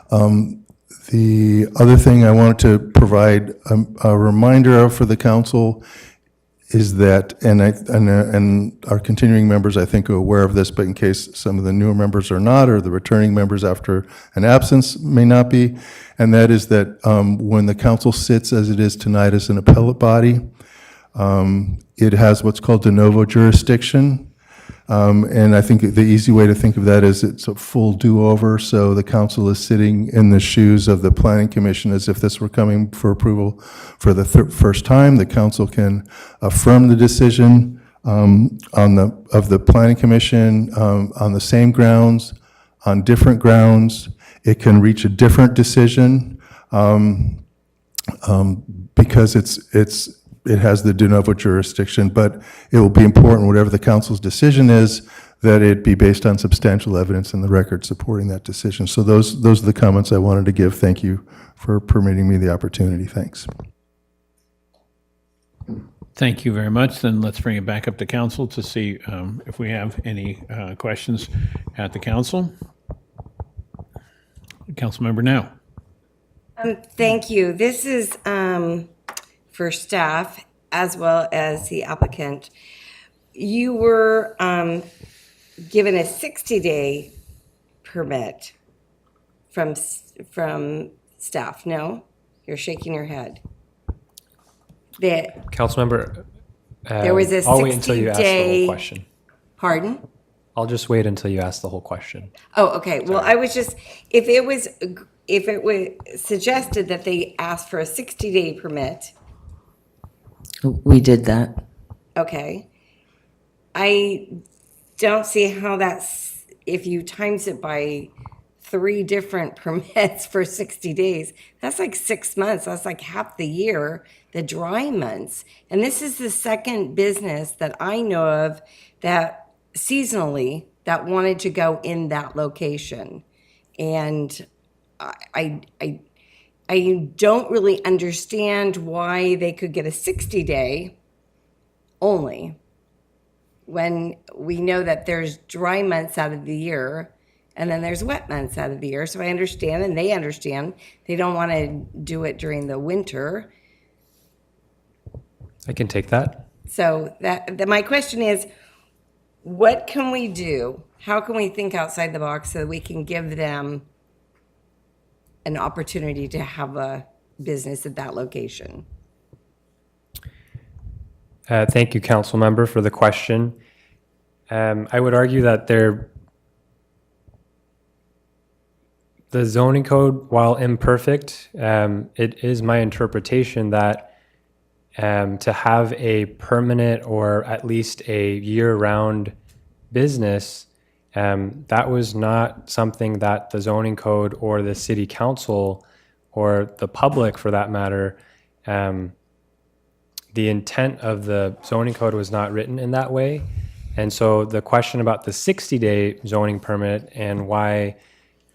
The other thing I wanted to provide a reminder of for the council is that, and our continuing members I think are aware of this, but in case some of the newer members are not, or the returning members after an absence may not be, and that is that when the council sits as it is tonight as an appellate body, it has what's called de novo jurisdiction. And I think the easy way to think of that is it's a full do-over, so the council is sitting in the shoes of the Planning Commission as if this were coming for approval for the first time. The council can affirm the decision of the Planning Commission on the same grounds, on different grounds. It can reach a different decision because it has the de novo jurisdiction, but it will be important, whatever the council's decision is, that it be based on substantial evidence in the record supporting that decision. So those are the comments I wanted to give. Thank you for permitting me the opportunity. Thanks. Thank you very much. Then let's bring it back up to council to see if we have any questions at the council. Councilmember Now. Thank you. This is for staff as well as the applicant. You were given a 60-day permit from staff, no? You're shaking your head. Councilmember, There was a I'll wait until you ask the 60-day whole question. Pardon? I'll just wait until you ask the whole question. Oh, okay. Well, I was just, if it was suggested that they asked for a 60-day permit, We did that. okay. I don't see how that's, if you times it by 3 different permits for 60 days, that's like 6 months. That's like half the year, the dry months. And this is the second business that I know of that seasonally that wanted to go in that location. And I don't really understand why they could get a 60-day only when we know that there's dry months out of the year and then there's wet months out of the year. So I understand, and they understand, they don't want to do it during the winter. I can take that. So that my question is, what can we do? How can we think outside the box so that we can give them an opportunity to have a business at that location? Thank you, council member, for the question. I would argue that the zoning code, while imperfect, it is my interpretation that to have a permanent or at least a year-round business, that was not something that the zoning code or the city council or the public, for that matter, the intent of the zoning code was not written in that way. And so the question about the 60-day zoning permit and why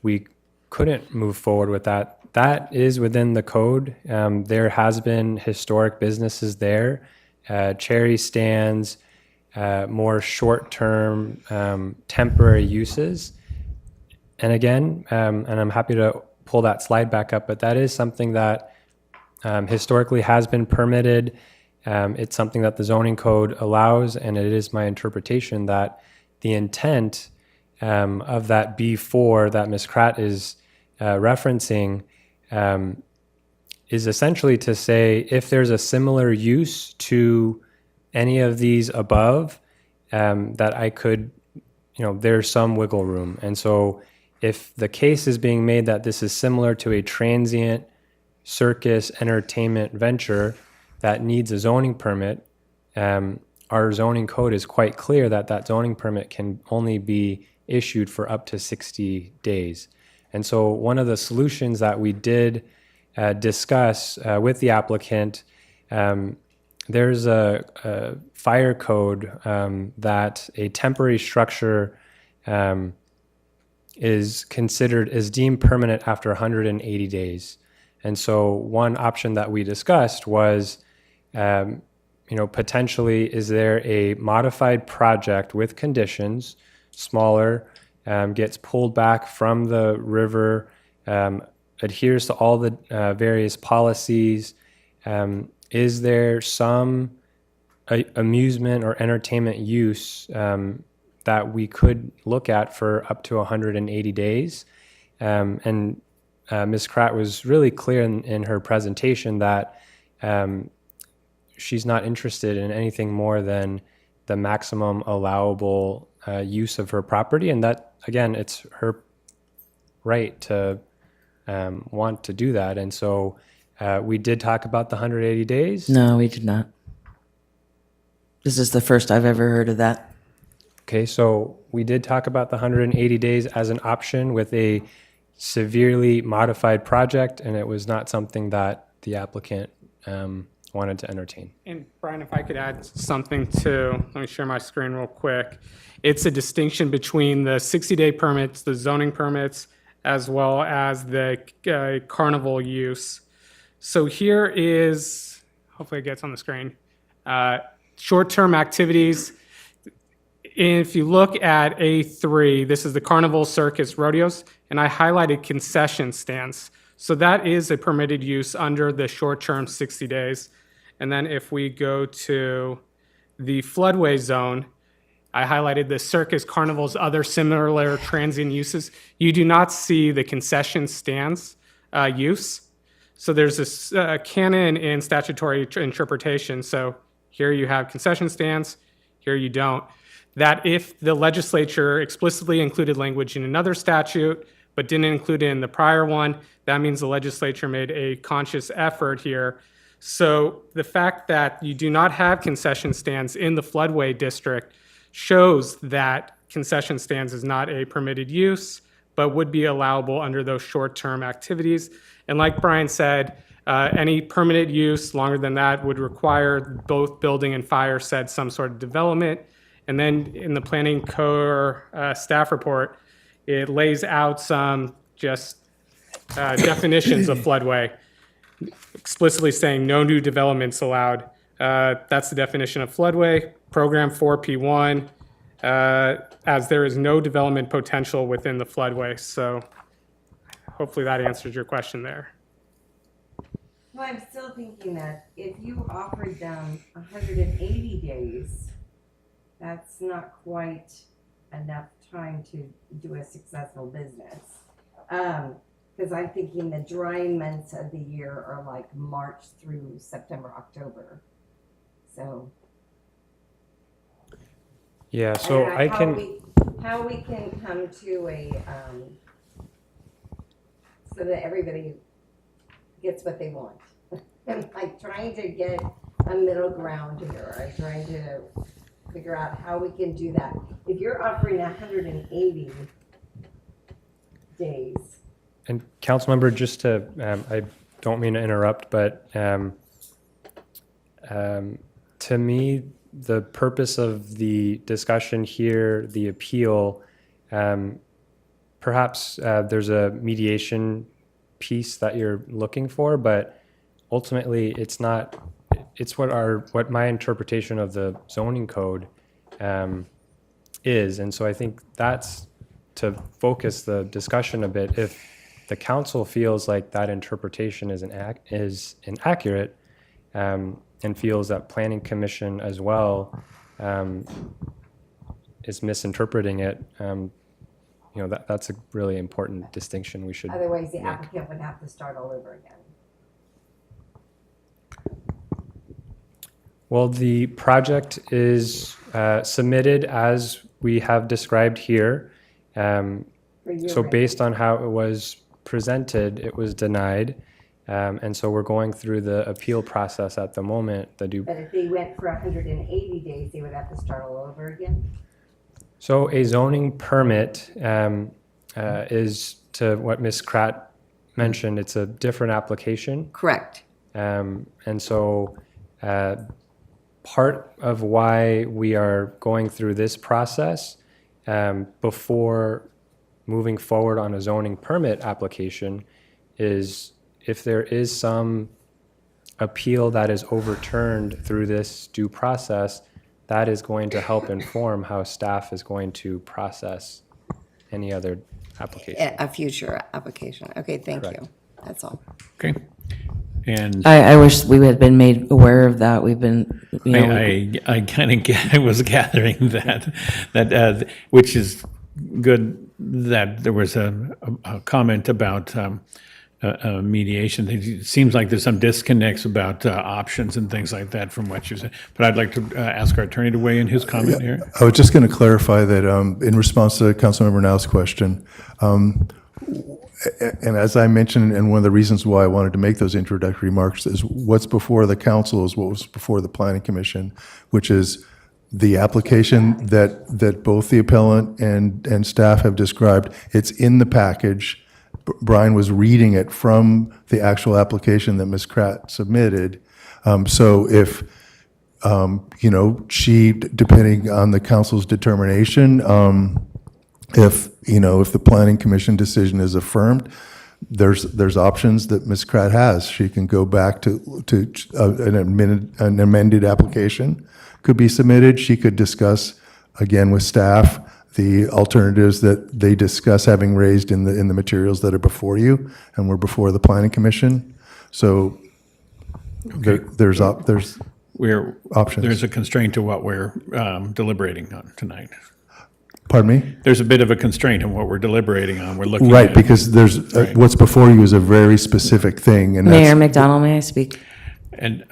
we couldn't move forward with that, that is within the code. There has been historic businesses there, cherry stands, more short-term temporary uses. And again, and I'm happy to pull that slide back up, but that is something that historically has been permitted. It's something that the zoning code allows, and it is my interpretation that the intent of that B4 that Ms. Kratt is referencing is essentially to say if there's a similar use to any of these above, that I could, there's some wiggle room. And so if the case is being made that this is similar to a transient circus entertainment venture that needs a zoning permit, our zoning code is quite clear that that zoning permit can only be issued for up to 60 days. And so one of the solutions that we did discuss with the applicant, there's a fire code that a temporary structure is deemed permanent after 180 days. And so one option that we discussed was, potentially, is there a modified project with conditions, smaller, gets pulled back from the river, adheres to all the various policies? Is there some amusement or entertainment use that we could look at for up to 180 days? And Ms. Kratt was really clear in her presentation that she's not interested in anything more than the maximum allowable use of her property. And that, again, it's her right to want to do that. And so we did talk about the 180 days. No, we did not. This is the first I've ever heard of that. Okay, so we did talk about the 180 days as an option with a severely modified project, and it was not something that the applicant wanted to entertain. And Brian, if I could add something too, let me share my screen real quick. It's a distinction between the 60-day permits, the zoning permits, as well as the carnival use. So here is, hopefully it gets on the screen, short-term activities. If you look at A3, this is the carnival, circus, rodeos, and I highlighted concession stands. So that is a permitted use under the short-term 60 days. And then if we go to the floodway zone, I highlighted the circus, carnivals, other similar transient uses. You do not see the concession stands use. So there's this canon in statutory interpretation. So here you have concession stands, here you don't. That if the legislature explicitly included language in another statute, but didn't include it in the prior one, that means the legislature made a conscious effort here. So the fact that you do not have concession stands in the floodway district shows that concession stands is not a permitted use, but would be allowable under those short-term activities. And like Brian said, any permitted use longer than that would require both building and fire said some sort of development. And then in the planning core staff report, it lays out some just definitions of floodway, explicitly saying no new developments allowed. That's the definition of floodway. Program 4P1, as there is no development potential within the floodway. So hopefully that answers your question there. Well, I'm still thinking that if you offered them 180 days, that's not quite enough time to do a successful business. Because I'm thinking the dry months of the year are like March through September, October. So Yeah, so don't know I how can, how we can come to a, so that everybody gets what they want. I'm like trying to get a middle ground here. I'm trying to figure out how we can do that. If you're offering 180 days, and Councilmember, just to, I don't mean to interrupt, but to me, the purpose of the discussion here, the appeal, perhaps there's a mediation piece that you're looking for, but ultimately it's not, it's what my interpretation of the zoning code is. And so I think that's to focus the discussion a bit. If the council feels like that interpretation is inaccurate, and feels that planning commission as well is misinterpreting it, that's a really important distinction we should otherwise the make. applicant would have to start all over again. Well, the project is submitted as we have described here. So based on how it was presented, it was denied. And so we're going through the appeal process at the moment. But if they went for 180 days, they would have to start all over again? So a zoning permit is, to what Ms. Kratt mentioned, it's a different application. Correct. And so part of why we are going through this process before moving forward on a zoning permit application is if there is some appeal that is overturned through this due process, that is going to help inform how staff is going to process any other application. A future application. Okay, thank Correct. you. That's all. Okay. And I wish we had been made aware of that. We've been, I kind of was gathering that which is good that there was a comment about mediation. It seems like there's some disconnects about options and things like that from what you said. But I'd like to ask our attorney to weigh in his comment here. I was just going to clarify that in response to Councilmember Now's question, and as I mentioned, and one of the reasons why I wanted to make those introductory remarks is what's before the council is what was before the planning commission, which is the application that both the appellant and staff have described. It's in the package. Brian was reading it from the actual application that Ms. Kratt submitted. So if, she, depending on the council's determination, if the planning commission decision is affirmed, there's options that Ms. Kratt has. She can go back to an amended application could be submitted. She could discuss again with staff the alternatives that they discuss having raised in the materials that are before you and were before the planning commission. So there's options. There's a constraint to what we're deliberating on tonight. Pardon me? There's a bit of a constraint on what we're deliberating on. We're looking right, at, because there's what's before you is a very specific thing, and Mayor McDonald, may I speak? And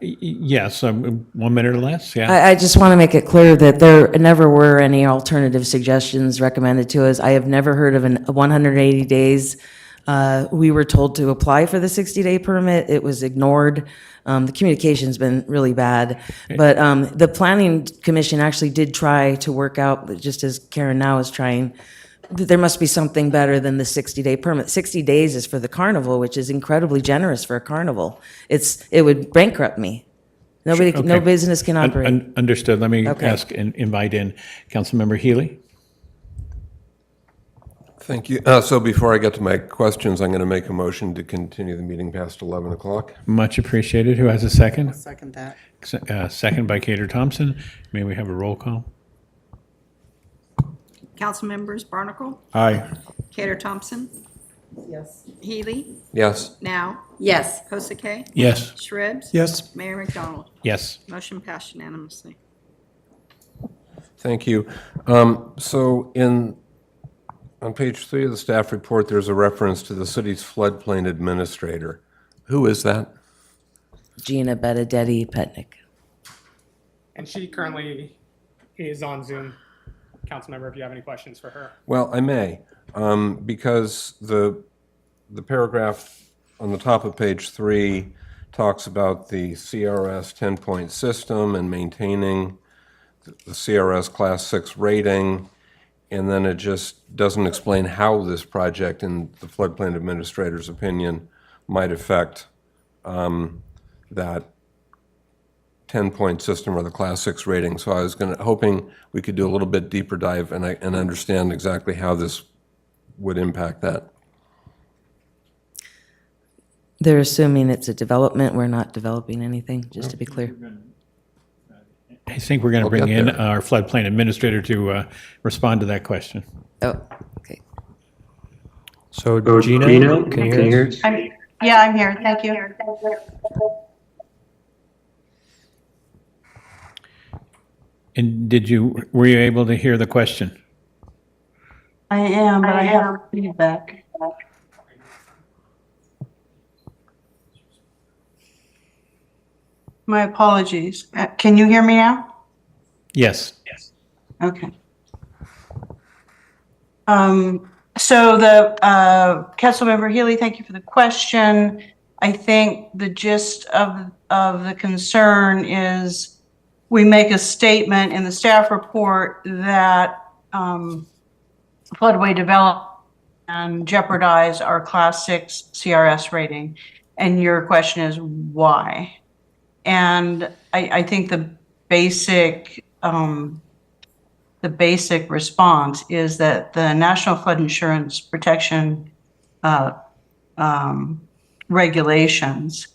yes, 1 minute or less. Yeah. I just want to make it clear that there never were any alternative suggestions recommended to us. I have never heard of a 180 days. We were told to apply for the 60-day permit. It was ignored. The communication's been really bad. But the Planning Commission actually did try to work out, just as Karen now is trying, that there must be something better than the 60-day permit. 60 days is for the carnival, which is incredibly generous for a carnival. It would bankrupt me. Nobody, Okay. no business can operate. Understood. Let me Okay. ask and invite in Councilmember Healy. Thank you. So before I get to my questions, I'm going to make a motion to continue the meeting past 11 o'clock. Much appreciated. Who has a second? Second that. Second by Cater Thompson. May we have a roll call? Council members Barnacle, Aye. Cater Thompson, Yes. Healy, Yes. Now, Yes. Kosake, Yes. Shribs. Yes. Mayor McDonald. Yes. Motion passed unanimously. Thank you. So on page 3 of the staff report, there's a reference to the city's floodplain administrator. Who is that? Gina Benedetti Petnick. And she currently is on Zoom. Councilmember, if you have any questions for her. Well, I may, because the paragraph on the top of page 3 talks about the CRS 10-point system and maintaining the CRS Class 6 rating, and then it just doesn't explain how this project, in the floodplain administrator's opinion, might affect that 10-point system or the Class 6 rating. So I was hoping we could do a little bit deeper dive and understand exactly how this would impact that. They're assuming it's a development. We're not developing anything, just to be clear. I think we're going to We'll bring get in there. our floodplain administrator to respond to that question. Oh, okay. So Gina, can you hear us? Yeah, I'm here. Thank you. And were you able to hear the question? I am, but I have feedback. My apologies. Can you hear me now? Yes. Okay. So the Councilmember Healy, thank you for the question. I think the gist of the concern is we make a statement in the staff report that floodway development and jeopardize our Class 6 CRS rating. And your question is why? And I think the basic response is that the National Flood Insurance Protection regulations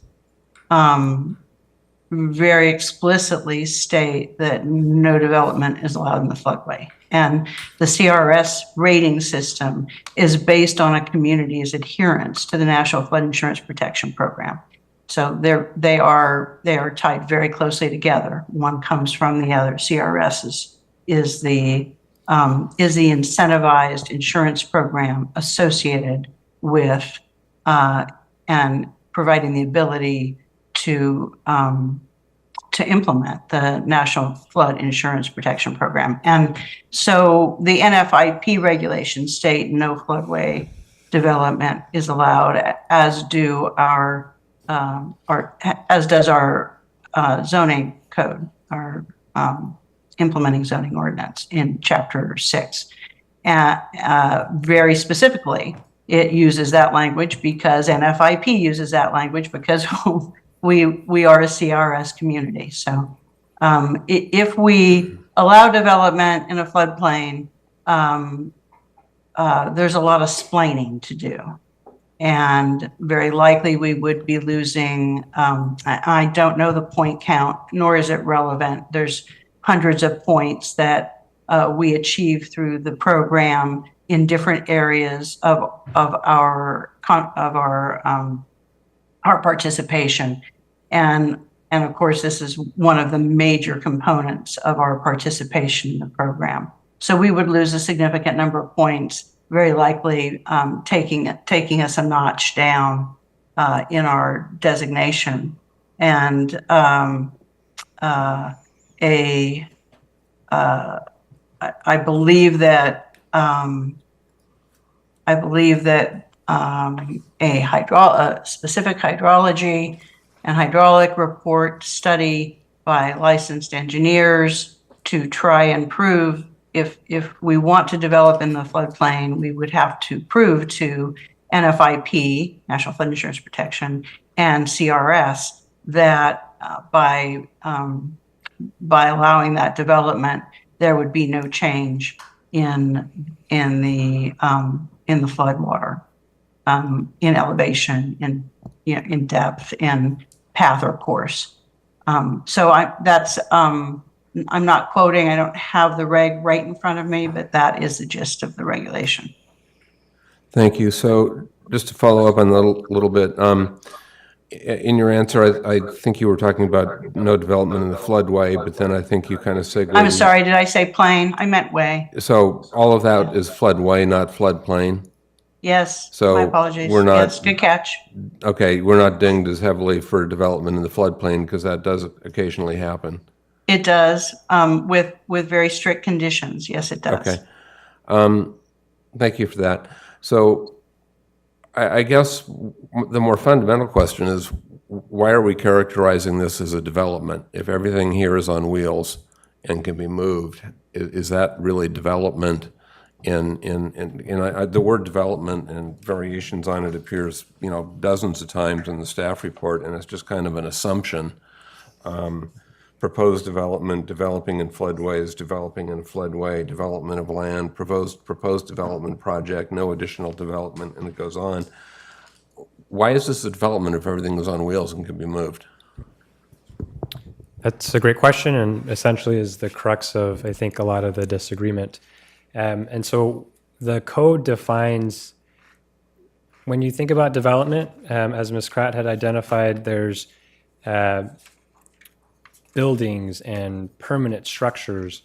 very explicitly state that no development is allowed in the floodway. And the CRS rating system is based on a community's adherence to the National Flood Insurance Protection Program. So they are tied very closely together. One comes from the other. CRS is the incentivized insurance program associated with and providing the ability to implement the National Flood Insurance Protection Program. And so the NFIP regulations state no floodway development is allowed, as does our zoning code, our implementing zoning ordinance in Chapter 6. Very specifically, it uses that language because NFIP uses that language because we are a CRS community. So if we allow development in a floodplain, there's a lot of splaining to do. And very likely we would be losing, I don't know the point count, nor is it relevant. There's hundreds of points that we achieve through the program in different areas of our participation. And of course, this is one of the major components of our participation in the program. So we would lose a significant number of points, very likely taking us a notch down in our designation. And I believe that a specific hydrology and hydraulic report study by licensed engineers to try and prove if we want to develop in the floodplain, we would have to prove to NFIP, National Flood Insurance Protection, and CRS that by allowing that development, there would be no change in the floodwater, in elevation, in depth, in path or course. I'm not quoting, I don't have the reg right in front of me, but that is the gist of the regulation. Thank you. So just to follow up on that a little bit, in your answer, I think you were talking about no development in the floodway, but then I think you kind of segued. I'm sorry, did I say plain? I meant way. So all of that is floodway, not floodplain? Yes, So my apologies. we're not- Yes, good catch. Okay, we're not dinged as heavily for development in the floodplain because that does occasionally happen. It does, with very strict conditions. Yes, it does. Okay. Thank you for that. So I guess the more fundamental question is, why are we characterizing this as a development? If everything here is on wheels and can be moved, is that really development? The word development and variations on it appears, dozens of times in the staff report, and it's just kind of an assumption. Proposed development, developing in floodways, developing in a floodway, development of land, proposed development project, no additional development, and it goes on. Why is this a development if everything is on wheels and can be moved? That's a great question, and essentially is the crux of, I think, a lot of the disagreement. And so the code defines, when you think about development, as Ms. Kratt had identified, there's buildings and permanent structures.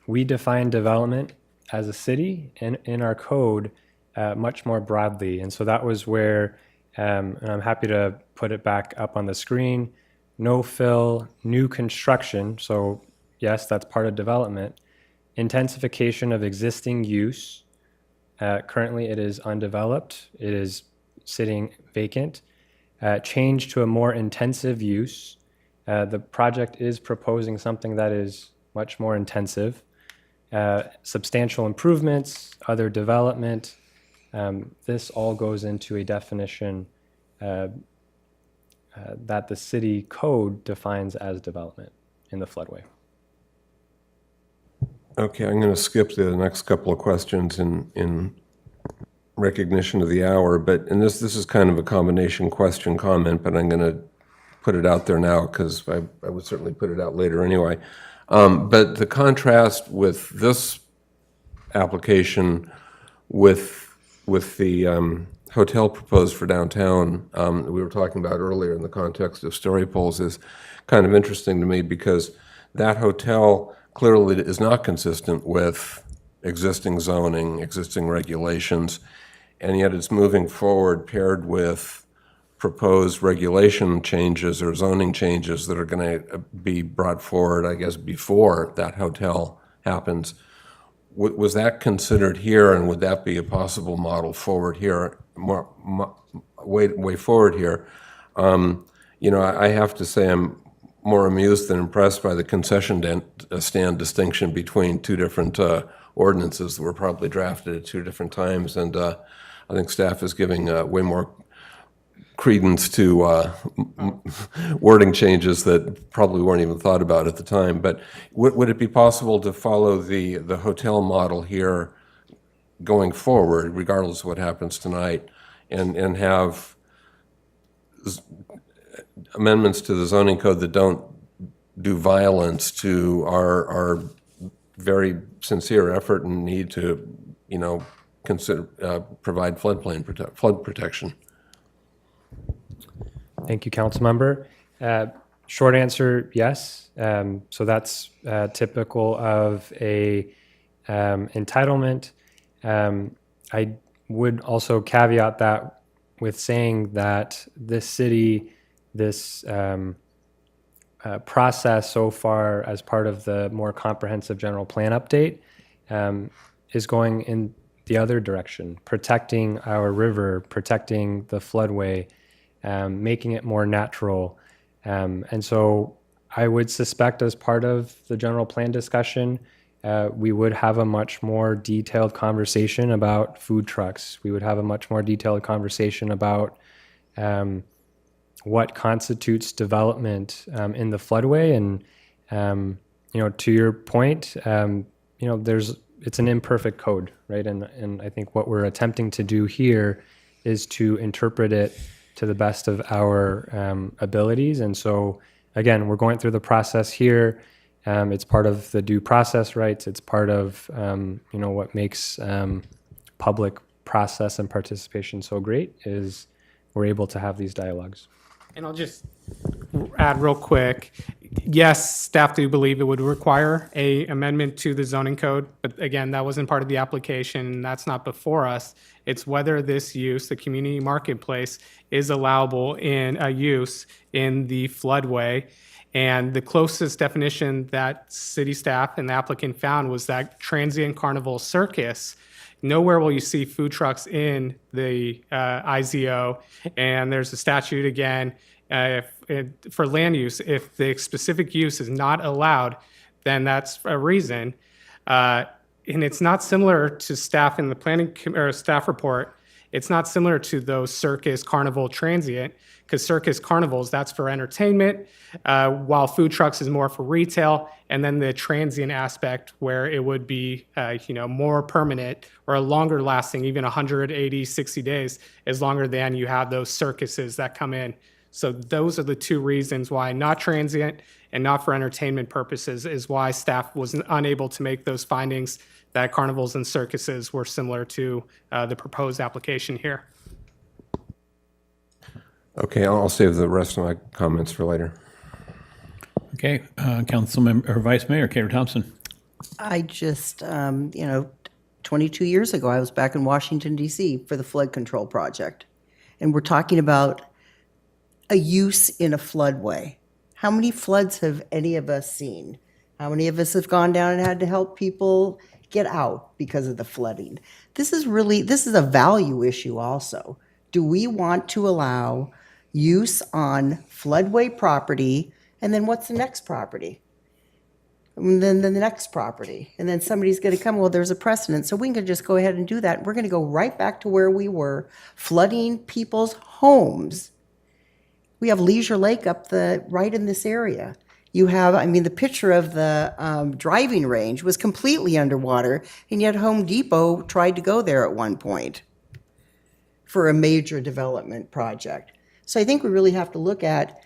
We define development as a city in our code much more broadly. And so that was where, and I'm happy to put it back up on the screen, no fill, new construction. So yes, that's part of development. Intensification of existing use. Currently it is undeveloped. It is sitting vacant. Change to a more intensive use. The project is proposing something that is much more intensive. Substantial improvements, other development. This all goes into a definition that the city code defines as development in the floodway. Okay, I'm going to skip the next couple of questions in recognition of the hour, and this is kind of a combination question comment, but I'm going to put it out there now because I would certainly put it out later anyway. But the contrast with this application with the hotel proposed for downtown we were talking about earlier in the context of story poles is kind of interesting to me, because that hotel clearly is not consistent with existing zoning, existing regulations, and yet it's moving forward paired with proposed regulation changes or zoning changes that are going to be brought forward, I guess, before that hotel happens. Was that considered here, and would that be a possible model forward here, way forward here? I have to say I'm more amused than impressed by the concession stand distinction between two different ordinances that were probably drafted at two different times, and I think staff is giving way more credence to wording changes that probably weren't even thought about at the time. But would it be possible to follow the hotel model here going forward, regardless of what happens tonight, and have amendments to the zoning code that don't do violence to our very sincere effort and need to, consider provide flood protection? Thank you, Councilmember. Short answer, yes. So that's typical of a entitlement. I would also caveat that with saying that this city, this process so far as part of the more comprehensive general plan update is going in the other direction, protecting our river, protecting the floodway, making it more natural. And so I would suspect as part of the general plan discussion, we would have a much more detailed conversation about food trucks. We would have a much more detailed conversation about what constitutes development in the floodway. And, to your point, it's an imperfect code, right? And I think what we're attempting to do here is to interpret it to the best of our abilities. And so, again, we're going through the process here. It's part of the due process rights. It's part of, what makes public process and participation so great is we're able to have these dialogues. And I'll just add real quick. Yes, staff do believe it would require a amendment to the zoning code, but again, that wasn't part of the application. That's not before us. It's whether this use, the community marketplace, is allowable in a use in the floodway. And the closest definition that city staff and the applicant found was that transient carnival circus. Nowhere will you see food trucks in the IZO. And there's a statute again for land use. If the specific use is not allowed, then that's a reason. And it's not similar to staff in the or staff report. It's not similar to those circus, carnival, transient, because circus, carnivals, that's for entertainment, while food trucks is more for retail, and then the transient aspect where it would be, more permanent or a longer lasting, even 180, 60 days, is longer than you have those circuses that come in. So those are the two reasons why not transient and not for entertainment purposes is why staff was unable to make those findings that carnivals and circuses were similar to the proposed application here. Okay, I'll save the rest of my comments for later. Okay, Councilmember or Vice Mayor Kater Thompson. I just, 22 years ago, I was back in Washington, D.C. for the flood control project. And we're talking about a use in a floodway. How many floods have any of us seen? How many of us have gone down and had to help people get out because of the flooding? This is a value issue also. Do we want to allow use on floodway property, and then what's the next property? And then the next property, and then somebody's going to come, well, there's a precedent, so we can just go ahead and do that. We're going to go right back to where we were, flooding people's homes. We have Leisure Lake right in this area. You have, the picture of the driving range was completely underwater, and yet Home Depot tried to go there at one point for a major development project. So I think we really have to look at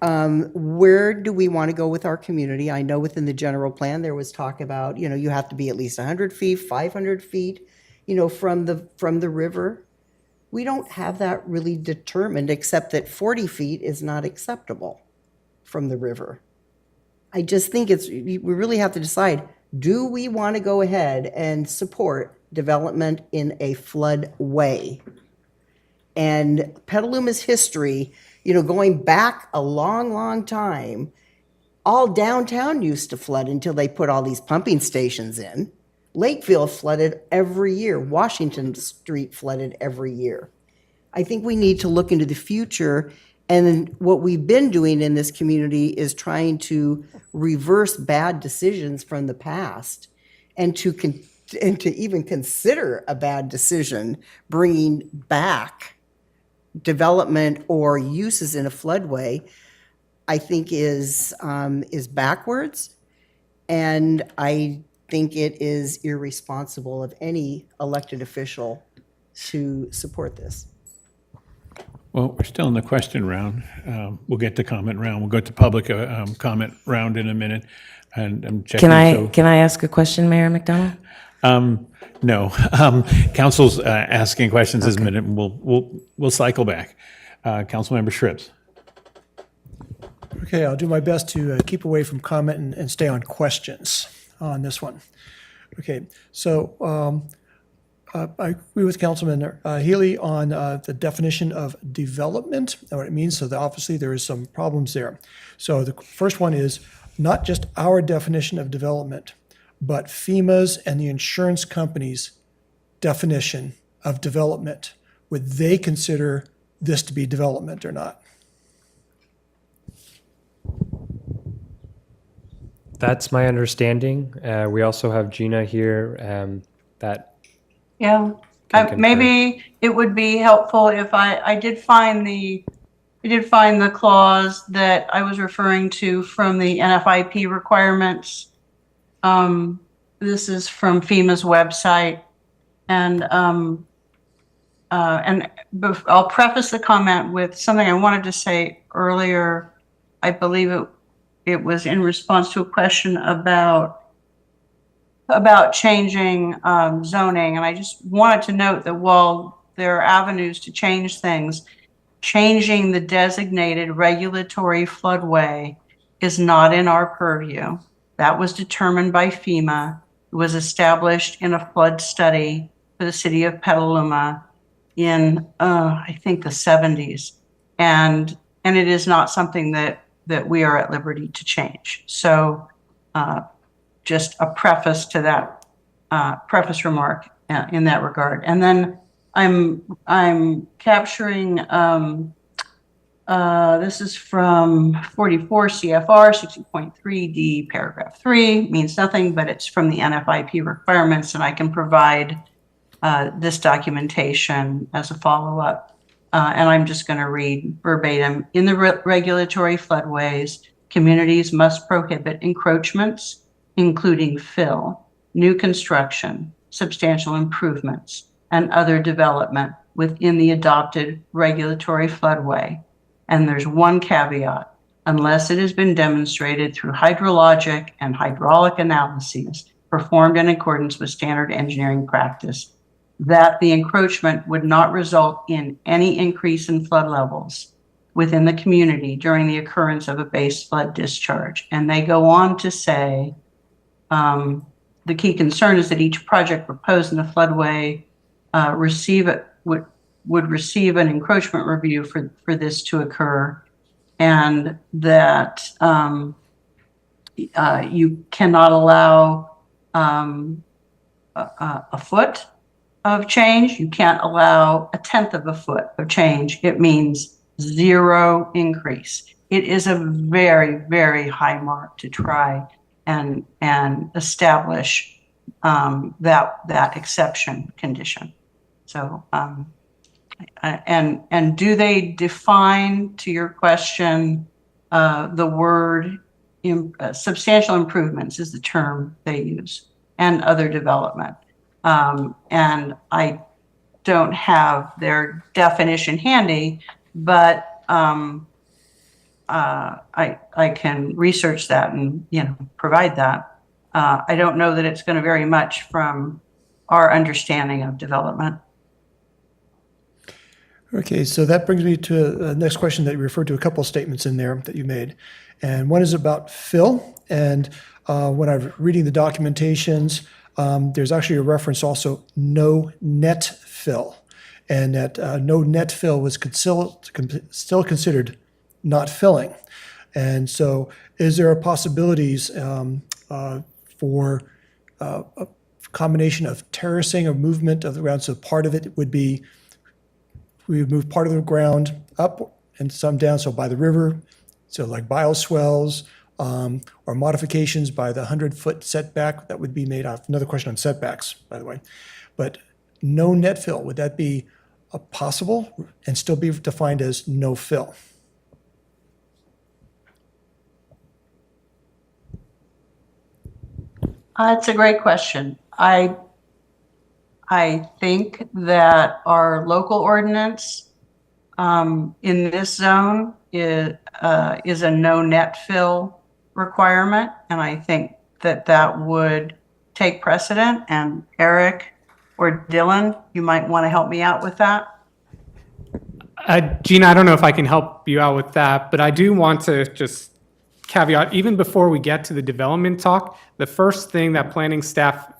where do we want to go with our community. I know within the general plan there was talk about, you have to be at least 100 feet, 500 feet, from the river. We don't have that really determined, except that 40 feet is not acceptable from the river. I just think we really have to decide, do we want to go ahead and support development in a floodway? And Petaluma's history, going back a long, long time, all downtown used to flood until they put all these pumping stations in. Lakeville flooded every year. Washington Street flooded every year. I think we need to look into the future, and what we've been doing in this community is trying to reverse bad decisions from the past, and to even consider a bad decision, bringing back development or uses in a floodway, I think is backwards, and I think it is irresponsible of any elected official to support this. Well, we're still in the question round. We'll get to comment round. We'll go to public comment round in a minute. And I'm checking. Can I ask a question, Mayor McDonald? No. Council's asking questions this minute, and we'll cycle back. Councilmember Shribs. Okay, I'll do my best to keep away from comment and stay on questions on this one. Okay, so I agree with Councilman Healy on the definition of development and what it means. So obviously there is some problems there. So the first one is not just our definition of development, but FEMA's and the insurance company's definition of development. Would they consider this to be development or not? That's my understanding. We also have Gina here that. Yeah, maybe it would be helpful if I did find the clause that I was referring to from the NFIP requirements. This is from FEMA's website, and I'll preface the comment with something I wanted to say earlier. I believe it was in response to a question about changing zoning, and I just wanted to note that while there are avenues to change things, changing the designated regulatory floodway is not in our purview. That was determined by FEMA. It was established in a flood study for the city of Petaluma in, I think, the 70s. And it is not something that that we are at liberty to change. So just a preface to that, preface remark in that regard. And then I'm capturing, this is from 44 CFR 60.3D paragraph 3, means nothing, but it's from the NFIP requirements, and I can provide this documentation as a follow-up. And I'm just going to read verbatim. In the regulatory floodways, communities must prohibit encroachments, including fill, new construction, substantial improvements, and other development within the adopted regulatory floodway. And there's one caveat: unless it has been demonstrated through hydrologic and hydraulic analyses performed in accordance with standard engineering practice, that the encroachment would not result in any increase in flood levels within the community during the occurrence of a base flood discharge. And they go on to say, the key concern is that each project proposed in the floodway would receive an encroachment review for this to occur, and that you cannot allow a foot of change. You can't allow a tenth of a foot of change. It means zero increase. It is a very, very high mark to try and establish that exception condition. So, and do they define, to your question, the word substantial improvements is the term they use, and other development. And I don't have their definition handy, but I can research that and provide that. I don't know that it's going to vary much from our understanding of development. Okay, so that brings me to the next question that you referred to a couple of statements in there that you made. And one is about fill. And when I'm reading the documentations, there's actually a reference also no net fill. And that no net fill was still considered not filling. And so is there a possibilities for a combination of terracing or movement of the ground? So part of it would be, we would move part of the ground up and some down, so by the river, so like bioswales, or modifications by the 100-foot setback that would be made off. Another question on setbacks, by the way. But no net fill, would that be possible and still be defined as no fill? It's a great question. I think that our local ordinance in this zone is a no net fill requirement, and I think that would take precedent. And Eric or Dylan, you might want to help me out with that. Gina, I don't know if I can help you out with that, but I do want to just caveat, even before we get to the development talk, the first thing that planning staff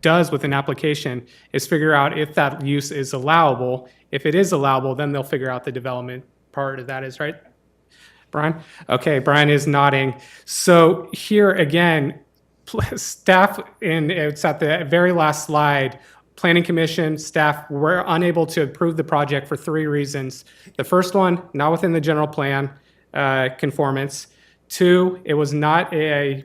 does with an application is figure out if that use is allowable. If it is allowable, then they'll figure out the development part of that is, right? Brian? Okay, Brian is nodding. So here again, staff, and it's at the very last slide, Planning Commission staff were unable to approve the project for 3 reasons. The first one, not within the general plan conformance. 2, it was not a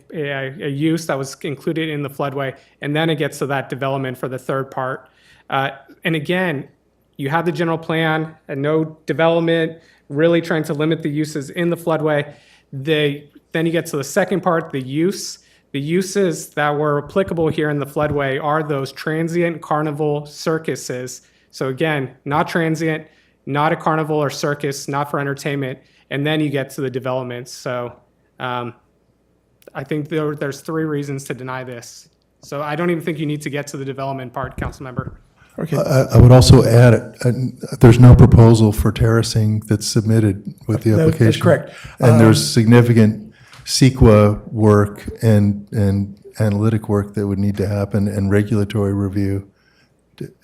use that was included in the floodway. And then it gets to that development for the third part. And again, you have the general plan and no development, really trying to limit the uses in the floodway. Then you get to the second part, the use. The uses that were applicable here in the floodway are those transient carnival circuses. So again, not transient, not a carnival or circus, not for entertainment. And then you get to the developments. So I think there's 3 reasons to deny this. So I don't even think you need to get to the development part, Councilmember. Okay. I would also add, there's no proposal for terracing that's submitted with the application. That's correct. And there's significant CEQA work and analytic work that would need to happen and regulatory review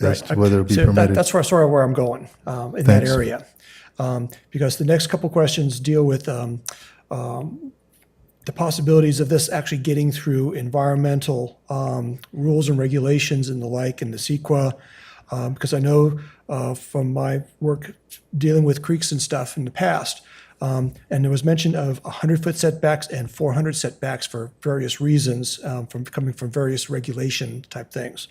as to whether it be So permitted. that's sort of where I'm going in that area. Because the next couple questions deal with the possibilities of this actually getting through environmental rules and regulations and the like, and the CEQA, because I know from my work dealing with creeks and stuff in the past, and there was mention of 100-foot setbacks and 400 setbacks for various reasons, coming from various regulation type things.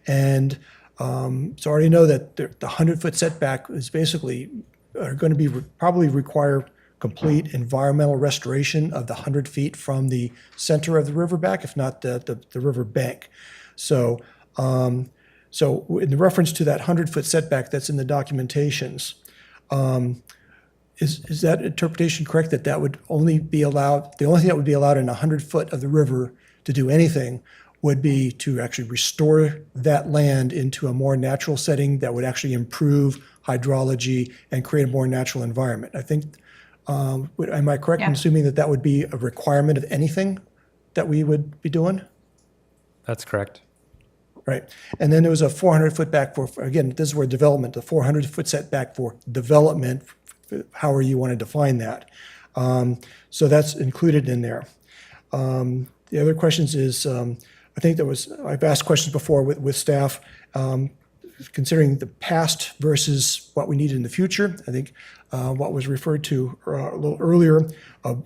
And so I already know that the 100-foot setback is basically going to be probably require complete environmental restoration of the 100 feet from the center of the river back, if not the river bank. So, so in the reference to that 100-foot setback that's in the documentations, is that interpretation correct, that that would only be allowed, the only thing that would be allowed in 100 foot of the river to do anything would be to actually restore that land into a more natural setting that would actually improve hydrology and create a more natural environment? I think, am I correct in assuming that that would be a requirement of anything that we would be doing? That's correct. Right. And then there was a 400-foot back for, again, this is where development, the 400-foot setback for development, however you want to define that. So that's included in there. The other questions is, I think there was, I've asked questions before with staff, considering the past versus what we need in the future. I think what was referred to a little earlier,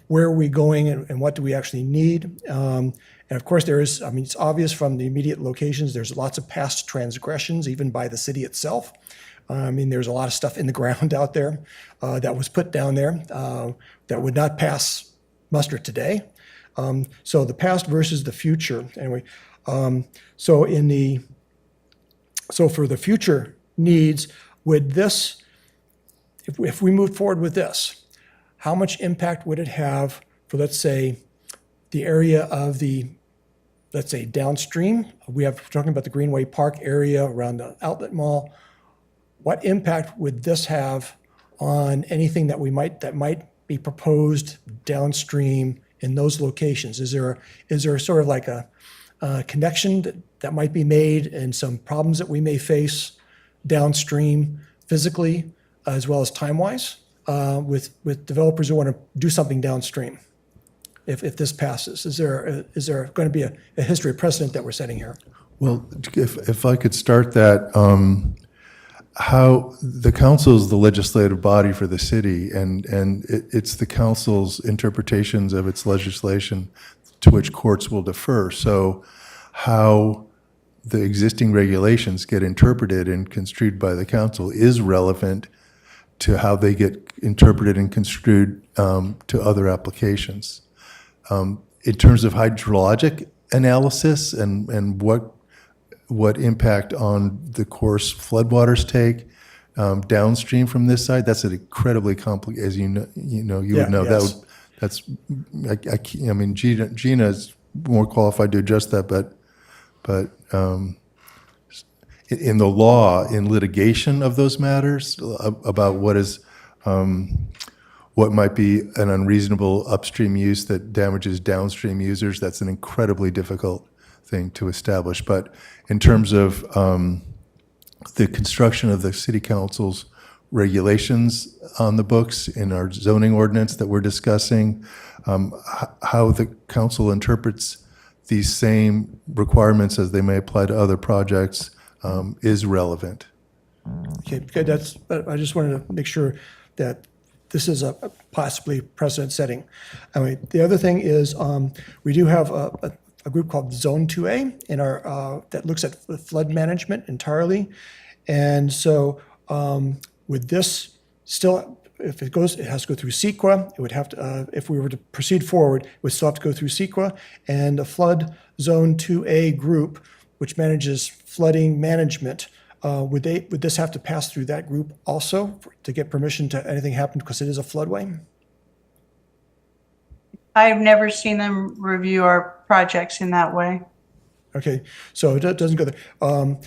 where are we going and what do we actually need? And of course there is, I mean, it's obvious from the immediate locations, there's lots of past transgressions, even by the city itself. I mean, there's a lot of stuff in the ground out there that was put down there that would not pass muster today. So the past versus the future. Anyway, so for the future needs, would this, if we move forward with this, how much impact would it have for, let's say, the area of the, let's say, downstream? We're talking about the Greenway Park area around the outlet mall. What impact would this have on anything that might be proposed downstream in those locations? Is there sort of like a connection that might be made and some problems that we may face downstream physically as well as time-wise with developers who want to do something downstream? If this passes, is there going to be a history of precedent that we're setting here? Well, if I could start that, how the council is the legislative body for the city, and it's the council's interpretations of its legislation to which courts will defer. So how the existing regulations get interpreted and construed by the council is relevant to how they get interpreted and construed to other applications. In terms of hydrologic analysis and what impact on the course floodwaters take downstream from this side, that's an incredibly complicated, as you would know. Yes. I mean, Gina is more qualified to address that, but in the law, in litigation of those matters about what might be an unreasonable upstream use that damages downstream users, that's an incredibly difficult thing to establish. But in terms of the construction of the city council's regulations on the books in our zoning ordinance that we're discussing, how the council interprets these same requirements as they may apply to other projects is relevant. Okay, I just wanted to make sure that this is a possibly precedent setting. Anyway, the other thing is we do have a group called Zone 2A in our that looks at flood management entirely. And so with this still, if it goes, it has to go through CEQA. It would have to, if we were to proceed forward, it would still have to go through CEQA. And the Flood Zone 2A group, which manages flooding management, would this have to pass through that group also to get permission to anything happen because it is a floodway? I've never seen them review our projects in that way. Okay, so it doesn't go there.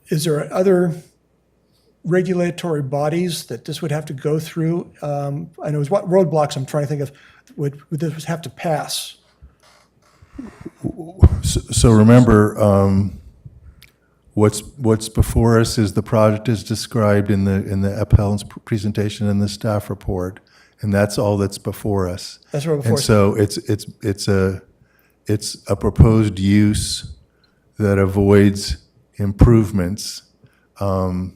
Is there other regulatory bodies that this would have to go through? I know what roadblocks I'm trying to think of would this have to pass? So remember, what's before us is the project is described in the appellant's presentation in the staff report, And that's all that's before us. That's right before And us. so it's a proposed use that avoids improvements on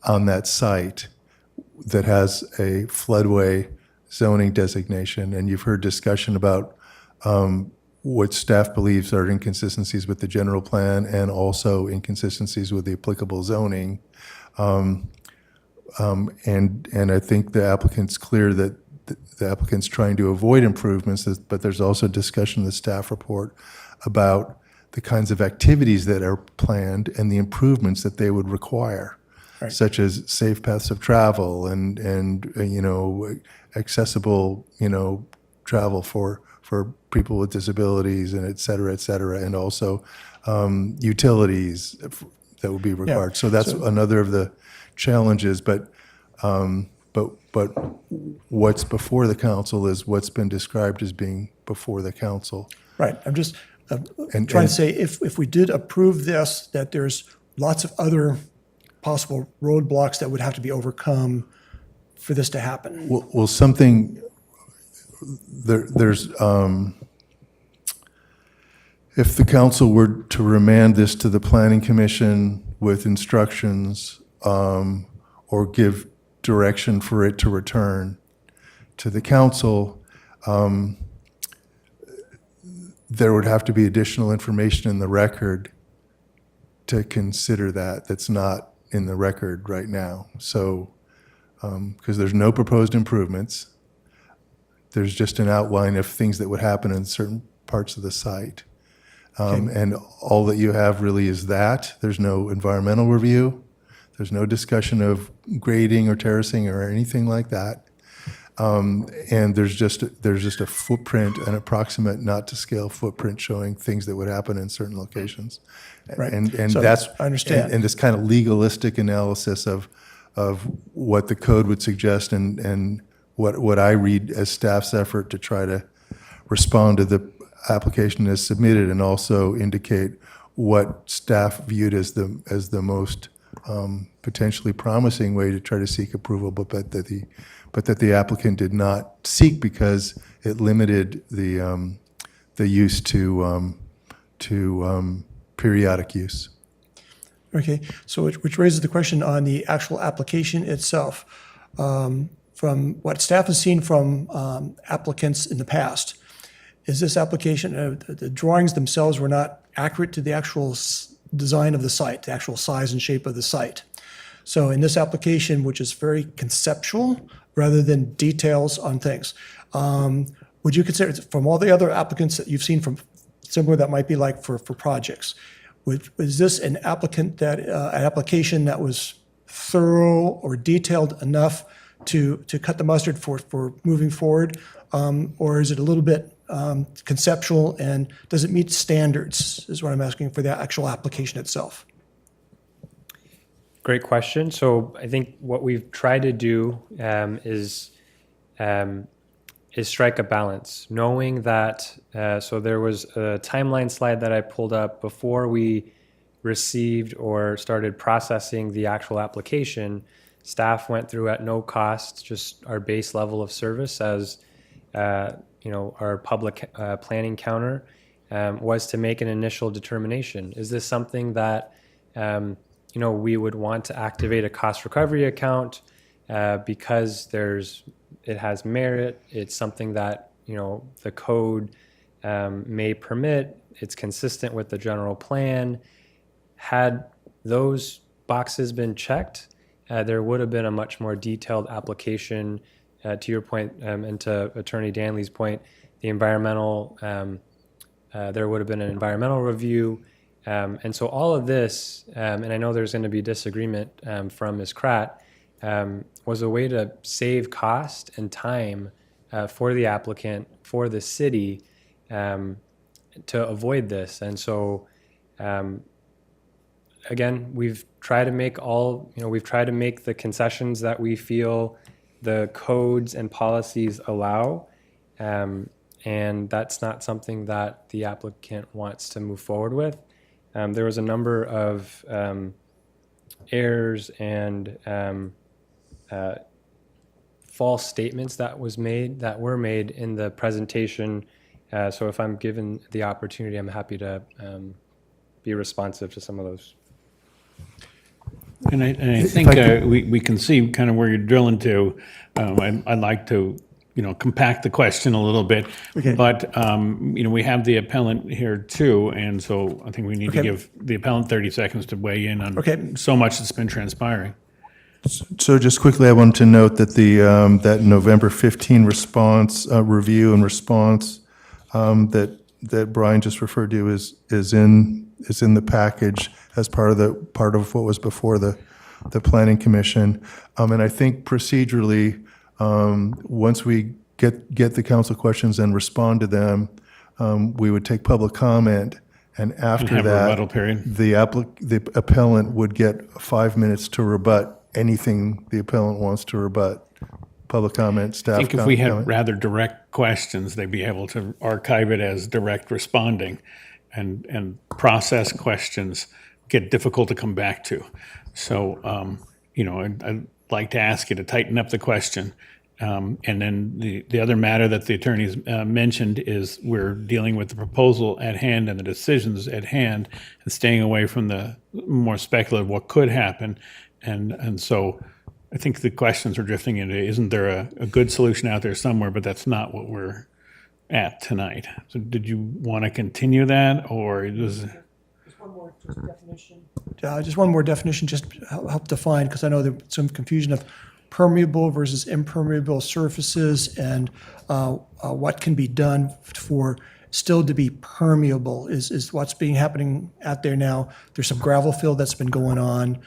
that site that has a floodway zoning designation. And you've heard discussion about what staff believes are inconsistencies with the general plan and also inconsistencies with the applicable zoning. And I think the applicant's clear that the applicant's trying to avoid improvements, but there's also discussion in the staff report about the kinds of activities that are planned and the improvements that they would require, Right. such as safe paths of travel and accessible, travel for people with disabilities and et cetera, and also utilities that would be required. So that's another of the challenges, but what's before the council is what's been described as being before the council. Right. I'm just trying to say, if we did approve this, that there's lots of other possible roadblocks that would have to be overcome for this to happen. Well, something, there's, if the council were to remand this to the planning commission with instructions, or give direction for it to return to the council, there would have to be additional information in the record to consider that's not in the record right now. So, because there's no proposed improvements, there's just an outline of things that would happen in certain parts of the site. And all that you have really is that. There's no environmental review. There's no discussion of grading or terracing or anything like that. And there's just a footprint, an approximate not to scale footprint showing things that would happen in certain locations. Right. And So, that's, I understand. and this kind of legalistic analysis of what the code would suggest and what I read as staff's effort to try to respond to the application as submitted and also indicate what staff viewed as the most potentially promising way to try to seek approval, but that the applicant did not seek because it limited the use to periodic use. Okay, so which raises the question on the actual application itself. From what staff has seen from applicants in the past, is this application, the drawings themselves were not accurate to the actual design of the site, the actual size and shape of the site. So in this application, which is very conceptual rather than details on things, would you consider, from all the other applicants that you've seen from similar that might be like for projects, was this an application that was thorough or detailed enough to cut the mustard for moving forward? Or is it a little bit conceptual, and does it meet standards, is what I'm asking for the actual application itself? Great question. So I think what we've tried to do is strike a balance, knowing that, so there was a timeline slide that I pulled up before we received or started processing the actual application. Staff went through at no cost, just our base level of service as our public planning counter was to make an initial determination. Is this something that we would want to activate a cost recovery account because it has merit? It's something that the code may permit. It's consistent with the general plan. Had those boxes been checked, there would have been a much more detailed application. To your point, and to Attorney Danley's point, the environmental, there would have been an environmental review. And so all of this, and I know there's going to be disagreement from Ms. Kratt, was a way to save cost and time for the applicant, for the city, to avoid this. And so, again, we've tried to make the concessions that we feel the codes and policies allow, and that's not something that the applicant wants to move forward with. There was a number of false statements that were made in the presentation. So if I'm given the opportunity, I'm happy to be responsive to some of those. And I think we can see kind of where you're drilling to. I'd like to, compact the question a little bit. Okay. But, we have the appellant here too, and so I think we need to give the appellant 30 seconds to weigh in on so much that's been transpiring. So just quickly, I wanted to note that that November 15 response, review and response that Brian just referred to is in the package as part of what was before the Planning Commission. And I think procedurally, once we get the council questions and respond to them, we would take public comment, and after have a that, rebuttal period. the appellant would get 5 minutes to rebut anything the appellant wants to rebut. Public comment, staff I think if we had comment. rather direct questions, they'd be able to archive it as direct responding, and process questions get difficult to come back to. So, I'd like to ask you to tighten up the question. And then the other matter that the attorneys mentioned is we're dealing with the proposal at hand and the decisions at hand, and staying away from the more speculative what could happen. And so I think the questions are drifting into, isn't there a good solution out there somewhere? But that's not what we're at tonight. So did you want to continue that, or was Just one more definition. Just one more definition, just to help define, because I know there's some confusion of permeable versus impermeable surfaces, and what can be done for still to be permeable is what's happening out there now. There's some gravel fill that's been going on.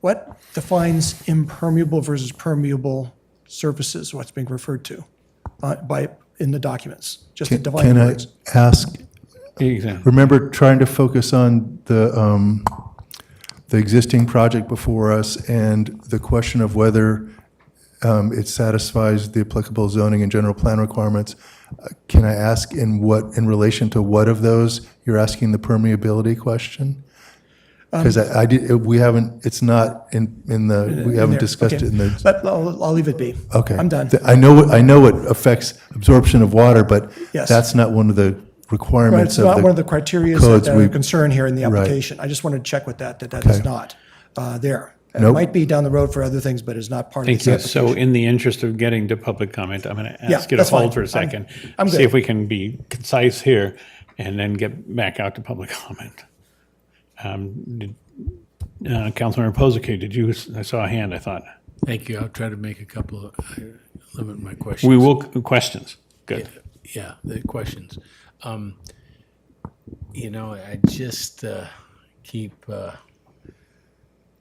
What defines impermeable versus permeable surfaces? What's being referred to in the documents? Just to define Can I words. ask? Exactly. Remember trying to focus on the existing project before us and the question of whether it satisfies the applicable zoning and general plan requirements. Can I ask in relation to what of those you're asking the permeability question? Because we haven't. It's not in the. We haven't discussed it in the. I'll leave it be. Okay. I'm done. I know it affects absorption of water, but Yes. that's not one of the Right, requirements it's of not the one of the criteria codes that are we- a concern here in the Right. application. I just wanted to check with that is Okay. not there. It Nope. might be down the road for other things, but it's not part of Thank this you. application. So in the interest of getting to public comment, I'm going to Yeah, ask you to that's fine. hold for a second. I'm See good. if we can be concise here and then get back out to public comment. Councilmember Posick, I saw a hand, I thought. Thank you. I'll try to make a couple of, limit my questions. We will, questions. Good. Yeah, the questions. I just keep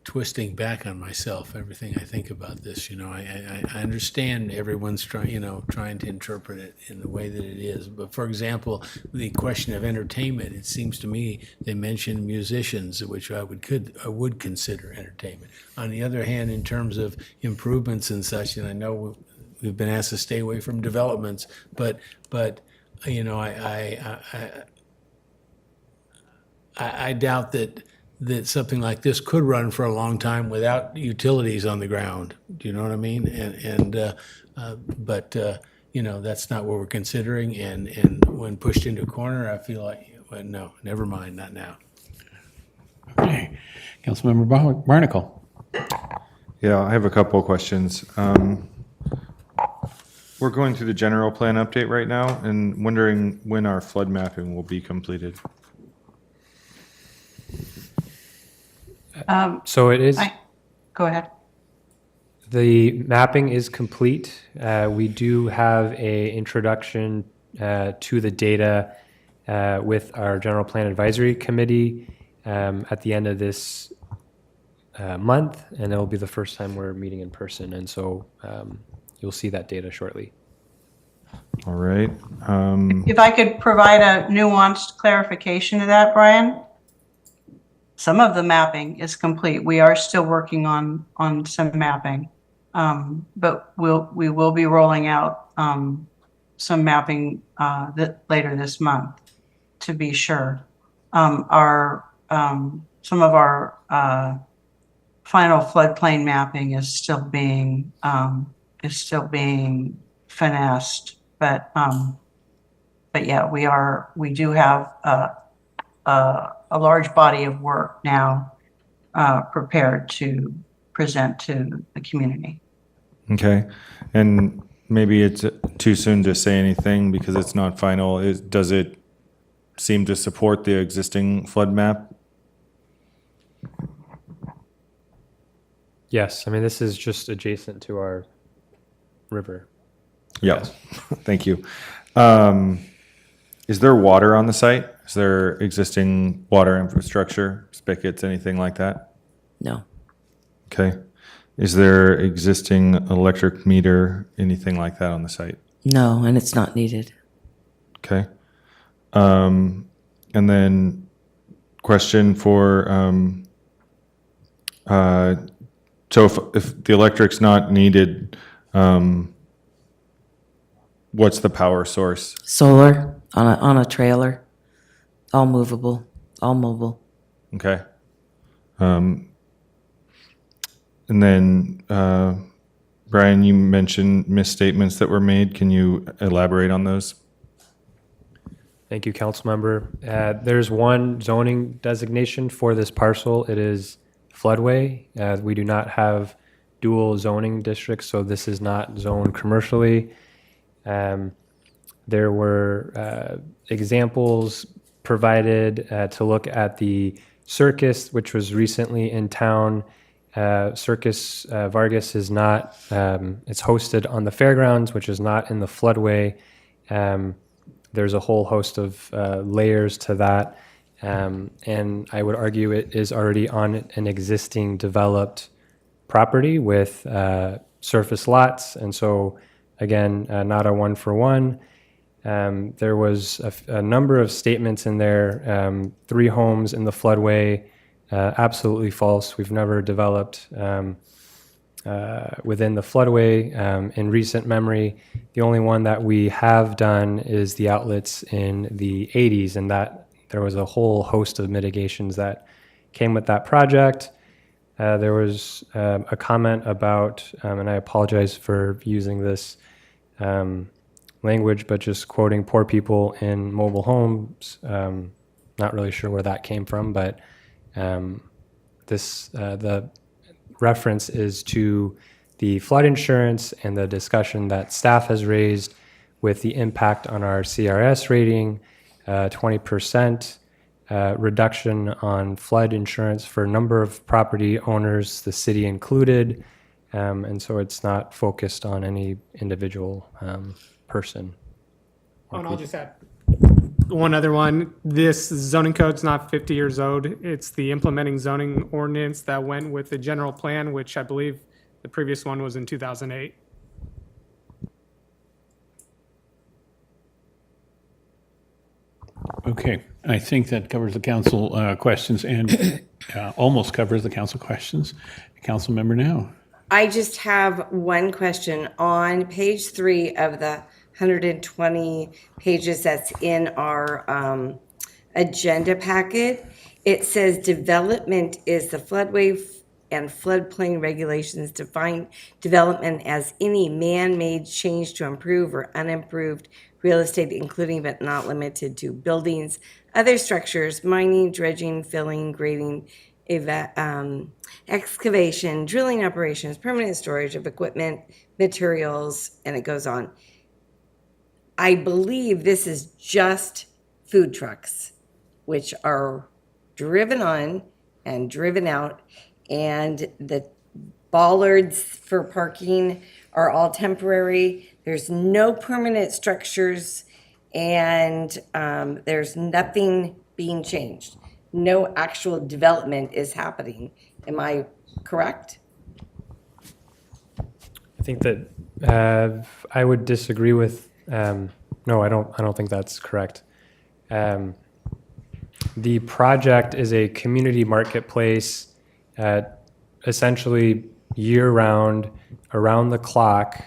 twisting back on myself, everything I think about this. I understand everyone's trying to interpret it in the way that it is. But for example, the question of entertainment, it seems to me they mentioned musicians, which I would consider entertainment. On the other hand, in terms of improvements and such, and I know we've been asked to stay away from developments, but I doubt that something like this could run for a long time without utilities on the ground. Do you know what I mean? But that's not what we're considering. And when pushed into a corner, I feel like, well, no, never mind, not now. Okay. Councilmember Barnacle. Yeah, I have a couple of questions. We're going through the general plan update right now and wondering when our flood mapping will be completed. So it is. Go ahead. The mapping is complete. We do have a introduction to the data with our General Plan Advisory Committee at the end of this month, and it will be the first time we're meeting in person. And so you'll see that data shortly. All right. If I could provide a nuanced clarification to that, Brian. Some of the mapping is complete. We are still working on some mapping, but we will be rolling out some mapping later this month, to be sure. Some of our final floodplain mapping is still being finessed, but yeah, we do have a large body of work now prepared to present to the community. Okay, and maybe it's too soon to say anything because it's not final. Does it seem to support the existing flood map? Yes, I mean, this is just adjacent to our river. Yeah, thank you. Is there water on the site? Is there existing water infrastructure, spigots, anything like that? No. Okay. Is there existing electric meter, anything like that on the site? No, and it's not needed. Okay. And then question for, so if the electric's not needed, what's the power source? Solar on a trailer, all movable, all mobile. Okay. And then, Brian, you mentioned misstatements that were made. Can you elaborate on those? Thank you, Councilmember. There's one zoning designation for this parcel. It is floodway. We do not have dual zoning districts, so this is not zoned commercially. There were examples provided to look at the circus, which was recently in town. Circus Vargas is not, it's hosted on the fairgrounds, which is not in the floodway. There's a whole host of layers to that. And I would argue it is already on an existing developed property with surface lots. And so, again, not a one-for-one. There was a number of statements in there, 3 homes in the floodway, absolutely false. We've never developed within the floodway. In recent memory, the only one that we have done is the outlets in the 80s, and that there was a whole host of mitigations that came with that project. There was a comment about, and I apologize for using this language, but just quoting poor people in mobile homes. Not really sure where that came from, but the reference is to the flood insurance and the discussion that staff has raised with the impact on our CRS rating, 20% reduction on flood insurance for a number of property owners, the city included. And so it's not focused on any individual person. And I'll just add one other one. This zoning code's not 50 years old. It's the implementing zoning ordinance that went with the general plan, which I believe the previous one was in 2008. Okay, I think that covers the council questions and almost covers the council questions. Council member now. I just have one question. On page 3 of the 120 pages that's in our agenda packet, it says development is the floodway and floodplain regulations define development as any man-made change to improve or unimproved real estate, including but not limited to buildings, other structures, mining, dredging, filling, grading, excavation, drilling operations, permanent storage of equipment, materials, and it goes on. I believe this is just food trucks, which are driven on and driven out, and the bollards for parking are all temporary. There's no permanent structures, and there's nothing being changed. No actual development is happening. Am I correct? I think that I would disagree with. No, I don't think that's correct. The project is a community marketplace, essentially year-round, around the clock,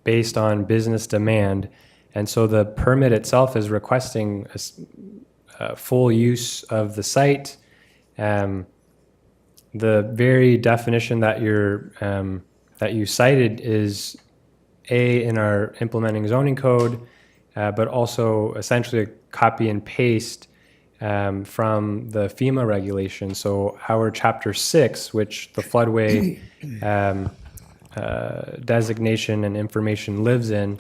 based on business demand, and so the permit itself is requesting full use of the site. the very definition that that you cited is in our implementing zoning code, but also essentially a copy and paste from the FEMA regulation. So our Chapter 6, which the floodway designation and information lives in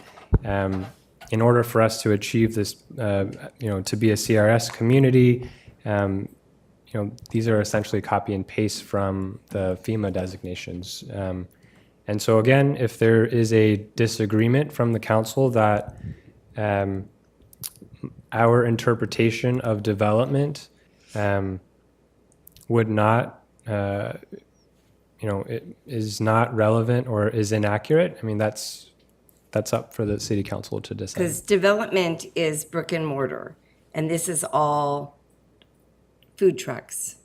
order for us to achieve this, to be a CRS community, these are essentially copy and paste from the FEMA designations. And so again, if there is a disagreement from the council that our interpretation of development would not, it is not relevant or is inaccurate, I mean, that's up for the city council to decide. Because development is brick and mortar, and this is all food trucks.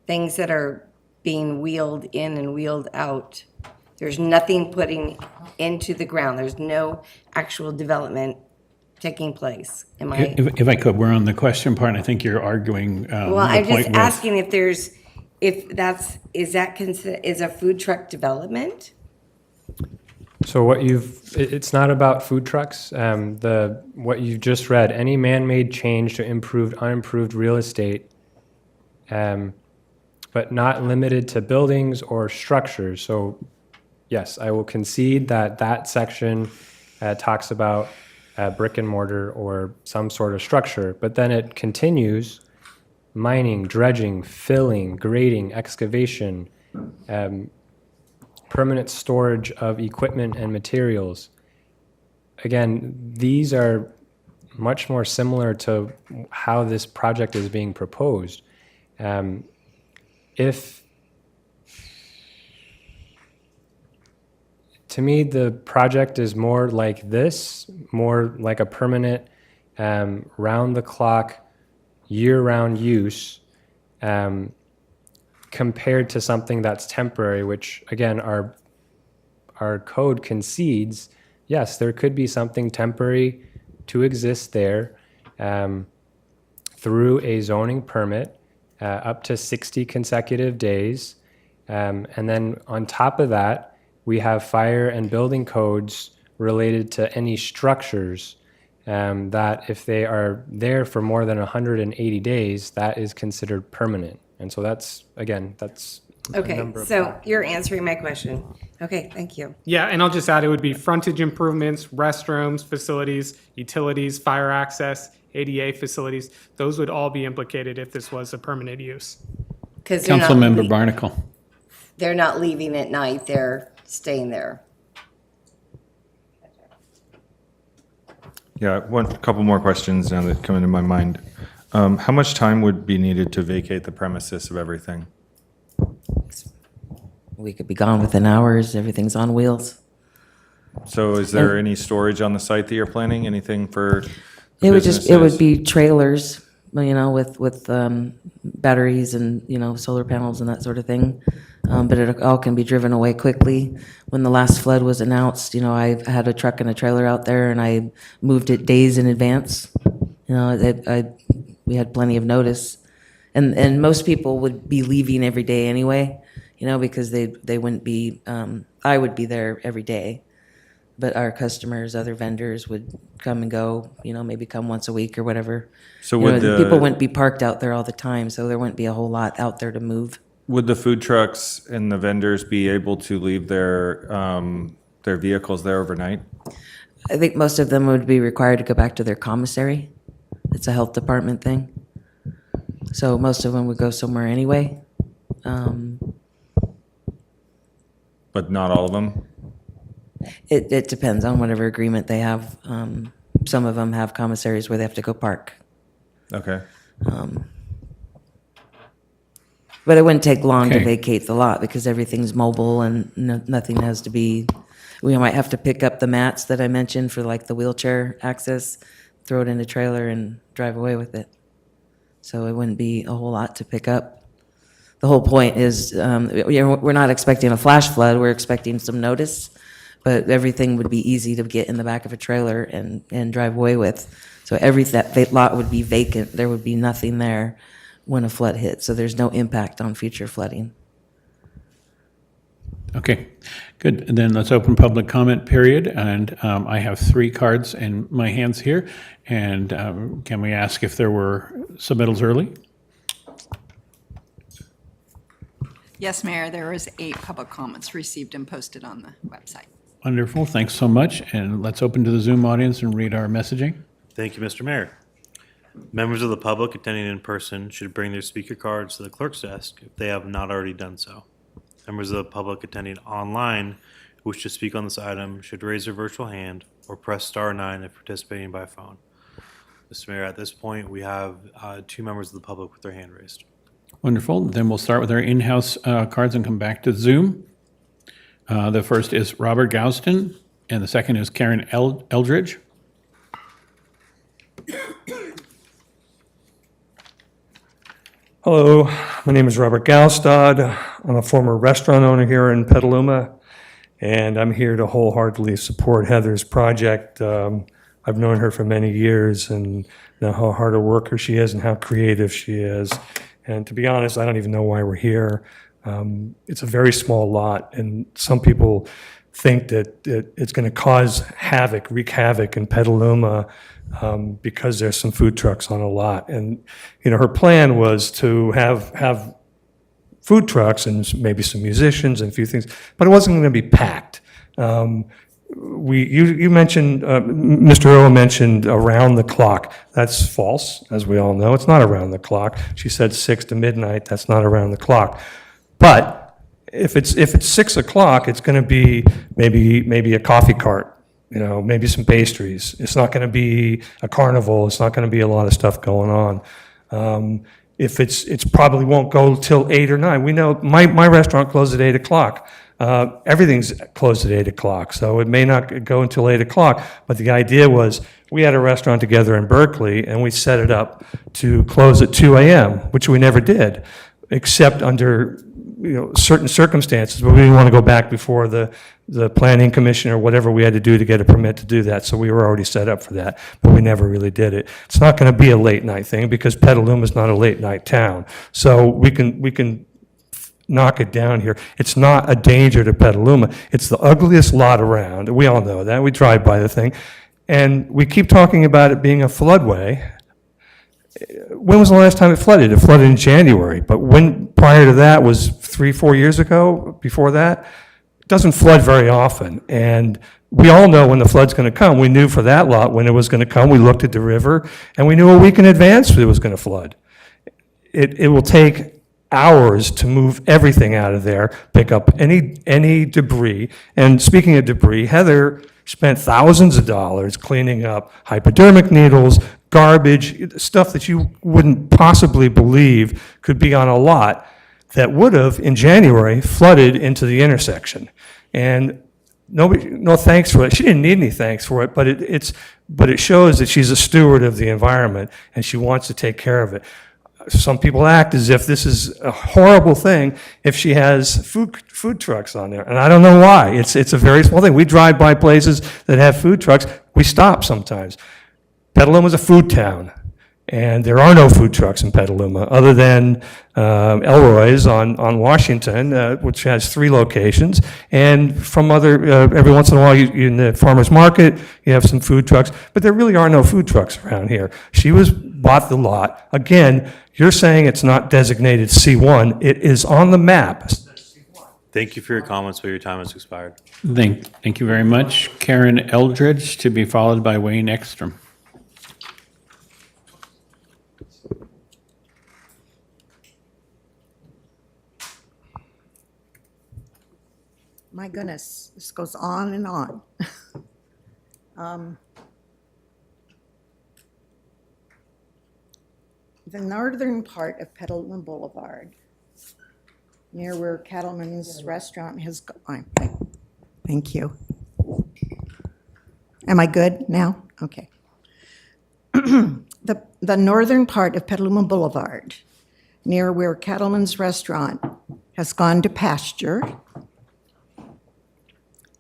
Things that are being wheeled in and wheeled out. There's nothing putting into the ground. There's no actual development taking place. Am I? If I could, we're on the question part, and I think you're arguing. Well, I'm just asking if there's, is a food truck development? So it's not about food trucks. What you just read, any man-made change to unimproved real estate, but not limited to buildings or structures. So yes, I will concede that section talks about brick and mortar or some sort of structure, but then it continues mining, dredging, filling, grading, excavation, permanent storage of equipment and materials. Again, these are much more similar to how this project is being proposed. To me, the project is more like this, more like a permanent, round-the-clock, year-round use, compared to something that's temporary, which, again, our code concedes, yes, there could be something temporary to exist there through a zoning permit up to 60 consecutive days. And then on top of that, we have fire and building codes related to any structures that if they are there for more than 180 days, that is considered permanent. And so that's a Okay, number of so factors. you're answering my question. Okay, thank you. Yeah, and I'll just add, it would be frontage improvements, restrooms, facilities, utilities, fire access, ADA facilities. Those would all be implicated if this was a permanent use. Councilmember Barnacle. They're not leaving at night, they're staying there. Yeah, couple more questions now that come into my mind. How much time would be needed to vacate the premises of everything? We could be gone within hours. Everything's on wheels. So is there any storage on the site that you're planning? Anything for the It would businesses? be trailers, with batteries and, solar panels and that sort of thing. But it all can be driven away quickly. When the last flood was announced, I had a truck and a trailer out there and I moved it days in advance. We had plenty of notice. And most people would be leaving every day anyway, because they wouldn't be, I would be there every day. But our customers, other vendors would come and go, maybe come once a week or whatever. So would people wouldn't be parked out there all the time, so there wouldn't be a whole lot out there to move. Would the food trucks and the vendors be able to leave their vehicles there overnight? I think most of them would be required to go back to their commissary. It's a health department thing. So most of them would go somewhere anyway. But not all of them? It depends on whatever agreement they have. Some of them have commissaries where they have to go park. Okay. But it wouldn't take long to Okay. vacate the lot because everything's mobile and nothing has to be, we might have to pick up the mats that I mentioned for like the wheelchair access, throw it in a trailer and drive away with it. So it wouldn't be a whole lot to pick up. The whole point is, we're not expecting a flash flood, we're expecting some notice, but everything would be easy to get in the back of a trailer and drive away with. So that lot would be vacant, there would be nothing there when a flood hits, so there's no impact on future flooding. Okay, good. And then let's open public comment period. And I have 3 cards in my hands here. And can we ask if there were submittals early? Yes, Mayor, there was 8 public comments received and posted on the website. Wonderful, thanks so much. And let's open to the Zoom audience and read our messaging. Thank you, Mr. Mayor. Members of the public attending in person should bring their speaker cards to the clerk's desk if they have not already done so. Members of the public attending online who wish to speak on this item should raise their virtual hand or press *9 if participating by phone. Mr. Mayor, at this point, we have 2 members of the public with their hand raised. Wonderful. Then we'll start with our in-house cards and come back to Zoom. The first is Robert Gouston, and the second is Karen Eldridge. Hello, my name is Robert Galstad. I'm a former restaurant owner here in Petaluma, and I'm here to wholeheartedly support Heather's project. I've known her for many years and know how hard a worker she is and how creative she is. And to be honest, I don't even know why we're here. It's a very small lot, and some people think that it's going to wreak havoc in Petaluma because there's some food trucks on a lot. And, you know, her plan was to have food trucks and maybe some musicians and a few things, but it wasn't going to be packed. You mentioned, Mr. Earl mentioned around the clock. That's false, as we all know. It's not around the clock. She said 6 to midnight. That's not around the clock. But if it's 6 o'clock, it's going to be maybe a coffee cart, you know, maybe some pastries. It's not going to be a carnival. It's not going to be a lot of stuff going on. If it's probably won't go till 8 or 9. We know my restaurant closed at 8 o'clock. Everything's closed at 8 o'clock, so it may not go until 8 o'clock. But the idea was we had a restaurant together in Berkeley, and we set it up to close at 2 a.m., which we never did, except under certain circumstances. But we didn't want to go back before the planning commission or whatever we had to do to get a permit to do that. So we were already set up for that, but we never really did it. It's not going to be a late night thing because Petaluma is not a late night town. So we can knock it down here. It's not a danger to Petaluma. It's the ugliest lot around. We all know that. We drive by the thing. And we keep talking about it being a floodway. When was the last time it flooded? It flooded in January. But when prior to that was 3-4 years ago, before that, it doesn't flood very often. And we all know when the flood's going to come. We knew for that lot when it was going to come. We looked at the river, and we knew a week in advance it was going to flood. It will take hours to move everything out of there, pick up any debris. And speaking of debris, Heather spent thousands of dollars cleaning up hypodermic needles, garbage, stuff that you wouldn't possibly believe could be on a lot that would have, in January, flooded into the intersection. And no thanks for it. She didn't need any thanks for it, but it shows that she's a steward of the environment and she wants to take care of it. Some people act as if this is a horrible thing if she has food trucks on there, and I don't know why. It's a very small thing. We drive by places that have food trucks. We stop sometimes. Petaluma is a food town, and there are no food trucks in Petaluma other than Elroy's on Washington, which has 3 locations, and from every once in a while in the farmer's market, you have some food trucks, but there really are no food trucks around here. She bought the lot. Again, you're saying it's not designated C1. It is on the map. Thank you for your comments, but your time has expired. Thank you very much. Karen Eldridge, to be followed by Wayne Ekstrom. My goodness, this goes on and on. The northern part of Petaluma Boulevard, near where Cattleman's Restaurant has gone. Thank you. Am I good now? Okay. The northern part of Petaluma Boulevard, near where Cattleman's Restaurant has gone to pasture,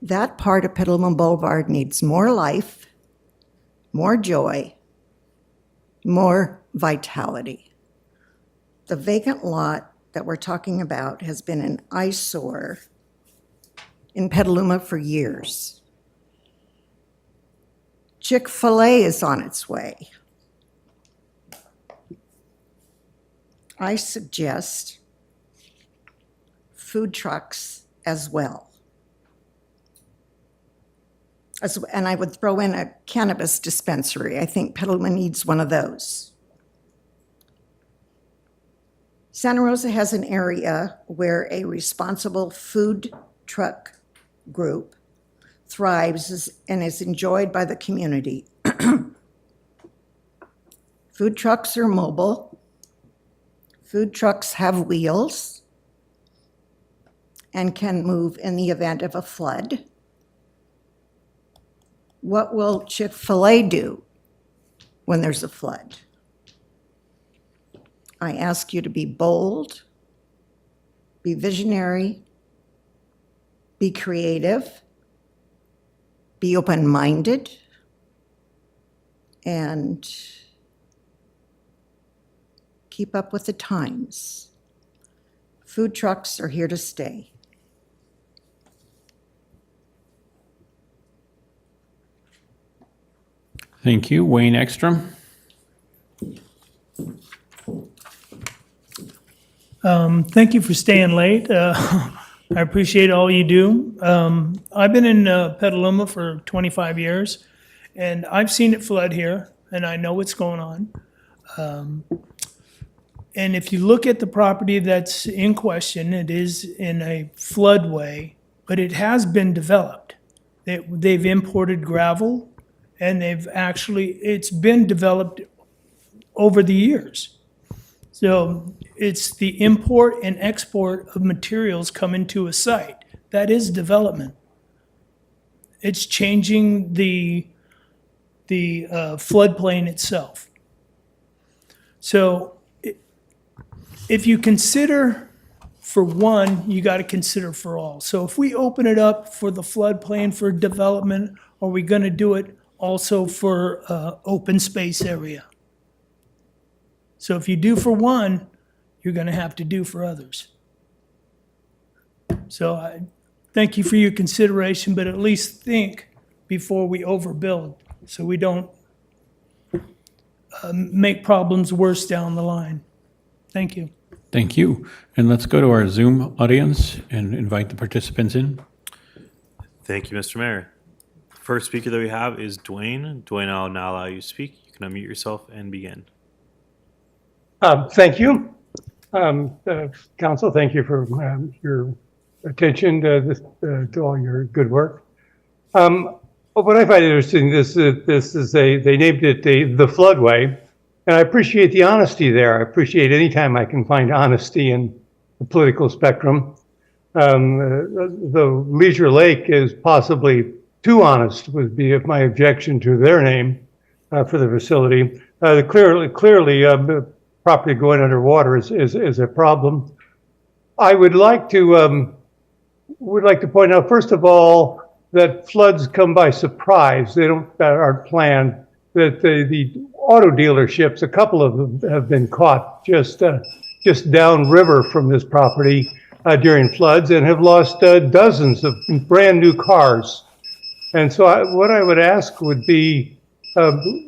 that part of Petaluma Boulevard needs more life, more joy, more vitality. the vacant lot that we're talking about has been an eyesore in Petaluma for years. Chick-fil-A is on its way. I suggest food trucks as well. And I would throw in a cannabis dispensary. I think Petaluma needs one of those. Santa Rosa has an area where a responsible food truck group thrives and is enjoyed by the community. Food trucks are mobile. Food trucks have wheels and can move in the event of a flood. What will Chick-fil-A do when there's a flood? I ask you to be bold, be visionary, be creative, be open-minded, and keep up with the times. Food trucks are here to stay. Thank you. Wayne Ekstrom. Thank you for staying late. I appreciate all you do. I've been in Petaluma for 25 years, and I've seen it flood here, and I know what's going on. And if you look at the property that's in question, it is in a floodway, but it has been developed. They've imported gravel, and it's been developed over the years. So it's the import and export of materials coming to a site. That is development. It's changing the floodplain itself. So if you consider for one, you got to consider for all. So if we open it up for the floodplain for development, are we going to do it also for open space area? So if you do for one, you're going to have to do for others. So I thank you for your consideration, but at least think before we overbuild so we don't make problems worse down the line. Thank you. Thank you. And let's go to our Zoom audience and invite the participants in. Thank you, Mr. Mayor. The first speaker that we have is Dwayne. Dwayne, I'll now allow you to speak. You can unmute yourself and begin. Thank you. Council, thank you for your attention to all your good work. What I find interesting, they named it the floodway, and I appreciate the honesty there. I appreciate any time I can find honesty in the political spectrum. The Leisure Lake is possibly too honest would be my objection to their name for the facility. Clearly, property going underwater is a problem. I would like to point out, first of all, that floods come by surprise. They aren't planned. That the auto dealerships, a couple of them have been caught just downriver from this property during floods and have lost dozens of brand new cars. And so what I would ask would be,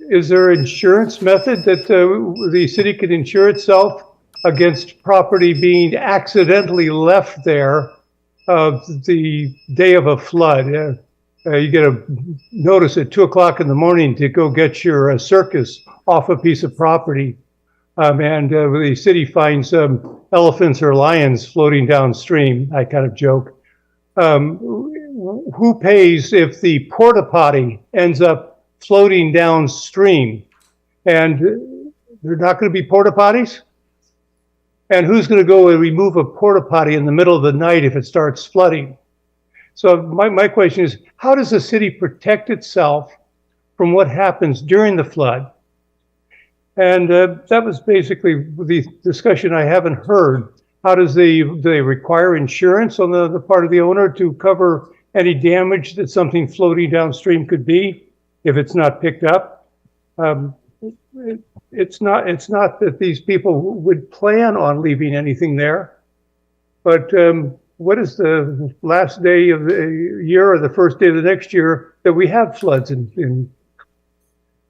is there an insurance method that the city could insure itself against property being accidentally left there the day of a flood? You get a notice at 2 o'clock in the morning to go get your circus off a piece of property, and the city finds elephants or lions floating downstream. I kind of joke. Who pays if the porta potty ends up floating downstream, and there are not going to be porta potties? And who's going to go and remove a porta potty in the middle of the night if it starts flooding? So my question is, how does the city protect itself from what happens during the flood? And that was basically the discussion I haven't heard. How do they require insurance on the part of the owner to cover any damage that something floating downstream could be if it's not picked up? it's not that these people would plan on leaving anything there, but what is the last day of the year or the first day of the next year that we have floods in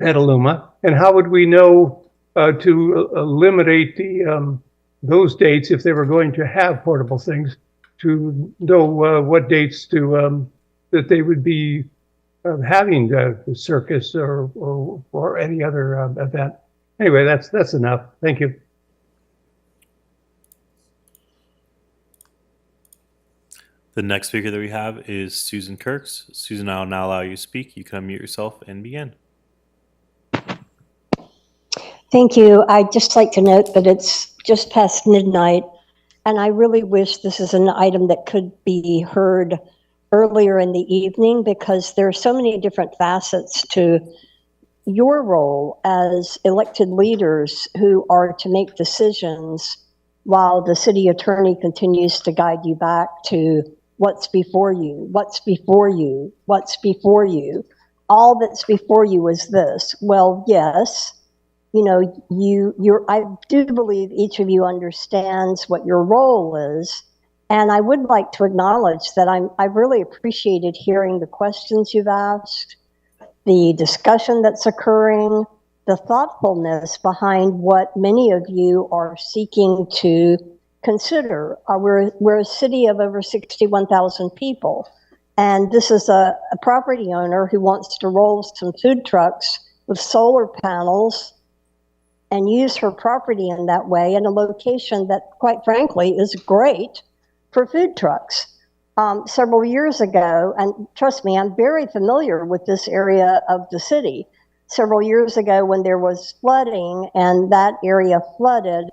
Petaluma? And how would we know to eliminate those dates if they were going to have portable things, to know what dates to that they would be having the circus or any other event? Anyway, that's enough. Thank you. The next speaker that we have is Susan Kirks. Susan, I'll now allow you to speak. You can unmute yourself and begin. Thank you. I'd just like to note that it's just past midnight, and I really wish this is an item that could be heard earlier in the evening, because there are so many different facets to your role as elected leaders who are to make decisions while the city attorney continues to guide you back to what's before you, what's before you, what's before you. All that's before you is this. Well, yes, you know, I do believe each of you understands what your role is. And I would like to acknowledge that I've really appreciated hearing the questions you've asked, the discussion that's occurring, the thoughtfulness behind what many of you are seeking to consider. We're a city of over 61,000 people, and this is a property owner who wants to roll some food trucks with solar panels and use her property in that way in a location that, quite frankly, is great for food trucks. Several years ago, and trust me, I'm very familiar with this area of the city. Several years ago, when there was flooding and that area flooded,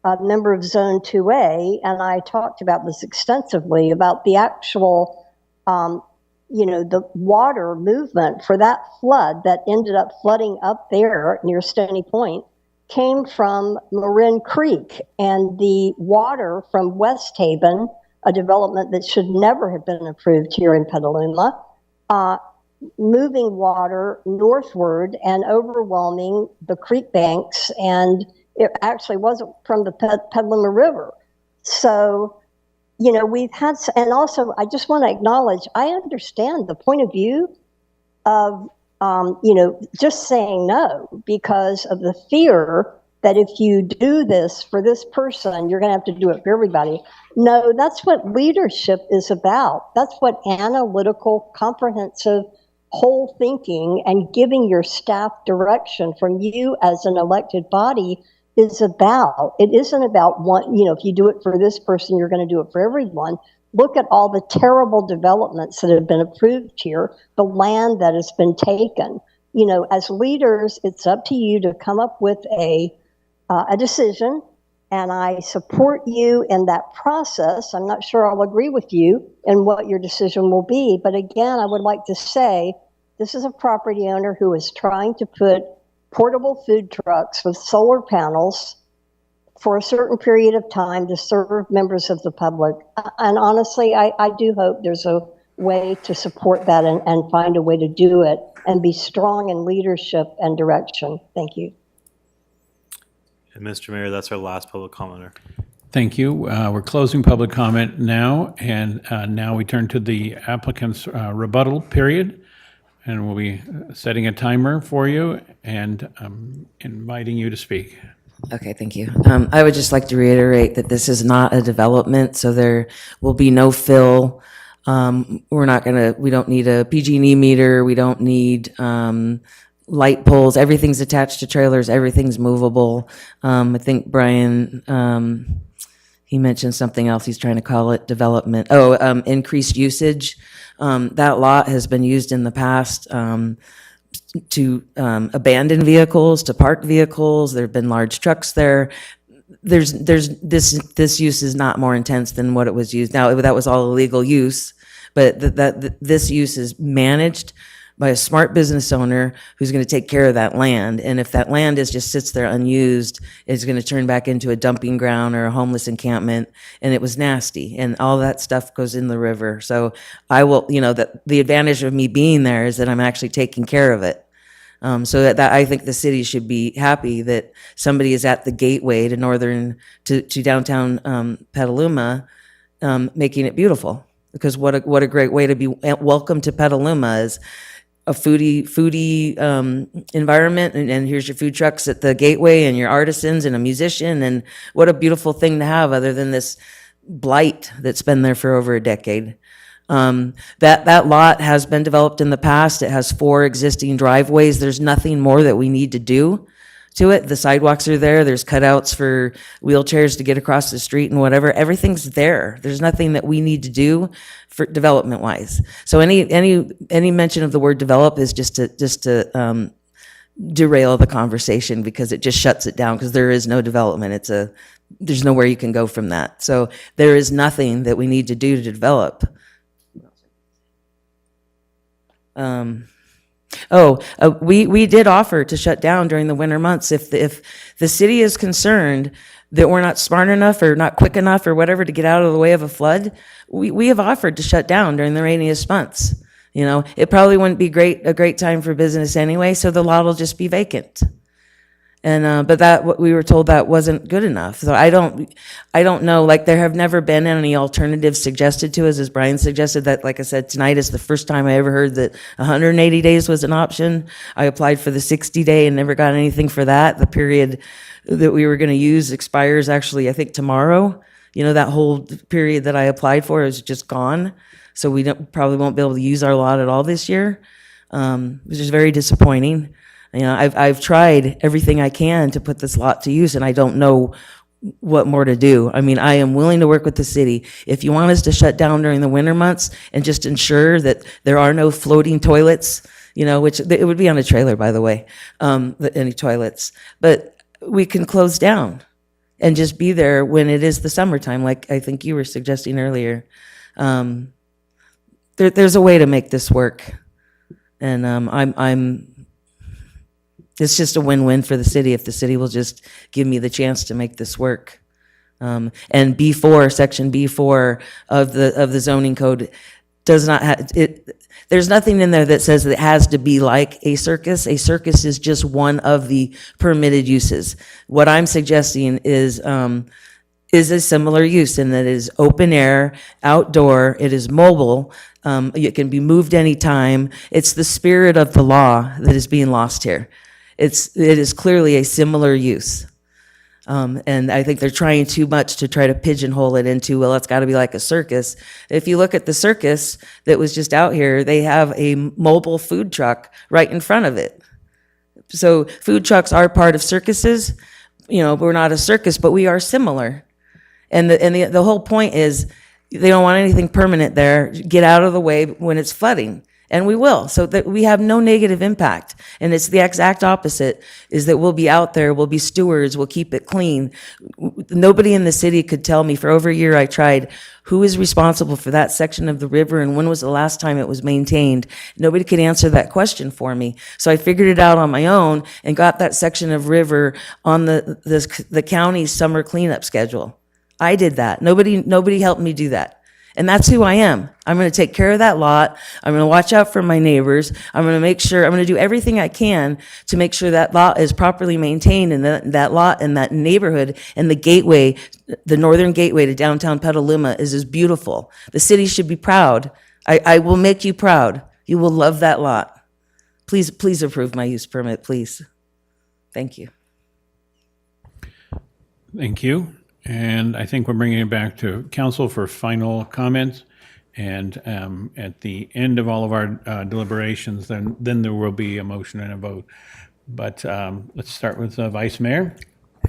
a member of Zone 2A, and I talked about this extensively, about the actual, the water movement for that flood that ended up flooding up there near Stony Point came from Marin Creek, and the water from West Haven, a development that should never have been approved here in Petaluma, moving water northward and overwhelming the creek banks, and it actually wasn't from the Petaluma River. So, you know, we've had, and also I just want to acknowledge, I understand the point of view of, just saying no because of the fear that if you do this for this person, you're going to have to do it for everybody. No, that's what leadership is about. That's what analytical, comprehensive, whole thinking and giving your staff direction from you as an elected body is about. It isn't about one, if you do it for this person, you're going to do it for everyone. Look at all the terrible developments that have been approved here, the land that has been taken. As leaders, it's up to you to come up with a decision, and I support you in that process. I'm not sure I'll agree with you in what your decision will be, but again, I would like to say this is a property owner who is trying to put portable food trucks with solar panels for a certain period of time to serve members of the public. And honestly, I do hope there's a way to support that and find a way to do it and be strong in leadership and direction. Thank you. And Mr. Mayor, that's our last public commenter. Thank you. We're closing public comment now, and now we turn to the applicant's rebuttal period. And we'll be setting a timer for you and inviting you to speak. Okay, thank you. I would just like to reiterate that this is not a development, so there will be no fill. We don't need a PG&E meter. We don't need light poles. Everything's attached to trailers. Everything's movable. I think Brian, he mentioned something else. He's trying to call it development. Increased usage. That lot has been used in the past to abandon vehicles, to park vehicles. There have been large trucks there. This use is not more intense than what it was used. Now, that was all illegal use, but this use is managed by a smart business owner who's going to take care of that land. And if that land just sits there unused, it's going to turn back into a dumping ground or a homeless encampment. And it was nasty. And all that stuff goes in the river. So I will, the advantage of me being there is that I'm actually taking care of it. So that I think the city should be happy that somebody is at the gateway to downtown Petaluma, making it beautiful. Because what a great way to be welcome to Petaluma is a foodie environment, and here's your food trucks at the gateway and your artisans and a musician, and what a beautiful thing to have other than this blight that's been there for over a decade. That lot has been developed in the past. It has 4 existing driveways. There's nothing more that we need to do to it. The sidewalks are there. There's cutouts for wheelchairs to get across the street and whatever. Everything's there. There's nothing that we need to do for development wise. So any mention of the word develop is just to derail the conversation, because it just shuts it down, because there is no development. There's nowhere you can go from that. So there is nothing that we need to do to develop. We did offer to shut down during the winter months if the city is concerned that we're not smart enough or not quick enough or whatever to get out of the way of a flood. We have offered to shut down during the rainiest months. You know, it probably wouldn't be a great time for business anyway, so the lot will just be vacant. And but what we were told that wasn't good enough. So I don't know. Like, there have never been any alternatives suggested to us, as Brian suggested. That, like I said, tonight is the first time I ever heard that 180 days was an option. I applied for the 60-day and never got anything for that. The period that we were going to use expires actually, I think, tomorrow. You know, that whole period that I applied for is just gone. So we probably won't be able to use our lot at all this year, which is very disappointing. You know, I've tried everything I can to put this lot to use, and I don't know what more to do. I mean, I am willing to work with the city. If you want us to shut down during the winter months and just ensure that there are no floating toilets, you know, which it would be on a trailer, by the way, any toilets, but we can close down and just be there when it is the summertime, like I think you were suggesting earlier. There's a way to make this work, and it's just a win-win for the city if the city will just give me the chance to make this work. And B4, section B4 of the zoning code does not have it. There's nothing in there that says that it has to be like a circus. A circus is just one of the permitted uses. What I'm suggesting is a similar use in that it is open air, outdoor, it is mobile, it can be moved anytime. It's the spirit of the law that is being lost here. It is clearly a similar use. And I think they're trying too much to try to pigeonhole it into, well, it's got to be like a circus. If you look at the circus that was just out here, they have a mobile food truck right in front of it. So food trucks are part of circuses. You know, we're not a circus, but we are similar. And the whole point is they don't want anything permanent there. Get out of the way when it's flooding. And we will, so that we have no negative impact. And it's the exact opposite, is that we'll be out there, we'll be stewards, we'll keep it clean. Nobody in the city could tell me, for over a year I tried, who is responsible for that section of the river and when was the last time it was maintained? Nobody could answer that question for me. So I figured it out on my own and got that section of river on the county's summer cleanup schedule. I did that. Nobody helped me do that. And that's who I am. I'm going to take care of that lot. I'm going to watch out for my neighbors. I'm going to do everything I can to make sure that lot is properly maintained, and that lot and that neighborhood and the gateway, the northern gateway to downtown Petaluma, is beautiful. The city should be proud. I will make you proud. You will love that lot. Please approve my use permit, please. Thank you. Thank you. And I think we're bringing it back to council for final comments. And at the end of all of our deliberations, then there will be a motion and a vote. But let's start with Vice Mayor.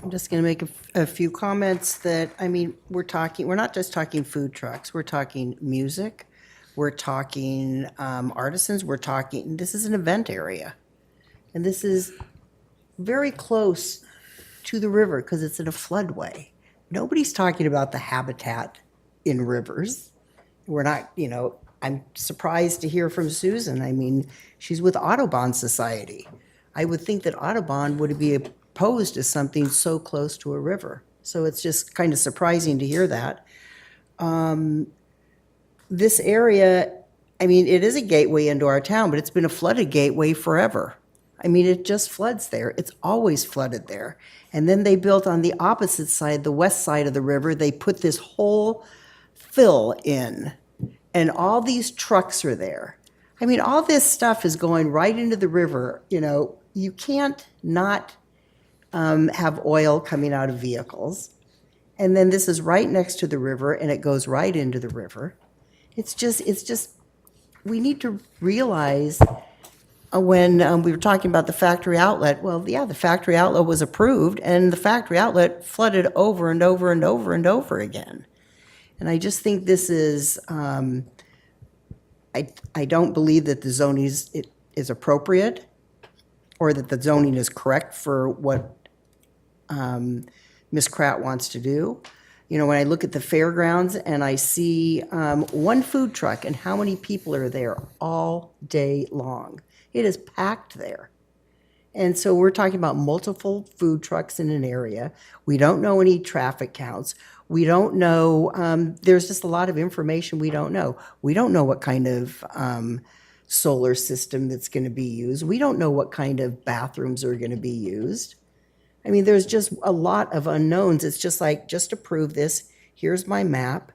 I'm just going to make a few comments that, I mean, we're not just talking food trucks, we're talking music, we're talking artisans, this is an event area. And this is very close to the river because it's in a floodway. Nobody's talking about the habitat in rivers. We're not, I'm surprised to hear from Susan. I mean, she's with Audubon Society. I would think that Audubon would be opposed to something so close to a river. So it's just kind of surprising to hear that. This area, I mean, it is a gateway into our town, but it's been a flooded gateway forever. I mean, it just floods there. It's always flooded there. And then they built on the opposite side, the west side of the river, they put this whole fill in, and all these trucks are there. I mean, all this stuff is going right into the river. You know, you can't not have oil coming out of vehicles. And then this is right next to the river, and it goes right into the river. It's just, we need to realize when we were talking about the factory outlet, well, yeah, the factory outlet was approved, and the factory outlet flooded over and over and over and over again. And I just think this is, I don't believe that the zoning is appropriate, or that the zoning is correct for what Ms. Kratt wants to do. You know, when I look at the fairgrounds and I see one food truck and how many people are there all day long. It is packed there. And so we're talking about multiple food trucks in an area. We don't know any traffic counts. We don't know, there's just a lot of information we don't know. We don't know what kind of solar system that's going to be used. We don't know what kind of bathrooms are going to be used. I mean, there's just a lot of unknowns. It's just like, just approve this, here's my map,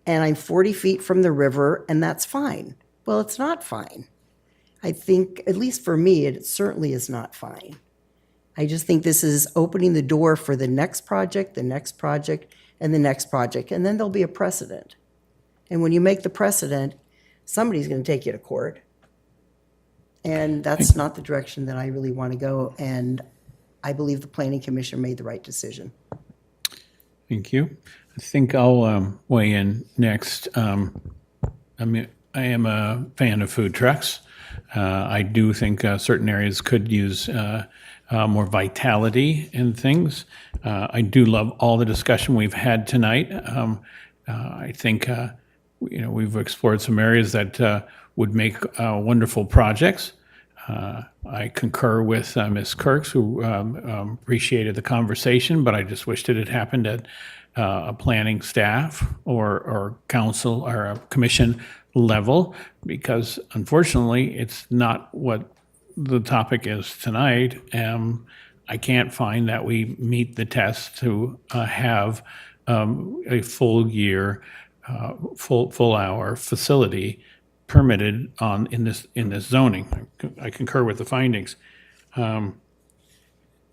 and I'm 40 feet from the river, and that's fine. Well, it's not fine. I think, at least for me, it certainly is not fine. I just think this is opening the door for the next project, and the next project, and then there'll be a precedent. And when you make the precedent, somebody's going to take you to court. And that's not the direction that I really want to go, and I believe the Planning Commission made the right decision. Thank you. I think I'll weigh in next. I am a fan of food trucks. I do think certain areas could use more vitality in things. I do love all the discussion we've had tonight. I think we've explored some areas that would make wonderful projects. I concur with Ms. Kirks, who appreciated the conversation, but I just wished it had happened at a planning staff or council or a commission level, because unfortunately, it's not what the topic is tonight. I can't find that we meet the test to have a full year, full hour facility permitted in this zoning. I concur with the findings.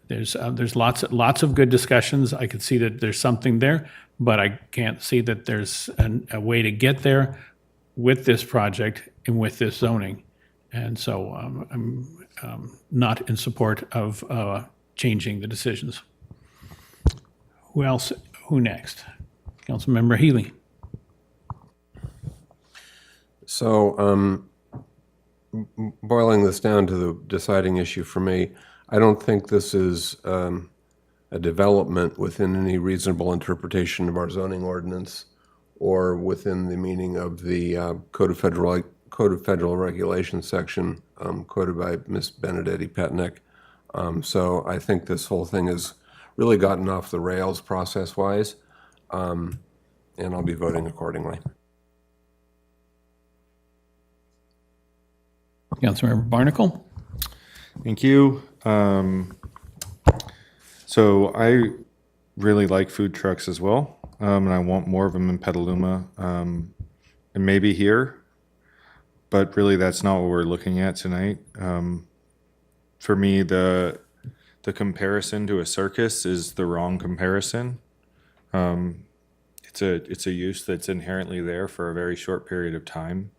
There's lots of good discussions. I could see that there's something there, but I can't see that there's a way to get there with this project and with this zoning. And so I'm not in support of changing the decisions. Who else? Who next? Councilmember Healy. So, boiling this down to the deciding issue for me, I don't think this is a development within any reasonable interpretation of our zoning ordinance or within the meaning of the Code of Federal Regulations section quoted by Ms. Benedetti Petnick. So I think this whole thing has really gotten off the rails process-wise, and I'll be voting accordingly. Councilmember Barnacle. Thank you. So I really like food trucks as well, and I want more of them in Petaluma, and maybe here, but really that's not what we're looking at tonight. For me, the comparison to a circus is the wrong comparison. It's a use that's inherently there for a very short period of time.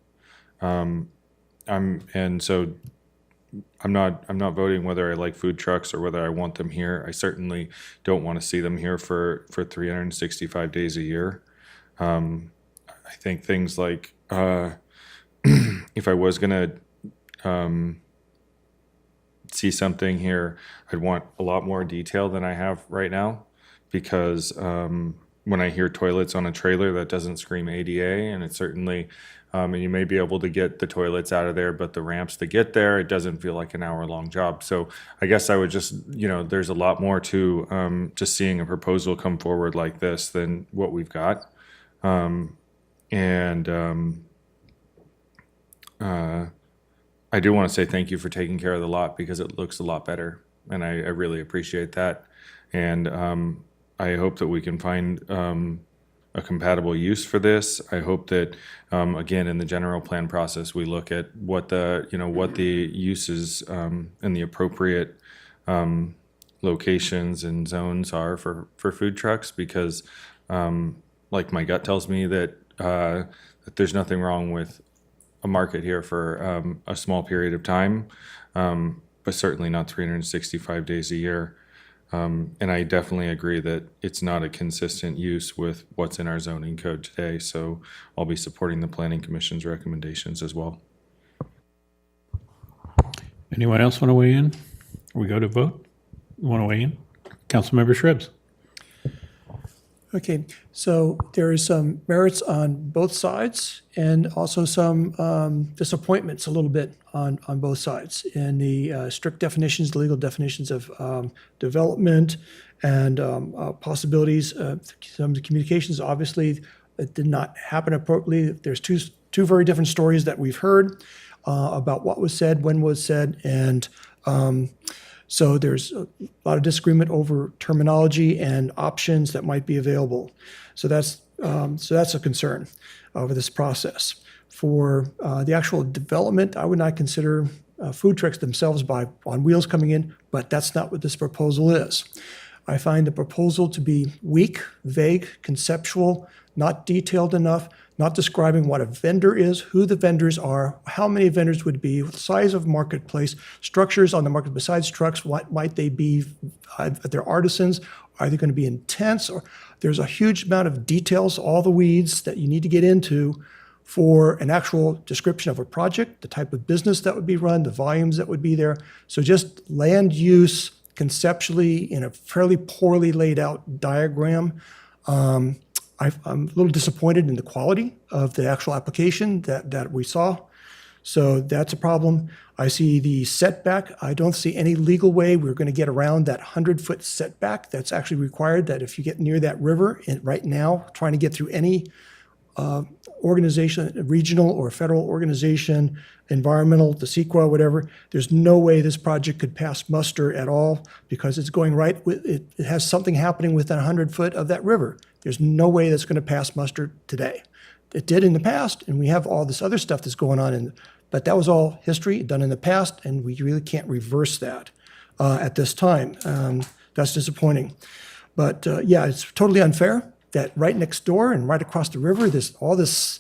I'm not voting whether I like food trucks or whether I want them here. I certainly don't want to see them here for 365 days a year. I think things like if I was gonna see something here, I'd want a lot more detail than I have right now, because when I hear toilets on a trailer, that doesn't scream ADA, and it certainly, and you may be able to get the toilets out of there, but the ramps to get there, it doesn't feel like an hour-long job. So I guess I would just, there's a lot more to just seeing a proposal come forward like this than what we've got. I do want to say thank you for taking care of the lot because it looks a lot better, and I really appreciate that. And I hope that we can find a compatible use for this. I hope that again in the general plan process we look at what the what the uses and the appropriate locations and zones are for food trucks, because like my gut tells me that that there's nothing wrong with a market here for a small period of time, but certainly not 365 days a year. And I definitely agree that it's not a consistent use with what's in our zoning code today. So I'll be supporting the Planning Commission's recommendations as well. Anyone else want to weigh in? We go to vote? You want to weigh in? Councilmember Shribs. Okay, so there is some merits on both sides and also some disappointments a little bit on both sides in the strict definitions, the legal definitions of development and possibilities. Some of the communications, obviously, it did not happen appropriately. There's two very different stories that we've heard about what was said, when was said, and so there's a lot of disagreement over terminology and options that might be available. So that's a concern over this process. For the actual development, I would not consider food trucks themselves on wheels coming in, but that's not what this proposal is. I find the proposal to be weak, vague, conceptual, not detailed enough, not describing what a vendor is, who the vendors are, how many vendors would be, size of marketplace, structures on the market besides trucks, what might they be, they're artisans, are they going to be in tents? Or there's a huge amount of details, all the weeds that you need to get into for an actual description of a project, the type of business that would be run, the volumes that would be there. So just land use conceptually in a fairly poorly laid out diagram. I'm a little disappointed in the quality of the actual application that we saw. So that's a problem. I see the setback. I don't see any legal way we're going to get around that 100-foot setback that's actually required, that if you get near that river right now, trying to get through any organization, regional or federal organization, environmental, the CEQA, whatever, there's no way this project could pass muster at all because it's going right with, it has something happening within 100 foot of that river. There's no way that's going to pass muster today. It did in the past, and we have all this other stuff that's going on, but that was all history done in the past, and we really can't reverse that at this time. That's disappointing. But yeah, it's totally unfair that right next door and right across the river, there's all this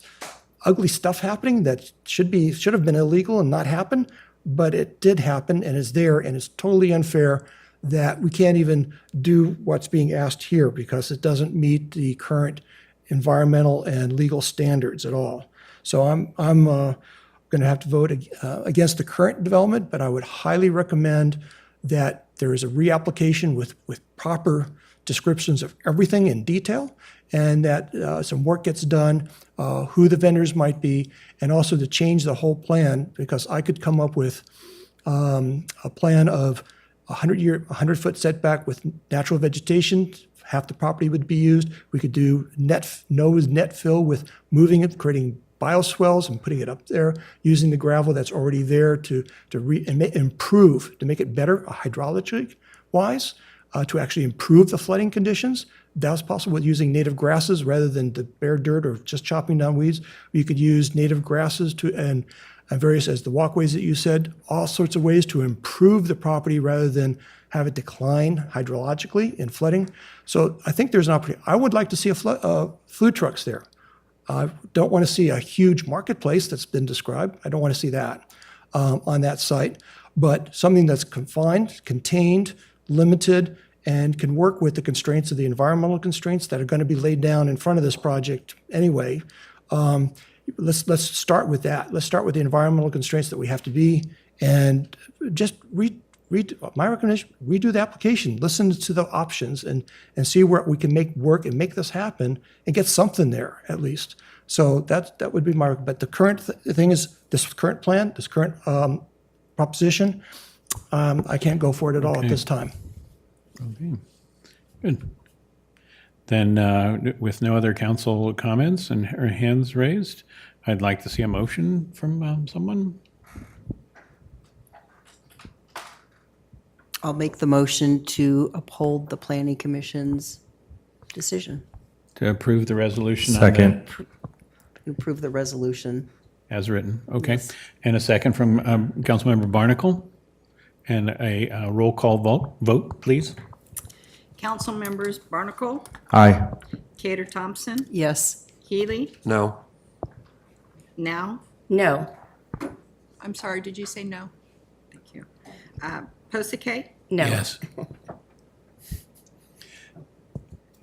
ugly stuff happening that should have been illegal and not happen, but it did happen and is there, and it's totally unfair that we can't even do what's being asked here because it doesn't meet the current environmental and legal standards at all. So I'm going to have to vote against the current development, but I would highly recommend that there is a reapplication with proper descriptions of everything in detail, and that some work gets done, who the vendors might be, and also to change the whole plan, because I could come up with a plan of 100-foot setback with natural vegetation. Half the property would be used. We could do net fill with moving it, creating bioswales and putting it up there, using the gravel that's already there to improve, to make it better hydrologically wise, to actually improve the flooding conditions. That was possible with using native grasses rather than the bare dirt or just chopping down weeds. You could use native grasses and various, as the walkways that you said, all sorts of ways to improve the property rather than have it decline hydrologically in flooding. So I think there's an opportunity. I would like to see food trucks there. I don't want to see a huge marketplace that's been described. I don't want to see that on that site, but something that's confined, contained, limited, and can work with the constraints of the environmental constraints that are going to be laid down in front of this project anyway. Let's start with that. Let's start with the environmental constraints that we have to be, and just my recommendation, redo the application, listen to the options, and see where we can make work and make this happen and get something there at least. So that would be my, but the current thing is this current plan, this current proposition, I can't go for it at all at this time. Okay, good. Then with no other council comments and hands raised, I'd like to see a motion from someone. I'll make the motion to uphold the planning commission's decision, To approve the resolution. on Second. approve the resolution. the- As written, okay. And a second from Councilmember Barnacle. And a roll call vote, please. Council members Barnacle, Aye. Cater Thompson, Yes. Healy, No. Now. No. I'm sorry, did you say no? Thank you. Posake, No. Yes.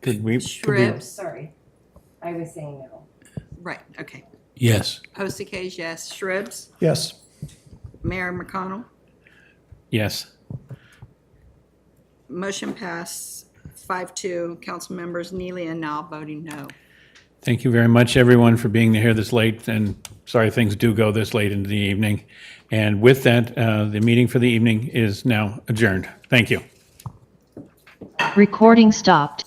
Could we? Shribs, Sorry. I was saying no. right, okay. Yes. Posake, yes. Shribs, Yes. Mayor McConnell, Yes. motion passed 5-2. Council members Neely and Now voting no. Thank you very much, everyone, for being here this late, and sorry things do go this late into the evening. And with that, the meeting for the evening is now adjourned. Thank you. Recording stopped.